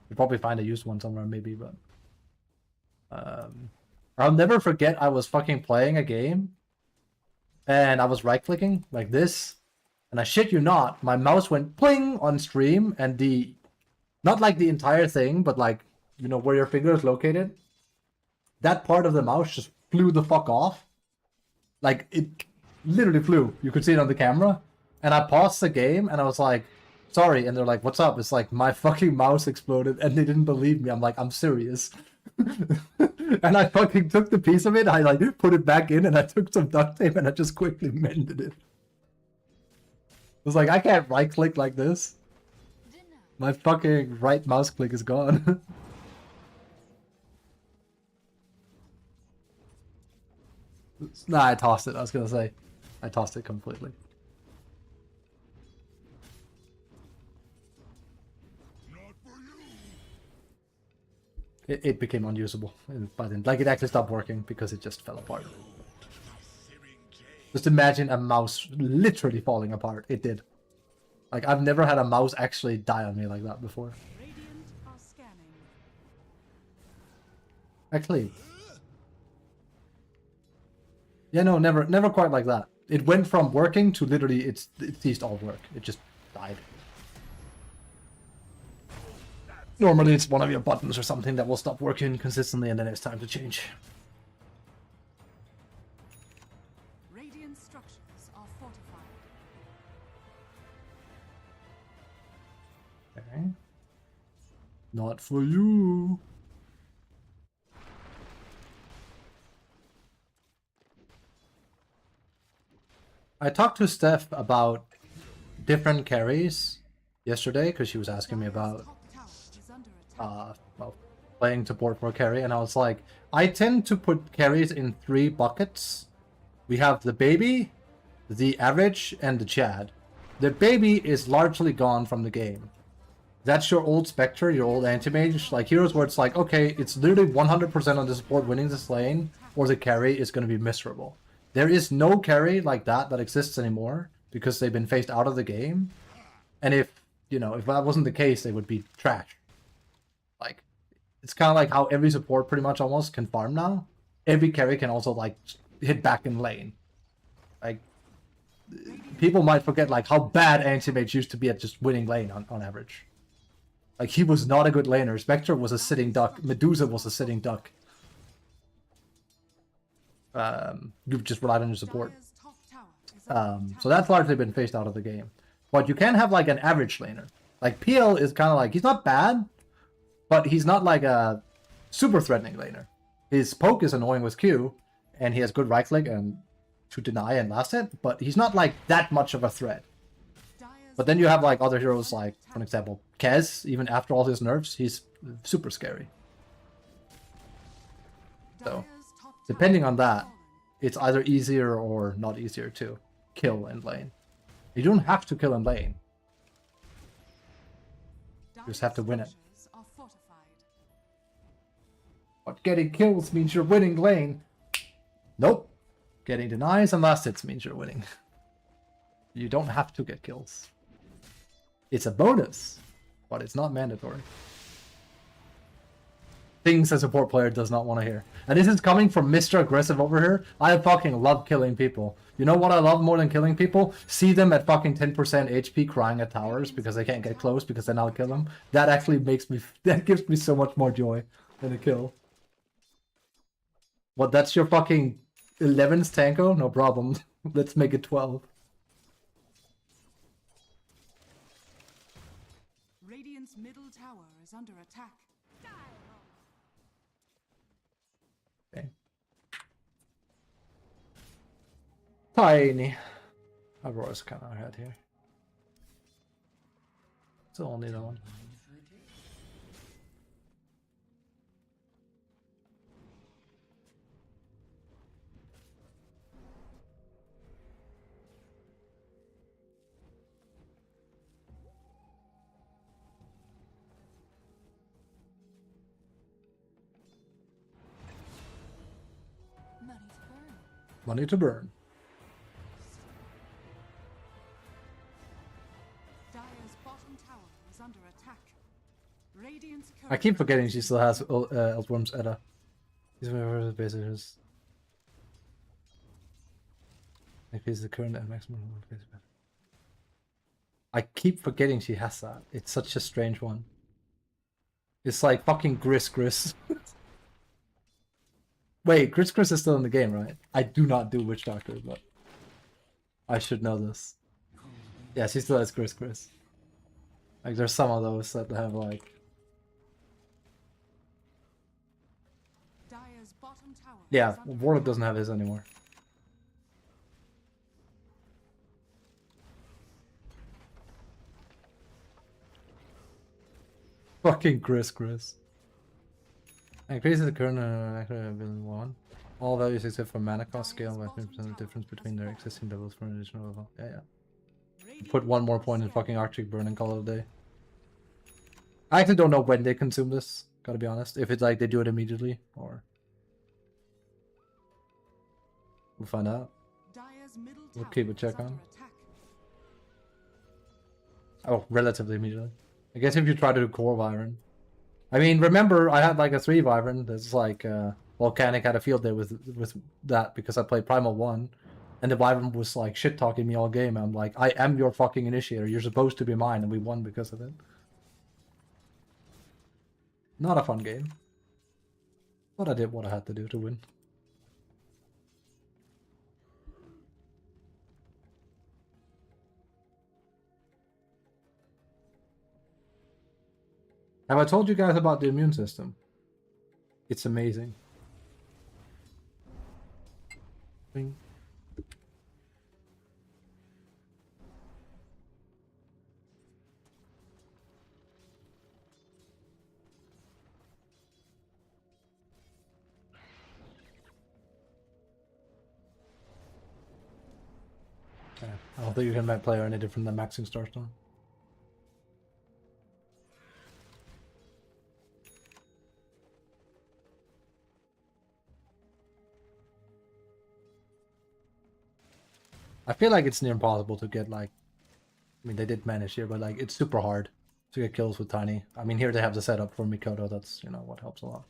You'll probably find a used one somewhere maybe, but I'll never forget I was fucking playing a game and I was right clicking like this, and I shit you not, my mouse went pling on stream, and not like the entire thing, but like, you know, where your finger is located, that part of the mouse just flew the fuck off. Like, it literally flew. You could see it on the camera. And I paused the game and I was like, sorry. And they're like, what's up? It's like, my fucking mouse exploded and they didn't believe me. I'm like, I'm serious. And I fucking took the piece of it, I like put it back in, and I took some duct tape and I just quickly mended it. I was like, I can't right click like this. My fucking right mouse click is gone. Nah, I tossed it. I was gonna say, I tossed it completely. It became unusable, but then, like, it actually stopped working because it just fell apart. Just imagine a mouse literally falling apart. It did. Like, I've never had a mouse actually die on me like that before. Radiant are scanning. Actually, yeah, no, never quite like that. It went from working to literally it ceased all work. It just died. Normally it's one of your buttons or something that will stop working consistently and then it's time to change. Radiant structures are fortified. Okay. Not for you. I talked to Steph about different carries yesterday because she was asking me about well, playing support for a carry, and I was like, I tend to put carries in 3 buckets. We have the baby, the average, and the Chad. The baby is largely gone from the game. That's your old Spectre, your old anti-mage, like heroes where it's like, okay, it's literally 100% on the support winning this lane, or the carry is going to be miserable. There is no carry like that exists anymore, because they've been phased out of the game. And if, you know, if that wasn't the case, they would be trash. Like, it's kind of like how every support pretty much almost can farm now. Every carry can also, like, hit back in lane. Like, people might forget, like, how bad anti-mage used to be at just winning lane on average. Like, he was not a good laner. Spectre was a sitting duck. Medusa was a sitting duck. You just relied on your support. So that's largely been phased out of the game. But you can have, like, an average laner. Like, PL is kind of like, he's not bad, but he's not like a super threatening laner. His poke is annoying with Q, and he has good right click and to deny and last hit, but he's not like that much of a threat. But then you have like other heroes like, for example, Kez, even after all his nerfs, he's super scary. So, depending on that, it's either easier or not easier to kill in lane. You don't have to kill in lane. You just have to win it. But getting kills means you're winning lane. Nope. Getting denies and last hits means you're winning. You don't have to get kills. It's a bonus, but it's not mandatory. Things a support player does not want to hear. And this is coming from Mr. Aggressive over here. I fucking love killing people. You know what I love more than killing people? See them at fucking 10% HP crying at towers because they can't get close because then I'll kill them. That actually makes me... That gives me so much more joy than a kill. What, that's your fucking 11's tanko? No problem. Let's make it 12. Radiant's middle tower is under attack. Okay. Tiny. Aurora's kind of ahead here. It's only the one. Money to burn. Dire's bottom tower is under attack. Radiant's I keep forgetting she still has Earthworm's Edda. These are the basics. If he's the current and maximum. I keep forgetting she has that. It's such a strange one. It's like fucking Gris. Wait, Gris is still in the game, right? I do not do Witch Doctor, but I should know this. Yeah, she still has Gris. Like, there's some of those that have, like... Yeah, Warlock doesn't have his anymore. Fucking Chris. Increases the current ability 1. All values except for mana cost scale by 50% of the difference between their existing levels for an additional level. Yeah. Put one more point in fucking Arctic Burn and call it a day. I actually don't know when they consume this, gotta be honest. If it's like they do it immediately, or... We'll find out. We'll keep a check on. Oh, relatively immediately. I guess if you try to do Core Wyvern. I mean, remember, I had like a 3 Wyvern that's like... Volcanic had a field day with that because I played Primal 1. And the Wyvern was like shit-talking me all game. I'm like, I am your fucking initiator. You're supposed to be mine. And we won because of it. Not a fun game. But I did what I had to do to win. Have I told you guys about the immune system? It's amazing. Bing. Okay. I don't think you can make player any different than maxing Starstone. I feel like it's near impossible to get like, I mean they did manage here, but like it's super hard to get kills with Tiny. I mean here they have the setup for Mikoto, that's, you know, what helps a lot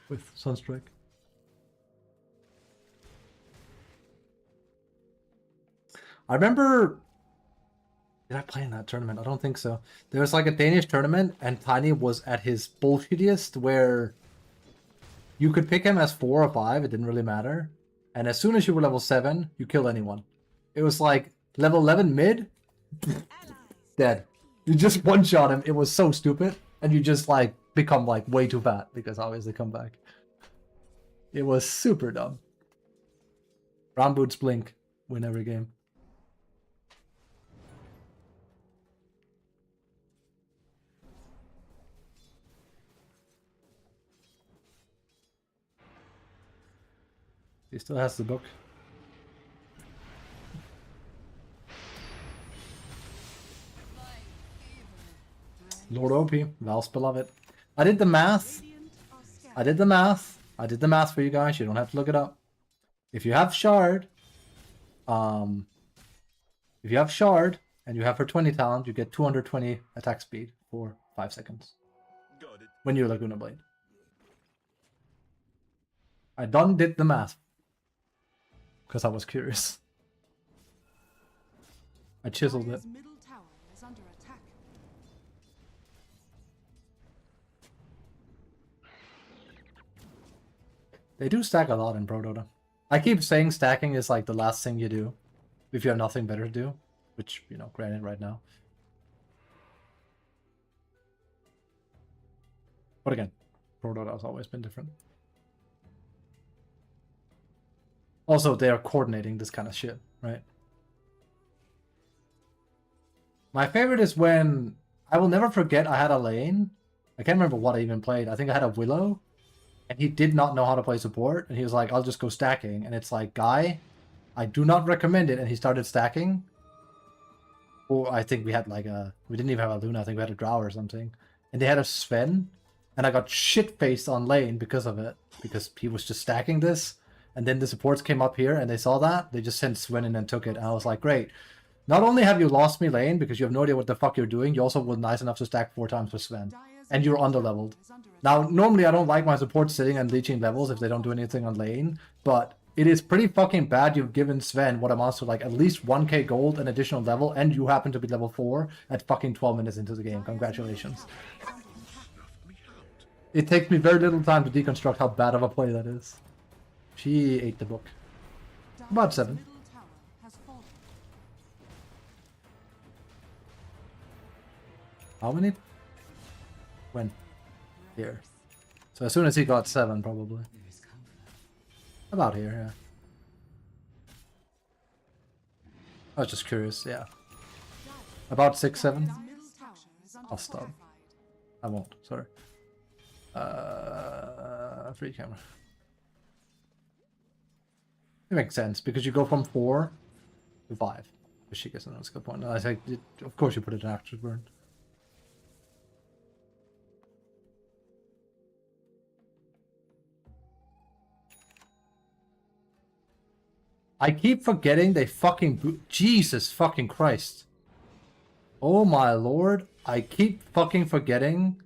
with Sunstrike. I remember, did I play in that tournament? I don't think so. There was like a Danish tournament and Tiny was at his bullshittiest where you could pick him as 4 or 5, it didn't really matter. And as soon as you were level 7, you kill anyone. It was like level 11 mid, dead. You just one-shot him. It was so stupid. And you just like become like way too fat because obviously come back. It was super dumb. Brown boots blink. Win every game. He still has the book. Lord OP, Val's beloved. I did the math. I did the math for you guys. You don't have to look it up. If you have Shard, and you have her 20 talent, you get 220 attack speed for 5 seconds. When you're Laguna Blade. I did the math. Because I was curious. I chiseled it. They do stack a lot in Pro Dota. I keep saying stacking is like the last thing you do if you have nothing better to do, which, you know, granted right now. But again, Pro Dota has always been different. Also, they are coordinating this kind of shit, right? My favorite is when, I will never forget, I had a lane. I can't remember what I even played. I think I had a Willow. And he did not know how to play support. And he was like, I'll just go stacking. And it's like, guy, I do not recommend it. And he started stacking. Or I think we had like a, we didn't even have a Luna. I think we had a Drow or something. And they had a Sven. And I got shit-faced on lane because of it. Because he was just stacking this. And then the supports came up here and they saw that. They just sent Sven in and took it. And I was like, great. Not only have you lost me lane because you have no idea what the fuck you're doing, you also were nice enough to stack 4 times with Sven. And you're underleveled. Now, normally I don't like my support sitting and leeching levels if they don't do anything on lane. But it is pretty fucking bad you've given Sven what amounts to like at least 1k gold, an additional level, and you happen to be level 4 at fucking 12 minutes into the game. Congratulations. It takes me very little time to deconstruct how bad of a play that is. She ate the book. About 7. How many? When? Here. So as soon as he got 7, probably. About here, yeah. I was just curious, yeah. About 6, 7. Middle tower is under I'll stop. fortified. I won't, sorry. Free camera. It makes sense because you go from 4 to 5. Which she gets another skill point. I say, of course you put it in active burn. I keep forgetting they fucking Jesus fucking Christ. Oh my lord. I keep fucking forgetting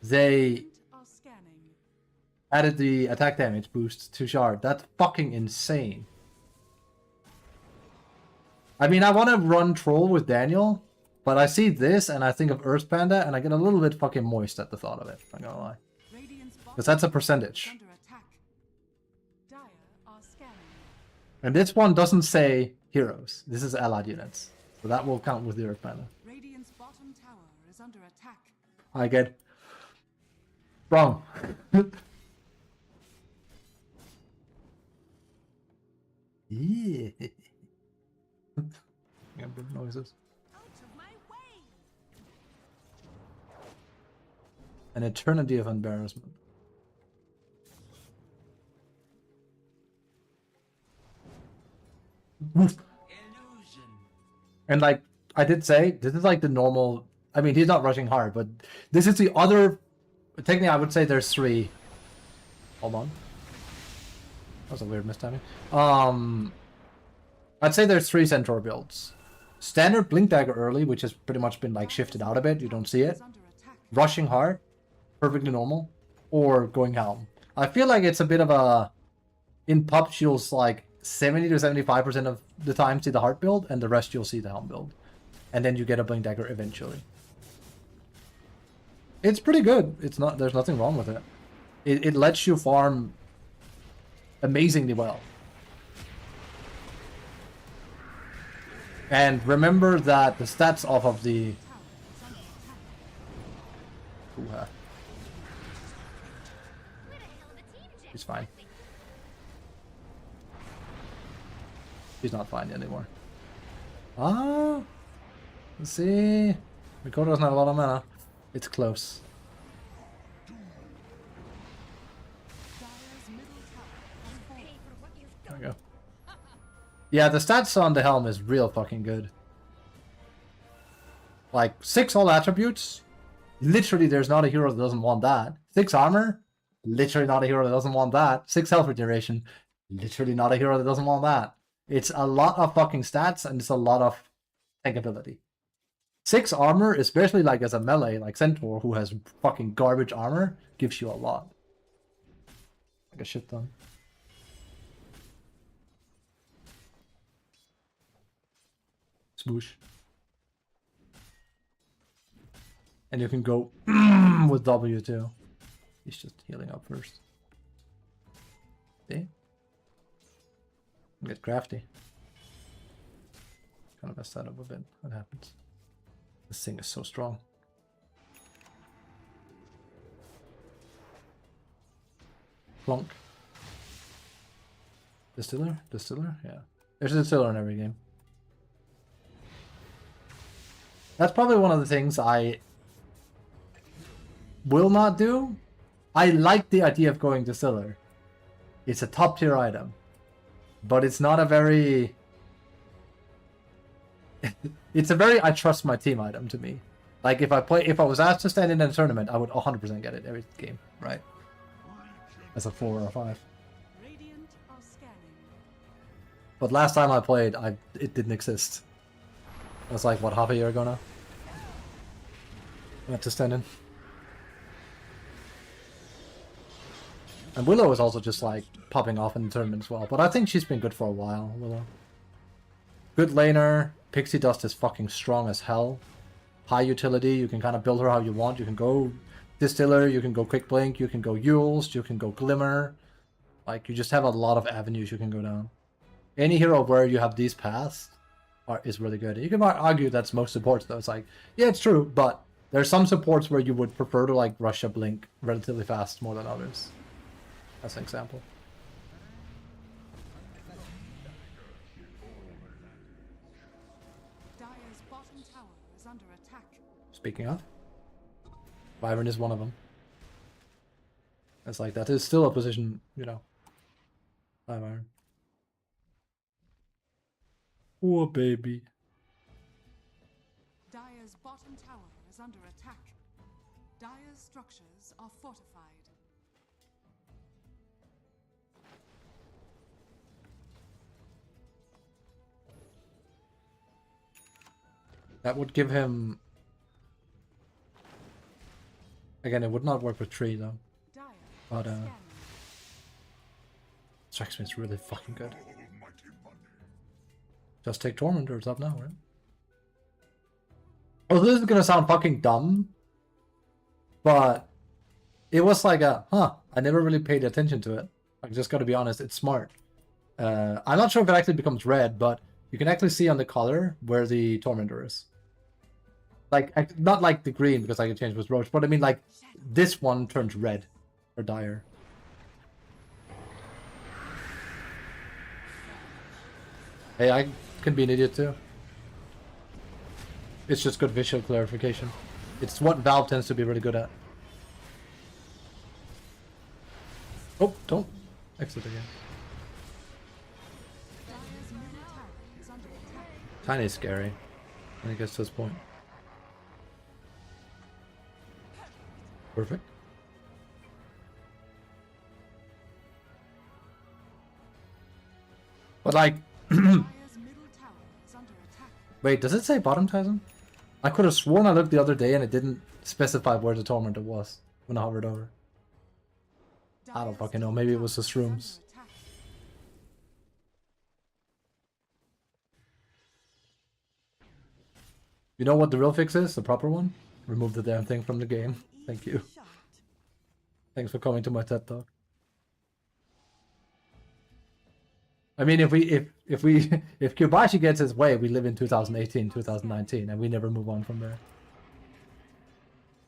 they Are scanning. added the attack damage boost to Shard. That's fucking insane. I mean, I want to run Troll with Daniel, but I see this and I think of Earth Panda and I get a little bit fucking moist at the thought of it. I'm not gonna lie. Radiant's Because that's a bottom percentage. tower is under attack. Dire are scanning. And this one doesn't say heroes. This is allied units. So that will count with the Earth Panda. Radiant's bottom tower is under attack. I get wrong. Yeah. Yeah, big noises. Out of my way! An eternity of embarrassment. And like I did say, this is like the normal. I mean, he's not rushing hard, but this is the other. Technically, I would say there's 3. Hold on. That was a weird mistiming. I'd say there's 3 Centaur builds. Standard Blink Dagger early, which has pretty much been like shifted out a bit. You don't see it. Rushing hard, perfectly normal, or going Helm. I feel like it's a bit of a. In PUBG, you'll like 70 to 75% of the time see the Heart build, and the rest you'll see the Helm build. And then you get a Blink Dagger eventually. It's pretty good. It's not. There's nothing wrong with it. It lets you farm amazingly well. And remember that the stats off of the... He's fine. He's not fine anymore. Ah! Let's see... Mikoto doesn't have a lot of mana. It's close. There we go. Yeah, the stats on the Helm is real fucking good. Like, 6 all attributes. Literally, there's not a hero that doesn't want that. 6 armor. Literally not a hero that doesn't want that. 6 health regeneration. Literally not a hero that doesn't want that. It's a lot of fucking stats, and it's a lot of tank ability. 6 armor, especially like as a melee, like Centaur, who has fucking garbage armor, gives you a lot. Like a shit ton. Smoosh. And you can go with W too. He's just healing up first. See? Get crafty. Kind of messed that up a bit. What happens? This thing is so strong. Plonk. Distiller? Distiller? Yeah. There's a distiller in every game. That's probably one of the things I will not do. I like the idea of going distiller. It's a top tier item. But it's not a very... It's a very I trust my team item to me. Like if I was asked to stand in a tournament, I would 100% get it every game, right? As a 4 or a 5. Radiant are scanning. But last time I played, it didn't exist. It was like, what, half a year ago now? I had to stand in. And Willow is also just like popping off in the tournament as well. But I think she's been good for a while, Willow. Good laner. Pixie Dust is fucking strong as hell. High utility, you can kind of build her how you want. You can go Distiller, you can go Quick Blink, you can go Euls, you can go Glimmer. Like, you just have a lot of avenues you can go down. Any hero where you have these paths is really good. You can argue that's most supports though. It's like, yeah, it's true, but there's some supports where you would prefer to like rush a Blink relatively fast more than others. That's an example. under attack. Speaking of, Wyvern is one of them. It's like that is still a position, you know. Wyvern. Oh baby. Dire's bottom tower is under attack. Dire's structures are fortified. That would give him... Again, it would not work with tree though. But strikes me it's really fucking good. Just take Tormentors up now, right? Oh, this is gonna sound fucking dumb, but it was like a I never really paid attention to it. I just gotta be honest, it's smart. I'm not sure if it actually becomes red, but you can actually see on the color where the Tormentor is. Like, not like the green, because I can change with Roach, but I mean, like, this one turns red for Dire. Hey, I can be an idiot too. It's just good visual clarification. It's what Valve tends to be really good at. Oh, don't exit again. Tiny is scary when it gets to this point. Perfect. But like... Wait, does it say bottom Titan? I could have sworn I looked the other day and it didn't specify where the Tormentor was when I hovered over. I don't fucking know, maybe it was the shrooms. You know what the real fix is? The proper one? Remove the damn thing from the game. Thank you. Thanks for coming to my TED Talk. I mean, if Kyobashi gets his way, we live in 2018, 2019, and we never move on from there.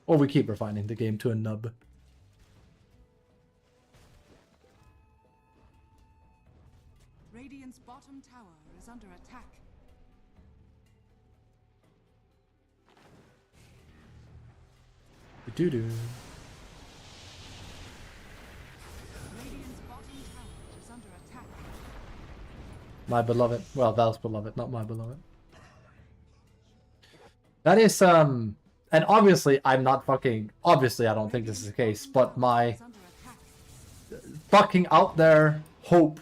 Or we keep refining the game to a nub. Radiant's bottom tower is under attack. Doo-doo. Radiant's bottom tower is under attack. My beloved. Well, Val's beloved, not my beloved. That is, and obviously I'm not fucking, obviously I don't think this is the case, but my fucking out there hope,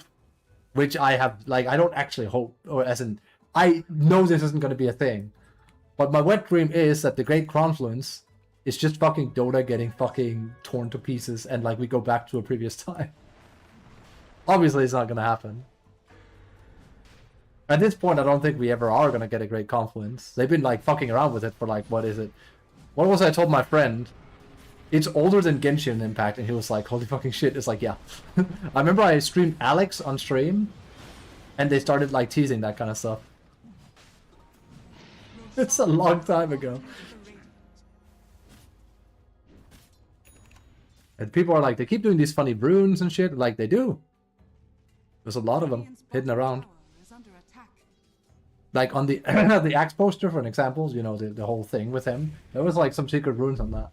which I have, like, I don't actually hope, or as in, I know this isn't going to be a thing, but my wet dream is that the Great Confluence is just fucking Dota getting fucking torn to pieces and like we go back to a previous time. Obviously it's not going to happen. At this point I don't think we ever are going to get a Great Confluence. They've been like fucking around with it for like, what is it? What was I told my friend? It's older than Genshin Impact, and he was like, holy fucking shit. It's like, yeah. I remember I streamed Alex on stream and they started like teasing that kind of stuff. It's a long time ago. And people are like, they keep doing these funny runes and shit. Like, they do. There's a lot of them hidden around. Like, on the the Axe poster, for an example, you know, the whole thing with him. There was, like, some secret runes on that.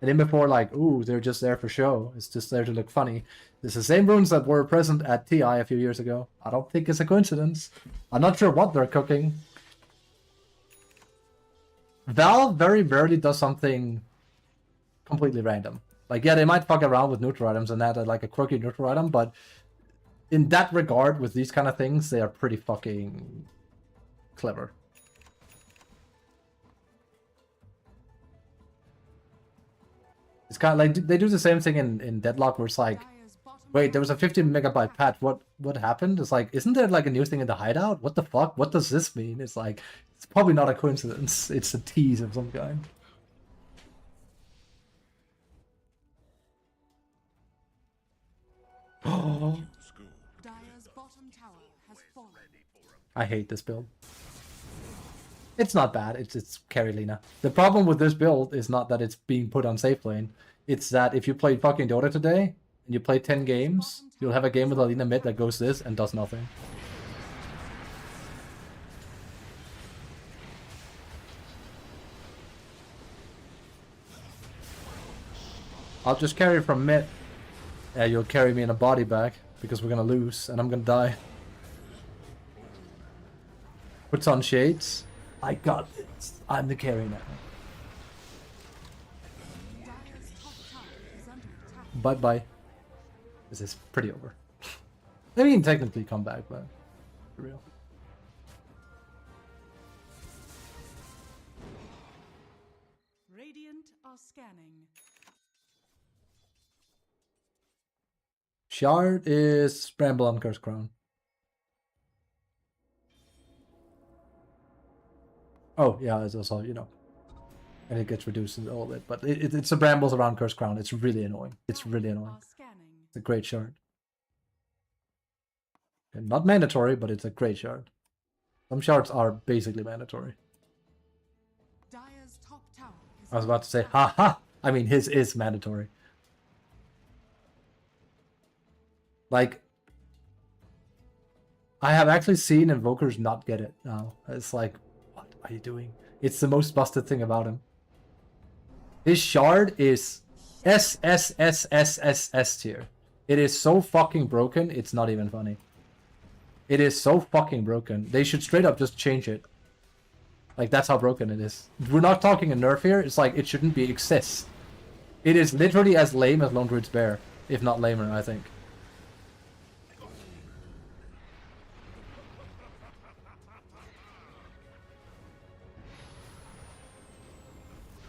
And then before, like, ooh, they're just there for show. It's just there to look funny. It's the same runes that were present at TI a few years ago. I don't think it's a coincidence. I'm not sure what they're cooking. Valve very rarely does something completely random. Like, yeah, they might fuck around with neutral items and add like a quirky neutral item, but in that regard, with these kind of things, they are pretty fucking clever. It's kind of like, they do the same thing in Deadlock, where it's like, wait, there was a 15 megabyte patch, what happened? It's like, isn't there like a new thing in the hideout? What the fuck? What does this mean? It's like, it's probably not a coincidence. It's a tease of some kind. Oh. Dire's bottom tower has fallen. I hate this build. It's not bad, it's carry Lina. The problem with this build is not that it's being put on safe lane. It's that if you played fucking Dota today, and you play 10 games, you'll have a game with a Lina mid that goes this and does nothing. I'll just carry from mid. Yeah, you'll carry me in a body bag because we're gonna lose and I'm gonna die. Puts on shades. I got this. I'm the carry now. Bye bye. This is pretty over. I mean, technically come back, but for real. Radiant are scanning. Shard is Bramble on Curse Crown. Oh, yeah, it's also, you know. And it gets reduced a little bit. But it's the Brambles around Curse Crown. It's really annoying. It's really annoying. It's a great shard. And not mandatory, but it's a great shard. Some shards are basically mandatory. Dire's top tower is I was about to say, haha! I mean, his is mandatory. Like, I have actually seen Invokers not get it now. It's like, what are you doing? It's the most busted thing about him. His shard is S tier. It is so fucking broken, it's not even funny. It is so fucking broken. They should straight up just change it. Like, that's how broken it is. We're not talking a nerf here. It's like, it shouldn't be exist. It is literally as lame as Lone Druid's Bear. If not lamer, I think.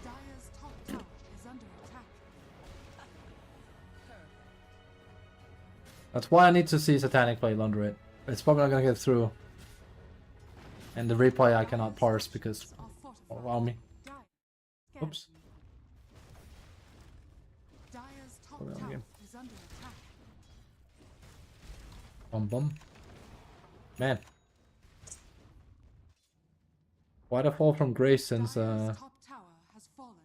Dire's top tower is under attack. That's why I need to see Satanic play Lone Druid. It's probably not gonna get through. And the replay I cannot parse because allow me. Oops. Dire's top Hold on tower again. is under attack. Bum bum. Man. Quite a fall from grace since Dire's top tower has fallen.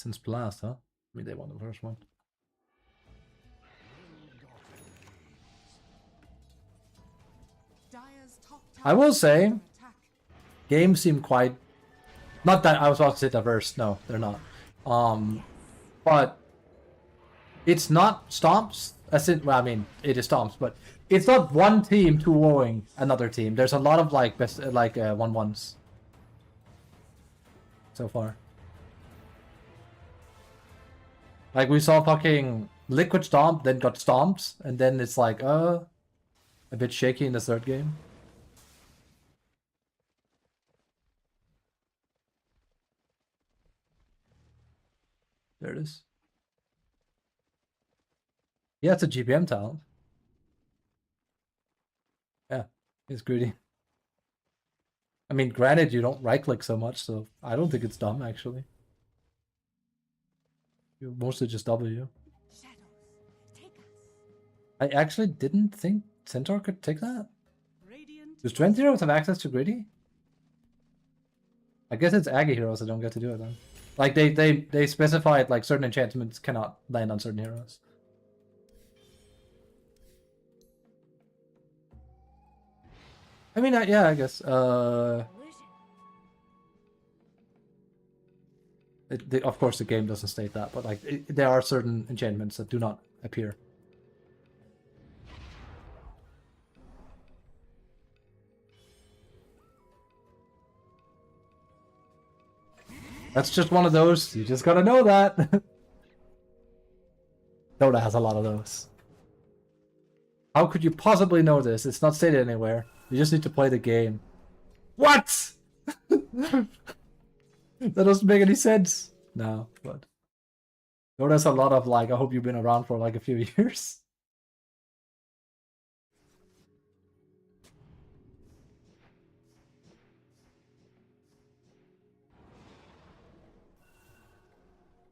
since Blast, huh? I mean, they won the first one. Dire's top tower I will is say, under attack. games seem quite... Not that I was about to say diverse. No, they're not. But it's not stomps. As in, well, I mean, it is stomps, but it's not one team 2-0ing another team. There's a lot of like best, like 1-1s so far. Like we saw fucking Liquid Stomp, then got stomped, and then it's like a bit shaky in the third game. There it is. Yeah, it's a GPM talent. Yeah, it's greedy. I mean, granted, you don't right-click so much, so I don't think it's dumb, actually. You mostly just W. I actually didn't think Centaur could take that. Does 20 heroes have access to greedy? I guess it's Aggie heroes that don't get to do it then. Like they specified like certain enchantments cannot land on certain heroes. I mean, yeah, I guess. Of course, the game doesn't state that, but like there are certain enchantments that do not appear. That's just one of those. You just gotta know that. Dota has a lot of those. How could you possibly know this? It's not stated anywhere. You just need to play the game. What? That doesn't make any sense. No, but Dota has a lot of like, I hope you've been around for like a few years.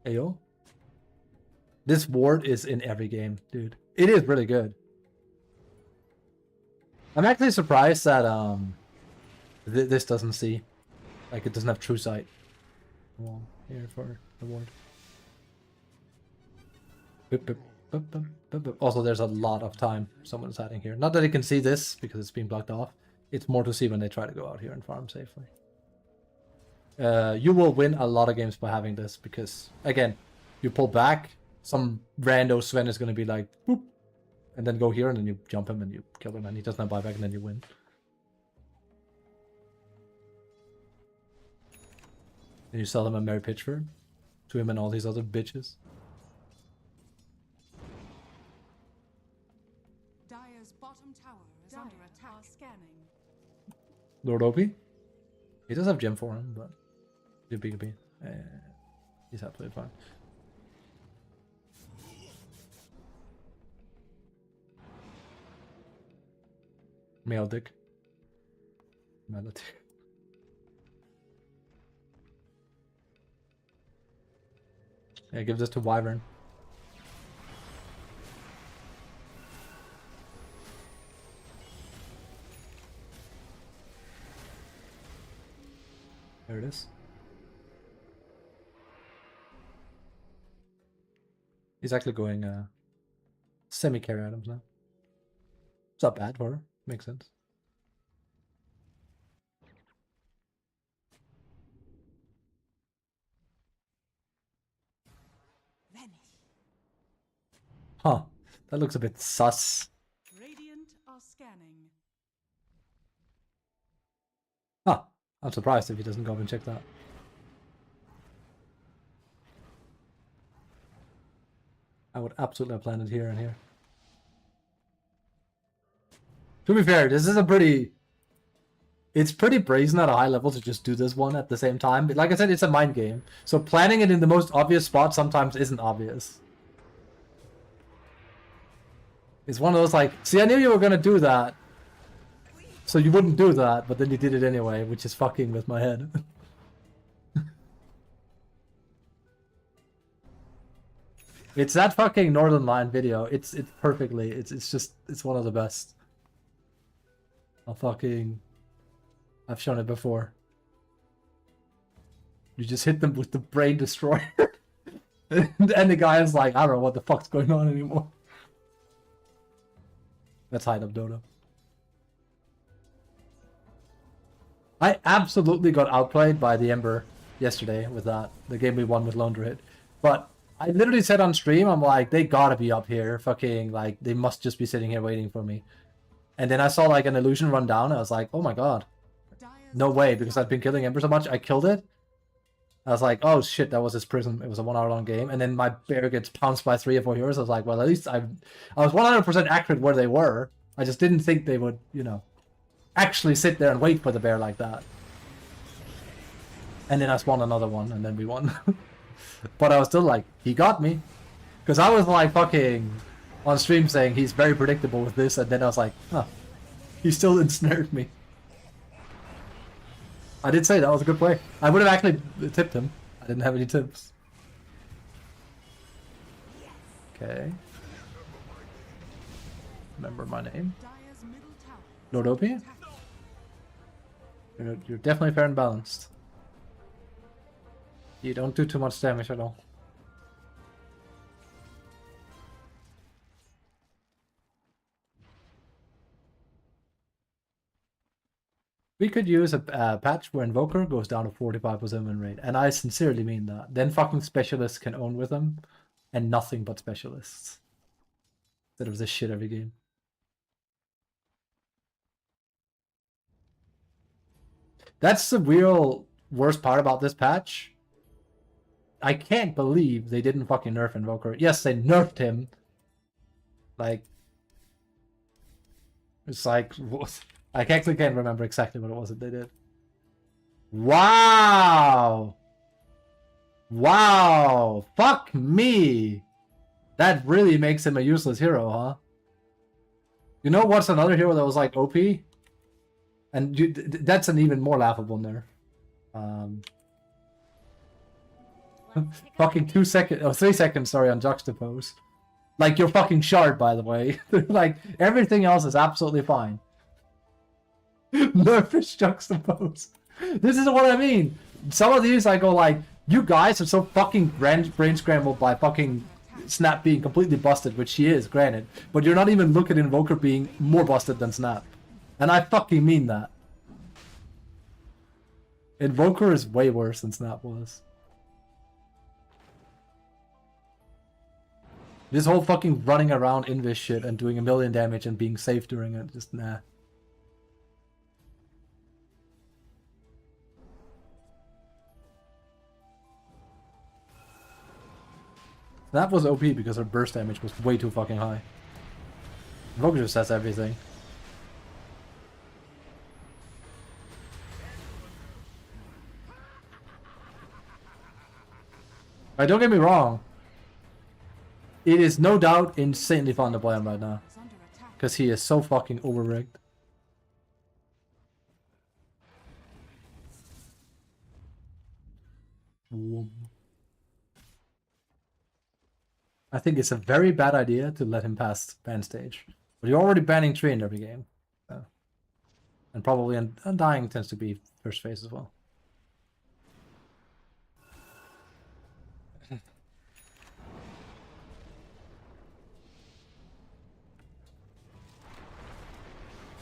Ayo. This ward is in every game, dude. It is really good. I'm actually surprised that this doesn't see, like it doesn't have true sight. Well, here for the ward. Boop, boop, boop, boop, boop, boop. Also, there's a lot of time someone's hiding here. Not that it can see this because it's being blocked off. It's more to see when they try to go out here and farm safely. You will win a lot of games by having this because, again, you pull back, some rando Sven is gonna be like, boop, and then go here, and then you jump him and you kill him, and he doesn't have buyback, and then you win. And you sell him a Mary Pitchford to him and all these other bitches. Dire's bottom tower is under attack. Scanning. Lord Opie? He does have gem for him, but could be. He's absolutely fine. Melodic. Yeah, give this to Wyvern. There it is. He's actually going semi-carry items now. It's not bad for her. Makes sense. Huh. That looks a bit sus. Radiant are scanning. Huh. I'm surprised if he doesn't go up and check that. I would absolutely have planned it here and here. To be fair, this is a pretty... It's pretty brazen at a high level to just do this one at the same time. But like I said, it's a mind game. So planning it in the most obvious spot sometimes isn't obvious. It's one of those like, see, I knew you were going to do that. So you wouldn't do that, but then you did it anyway, which is fucking with my head. It's that fucking Northern Line video. It's perfectly. It's one of the best. I've shown it before. You just hit them with the brain destroyer. And the guy is like, I don't know what the fuck's going on anymore. Let's hide up Dodo. I absolutely got outplayed by the Ember yesterday with that. The game we won with Lone Druid. But I literally said on stream, I'm like, they gotta be up here. Fucking, like, they must just be sitting here waiting for me. And then I saw, like, an illusion run down. I was like, oh my god. No way, because I've been killing Ember so much. I killed it. I was like, oh shit, that was his prism. It was a 1 hour long game. And then my bear gets pounced by 3 or 4 heroes. I was like, well, at least I was 100% accurate where they were. I just didn't think they would, you know, actually sit there and wait for the bear like that. And then I spawned another one, and then we won. But I was still like, he got me. Because I was like fucking on stream saying he's very predictable with this, and then I was like, huh, he still ensnared me. I did say that was a good play. I would have actually tipped him. I didn't have any tips. Okay. Remember my name. Lord Opie? You're definitely fair and balanced. You don't do too much damage at all. We could use a patch where Invoker goes down to 45% win rate, and I sincerely mean that. Then fucking specialists can own with them, and nothing but specialists. Instead of this shit every game. That's the real worst part about this patch. I can't believe they didn't fucking nerf Invoker. Yes, they nerfed him. Like, it's like, what? I actually can't remember exactly what it was that they did. Wow! Wow! Fuck me! That really makes him a useless hero, huh? You know what's another hero that was like OP? And that's an even more laughable nerf. Fucking 2 seconds, oh, 3 seconds, sorry, on Juxtapose. Like, you're fucking shard, by the way. Like, everything else is absolutely fine. Nerfish Juxtapose. This is what I mean. Some of these I go like, you guys are so fucking brain scrambled by fucking Snap being completely busted, which she is, granted. But you're not even looking at Invoker being more busted than Snap. And I fucking mean that. Invoker is way worse than Snap was. This whole fucking running around in this shit and doing a million damage and being safe during it, just nah. That was OP because her burst damage was way too fucking high. Invoker just says everything. Don't get me wrong. It is no doubt insanely fun to play him right now. Because he is so fucking overrigged. I think it's a very bad idea to let him pass ban stage. But you're already banning 3 in every game. So. And probably Undying tends to be first phase as well.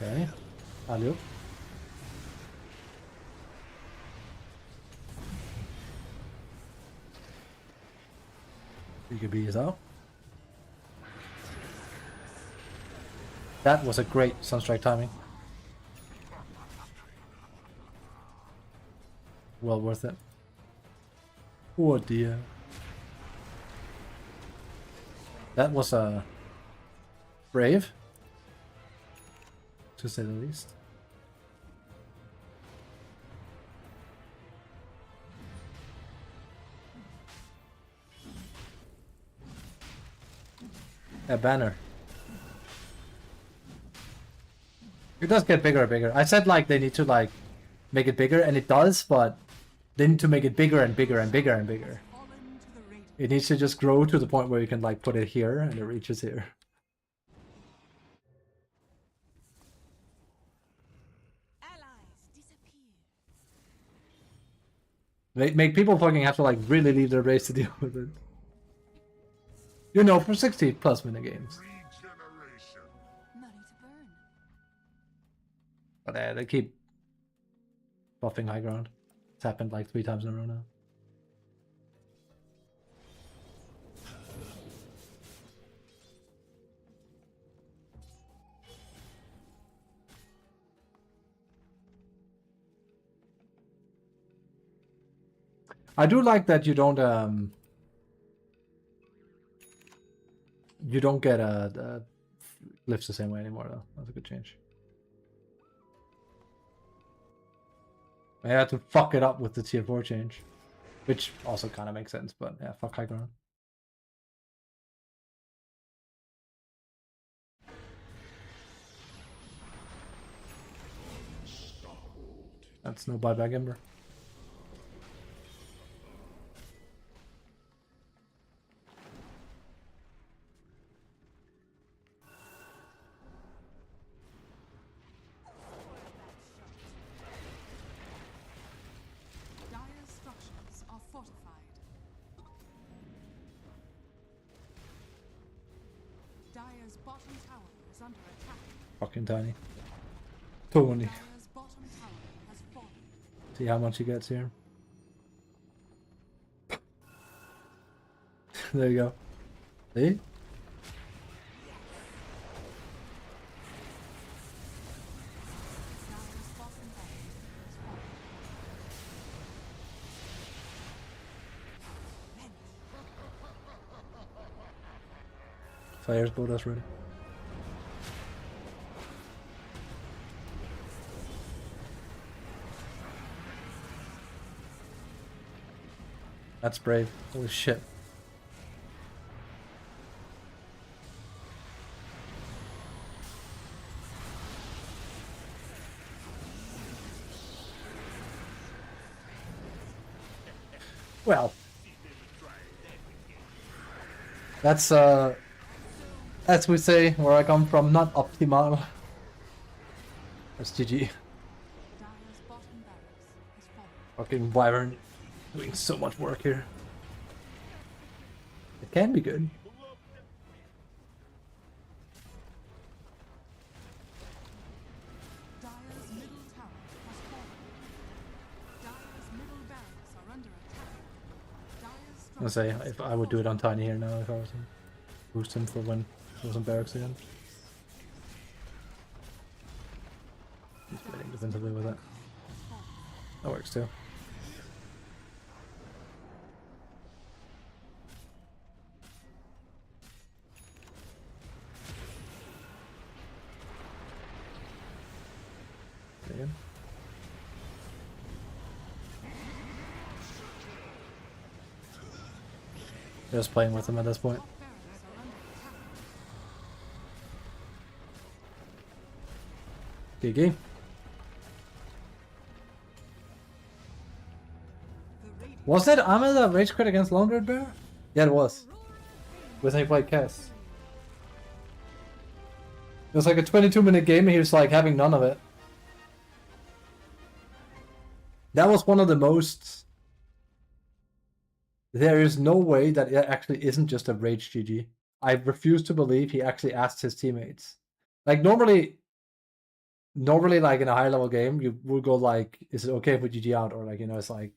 Okay, alley-oop. BKB is out. That was a great Sunstrike timing. Well worth it. Oh dear. That was a brave, to say the least. A banner. It does get bigger and bigger. I said like they need to like make it bigger, and it does, but they need to make it bigger and bigger and bigger and bigger. It needs to just grow to the point where you can like put it here and it reaches here. Make people fucking have to like really leave their base to deal with it. You know, for 60 plus minute games. But they keep buffing high ground. It's happened like 3 times in a row now. I do like that you don't get lifts the same way anymore though. That's a good change. I had to fuck it up with the tier 4 change, which also kind of makes sense, but yeah, fuck high ground. That's no buyback Ember. Dire's bottom tower is under attack. Fucking tiny. Tony. Dire's bottom tower has fallen. See how much he gets here. There you go. See? Fire's boat us ready. That's brave. Holy shit. Well. That's as we say, where I come from, not optimal. That's GG. Fucking Wyvern doing so much work here. It can be good. Dire's middle tower has fallen. Dire's middle barracks are under attack. Dire's I'll say, if I would do it on Tiny here now if I was him. boost him for when he was in barracks again. He's waiting defensively with it. That works too. Again. Just playing with him at this point. GG. Was that Ahmed that rage quit against Lone Red Bear? Yeah, it was. When he played Kess. It was like a 22-minute game and he was like having none of it. That was one of the most... There is no way that it actually isn't just a rage GG. I refuse to believe he actually asked his teammates. Like normally like in a high level game, you will go like, is it okay if we GG out? Or like, it's like,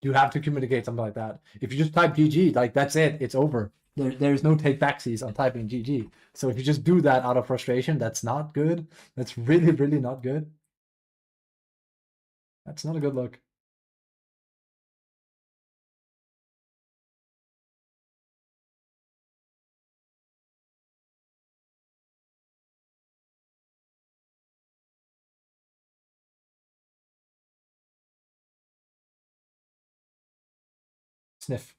you have to communicate something like that. If you just type GG, like that's it, it's over. There's no take backsies on typing GG. So if you just do that out of frustration, that's not good. That's really, really not good. That's not a good look. Sniff.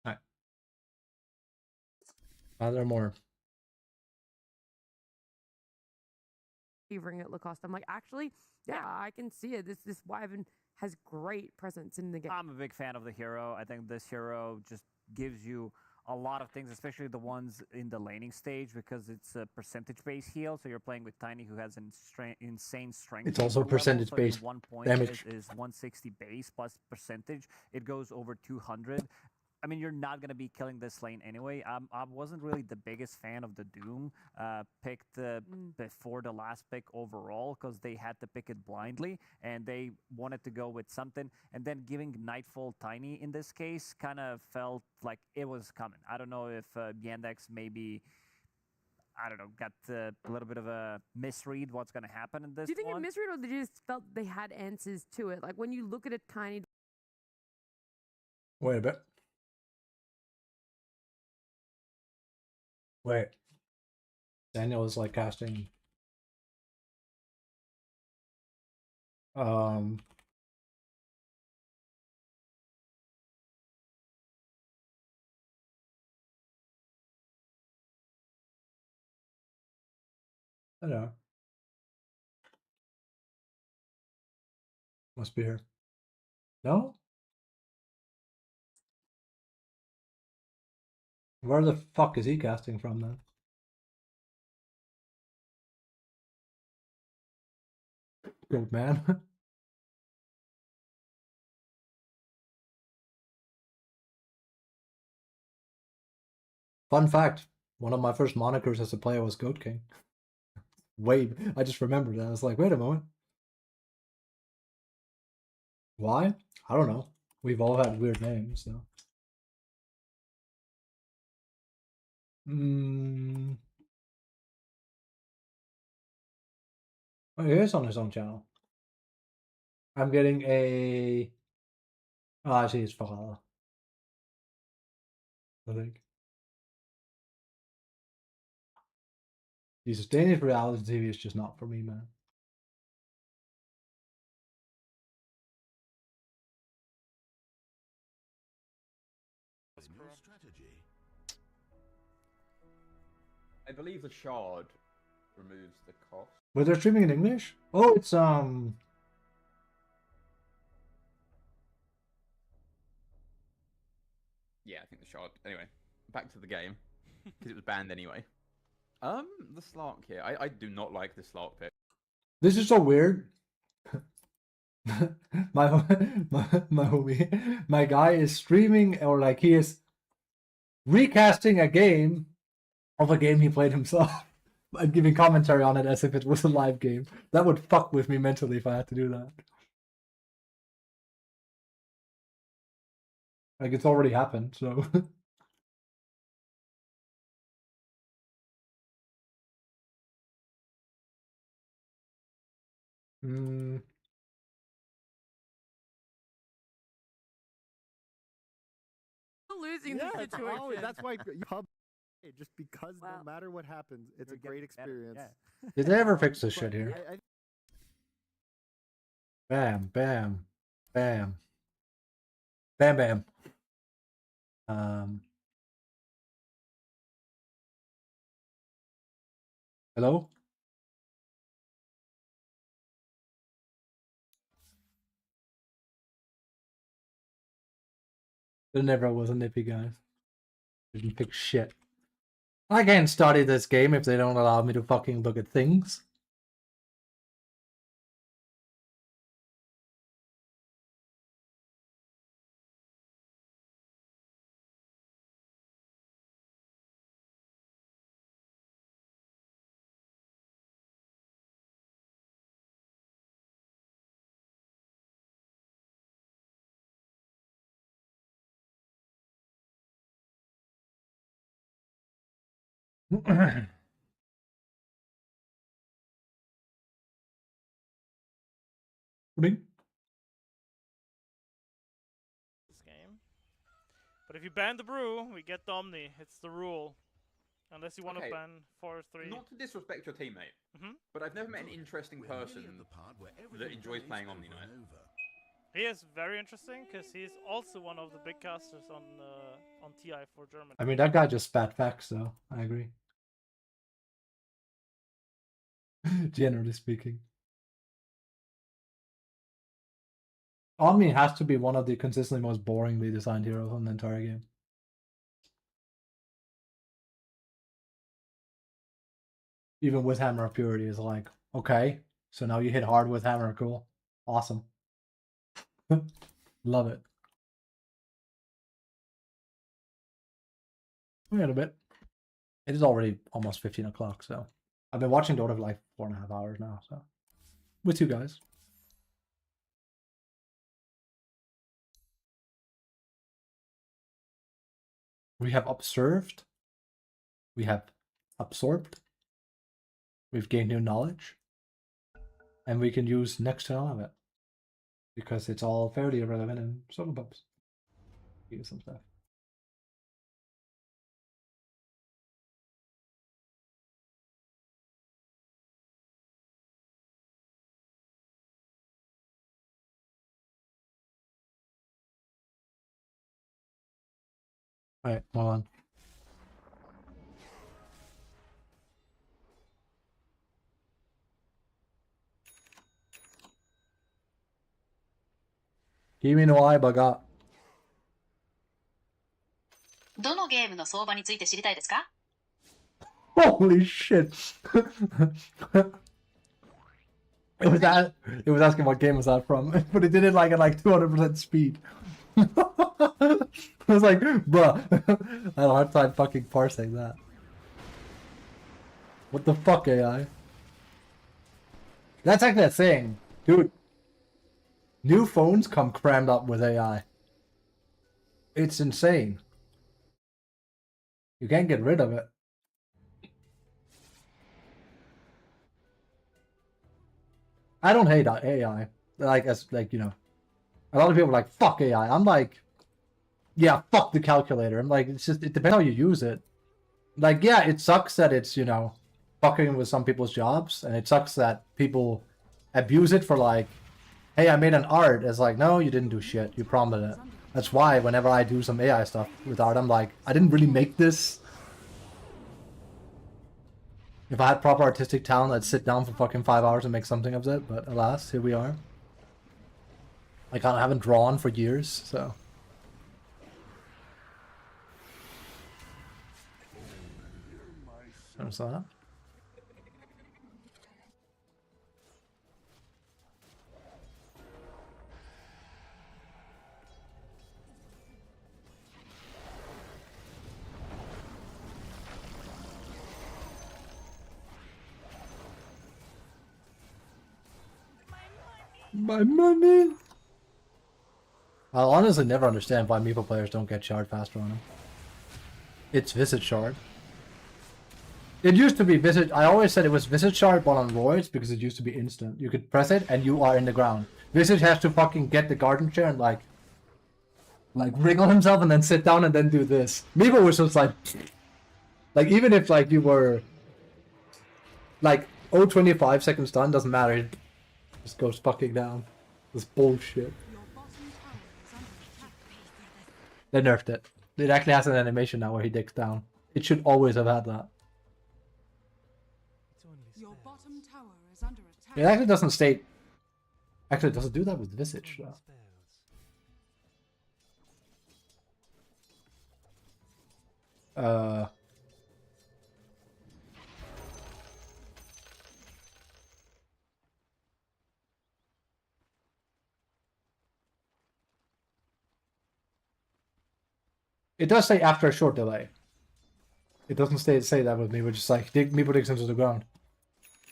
Alright. Are there more? Favoring at Lacoste. I'm like, actually, yeah, I can see it. This Wyvern has great presence in the game. I'm a big fan of the hero. I think this hero just gives you a lot of things, especially the ones in the laning stage, because it's a percentage-based heal. So you're playing with Tiny, who has insane strength. It's also percentage-based so 1 point damage. is 160 base plus percentage. It goes over 200. I mean, you're not going to be killing this lane anyway. I wasn't really the biggest fan of the Doom picked before the last pick overall, because they had to pick it blindly and they wanted to go with something. And then giving Nightfall Tiny in this case kind of felt like it was coming. I don't know if Yandex maybe, I don't know, got a little bit of a misread what's going to happen in this. Do you think one. it misread, or they just felt they had answers to it? Like when you look at a Tiny. Wait a bit. Wait. Daniel is like casting. I don't know. Must be here. No? Where the fuck is he casting from then? Good man. Fun fact, one of my first monikers as a player was Goat King. Wait, I just remembered that. I was like, wait a moment. Why? I don't know. We've all had weird names, so. Oh, he is on his own channel. I'm getting a... Oh, I see his father. I think. Jesus, Danish reality TV is just not for me, man. Strategy. I believe the shard removes the cost. But they're streaming in English? Oh, it's Yeah, I think the shard. Anyway, back to the game because it was banned anyway. The Slark here. I do not like the Slark pick. This is so weird. my homie, my guy is streaming, or like he is recasting a game of a game he played himself and giving commentary on it as if it was a live game. That would fuck with me mentally if I had to do that. Like, it's already happened, so. Losing Yeah, the it's situation. always, that's why you pub just because no matter what happens, it's a great experience. Did they ever fix this shit But here? I Bam, bam, bam. Bam, bam. Hello? There never was a nippy, guys. Didn't fix shit. I can't study this game if they don't allow me to fucking look at things. This game. But if you ban the brew, we get the Omni. It's the rule. Unless you want to Okay. ban Forest 3. Not to disrespect your teammate, but I've never met an interesting person that enjoys playing Omni Knight. He is very interesting because he's also one of the big casters on TI for Germany. I mean, that guy just spat facts, though. I agree. Generally speaking. Omni has to be one of the consistently most boringly designed heroes on the entire game. Even with Hammer of Purity is like, okay, so now you hit hard with Hammer, cool. Awesome. Love it. Wait a bit. It is already almost 15 o'clock, so I've been watching Dota for like 4.5 hours now, so with you guys. We have observed, we have absorbed, we've gained new knowledge, and we can use next to none of it because it's all fairly irrelevant in solo pubs. Use some stuff. Alright, hold on. Kimi no Aiba ga. どのゲームの相場について知りたいですか? Holy shit! It was asking what game was that from, but it did it like at like 200% speed. I was like, bruh, I had a hard time fucking parsing that. What the fuck, AI? That's like that thing, dude. New phones come crammed up with AI. It's insane. You can't get rid of it. I don't hate AI. Like, as like, you know, a lot of people are like, fuck AI. I'm like, yeah, fuck the calculator. I'm like, it's just, it depends how you use it. Like, yeah, it sucks that it's, you know, fucking with some people's jobs, and it sucks that people abuse it for like, hey, I made an art. It's like, no, you didn't do shit. You prompted it. That's why whenever I do some AI stuff with art, I'm like, I didn't really make this. If I had proper artistic talent, I'd sit down for fucking 5 hours and make something of it, but alas, here we are. I haven't drawn for years, so. notice that. My money! I'll honestly never understand why Meeple players don't get shard faster on him. It's Visage Shard. It used to be Visage... I always said it was Visage Shard but on Roids because it used to be instant. You could press it and you are in the ground. Visage has to fucking get the garden chair and like wriggle himself and then sit down and then do this. Meeple was just like even if like you were like 25 seconds done, doesn't matter. It just goes fucking down. This bullshit. They nerfed it. It actually has an animation now where he digs down. It should always have had that. Your bottom tower is under attack. It actually doesn't state... Actually, it doesn't do that with Visage, though. It does say after a short delay. It doesn't say that with me, which is like Meeple digs into the ground.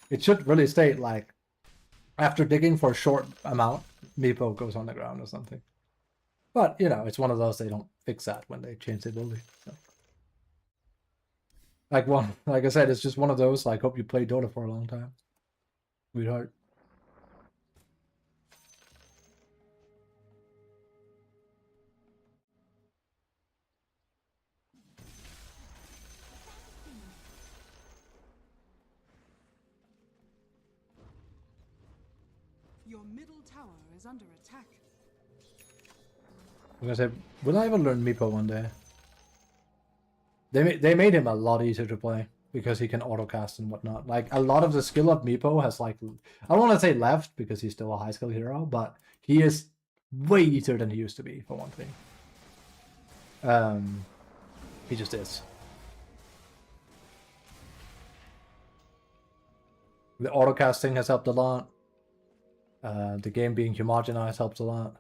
It should really state like after digging for a short amount, Meeple goes on the ground or something. But you know, it's one of those they don't fix that when they change the ability. So. Like I said, it's just one of those. Like, hope you played Dota for a long time, sweetheart. Your middle tower is under attack. I'm gonna say, will I ever learn Meepo one day? They made him a lot easier to play because he can autocast and whatnot. Like a lot of the skill of Meepo has like, I don't want to say left because he's still a high skill hero, but he is way easier than he used to be for one thing. He just is. The autocasting has helped a lot. The game being homogenized helps a lot.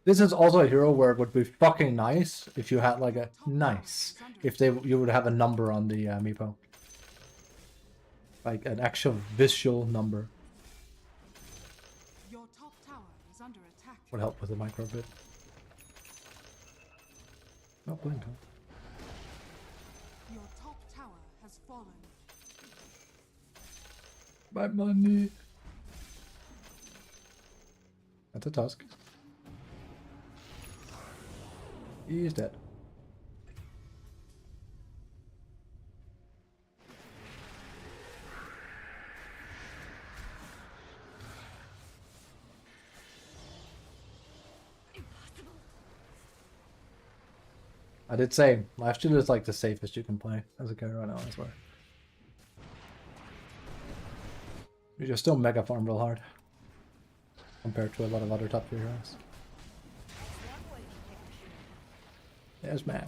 This is also a hero where it would be fucking nice if you had like a you would have a number on the Meepo. Like an actual visual number. Your top tower is under attack. Would help with the micro bit. Not blink, huh? Your top tower has fallen. My money. That's a Tusk. He's dead. I did say, Life Steal is like the safest you can play as a character right now, I swear. You just still mega farm real hard. Compared to a lot of other top tier heroes. Yes, man.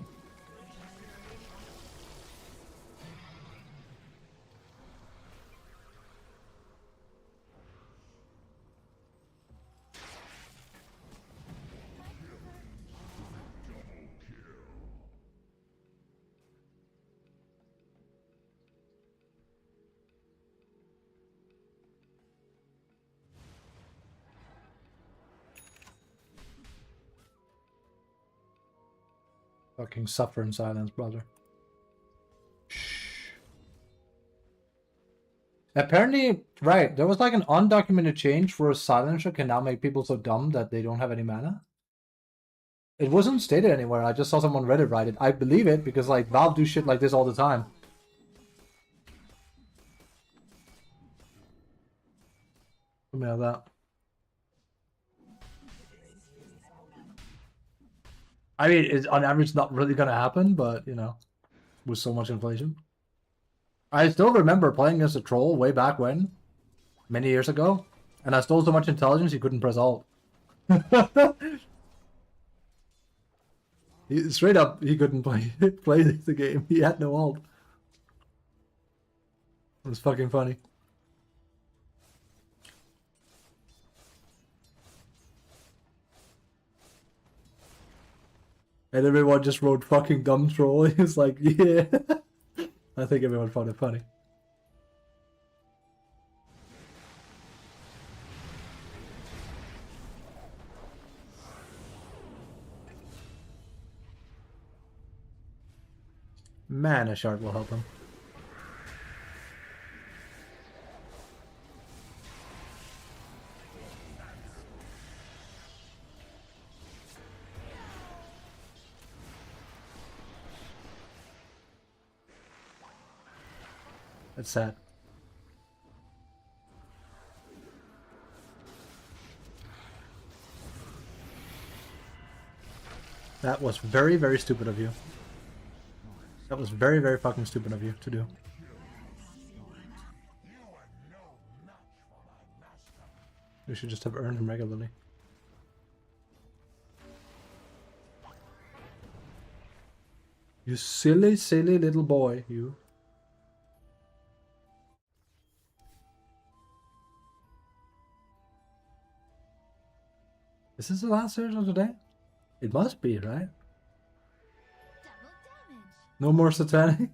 Fucking suffer in silence, brother. Shh. Apparently, right, there was like an undocumented change where a silencer can now make people so dumb that they don't have any mana. It wasn't stated anywhere. I just saw someone Reddit write it. I believe it because like Valve do shit like this all the time. Something like that. I mean, it's on average not really gonna happen, but you know, with so much inflation. I still remember playing as a troll way back when, many years ago, and I stole so much intelligence he couldn't press alt. Straight up, he couldn't play the game. He had no alt. It was fucking funny. And everyone just wrote fucking dumb troll. He was like, yeah. I think everyone found it funny. Man, a shard will help him. That's sad. That was very, very stupid of you. That was very, very fucking stupid of you to do. You should just have earned him regularly. You silly, silly little boy, you. Is this the last series of the day? It must be, right? No more satanic?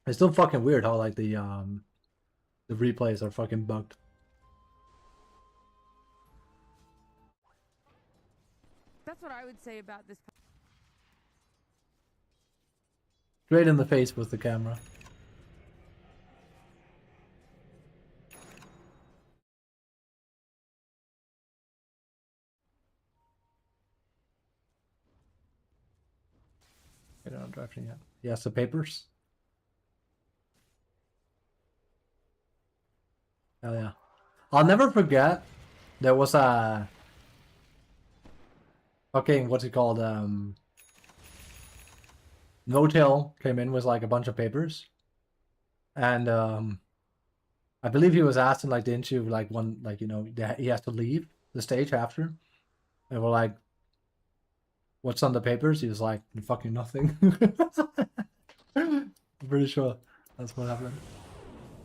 It's still fucking weird how like the replays are fucking bugged. That's what I would say about this. Straight in the face with the camera. They're not drafting yet. Yes, the papers. Hell yeah. I'll never forget there was a fucking, what's it called? No-Tail came in with like a bunch of papers. And I believe he was asked in like the interview, like one, like, you know, he has to leave the stage after. And we're like, what's on the papers? He was like, fucking nothing. I'm pretty sure that's what happened.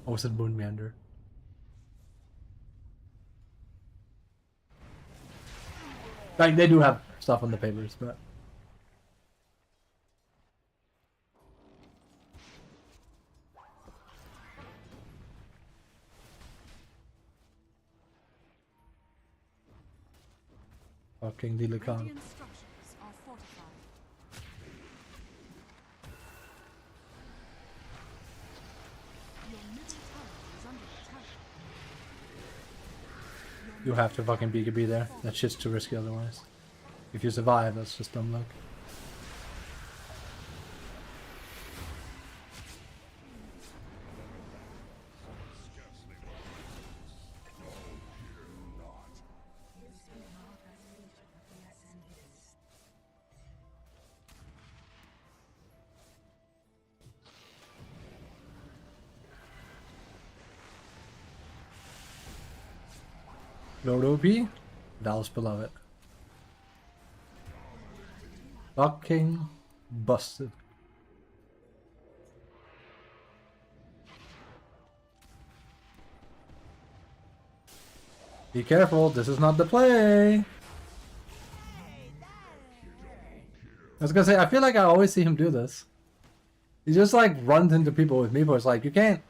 Or was it Moon Meander? Like, they do have stuff on the papers, but... Fucking Dilican. Radiant structures are fortified. Your middle tower is under attack. You have to fucking BKB there. That shit's too risky otherwise. If you survive, that's just dumb luck. Lord OP, Val's beloved. Fucking busted. Be careful, this is not the play. I was gonna say, I feel like I always see him do this. He just like runs into people with me, but it's like, you can't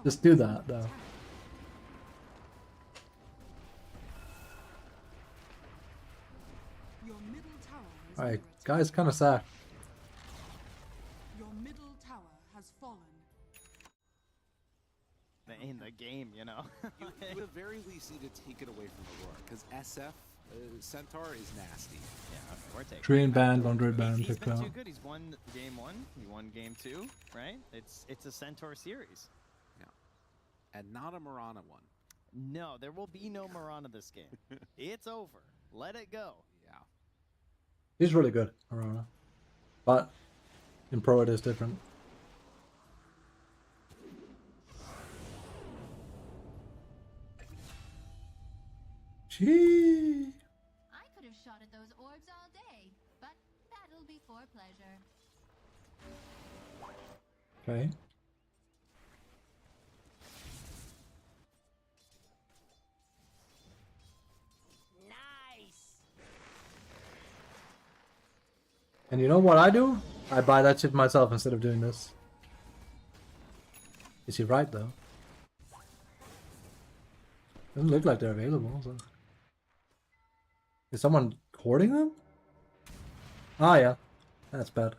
just do that though. Alright, guys, kind of sad. Your middle tower has fallen. In the game, you know. You at the very least need to take it away from Aurora, because SF Centaur is nasty. Yeah, we're taking. Train band, Android band, He's check been out. too good. He's won game 1. He won game 2, right? It's a Centaur series. Yeah, and not a Mirana one. No, there will be no Mirana this game. It's over. Let it go. Yeah. He's really good, Aurora. But in Pro it is different. Gee. I could have shot at those orbs all day, but that'll be for pleasure. Okay. Nice. And you know what I do? I buy that shit myself instead of doing this. Is he right though? Doesn't look like they're available. So. Is someone hoarding them? Ah, yeah. That's bad.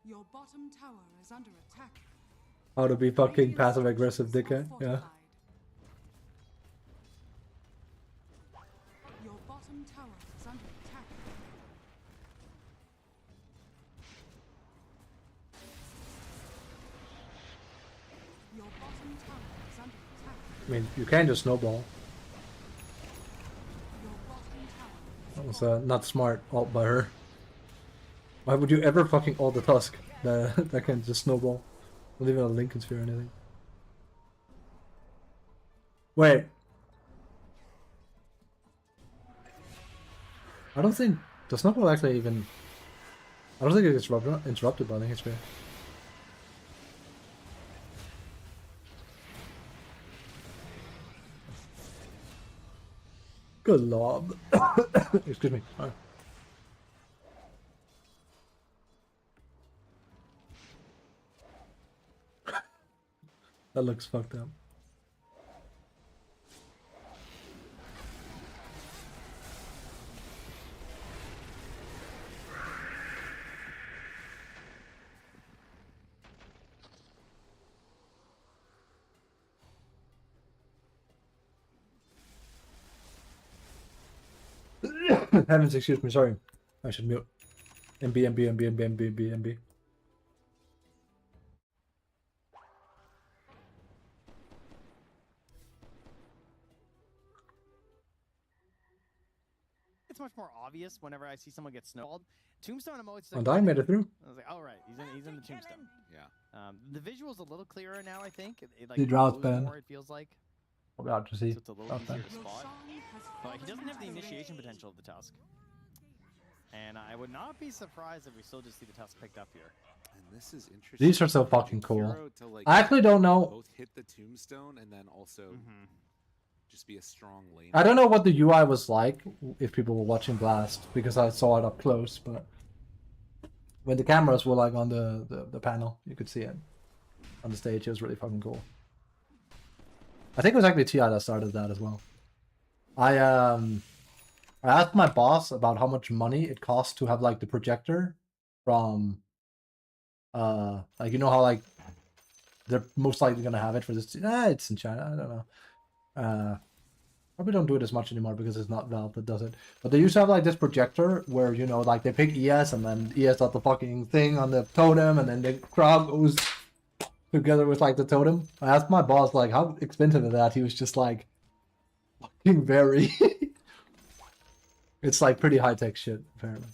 Your bottom tower is under attack. How to be fucking passive aggressive dickhead? Yeah. Your bottom tower is under attack. Your bottom tower is under attack. I mean, you can't just snowball. Your bottom tower That was not smart ult by her. Why would you ever fucking ult the Tusk that can just snowball? Not even a Lincoln Sphere or anything. Wait. I don't think the snowball actually even. I don't think it gets interrupted by Lincoln Sphere. Good lob. Excuse me. All right. That looks fucked up. Heavens, excuse me, sorry. I should mute. MB. It's much more obvious whenever I see someone get snowballed. Tombstone emotes. Undyne made it through. I was like, oh right, he's in the tombstone. Yeah. The visual's a little clearer now. I think. Like, The drought glows ban. more, it feels like. About to see. So it's a little Drought easier ban. to spot. But he doesn't have the initiation potential of the Tusk. And I would not be surprised if we still just see the Tusk picked up here. And this is interesting. These are so fucking cool. Hero to, like, I actually don't know. Both hit the tombstone and then also just be a strong lane. I don't know what the UI was like if people were watching Blast because I saw it up close, but when the cameras were like on the panel, you could see it on the stage. It was really fucking cool. I think it was actually TI that started that as well. I asked my boss about how much money it costs to have like the projector from like you know how like they're most likely gonna have it for this. It's in China. I don't know. Probably don't do it as much anymore because it's not Valve that does it. But they used to have like this projector where, you know, like they pick ES and then ES got the fucking thing on the totem and then the crowd goes together with like the totem. I asked my boss like how expensive is that? He was just like fucking very it's like pretty high tech shit apparently.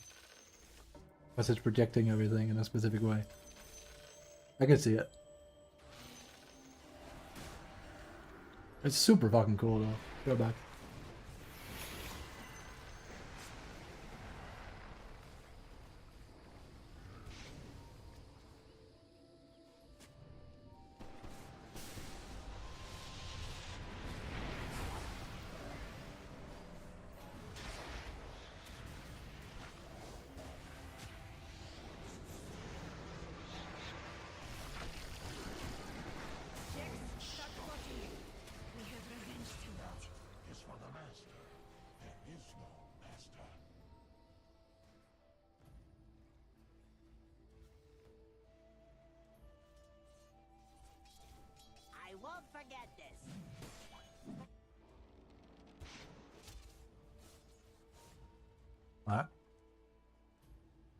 Because it's projecting everything in a specific way. I can see it. It's super fucking cool though. Go back. I won't forget this. Alright.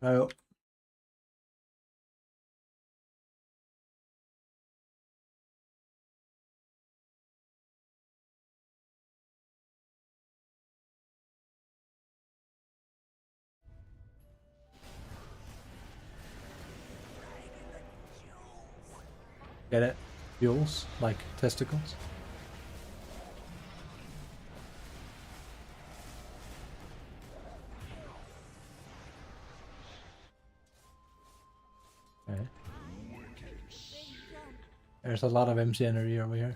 Oh. Get it? Fuels, like testicles. Okay. There's a lot of MC energy over here.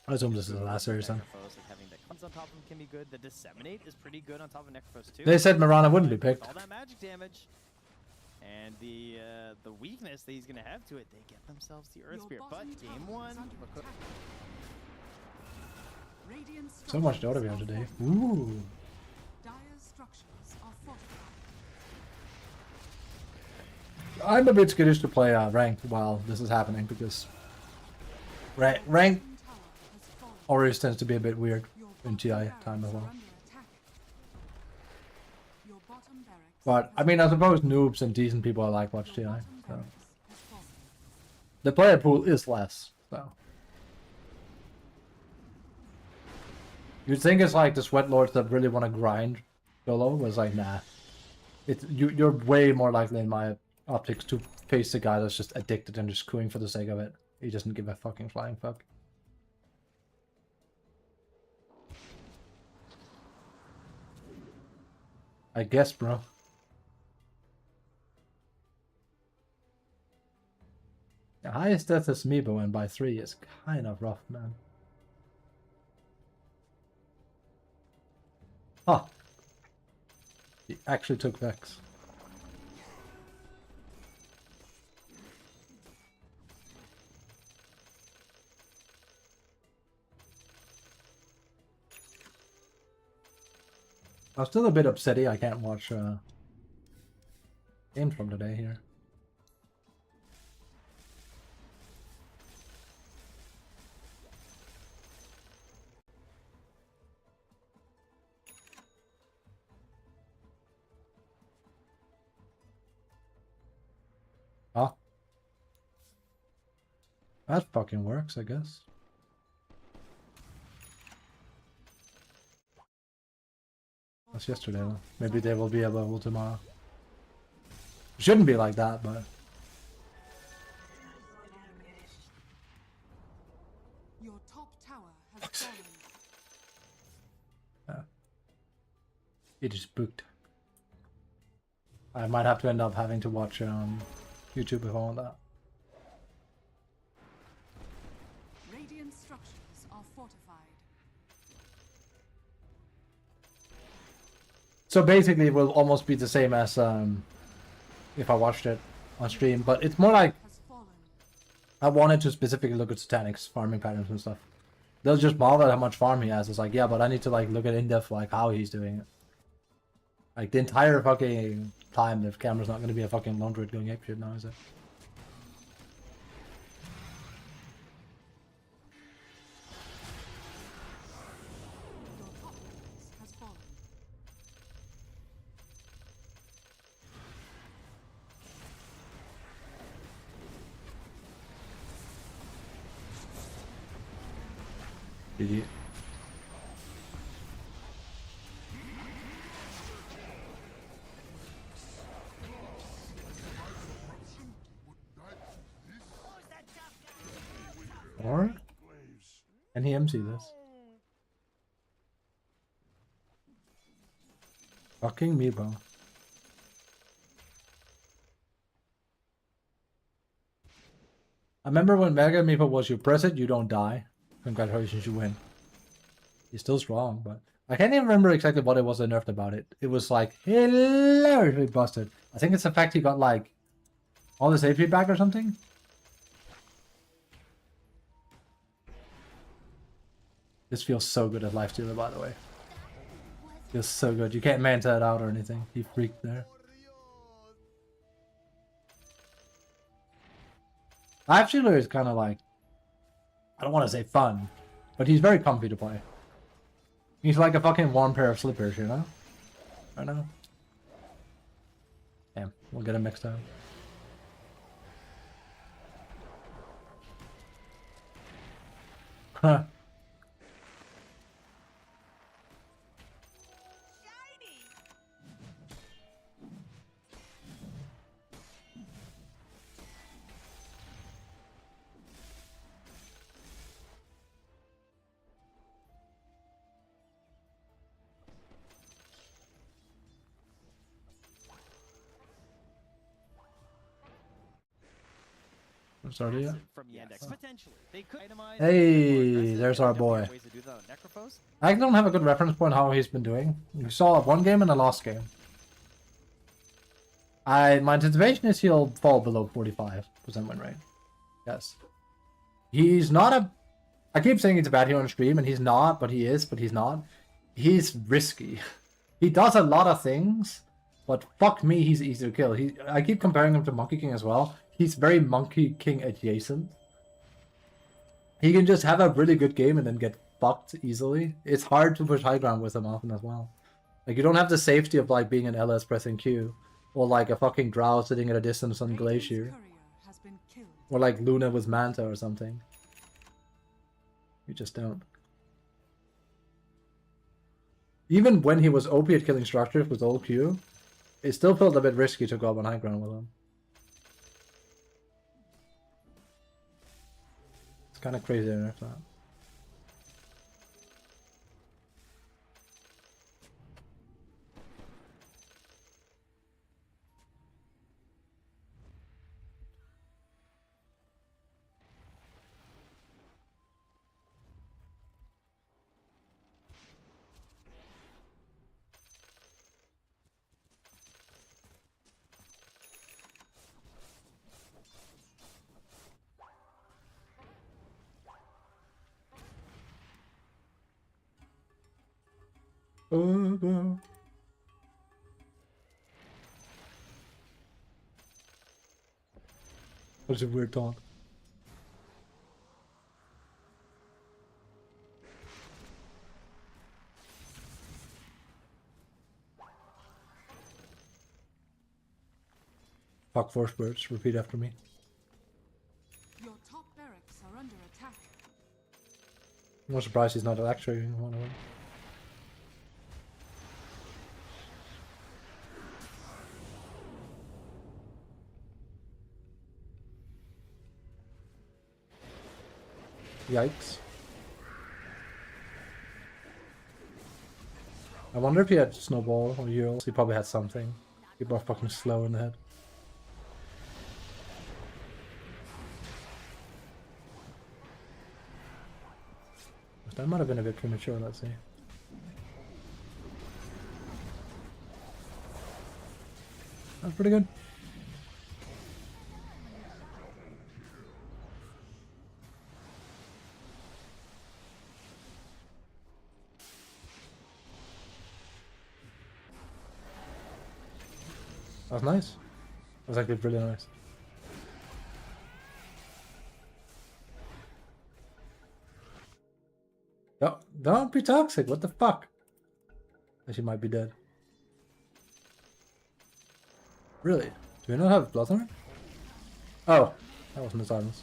I assume this is the last series then. Necrophos, like having the comes on top of him can be good. The Disseminate is pretty good on top of Necrophos too. They said Mirana wouldn't be With picked. all that magic damage. And the weakness that he's gonna have to it, they get themselves the Earth Spirit. But game one, look So much Dota we have today. Ooh. Dire's structures are fortified. I'm a bit skittish to play ranked while this is happening because ranked always tends to be a bit weird in TI time as well. But I mean, I suppose noobs and decent people alike watch TI. So. The player pool is less, so. You'd think it's like the sweat lords that really want to grind solo, but it's like nah. You're way more likely in my optics to face the guy that's just addicted and just queuing for the sake of it. He doesn't give a fucking flying fuck. I guess, bro. The highest death is Meebo, and by 3 is kind of rough, man. Huh. He actually took Vex. I'm still a bit upsetty I can't watch games from today here. Oh. That fucking works, I guess. That's yesterday though. Maybe they will be able tomorrow. Shouldn't be like that, but... Your top tower has fallen. It is booked. I might have to end up having to watch YouTube if I want that. Radiant structures are fortified. So basically it will almost be the same as if I watched it on stream, but it's more like I wanted to specifically look at Satanix farming patterns and stuff. They'll just marvel at how much farm he has. It's like, yeah, but I need to like look at in-depth like how he's doing it. Like the entire fucking time the camera's not gonna be a fucking laundry going apeshit now, is it? GG. Or can he MC this? Fucking Meebo. I remember when Mega Meebo was you press it, you don't die. Congratulations, you win. He's still strong, but I can't even remember exactly what it was I nerfed about it. It was like hilariously busted. I think it's the fact he got like all his AP back or something. This feels so good as Lifestealer, by the way. Feels so good. You can't manta it out or anything. He freaked there. Lifestealer is kind of like I don't want to say fun, but he's very comfy to play. He's like a fucking warm pair of slippers, you know? Right now. Damn, we'll get him next time. Huh. Sorry, yeah. From Yandex. Potentially. They could itemize Hey, there's our boy. ways to do that on Necrophos. I don't have a good reference point how he's been doing. We saw one game and a lost game. My anticipation is he'll fall below 45% win rate. Yes. He's not a... I keep saying he's a bad hero on stream, and he's not, but he is, but he's not. He's risky. He does a lot of things, but fuck me, he's easy to kill. I keep comparing him to Monkey King as well. He's very Monkey King adjacent. He can just have a really good game and then get fucked easily. It's hard to push high ground with him often as well. Like, you don't have the safety of like being an LS pressing Q, or like a fucking Drow sitting at a distance on Glacier, or like Luna with Manta or something. You just don't. Even when he was OP at killing structures with old Q, it still felt a bit risky to go up on high ground with him. Kind of crazy enough that. What's a weird talk? Fuck force birds, repeat after me. Your top barracks are under attack. I'm not surprised he's not actually one of them. Yikes. I wonder if he had Snowball or Earls. He probably had something. People are fucking slow in the head. That might have been a bit premature, let's see. That's pretty good. That was nice. That was actually really nice. Don't be toxic, what the fuck? She might be dead. Really? Do we not have Bloodthorn? Oh, that wasn't the silence.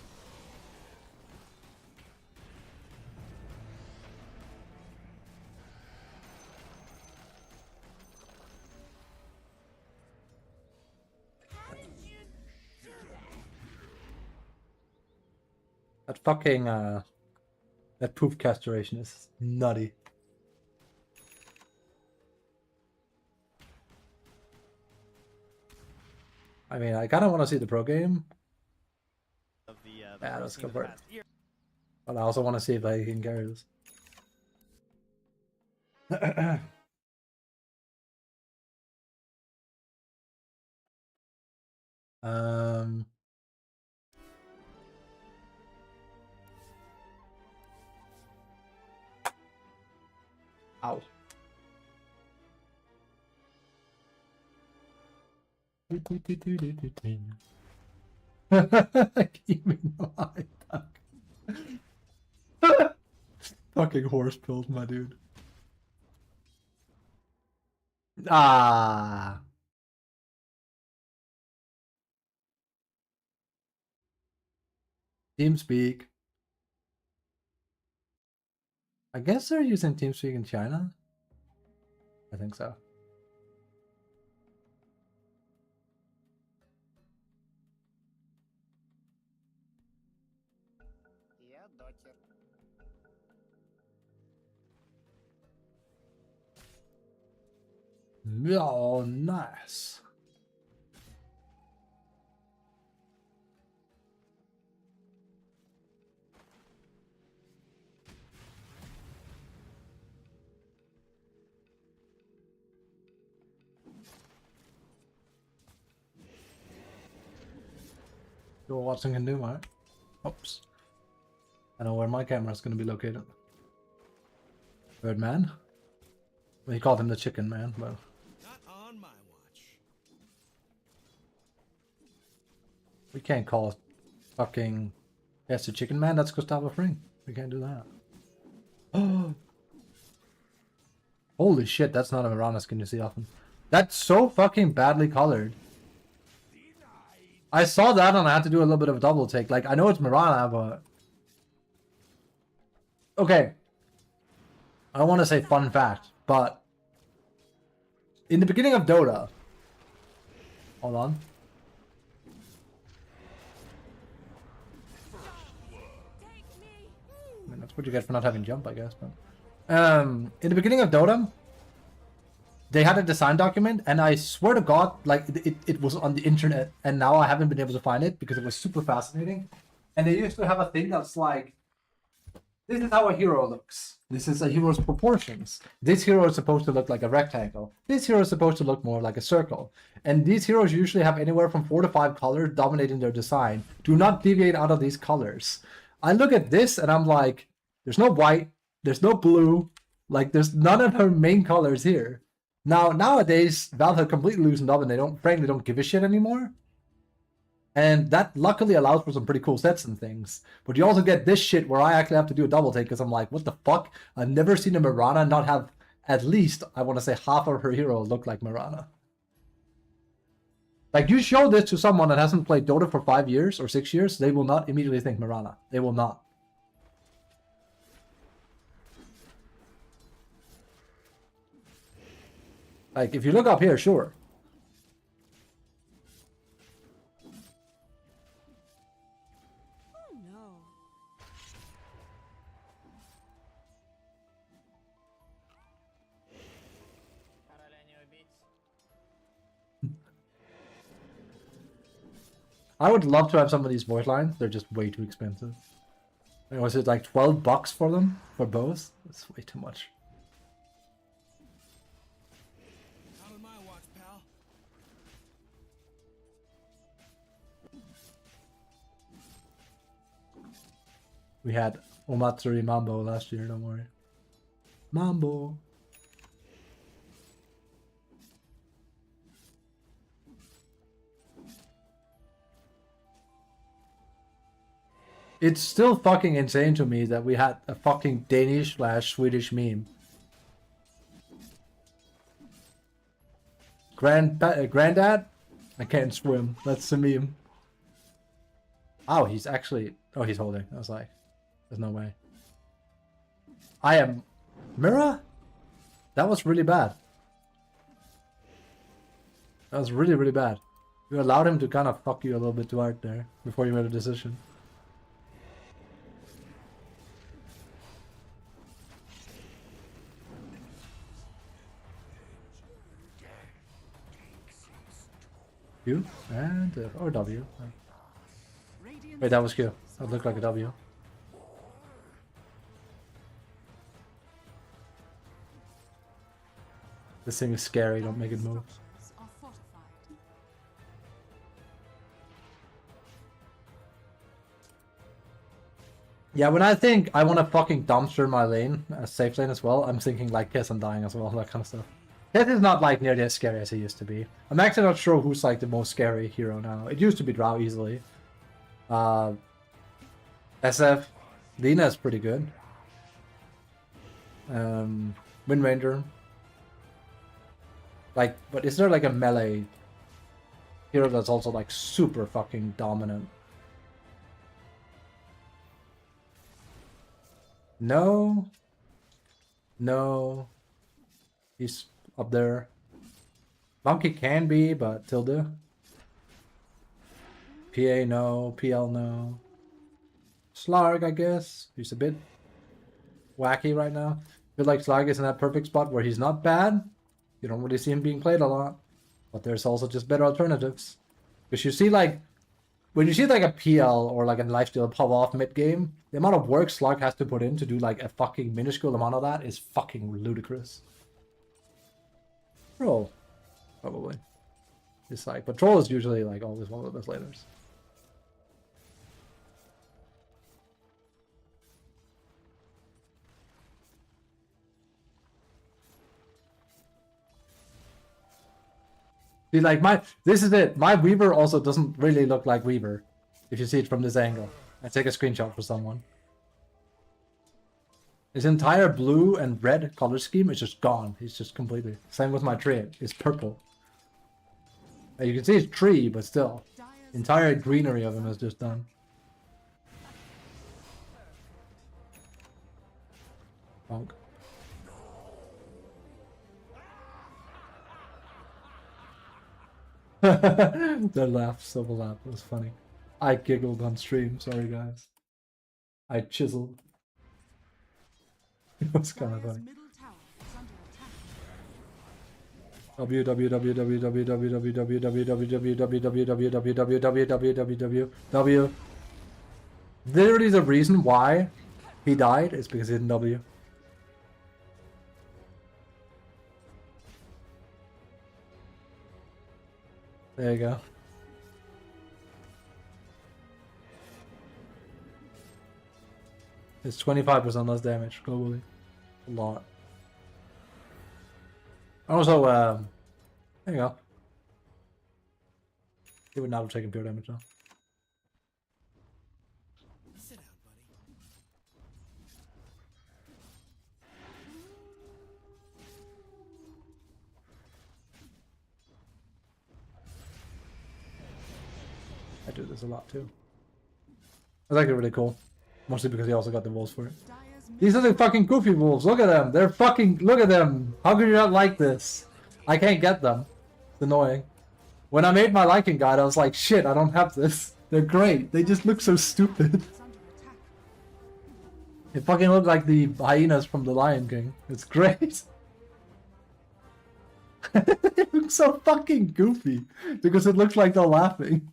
That fucking, that poof cast duration is nutty. I mean, I kind of want to see the pro game. Yeah, let's go for it. But I also want to see if I can carry this. Ow. Give me no eye, Fucking horse build, my dude. Ah. TeamSpeak. I guess they're using TeamSpeak in China. I think so. Oh, nice. See what Watson can do, right? Oops. I know where my camera's going to be located. Birdman. Well, he called him the chicken man, but... We can't call fucking... Yes, the chicken man, that's Gustavo Fring. We can't do that. Oh! Holy shit, that's not a Mirana skin you see often. That's so fucking badly colored. I saw that and I had to do a little bit of a double take. Like, I know it's Mirana, but... Okay. I don't want to say fun fact, but... In the beginning of Dota... Hold on. I mean, that's what you get for not having jump, I guess, but... in the beginning of Dota... They had a design document, and I swear to God, like, it was on the internet, and now I haven't been able to find it, because it was super fascinating. And they used to have a thing that's like, this is how a hero looks. This is a hero's proportions. This hero is supposed to look like a rectangle. This hero is supposed to look more like a circle. And these heroes usually have anywhere from 4 to 5 colors dominating their design. Do not deviate out of these colors. I look at this, and I'm like, there's no white, there's no blue, like, there's none of her main colors here. Now, nowadays, Valve have completely loosened up and they frankly don't give a shit anymore. And that luckily allows for some pretty cool sets and things. But you also get this shit where I actually have to do a double take because I'm like, what the fuck? I've never seen a Mirana not have at least, I want to say, half of her hero look like Mirana. Like, you show this to someone that hasn't played Dota for 5 years or 6 years, they will not immediately think Mirana. They will not. Like, if you look up here, sure. Oh no. I would love to have some of these voice lines. They're just way too expensive. Was it like $12 for them? For both? That's way too much. We had Omatsuri Mambo last year, don't worry. Mambo! It's still fucking insane to me that we had a fucking Danish/Swedish meme. Granddad? I can't swim. That's the meme. Oh, he's actually... Oh, he's holding. I was like... There's no way. I am... Mira? That was really bad. That was really, really bad. You allowed him to kind of fuck you a little bit too hard there before you made a decision. Q and... or W. Wait, that was Q. That looked like a W. This thing is scary, don't make it move. Yeah, when I think I want to fucking dumpster my lane, a safe lane as well, I'm thinking like Kiss and dying as well, that kind of stuff. Kiss is not like nearly as scary as he used to be. I'm actually not sure who's like the most scary hero now. It used to be Drow easily. SF, Lina is pretty good. Wind Ranger. Like, but is there like a melee hero that's also like super fucking dominant? No. No. He's up there. Monkey can be, but Tilde. PA no. PL no. Slarg, I guess. He's a bit wacky right now. I feel like Slarg is in that perfect spot where he's not bad. You don't really see him being played a lot. But there's also just better alternatives. Because you see like, when you see like a PL or like a lifesteal pop off mid game, the amount of work Slarg has to put in to do like a fucking minuscule amount of that is fucking ludicrous. Troll, probably. It's like, but Troll is usually like always one of the best laners. See, like this is it. My Weaver also doesn't really look like Weaver, if you see it from this angle. I take a screenshot for someone. His entire blue and red color scheme is just gone. He's just completely. Same with my tree. It's purple. You can see his tree, but still, the entire greenery of him is just done. Bonk. The laugh, silver laugh was funny. I giggled on stream, sorry guys. I chiseled. It was kind of funny. www. Literally the reason why he died is because he didn't W. There you go. It's 25% less damage globally. A lot. Also, there you go. He would not have taken pure damage though. Sit down, buddy. I do this a lot too. That's actually really cool. Mostly because he also got the wolves for it. These are the fucking goofy wolves. Look at them. They're fucking... Look at them. How could you not like this? I can't get them. It's annoying. When I made my liking guide, I was like, shit, I don't have this. They're great. They just look so stupid. They fucking look like the hyenas from The Lion King. It's great. They look so fucking goofy. Because it looks like they're laughing.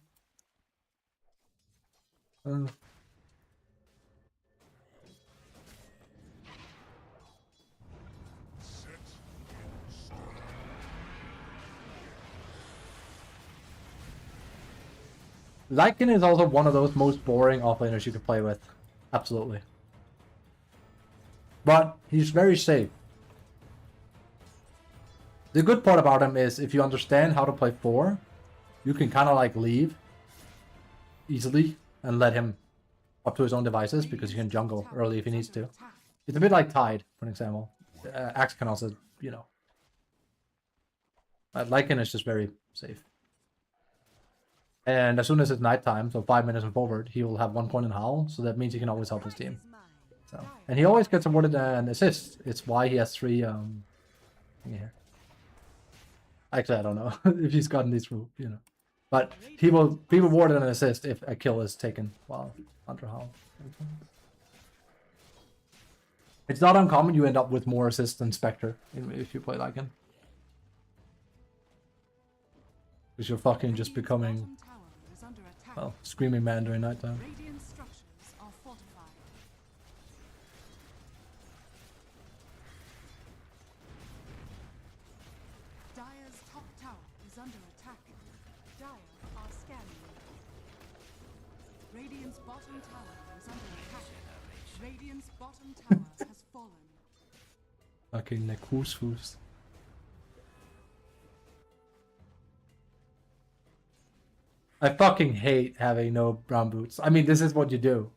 Lycan is also one of those most boring offlaners you could play with. Absolutely. But he's very safe. The good part about him is if you understand how to play 4, you can kind of like leave easily and let him up to his own devices because you can jungle early if he needs to. It's a bit like Tide, for example. Axe can also, you know. Lycan is just very safe. And as soon as it's nighttime, so 5 minutes and forward, he will have 1 point in Howl, so that means he can always help his team. So, and he always gets awarded an assist. It's why he has 3 here. Actually, I don't know if he's gotten these through, you know. But he will be rewarded an assist if a kill is taken while under Howl. It's not uncommon you end up with more assists than Spectre if you play Lycan. Because you're fucking just becoming, well, Screaming Man during nighttime. Radiant structures are fortified. Dire's top tower is under attack. Dire are scanning. Radiant's bottom tower is under attack. Radiant's bottom tower has fallen. Fucking Nekusfus. I fucking hate having no brown boots. I mean, this is what you do.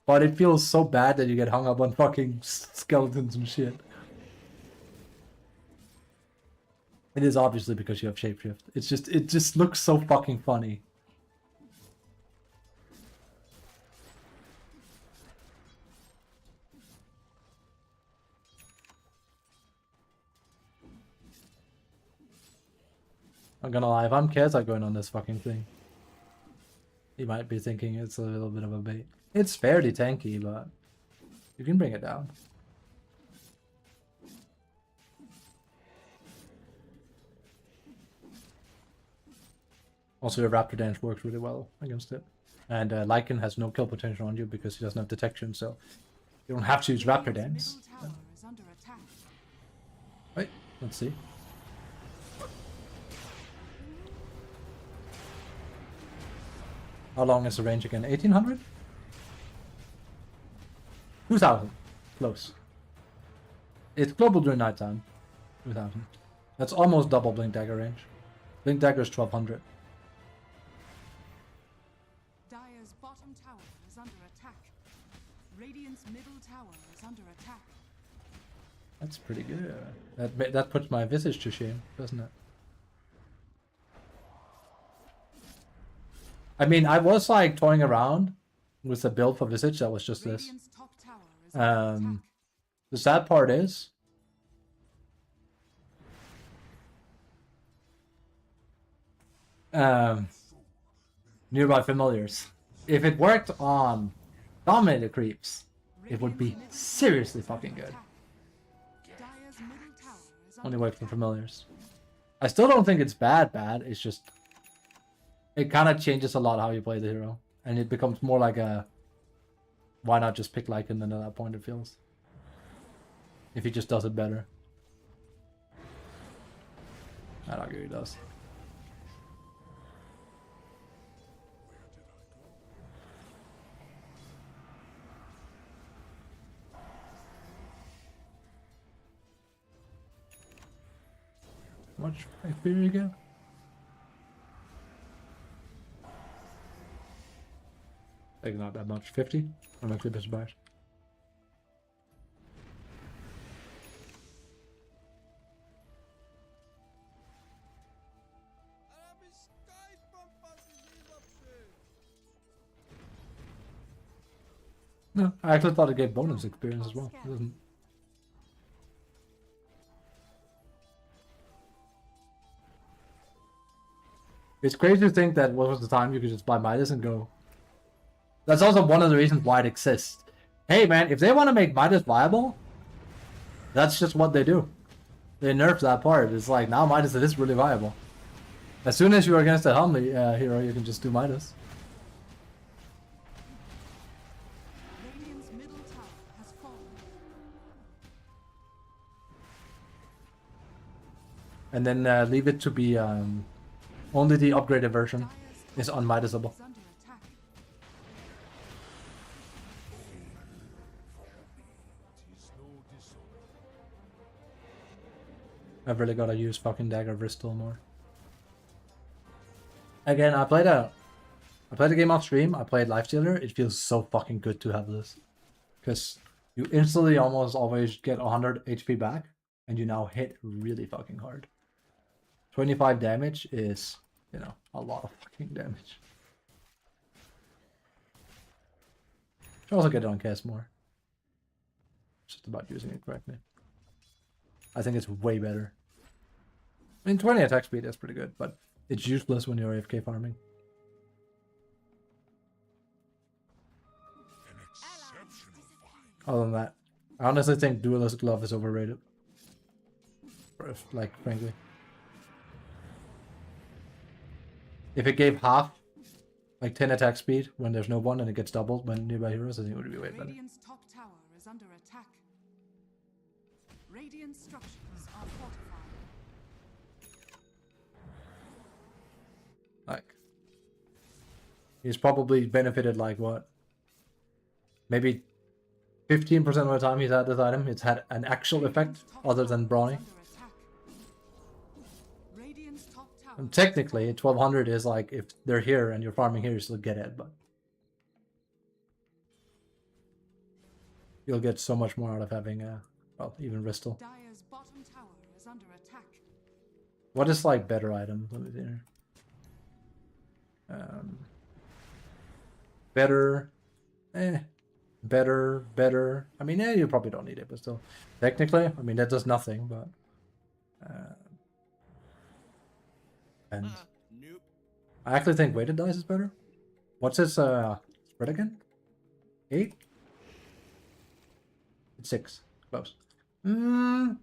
But it feels so bad that you get hung up on fucking skeletons and shit. It is obviously because you have shapeshift. It just looks so fucking funny. I'm gonna lie, if I'm Keza going on this fucking thing, you might be thinking it's a little bit of a bait. It's fairly tanky, but you can bring it down. Also, your Raptor Dance works really well against it. And Lycan has no kill potential on you because he doesn't have detection, so you don't have to use Raptor Dance. Wait, let's see. How long is the range again? 1800? 2000. Close. It's global during nighttime. 2000. That's almost double Blink Dagger range. Blink Dagger is 1200. Dire's bottom tower is under attack. Radiant's middle tower is under attack. That's pretty good. That puts my Visage to shame, doesn't it? I mean, I was like toying around with the build for Visage that was just this. The sad part is nearby familiars. If it worked on Dominated Creeps, it would be seriously fucking good. Only works for familiars. I still don't think it's bad, it's just it kind of changes a lot how you play the hero. And it becomes more like a why not just pick Lycan than at that point it feels. If he just does it better. I'd argue he does. How much XP you get? Like not that much. 50? I'm actually a bit surprised. No, I actually thought it gave bonus experience as well. It doesn't. It's crazy to think that what was the time you could just buy Midas and go. That's also one of the reasons why it exists. Hey man, if they want to make Midas viable, that's just what they do. They nerf that part. It's like, now Midas is really viable. As soon as you're against a Helmet hero, you can just do Midas. Radiant's middle tower has fallen. And then leave it to be only the upgraded version is unmidasable. I've really gotta use fucking Dagger Bristol more. Again, I played a game off stream. I played Lifestealer. It feels so fucking good to have this, because you instantly almost always get 100 HP back, and you now hit really fucking hard. 25 damage is, you know, a lot of fucking damage. Should also get it on cast more. It's just about using it correctly. I think it's way better. I mean, 20 attack speed is pretty good, but it's useless when you're AFK farming. Other than that, I honestly think Duelist Glove is overrated. Like, frankly. If it gave half, like 10 attack speed when there's no one and it gets doubled when nearby heroes, I think it would be way better. Radiant's top tower is under attack. Radiant structures are fortified. Like, he's probably benefited like what? Maybe 15% of the time he's had this item, it's had an actual effect other than Brawny. And technically, 1200 is like, if they're here and you're farming here, you still get it, but you'll get so much more out of having, well, even Ristle. Dire's bottom tower is under attack. What is like better item? Let me see here. Better. Better. I mean, yeah, you probably don't need it, but still. Technically, I mean, that does nothing, but... and Nope. I actually think weighted dice is better. What's its spread again? 8? It's 6. Close. You're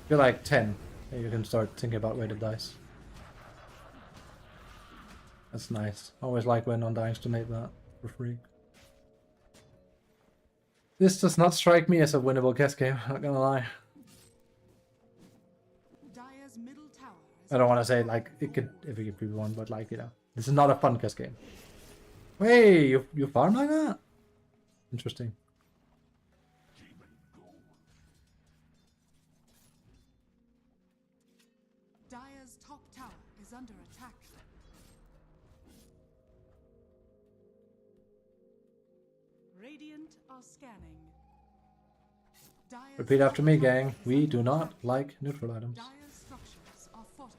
like 10. You can start thinking about weighted dice. That's nice. Always like when Undyings donate that for free. This does not strike me as a winnable chess game, not gonna lie. Dire's middle tower is I don't want to say like it could if it could be one, but like, you know, this is not a fun chess game. Hey, you farm like that? Interesting. Dire's top tower is under attack. Radiant are scanning. Dire's Repeat after me, gang. We do not like neutral items. Dire's structures are fortified.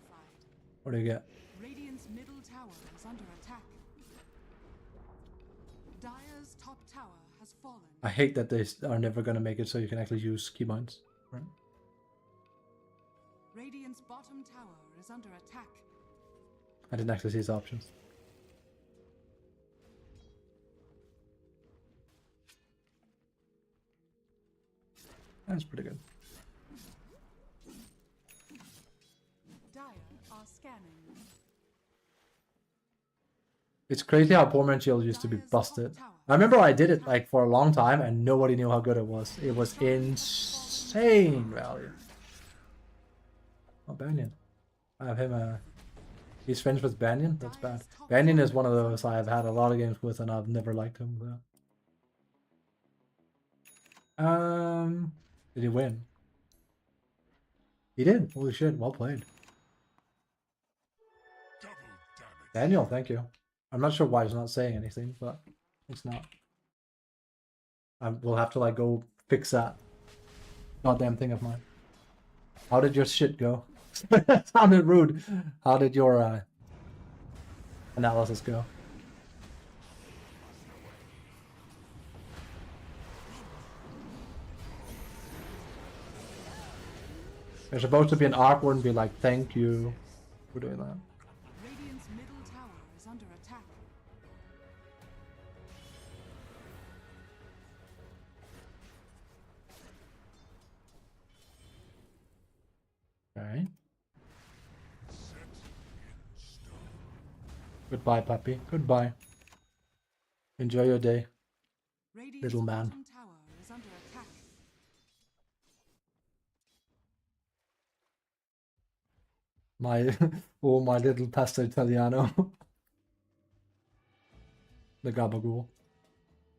What do you get? Radiant's middle tower is under attack. Dire's top tower has fallen. I hate that they are never gonna make it so you can actually use keybinds. Right? Radiant's bottom tower is under attack. I didn't actually see his options. That's pretty good. Dire are scanning. It's crazy how Poor Man's Shield used to be busted. I remember I did it like for a long time and nobody knew how good it was. It was insane value. Oh, Banyan. I have him, he's friends with Banyan? That's bad. Banyan is one of those I've had a lot of games with and I've never liked him. So. Did he win? He did. Holy shit, well played. Daniel, thank you. I'm not sure why he's not saying anything, but it's not. We'll have to like go fix that goddamn thing of mine. How did your shit go? That sounded rude. How did your analysis go? There's supposed to be an awkward and be like, thank you for doing that. Radiant's middle tower is under attack. Alright. Goodbye, puppy. Goodbye. Enjoy your day, Radiant's little man. bottom tower is under attack. My oh, my little pasta Italiano. The gabagool.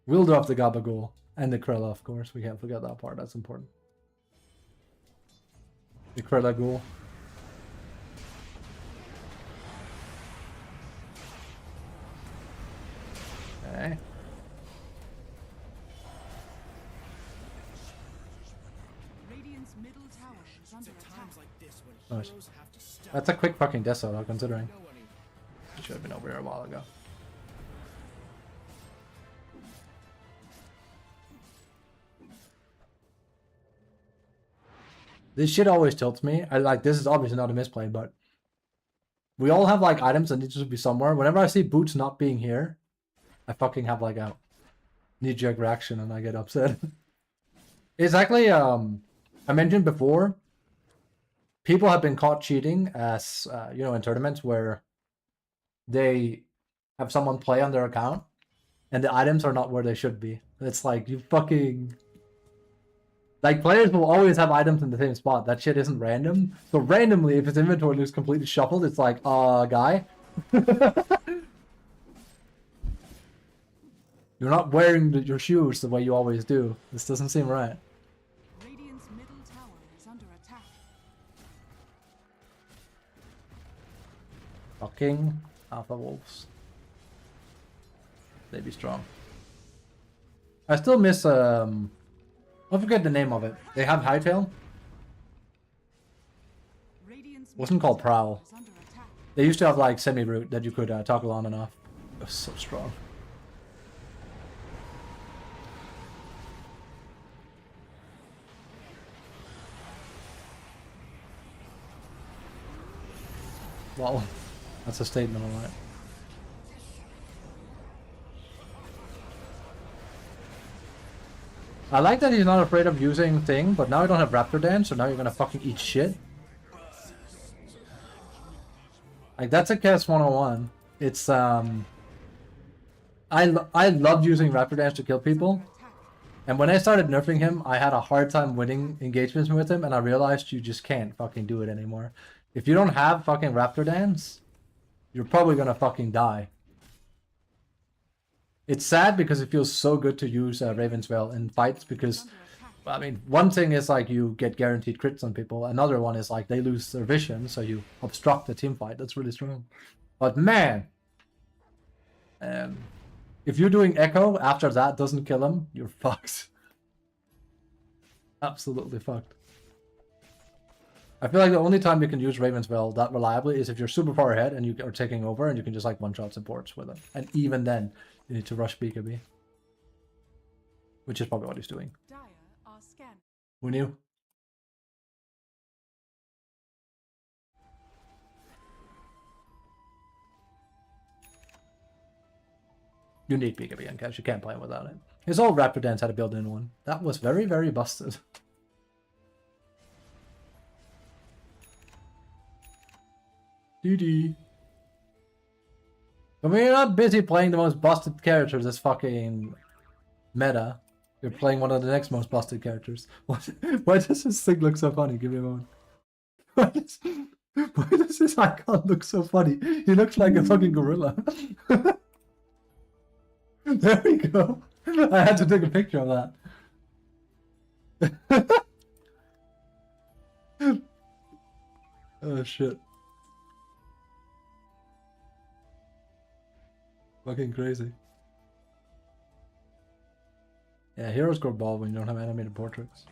We'll drop the gabagool and the Krella, of course. We can't forget that part. That's important. The Krella ghoul. Okay. Radiant's middle tower is under attack. Nice. That's a quick fucking death though, considering. It should have been over here a while ago. This shit always tilts me. I like, this is obviously not a misplay, but we all have like items that need to be somewhere. Whenever I see boots not being here, I fucking have like a knee-jerk reaction and I get upset. It's actually I mentioned before, people have been caught cheating as you know, in tournaments where they have someone play on their account and the items are not where they should be. It's like, you fucking, like, players will always have items in the same spot. That shit isn't random. So randomly, if his inventory looks completely shuffled, it's like, guy. You're not wearing your shoes the way you always do. This doesn't seem right. Radiant's middle tower is under attack. Fucking Alpha Wolves. They be strong. I still miss I forget the name of it. They have Hightail. Wasn't called Prowl. They used to have like semi-root that you could toggle on and off. It was so strong. Well, that's a statement, alright. I like that he's not afraid of using thing, but now you don't have Raptor Dance, so now you're gonna fucking eat shit. Like, that's a Kess 101. It's, I loved using Raptor Dance to kill people. And when I started nerfing him, I had a hard time winning engagements with him, and I realized you just can't fucking do it anymore. If you don't have fucking Raptor Dance, you're probably gonna fucking die. It's sad because it feels so good to use Ravenswell in fights because, I mean, one thing is like you get guaranteed crits on people. Another one is like they lose their vision, so you obstruct the team fight. That's really strong. But man, if you're doing Echo after that doesn't kill him, you're fucked. Absolutely fucked. I feel like the only time you can use Ravenswell that reliably is if you're super far ahead and you are taking over and you can just like one-shot supports with it. And even then, you need to rush BKB. Which is probably what he's doing. Who knew? You need BKB in cash, you can't play him without it. His old Raptor Dance had a built-in one. That was very, very busted. GG. But when you're not busy playing the most busted characters this fucking meta, you're playing one of the next most busted characters. Why does this thing look so funny? Give me a moment. Why does this icon look so funny? He looks like a fucking gorilla. There we go. I had to take a picture of that. Oh shit. Fucking crazy. Yeah, heroes grow bald when you don't have animated portraits.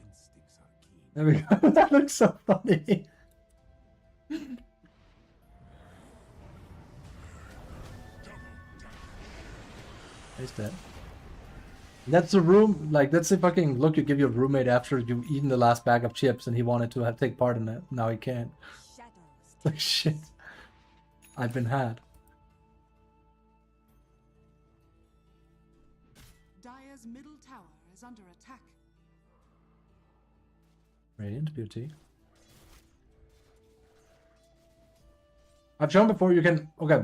There we go. That looks so funny. He's dead. That's the room, like, that's the fucking look you give your roommate after you've eaten the last bag of chips and he wanted to take part in it. Now he can't. Like, shit. I've been had. Dire's middle tower is under attack. Radiant beauty. I've shown before you can... Okay.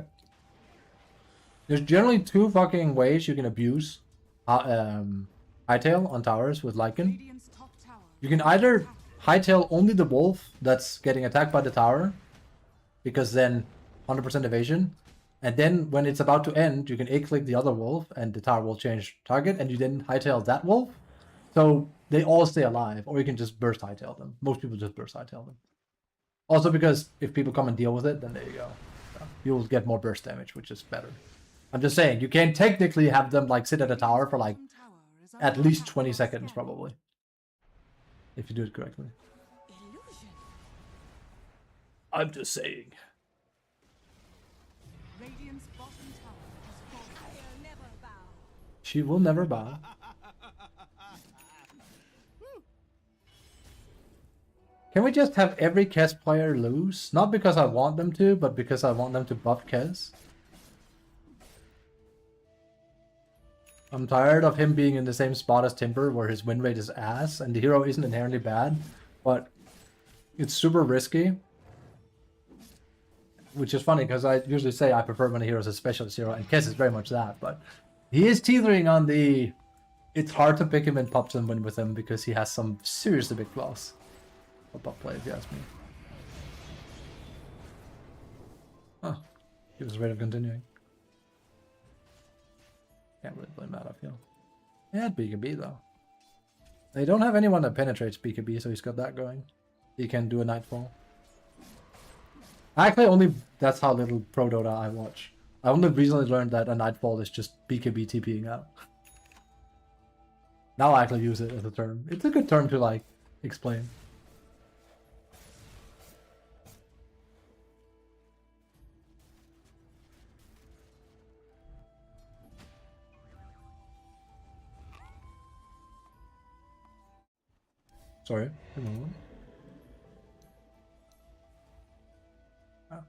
There's generally two fucking ways you can abuse Hightail on towers with Lycan. You can either Hightail only the wolf that's getting attacked by the tower, because then 100% evasion, and then when it's about to end, you can A-click the other wolf and the tower will change target, and you then Hightail that wolf. So they all stay alive, or you can just burst Hightail them. Most people just burst Hightail them. Also because if people come and deal with it, then there you go. You'll get more burst damage, which is better. I'm just saying, you can technically have them like sit at a tower for like at least 20 seconds probably. If you do it correctly. I'm just saying. She will never bow. Can we just have every Kess player lose? Not because I want them to, but because I want them to buff Kess. I'm tired of him being in the same spot as Timber, where his win rate is ass, and the hero isn't inherently bad, but it's super risky. Which is funny, because I usually say I prefer when a hero is a specialist hero, and Kess is very much that, but he is teetering on the... It's hard to pick him in pops and win with him, because he has some seriously big flaws. A pop play, if you ask me. Huh. He was afraid of continuing. Can't really blame that, I feel. He had BKB though. They don't have anyone that penetrates BKB, so he's got that going. He can do a Nightfall. Actually, only that's how little Pro Dota I watch. I only recently learned that a Nightfall is just BKB TPing out. Now I actually use it as a term. It's a good term to like explain. Sorry. Give me a moment. Ah.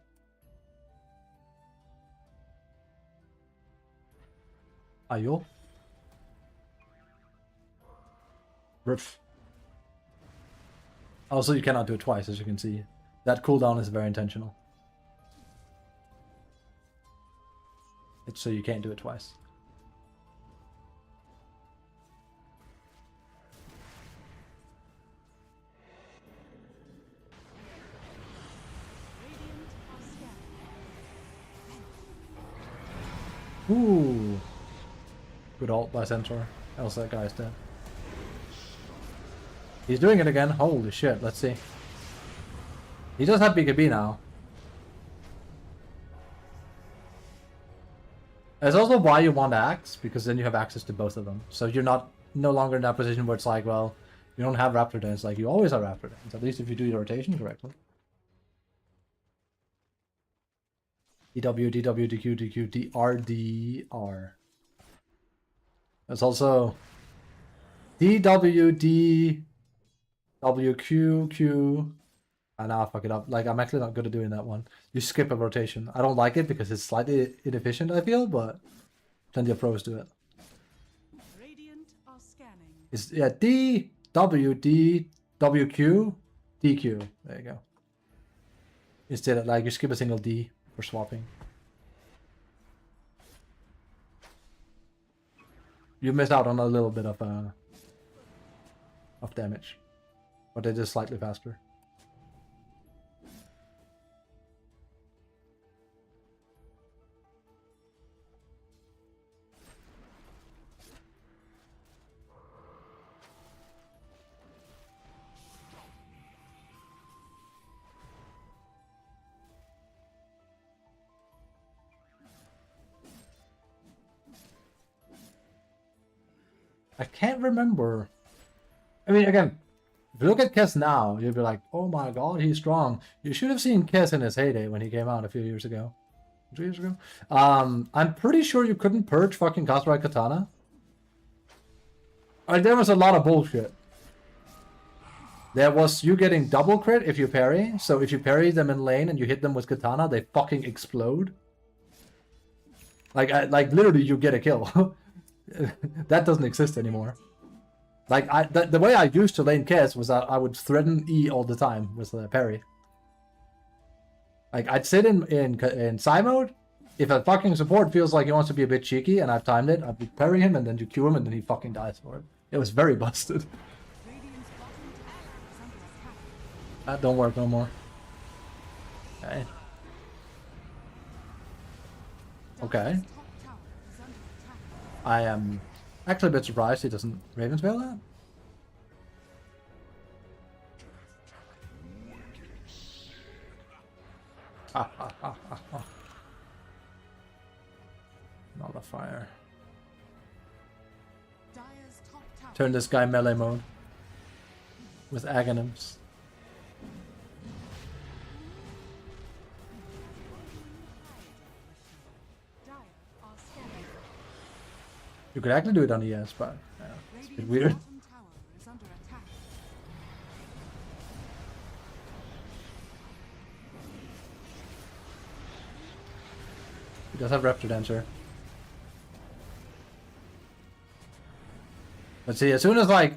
Ayo. Riff. Also, you cannot do it twice, as you can see. That cooldown is very intentional. It's so you can't do it twice. Ooh. Good ult by Centaur. Else that guy's dead. He's doing it again. Holy shit, let's see. He does have BKB now. That's also why you want Axe, because then you have access to both of them. So you're no longer in that position where it's like, well, you don't have Raptor Dance. Like, you always have Raptor Dance, at least if you do your rotation correctly. DW, DW, DQ, DQ, DR, DR. There's also DW, D, W, Q, Q. And now I fuck it up. Like, I'm actually not good at doing that one. You skip a rotation. I don't like it because it's slightly inefficient, I feel, but plenty of pros do it. Radiant are scanning. It's, yeah, D, W, D, W, Q, DQ. There you go. Instead of, like, you skip a single D for swapping. You miss out on a little bit of damage. But it is slightly faster. I can't remember. I mean, again, if you look at Kess now, you'll be like, oh my god, he's strong. You should have seen Kess in his heyday when he came out a few years ago. 2 years ago? I'm pretty sure you couldn't purge fucking Kasurai Katana. There was a lot of bullshit. There was you getting double crit if you parry. So if you parry them in lane and you hit them with Katana, they fucking explode. Like literally you get a kill. That doesn't exist anymore. Like, the way I used to lane Kess was that I would threaten E all the time with parry. Like, I'd sit in Psy mode. If a fucking support feels like he wants to be a bit cheeky and I've timed it, I'd parry him and then you Q him and then he fucking dies for it. It was very busted. That don't work no more. Okay. Okay. I am actually a bit surprised he doesn't Ravensveil that. Ha ha ha ha ha. Nullifier. Turn this guy melee mode. With Aghanims. You could actually do it on ES, but it's a bit weird. He does have Raptor Dancer. Let's see, as soon as like...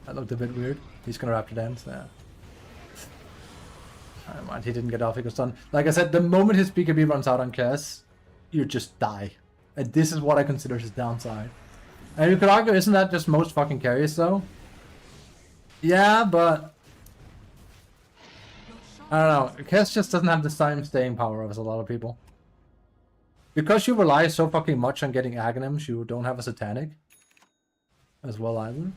That looked a bit weird. He's gonna Raptor Dance, yeah. Never mind, he didn't get off, he got stunned. Like I said, the moment his BKB runs out on Kess, you just die. And this is what I consider his downside. And you could argue, isn't that just most fucking carries though? Yeah, but... I don't know, Kess just doesn't have the same staying power as a lot of people. Because you rely so fucking much on getting Aghanims, you don't have a Satanic as well either.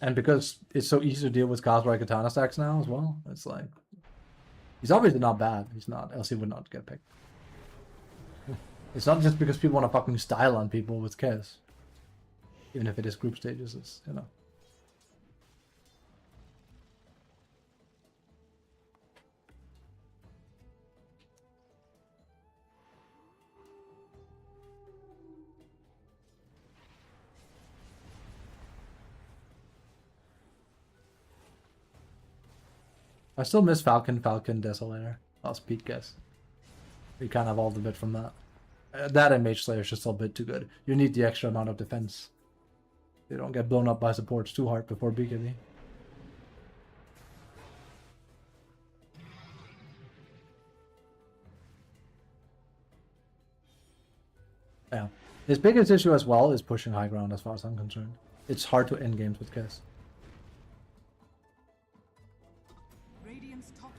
And because it's so easy to deal with Kasurai Katana stacks now as well, it's like... He's obviously not bad. He's not, else he would not get picked. It's not just because people want to fucking style on people with Kez. Even if it is group stages, it's, you know. I still miss Falcon, Desolator. Last peak guess. We kind of evolved a bit from that. That and Mage Slayer is just a bit too good. You need the extra amount of defense. You don't get blown up by supports too hard before BKB. Yeah. His biggest issue as well is pushing high ground as far as I'm concerned. It's hard to end games with Kez.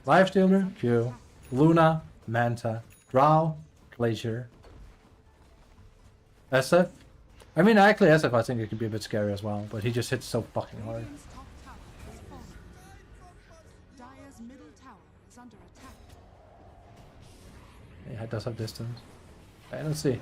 Lifestealer, Q, Luna, Manta, Drow, Glacier, SF. I mean, actually, SF I think it could be a bit scary as well, but he just hits so fucking hard. Dire's middle tower is under attack. Yeah, it does have distance. Okay, let's see.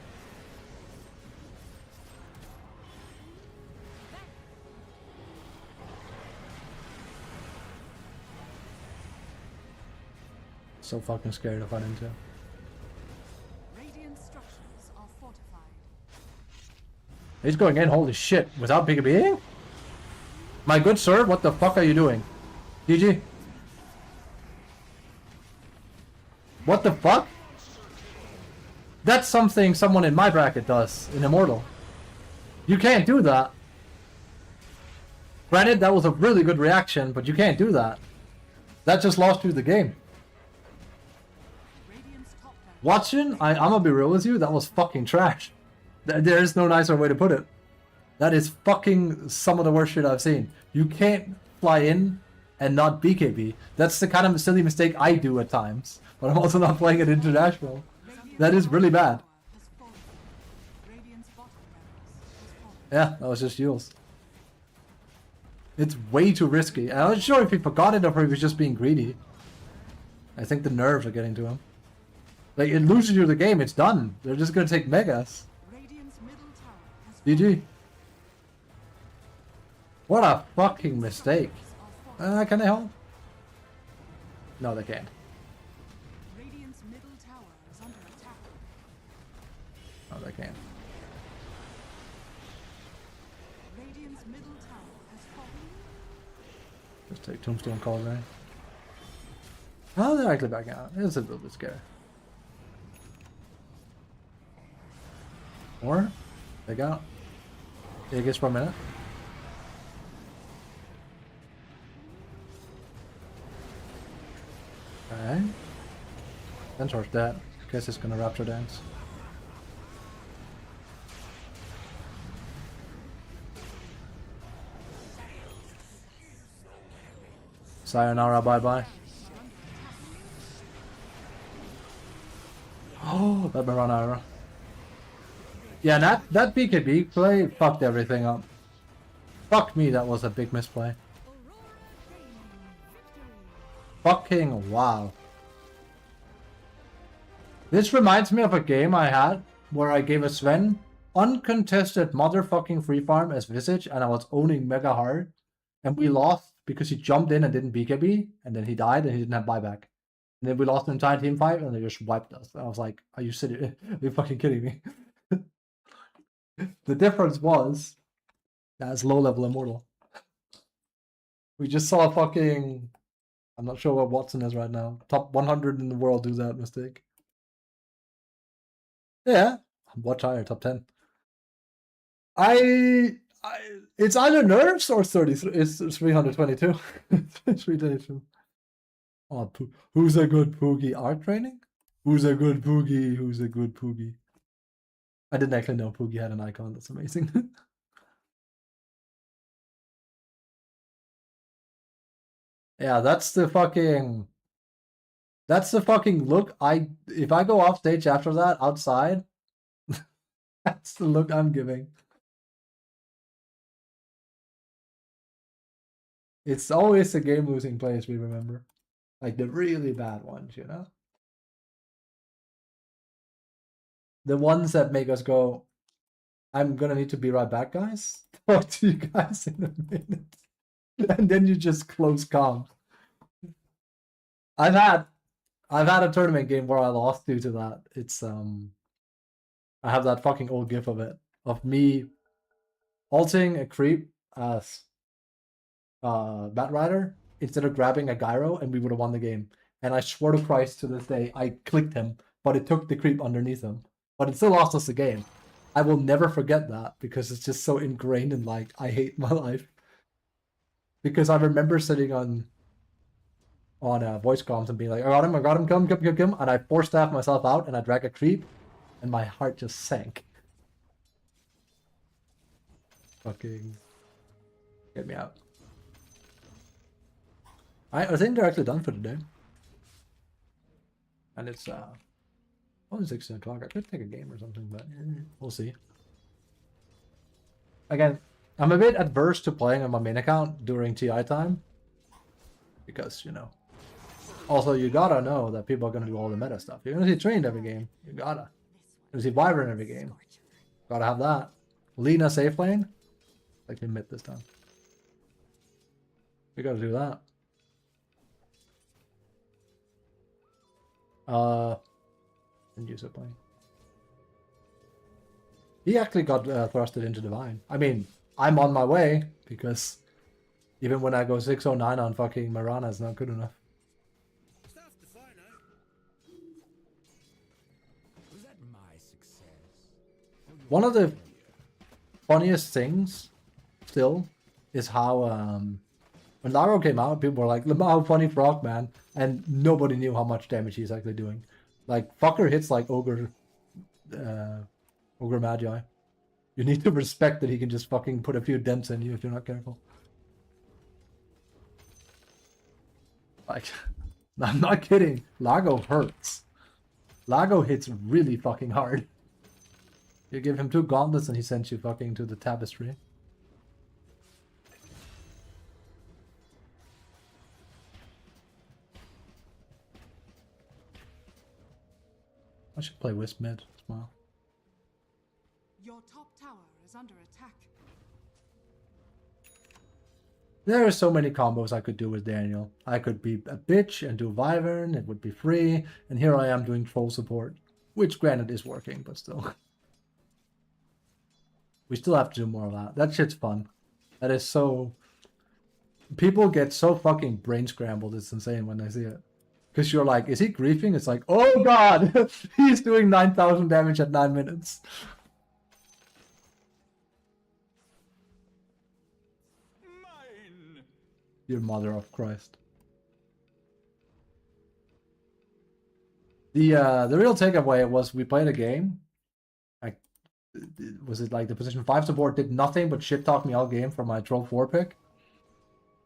So fucking scary to fight into. Radiant structures are fortified. He's going in, holy shit, without BKBing? My good sir, what the fuck are you doing? GG. What the fuck? That's something someone in my bracket does in Immortal. You can't do that. Granted, that was a really good reaction, but you can't do that. That just lost you the game. Watching, I'm gonna be real with you, that was fucking trash. There is no nicer way to put it. That is fucking some of the worst shit I've seen. You can't fly in and not BKB. That's the kind of silly mistake I do at times. But I'm also not playing it international. That is really bad. Yeah, that was just Yules. It's way too risky. I'm not sure if he forgot it or if he was just being greedy. I think the nerves are getting to him. Like, it loses you the game, it's done. They're just gonna take Megas. GG. What a fucking mistake. Can they hold? No, they can't. Radiant's middle tower is under attack. No, they can't. Radiant's middle tower has fallen. Just take Tombstone Call, right? Oh, they're actually backing out. It's a little bit scary. Or they got Aegis for a minute. Okay. Centaur's dead. Guess it's gonna Rapture Dance. Sayonara, bye bye. Oh, that Mirana. Yeah, that BKB play fucked everything up. Fuck me, that was a big misplay. Fucking wow. This reminds me of a game I had where I gave a Sven uncontested motherfucking free farm as Visage and I was owning mega hard. And we lost because he jumped in and didn't BKB and then he died and he didn't have buyback. And then we lost an entire team fight and they just wiped us. And I was like, are you serious? Are you fucking kidding me? The difference was that's low level Immortal. We just saw a fucking, I'm not sure what Watson is right now. Top 100 in the world do that mistake. Yeah, watch higher, top 10. It's either nerfs or 33. It's 322. 322. Oh, who's a good Poogie? Art training? Who's a good Poogie? Who's a good Poogie? I didn't actually know Poogie had an icon. That's amazing. Yeah, that's the fucking look. If I go off stage after that outside, that's the look I'm giving. It's always the game losing plays we remember. Like the really bad ones, you know? The ones that make us go, I'm gonna need to be right back, guys. Talk to you guys in a minute. And then you just close comms. I've had a tournament game where I lost due to that. It's I have that fucking old gif of it. Of me ulting a creep as Bat Rider instead of grabbing a gyro, and we would have won the game. And I swear to Christ, to this day, I clicked him, but it took the creep underneath him. But it still lost us the game. I will never forget that because it's just so ingrained in like I hate my life. Because I remember sitting on voice comms and being like, I got him, come, and I force staff myself out and I drag a creep, and my heart just sank. Fucking get me out. I think they're actually done for today. And it's only 16 o'clock. I could take a game or something, but we'll see. Again, I'm a bit adverse to playing on my main account during TI time. Because, you know. Also, you gotta know that people are gonna do all the meta stuff. You're gonna see Trained every game. You gotta. You're gonna see Wyvern every game. Gotta have that. Lina safe lane. Like we mid this time. We gotta do that. And use it playing. He actually got thrusted into Divine. I mean, I'm on my way because even when I go 609 on fucking Mirana, it's not good enough. One of the funniest things still is how when Laro came out, people were like, Lamau, funny frog, man. And nobody knew how much damage he's actually doing. Like, fucker hits like Ogre Magi. You need to respect that he can just fucking put a few dents in you if you're not careful. Like, I'm not kidding. Lago hurts. Lago hits really fucking hard. You give him 2 gauntlets and he sends you fucking to the tapestry. I should play Wisp mid as well. Your top tower is under attack. There are so many combos I could do with Daniel. I could be a bitch and do Wyvern, it would be free, and here I am doing troll support. Which granted is working, but still. We still have to do more of that. That shit's fun. That is so... People get so fucking brain scrambled, it's insane when they see it. Because you're like, is he griefing? It's like, oh god! He's doing 9,000 damage at 9 minutes. Mine. Your mother of Christ. The real takeaway was we played a game. Like, was it like the position 5 support did nothing but shit talk me all game for my troll 4 pick?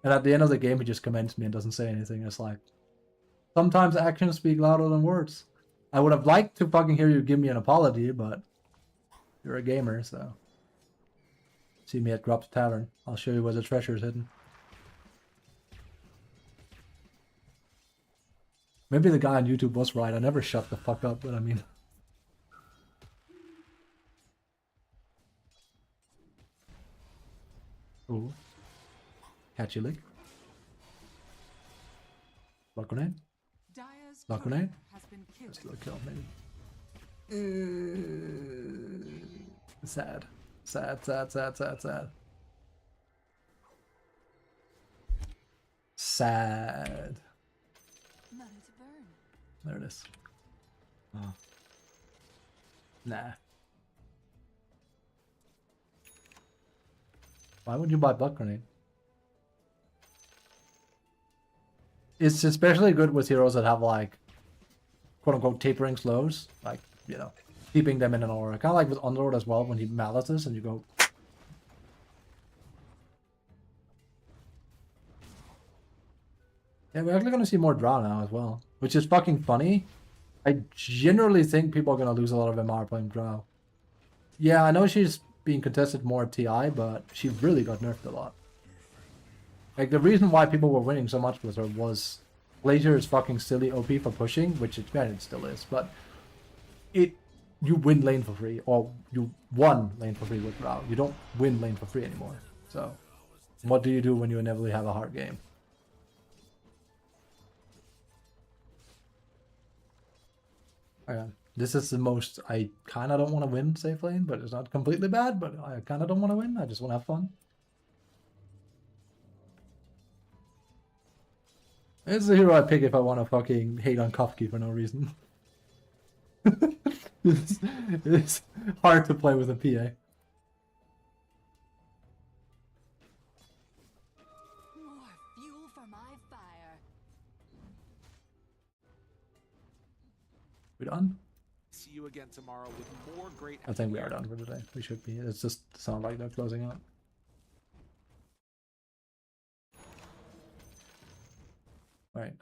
And at the end of the game, he just comments me and doesn't say anything. It's like, sometimes actions speak louder than words. I would have liked to fucking hear you give me an apology, but you're a gamer, so. See me at Grub's Tavern. I'll show you where the treasure is hidden. Maybe the guy on YouTube was right. I never shut the fuck up, but I mean... Ooh. Catchy lick. Block grenade. Block grenade. Still a kill, maybe. Sad. Sad, sad, sad, sad, sad. Sad. There it is. Oh. Nah. Why would you buy Blood Grenade? It's especially good with heroes that have like quote-unquote tapering slows. Like, you know, keeping them in an aura. Kind of like with Underlord as well when he malices and you go... Yeah, we're actually going to see more Drow now as well. Which is fucking funny. I generally think people are going to lose a lot of MR playing Drow. Yeah, I know she's being contested more at TI, but she really got nerfed a lot. Like, the reason why people were winning so much with her was Glacier is fucking silly OP for pushing, which it still is, but you win lane for free, or you won lane for free with Rao. You don't win lane for free anymore. So, what do you do when you inevitably have a hard game? This is the most, I kind of don't want to win safe lane, but it's not completely bad, but I kind of don't want to win. I just want to have fun. It's the hero I pick if I want to fucking hate on Kofki for no reason. it's hard to play with a PA. More fuel for my fire. We done? See you again tomorrow with more great. I think we are done for today. We should be. It's just sound like they're closing out. Right.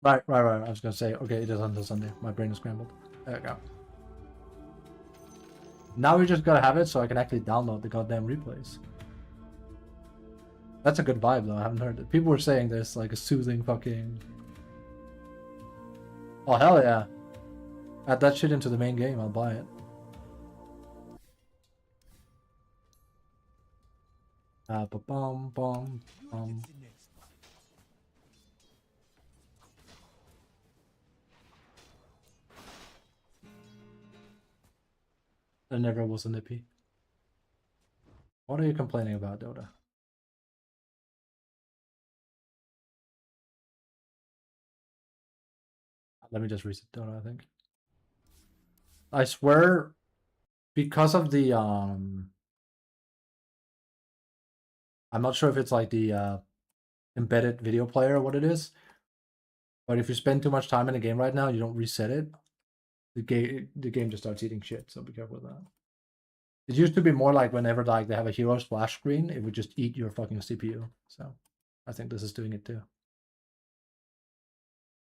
Right. I was gonna say, okay, it is until Sunday. My brain is scrambled. There we go. Now we just gotta have it so I can actually download the goddamn replays. That's a good vibe though, I haven't heard it. People were saying there's like a soothing fucking... Oh hell yeah. Add that shit into the main game, I'll buy it. Ba-bum, bum, bum. There never was a nippy. What are you complaining about, Dota? Let me just reset Dota, I think. I swear, because of the I'm not sure if it's like the embedded video player or what it is, but if you spend too much time in a game right now, you don't reset it, the game just starts eating shit. So be careful with that. It used to be more like whenever like they have a hero splash screen, it would just eat your fucking CPU. So I think this is doing it too.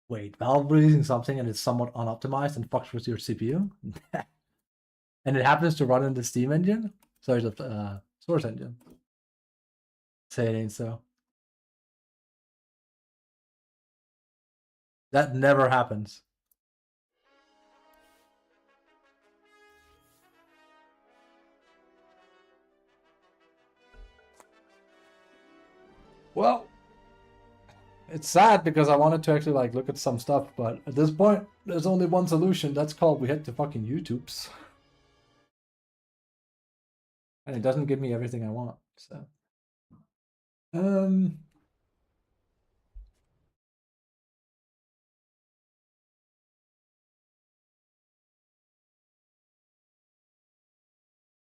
Wait, Valve releasing something and it's somewhat unoptimized and fucks with your CPU? And it happens to run in the Steam engine? Sorry, the Source engine. Say it ain't so. That never happens. Well, it's sad because I wanted to actually like look at some stuff, but at this point, there's only one solution. That's called we head to fucking YouTube's. And it doesn't give me everything I want, so.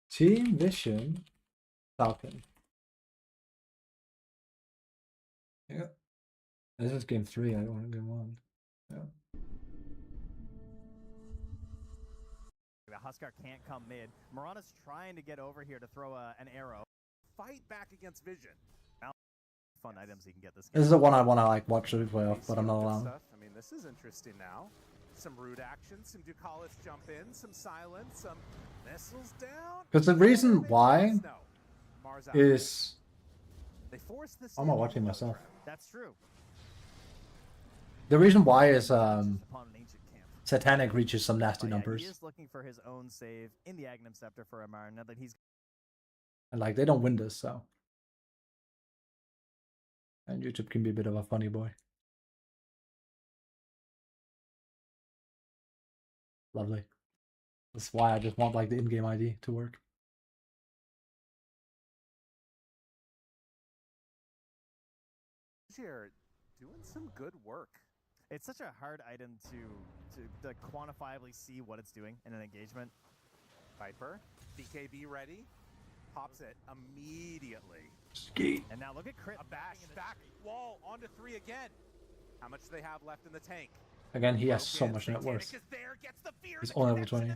Team Vision Falcon. Yeah. This is game 3, I don't want game 1. Yeah. Huskar can't come mid. Mirana's trying to get over here to throw an arrow. Fight back against Vision. Fun items he can get this game. This is the one I want to like watch the replay of, but I'm not allowed. I mean, this is interesting now. Some rude action, some Ducalis jump in, some silence, some missiles down. Because the reason why is... I'm not watching myself. That's true. The reason why is Satanic reaches some nasty numbers. He is looking for his own save in the Aghanim Scepter for Amar now that he's... And like, they don't win this, so... And YouTube can be a bit of a funny boy. Lovely. That's why I just want like the in-game ID to work. Here, doing some good work. It's such a hard item to quantifiably see what it's doing in an engagement. Viper, BKB ready, pops it immediately. Ski. And now look at Crit. A bash back wall onto 3 again. How much do they have left in the tank? Again, he has so much net worth. He's only level 20.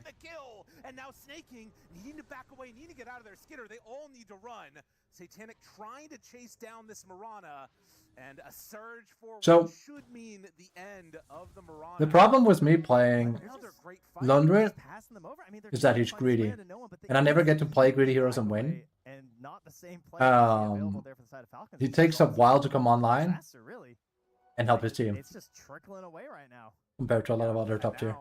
And now Snaking needing to back away, needing to get out of there. Skitter, they all need to run. Satanic trying to chase down this Mirana, and a surge forward So, should mean the end of the Mirana. the problem with me playing Lundred is that he's greedy, and I never get to play greedy heroes and win. He takes a while to come online and help his team It's just trickling away right now. compared to a lot of other top tier.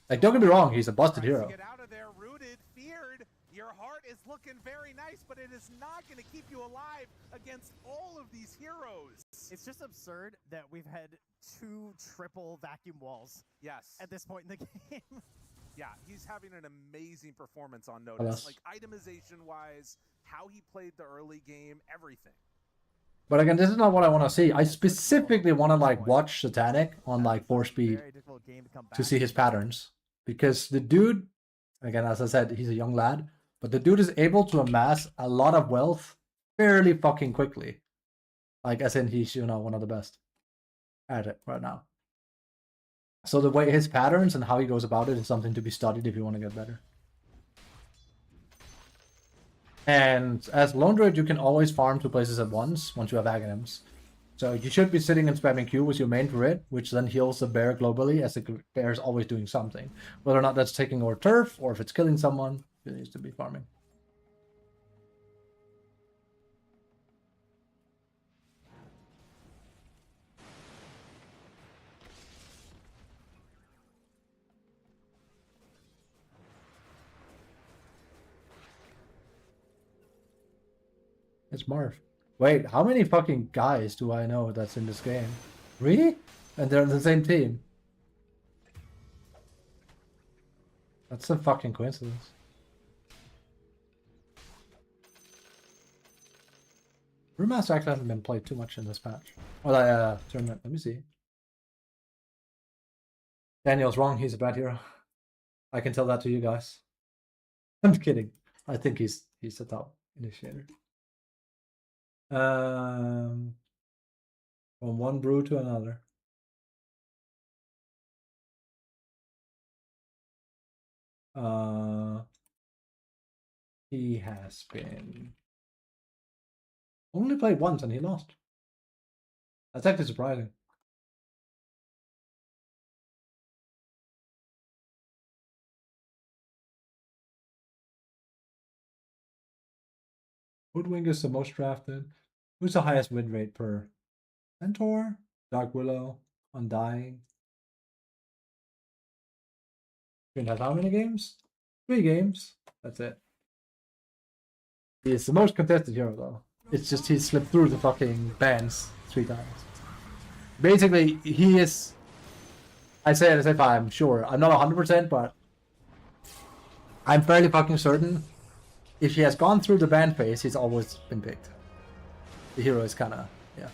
Like, don't get me wrong, he's a busted hero. Get out of there, rooted, feared. Your heart is looking very nice, but it is not going to keep you alive against all of these heroes. It's just absurd that we've had 2 triple vacuum walls. Yes. At this point in the game. Yeah, he's having an amazing performance on Alas. Notice. Like itemization-wise, how he played the early game, everything. But again, this is not what I want to see. I specifically want to like watch Satanic on like 4 speed to see his patterns. Because the dude, again, as I said, he's a young lad, but the dude is able to amass a lot of wealth fairly fucking quickly. Like, as in he's, you know, one of the best at it right now. So the way his patterns and how he goes about it is something to be studied if you want to get better. And as Lone Druid, you can always farm 2 places at once you have Aghanims. So you should be sitting and spamming Q with your main turret, which then heals the bear globally, as the bear is always doing something. Whether or not that's taking over turf, or if it's killing someone, it needs to be farming. It's Marv. Wait, how many fucking guys do I know that's in this game? Really? And they're on the same team? That's a fucking coincidence. Brewmaster actually hasn't been played too much in this patch. Well, tournament. Let me see. Daniel's wrong. He's a bad hero. I can tell that to you guys. I'm kidding. I think he's the top initiator. From one brew to another. He has been only played once and he lost. That's actually surprising. Woodwing is the most drafted. Who's the highest win rate per Centaur? Dark Willow, Undying. Green has how many games? 3 games. That's it. He is the most contested hero though. It's just he slipped through the fucking bans 3 times. Basically, he is. I say it as if I'm sure. I'm not 100%, but I'm fairly fucking certain. If he has gone through the ban phase, he's always been picked. The hero is kinda, yeah.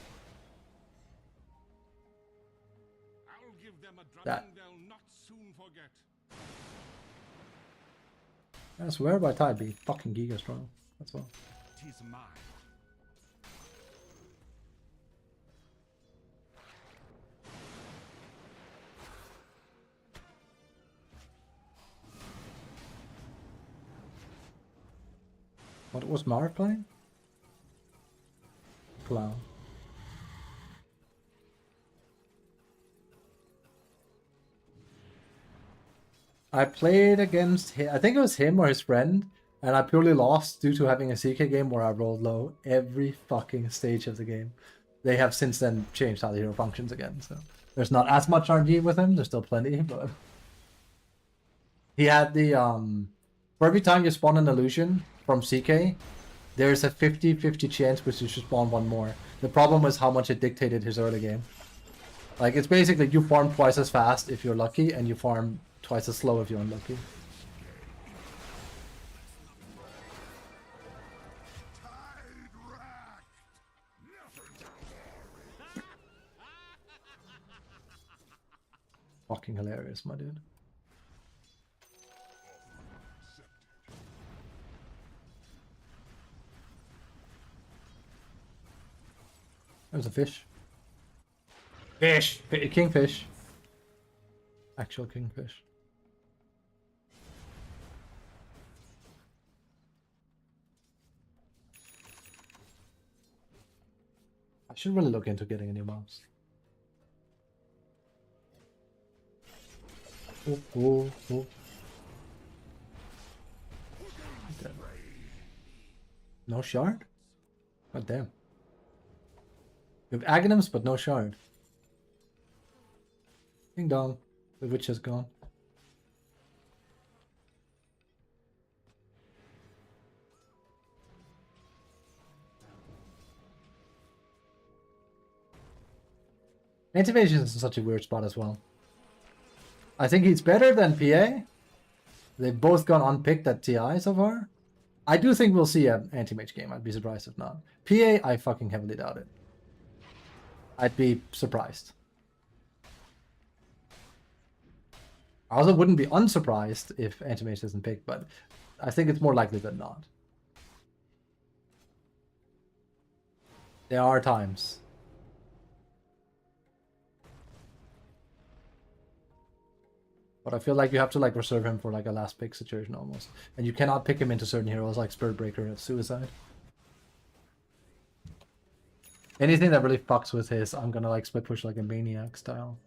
I'll give them a That. drubbing they'll not soon forget. I swear by Tide be fucking giga strong. That's all. Tis mine. What was Marv playing? Clown. I played against him, I think it was him or his friend, and I purely lost due to having a CK game where I rolled low every fucking stage of the game. They have since then changed how the hero functions again, so there's not as much RNG with him, there's still plenty, but he had the for every time you spawn an illusion from CK, there's a 50-50 chance which you should spawn one more. The problem was how much it dictated his early game. Like, it's basically you farm twice as fast if you're lucky, and you farm twice as slow if you're unlucky. Fucking hilarious, my dude. There's a fish. Fish! Kingfish. actual kingfish. I should really look into getting a new mouse. Oh, oh, oh. Damn. No shard? God damn. We have Aghanims, but no shard. Ding dong. The witch has gone. Anti-mage is in such a weird spot as well. I think he's better than PA. They've both gone unpicked at TI so far. I do think we'll see an anti-mage game. I'd be surprised if not. PA, I fucking heavily doubt it. I'd be surprised. I also wouldn't be unsurprised if anti-mage isn't picked, but I think it's more likely than not. There are times. But I feel like you have to like reserve him for like a last pick situation almost. And you cannot pick him into certain heroes like Spirit Breaker and Suicide. Anything that really fucks with his, I'm gonna like split push like a maniac style.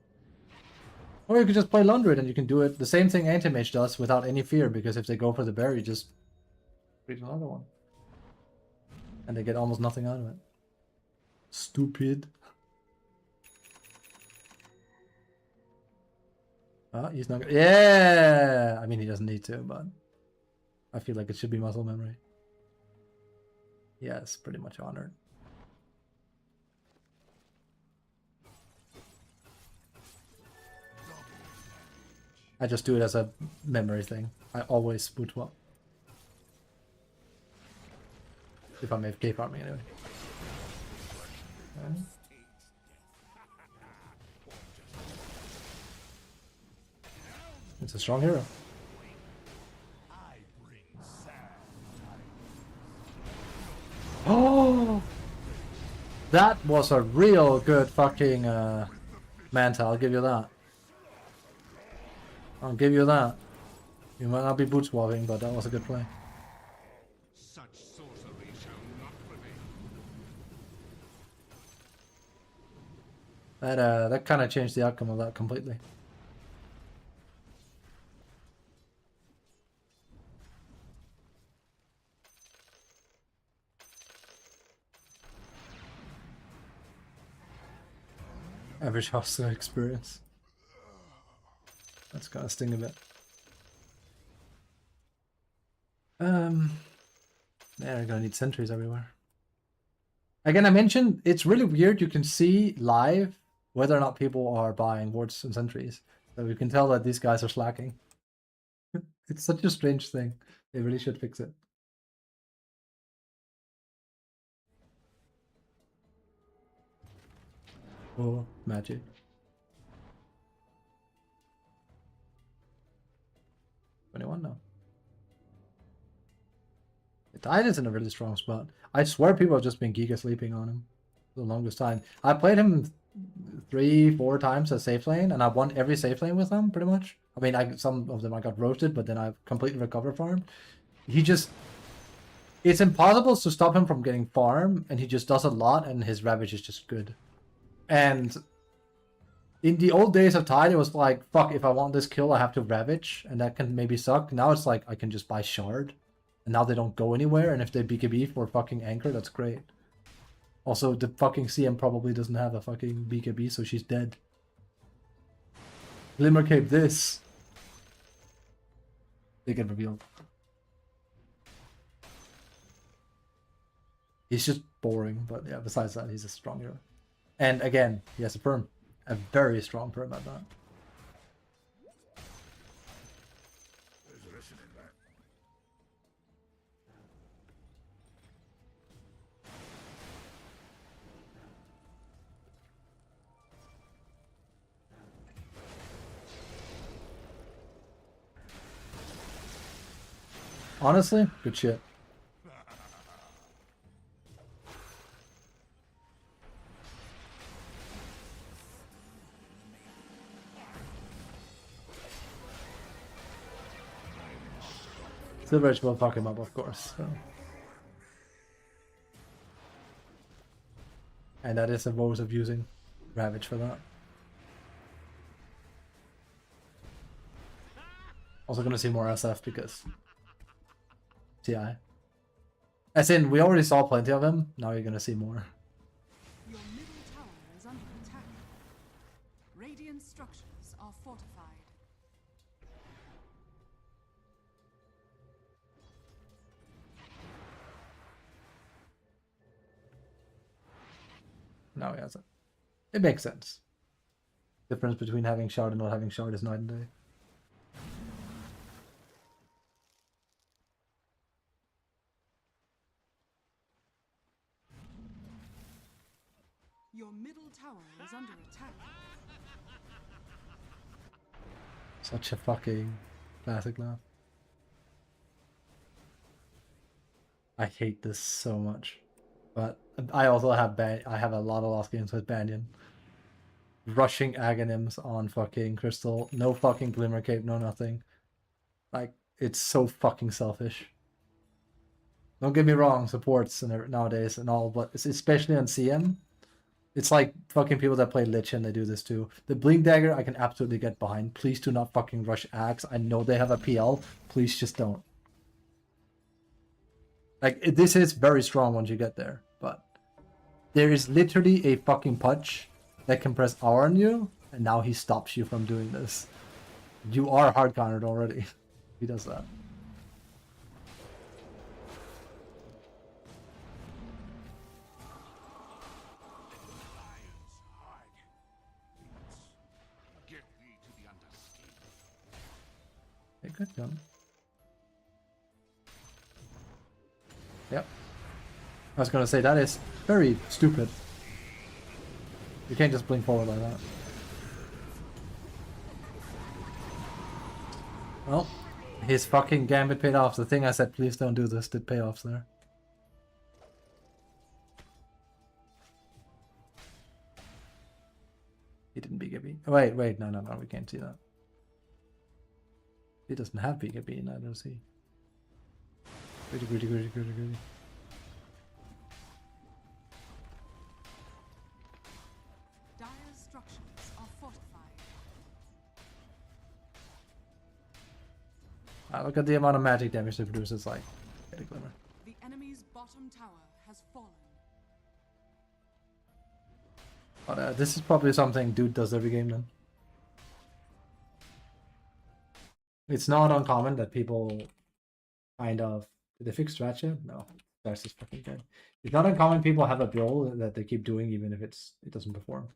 Or you could just play Lundred and you can do it the same thing Anti-Mage does without any fear, because if they go for the bear, you just read another one. And they get almost nothing out of it. Stupid. Oh, he's not. Yeah! I mean, he doesn't need to, but I feel like it should be muscle memory. Yes, pretty much honored. I just do it as a memory thing. I always boot swap. If I'm AFK farming anyway. Okay. It's a strong hero. Oh! That was a real good fucking Manta, I'll give you that. I'll give you that. You might not be boot swapping, but that was a good play. Such sorcery shall not prevail. That kind of changed the outcome of that completely. Average hostile experience. That's gonna sting a bit. Yeah, you're gonna need sentries everywhere. Again, I mentioned it's really weird. You can see live whether or not people are buying wards and sentries. So you can tell that these guys are slacking. It's such a strange thing. They really should fix it. Oh, magic. $21 now. The Tide is in a really strong spot. I swear people have just been giga sleeping on him for the longest time. I played him 3-4 times as safe lane, and I won every safe lane with him, pretty much. I mean, some of them I got roasted, but then I've completely recovered farm. He just... It's impossible to stop him from getting farm, and he just does a lot, and his Ravage is just good. And in the old days of Tide, it was like, fuck, if I want this kill, I have to Ravage, and that can maybe suck. Now it's like, I can just buy Shard, and now they don't go anywhere, and if they BKB for fucking Anchor, that's great. Also, the fucking CM probably doesn't have a fucking BKB, so she's dead. Glimmer Cape this. They get revealed. He's just boring, but yeah, besides that, he's a strong hero. And again, he has a perm. A very strong perm at that. Honestly, good shit. Silver Edge will fuck him up, of course. So. And that is a Rose of using Ravage for that. Also gonna see more SF because TI. As in, we already saw plenty of them, now you're gonna see more. Your middle tower is under attack. Radiant structures are fortified. Now he has it. It makes sense. Difference between having shard and not having shard is night and day. Your middle tower is under attack. Such a fucking classic laugh. I hate this so much. But I also have I have a lot of lost games with Banyan. Rushing Aghanims on fucking Crystal. No fucking Glimmer Cape, no nothing. Like, it's so fucking selfish. Don't get me wrong, supports and nowadays and all, but it's especially on CM. It's like fucking people that play Lich and they do this too. The Blink Dagger I can absolutely get behind. Please do not fucking rush Axe. I know they have a PL. Please just don't. Like, this is very strong once you get there, but there is literally a fucking punch that can press R on you, and now he stops you from doing this. You are hard countered already. He does that. Hey, good gun. Yep. I was gonna say, that is very stupid. You can't just blink forward like that. Well, his fucking gambit paid off. The thing I said, please don't do this, did pay off there. He didn't BKB. Oh, wait, no, we can't see that. He doesn't have BKB, neither does he. Gritty. Dire's structures are fortified. Look at the amount of magic damage it produces, like, get a Glimmer. The enemy's bottom tower has fallen. But this is probably something dude does every game then. It's not uncommon that people kind of... Did they fix Stratch yet? No. Stratch is fucking good. It's not uncommon people have a build that they keep doing even if it doesn't perform.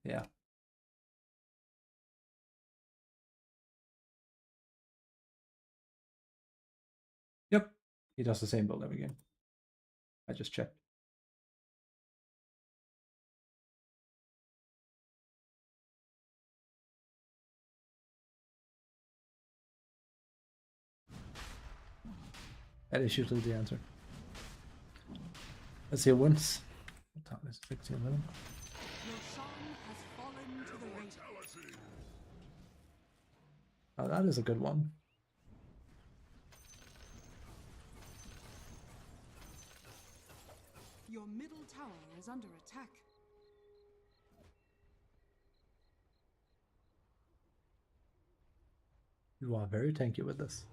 Yeah. Yep. He does the same build every game. I just checked. That is usually the answer. Let's see who wins. What time is it? 16-11. Roshan has fallen to the Radiant. Oh, that is a good one. Your middle tower is under attack. You are very tanky with this.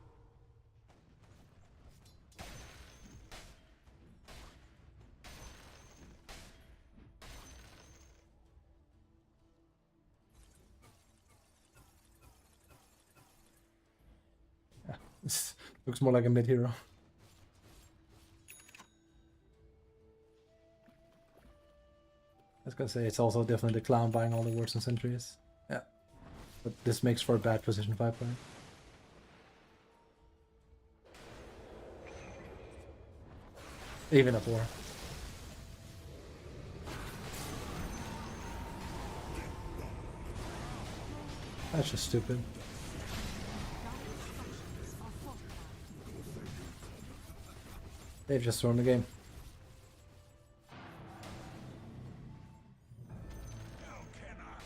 Yeah, this looks more like a mid-hero. I was gonna say, it's also definitely the clown buying all the wards and sentries. Yeah. But this makes for a bad position 5 play. Even a 4. That's just stupid. They've just thrown the game.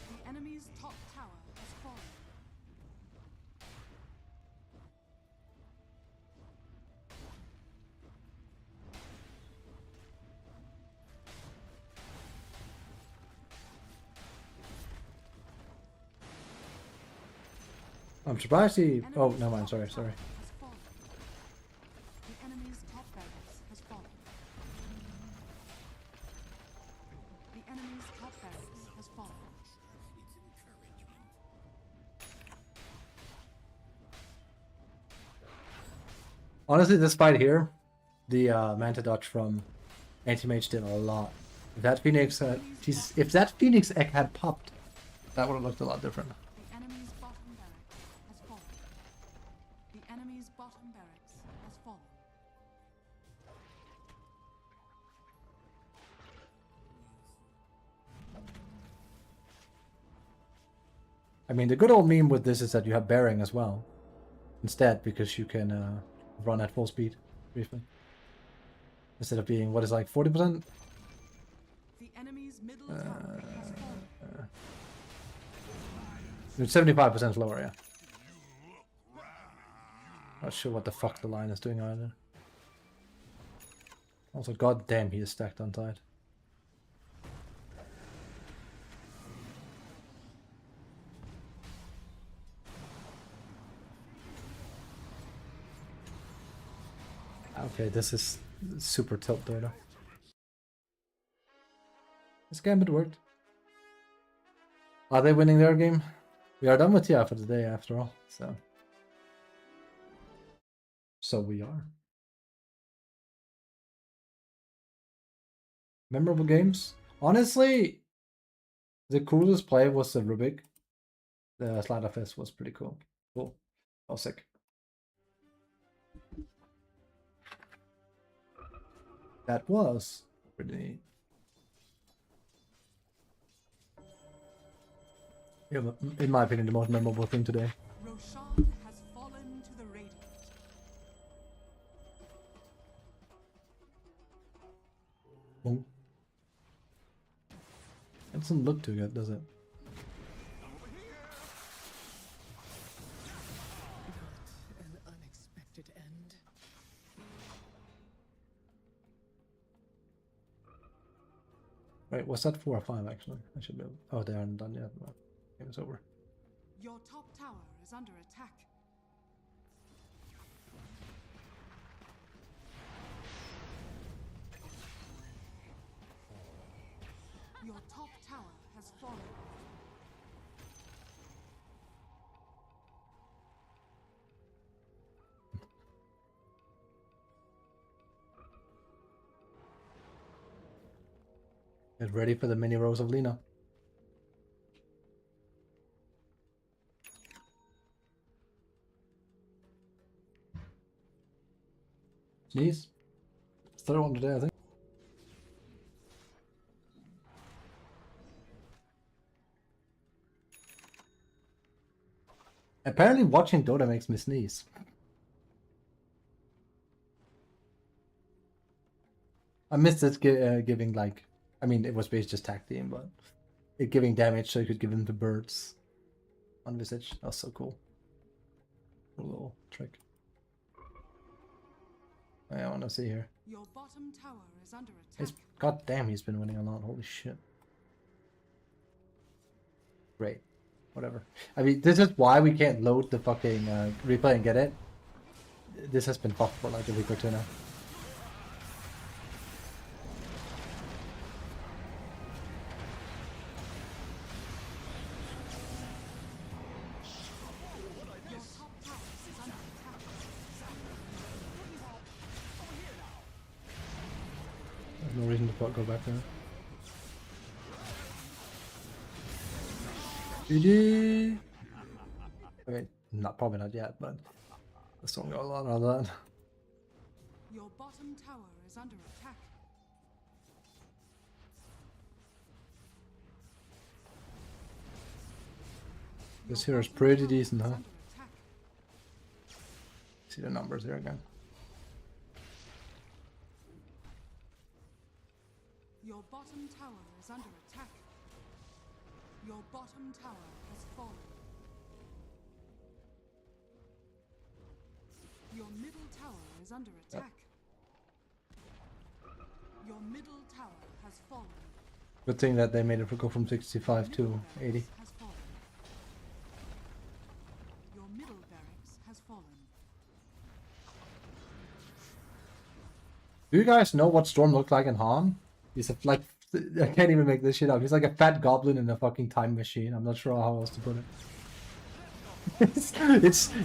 The enemy's top tower I'm surprised he. Oh, no mind. Sorry. The enemy's top barracks has fallen. The enemy's top barracks has fallen. Honestly, this fight here, the Manta dodge from Anti-Mage did a lot. If that Phoenix, Jesus, if that Phoenix egg had popped, that would have looked a lot different. The enemy's bottom barracks has fallen. The enemy's bottom barracks has fallen. I mean, the good old meme with this is that you have bearing as well, instead, because you can run at full speed briefly, instead of being what is like 40%. The enemy's middle tower has fallen. It's 75% lower, yeah. Not sure what the fuck the line is doing either. Also, goddamn, he is stacked on tide. Okay, this is super tilt data. This gambit worked. Are they winning their game? We are done with TI for the day after all, so. So we are. Memorable games? Honestly, the coolest play was the Rubik. The Slider Fist was pretty cool. Cool. Oh, sick. That was pretty neat. Yeah, in my opinion, the most memorable thing today. Roshan has fallen to the Radiant. Oh. That doesn't look too good, does it? An unexpected end. Wait, was that 4 or 5 actually? I should be able... Oh, they aren't done yet. Well, game is over. Your top tower is under attack. Your top tower has fallen. Get ready for the mini Rose of Lina. Sneeze. Third one today, I think. Apparently watching Dota makes me sneeze. I missed it giving like... I mean, it was basically just tag team, but... It giving damage so you could give them the birds. On Visage. That was so cool. Cool little trick. I want to see here. Your bottom tower is under attack. He's, God damn, he's been winning a lot. Holy shit. Great. Whatever. I mean, this is why we can't load the fucking replay and get it. This has been fucked for like a week or two now. There's no reason to go back there. GG! Okay, probably not yet, but the song got a lot out of that. Your bottom tower is under attack. This here is pretty decent, huh? See the numbers here again. Your bottom tower is under attack. Your bottom tower has fallen. Your middle tower is under attack. Your middle tower has fallen. Good thing that they made it go from 65 to 80. Has fallen. Your Do you guys know what Storm looked like in Han? He's a, like, I can't even make this shit up. He's like a fat goblin in a fucking time machine. I'm not sure how else to put it.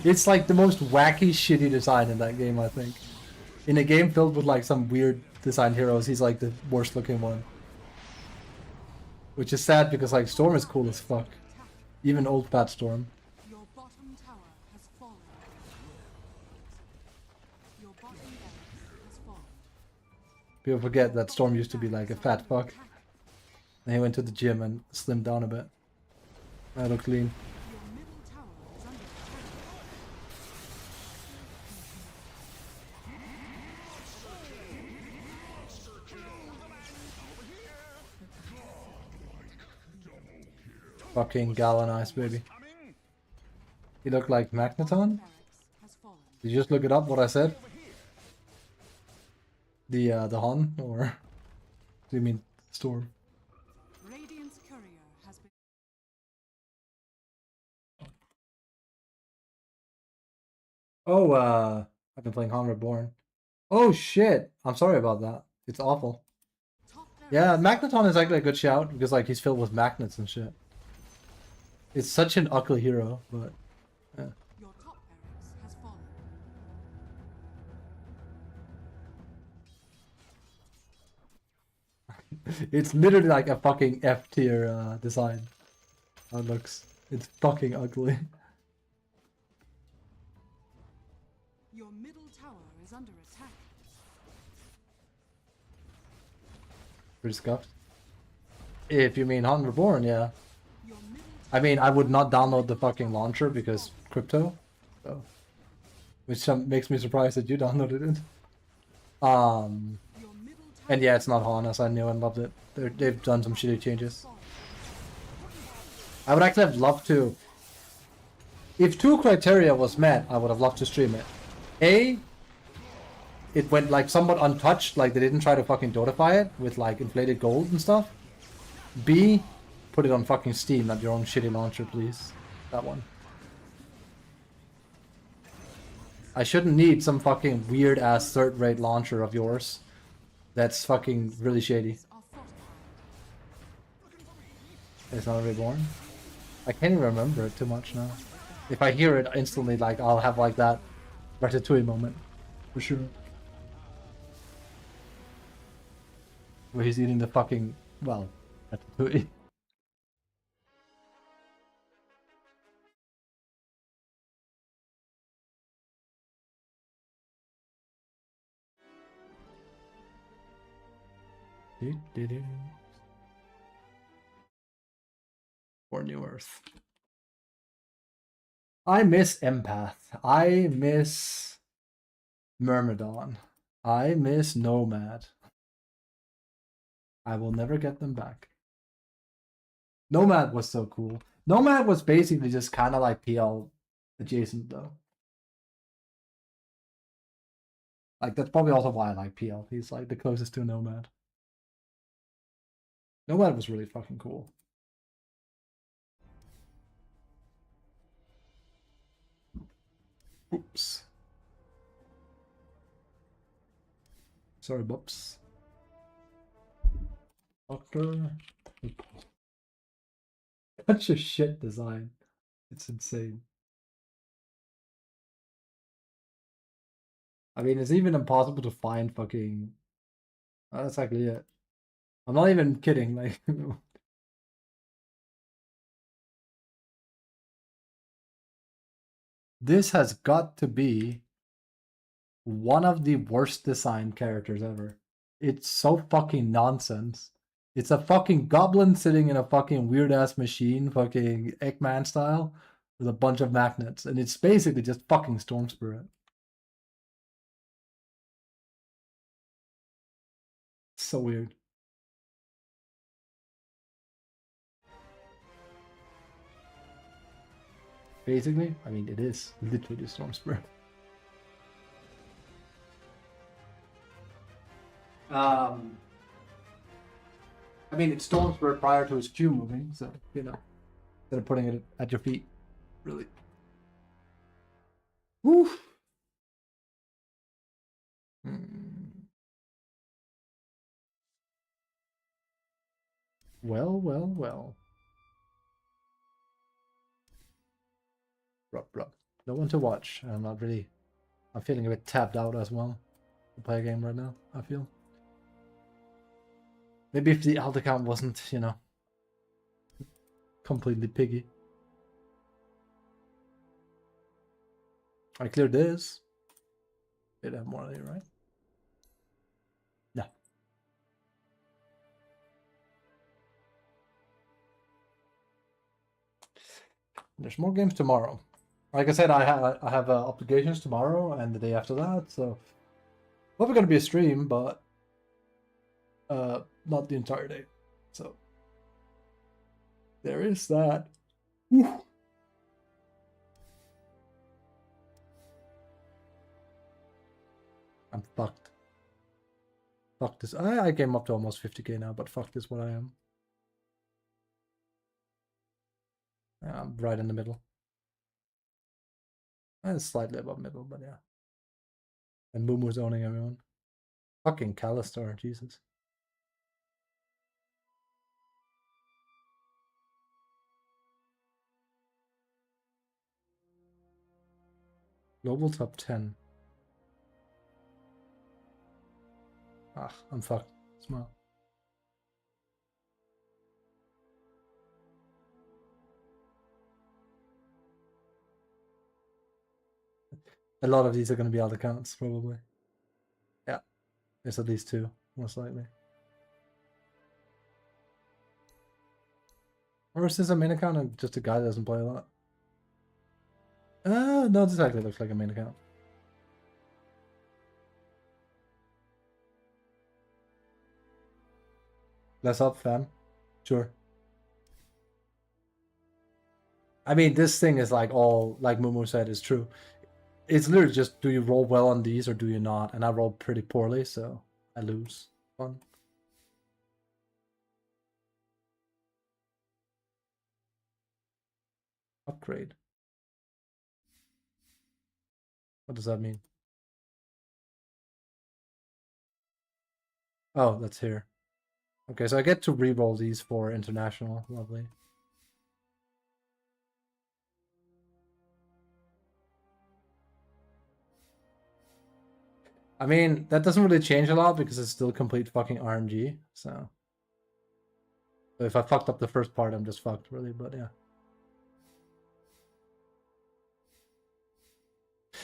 it's like the most wacky, shitty design in that game, I think. In a game filled with like some weird design heroes, he's like the worst looking one. Which is sad because like Storm is cool as fuck. Even old fat Storm. Your bottom tower has fallen. Your bottom barracks has fallen. People forget that Storm used to be like a fat fuck. And he went to the gym and slimmed down a bit. I look clean. Your middle tower is under Fucking galvanized, baby. He looked like Magneton? Did you just look it up, what I said? The Han, or do you mean Storm? Radiant's courier has been. Oh, I've been playing Han Reborn. Oh shit! I'm sorry about that. It's awful. Yeah, Magneton is actually a good shout, because like he's filled with magnets and shit. It's such an ugly hero, but yeah. Your top barracks has fallen. It's literally like a fucking F tier design. How it looks. It's fucking ugly. Your middle tower is under attack. Pretty scuffed. If you mean Han Reborn, yeah. I mean, I would not download the fucking launcher because crypto. So, which makes me surprised that you downloaded it. And yeah, it's not Han, as I knew and loved it. They've done some shitty changes. I would actually have loved to... If two criteria was met, I would have loved to stream it. A, it went like somewhat untouched, like they didn't try to fucking Dotafy it with like inflated gold and stuff. B, put it on fucking Steam, not your own shitty launcher, please. That one. I shouldn't need some fucking weird ass third-rate launcher of yours. That's fucking really shady. It's not Reborn? I can't even remember it too much now. If I hear it instantly, like, I'll have like that Ratatouille moment. For sure. Where he's eating the fucking, well, Ratatouille. For New Earth. I miss Empath. I miss Myrmidon. I miss Nomad. I will never get them back. Nomad was so cool. Nomad was basically just kind of like PL adjacent though. Like that's probably also why I like PL. He's like the closest to Nomad. Nomad was really fucking cool. Oops. Sorry, Boops. Doctor. Such a shit design. It's insane. I mean, it's even impossible to find fucking... Oh, that's actually it. I'm not even kidding, like... This has got to be one of the worst designed characters ever. It's so fucking nonsense. It's a fucking goblin sitting in a fucking weird ass machine, fucking Eggman style, with a bunch of magnets, and it's basically just fucking Storm Spirit. So weird. Basically, I mean, it is literally Storm Spirit. I mean, it's Storm Spirit prior to his Q moving, so, you know, instead of putting it at your feet, really. Woof. Well, well, well. Bruh. No one to watch. I'm feeling a bit tapped out as well to play a game right now, I feel. Maybe if the alt account wasn't, you know, completely piggy. I cleared this. Did have more there, right? No. There's more games tomorrow. Like I said, I have obligations tomorrow and the day after that, so probably going to be a stream, but not the entire day. So there is that. Whew. I'm fucked. Fuck this. I came up to almost 50k now, but fuck this, what I am. I'm right in the middle. And slightly above middle, but yeah. And Moomoo's owning everyone. Fucking Callister, Jesus. Global top 10. Ah, I'm fucked. Smile. A lot of these are going to be alt accounts, probably. Yeah, there's at least 2, most likely. Or is this a main account and just a guy that doesn't play a lot? No, this actually looks like a main account. Less up, fam. Sure. I mean, this thing is like all, like Mumu said, is true. It's literally just, do you roll well on these or do you not? And I rolled pretty poorly, so I lose. Fun. Upgrade. What does that mean? Oh, that's here. Okay, so I get to re-roll these for international. Lovely. I mean, that doesn't really change a lot because it's still complete fucking RNG, so if I fucked up the first part, I'm just fucked, really, but yeah.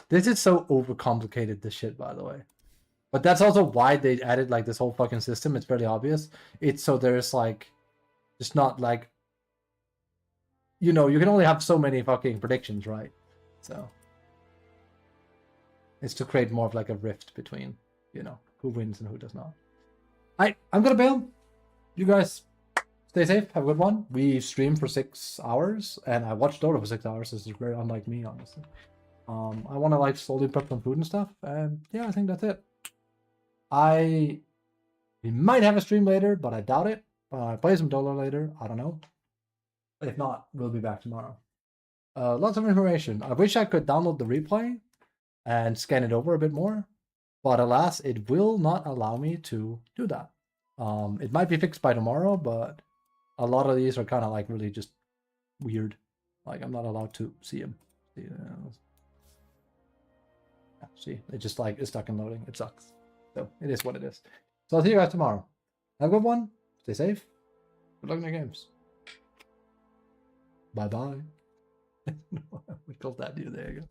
This is so overcomplicated, this shit, by the way. But that's also why they added, like, this whole fucking system. It's fairly obvious. It's so there's, like, just not, like, you know, you can only have so many fucking predictions, right? So it's to create more of, like, a rift between, you know, who wins and who does not. I'm gonna bail. You guys stay safe. Have a good one. We streamed for 6 hours, and I watched Dota for 6 hours. This is very unlike me, honestly. I want to, like, slowly prep some food and stuff, and yeah, I think that's it. We might have a stream later, but I doubt it. Play some Dota later. I don't know. If not, we'll be back tomorrow. Lots of information. I wish I could download the replay and scan it over a bit more, but alas, it will not allow me to do that. It might be fixed by tomorrow, but a lot of these are kind of like really just weird. Like, I'm not allowed to see them. See, it just like is stuck in loading. It sucks. So it is what it is. So I'll see you guys tomorrow. Have a good one. Stay safe. Good luck in your games. Bye bye. We called that you. There you go.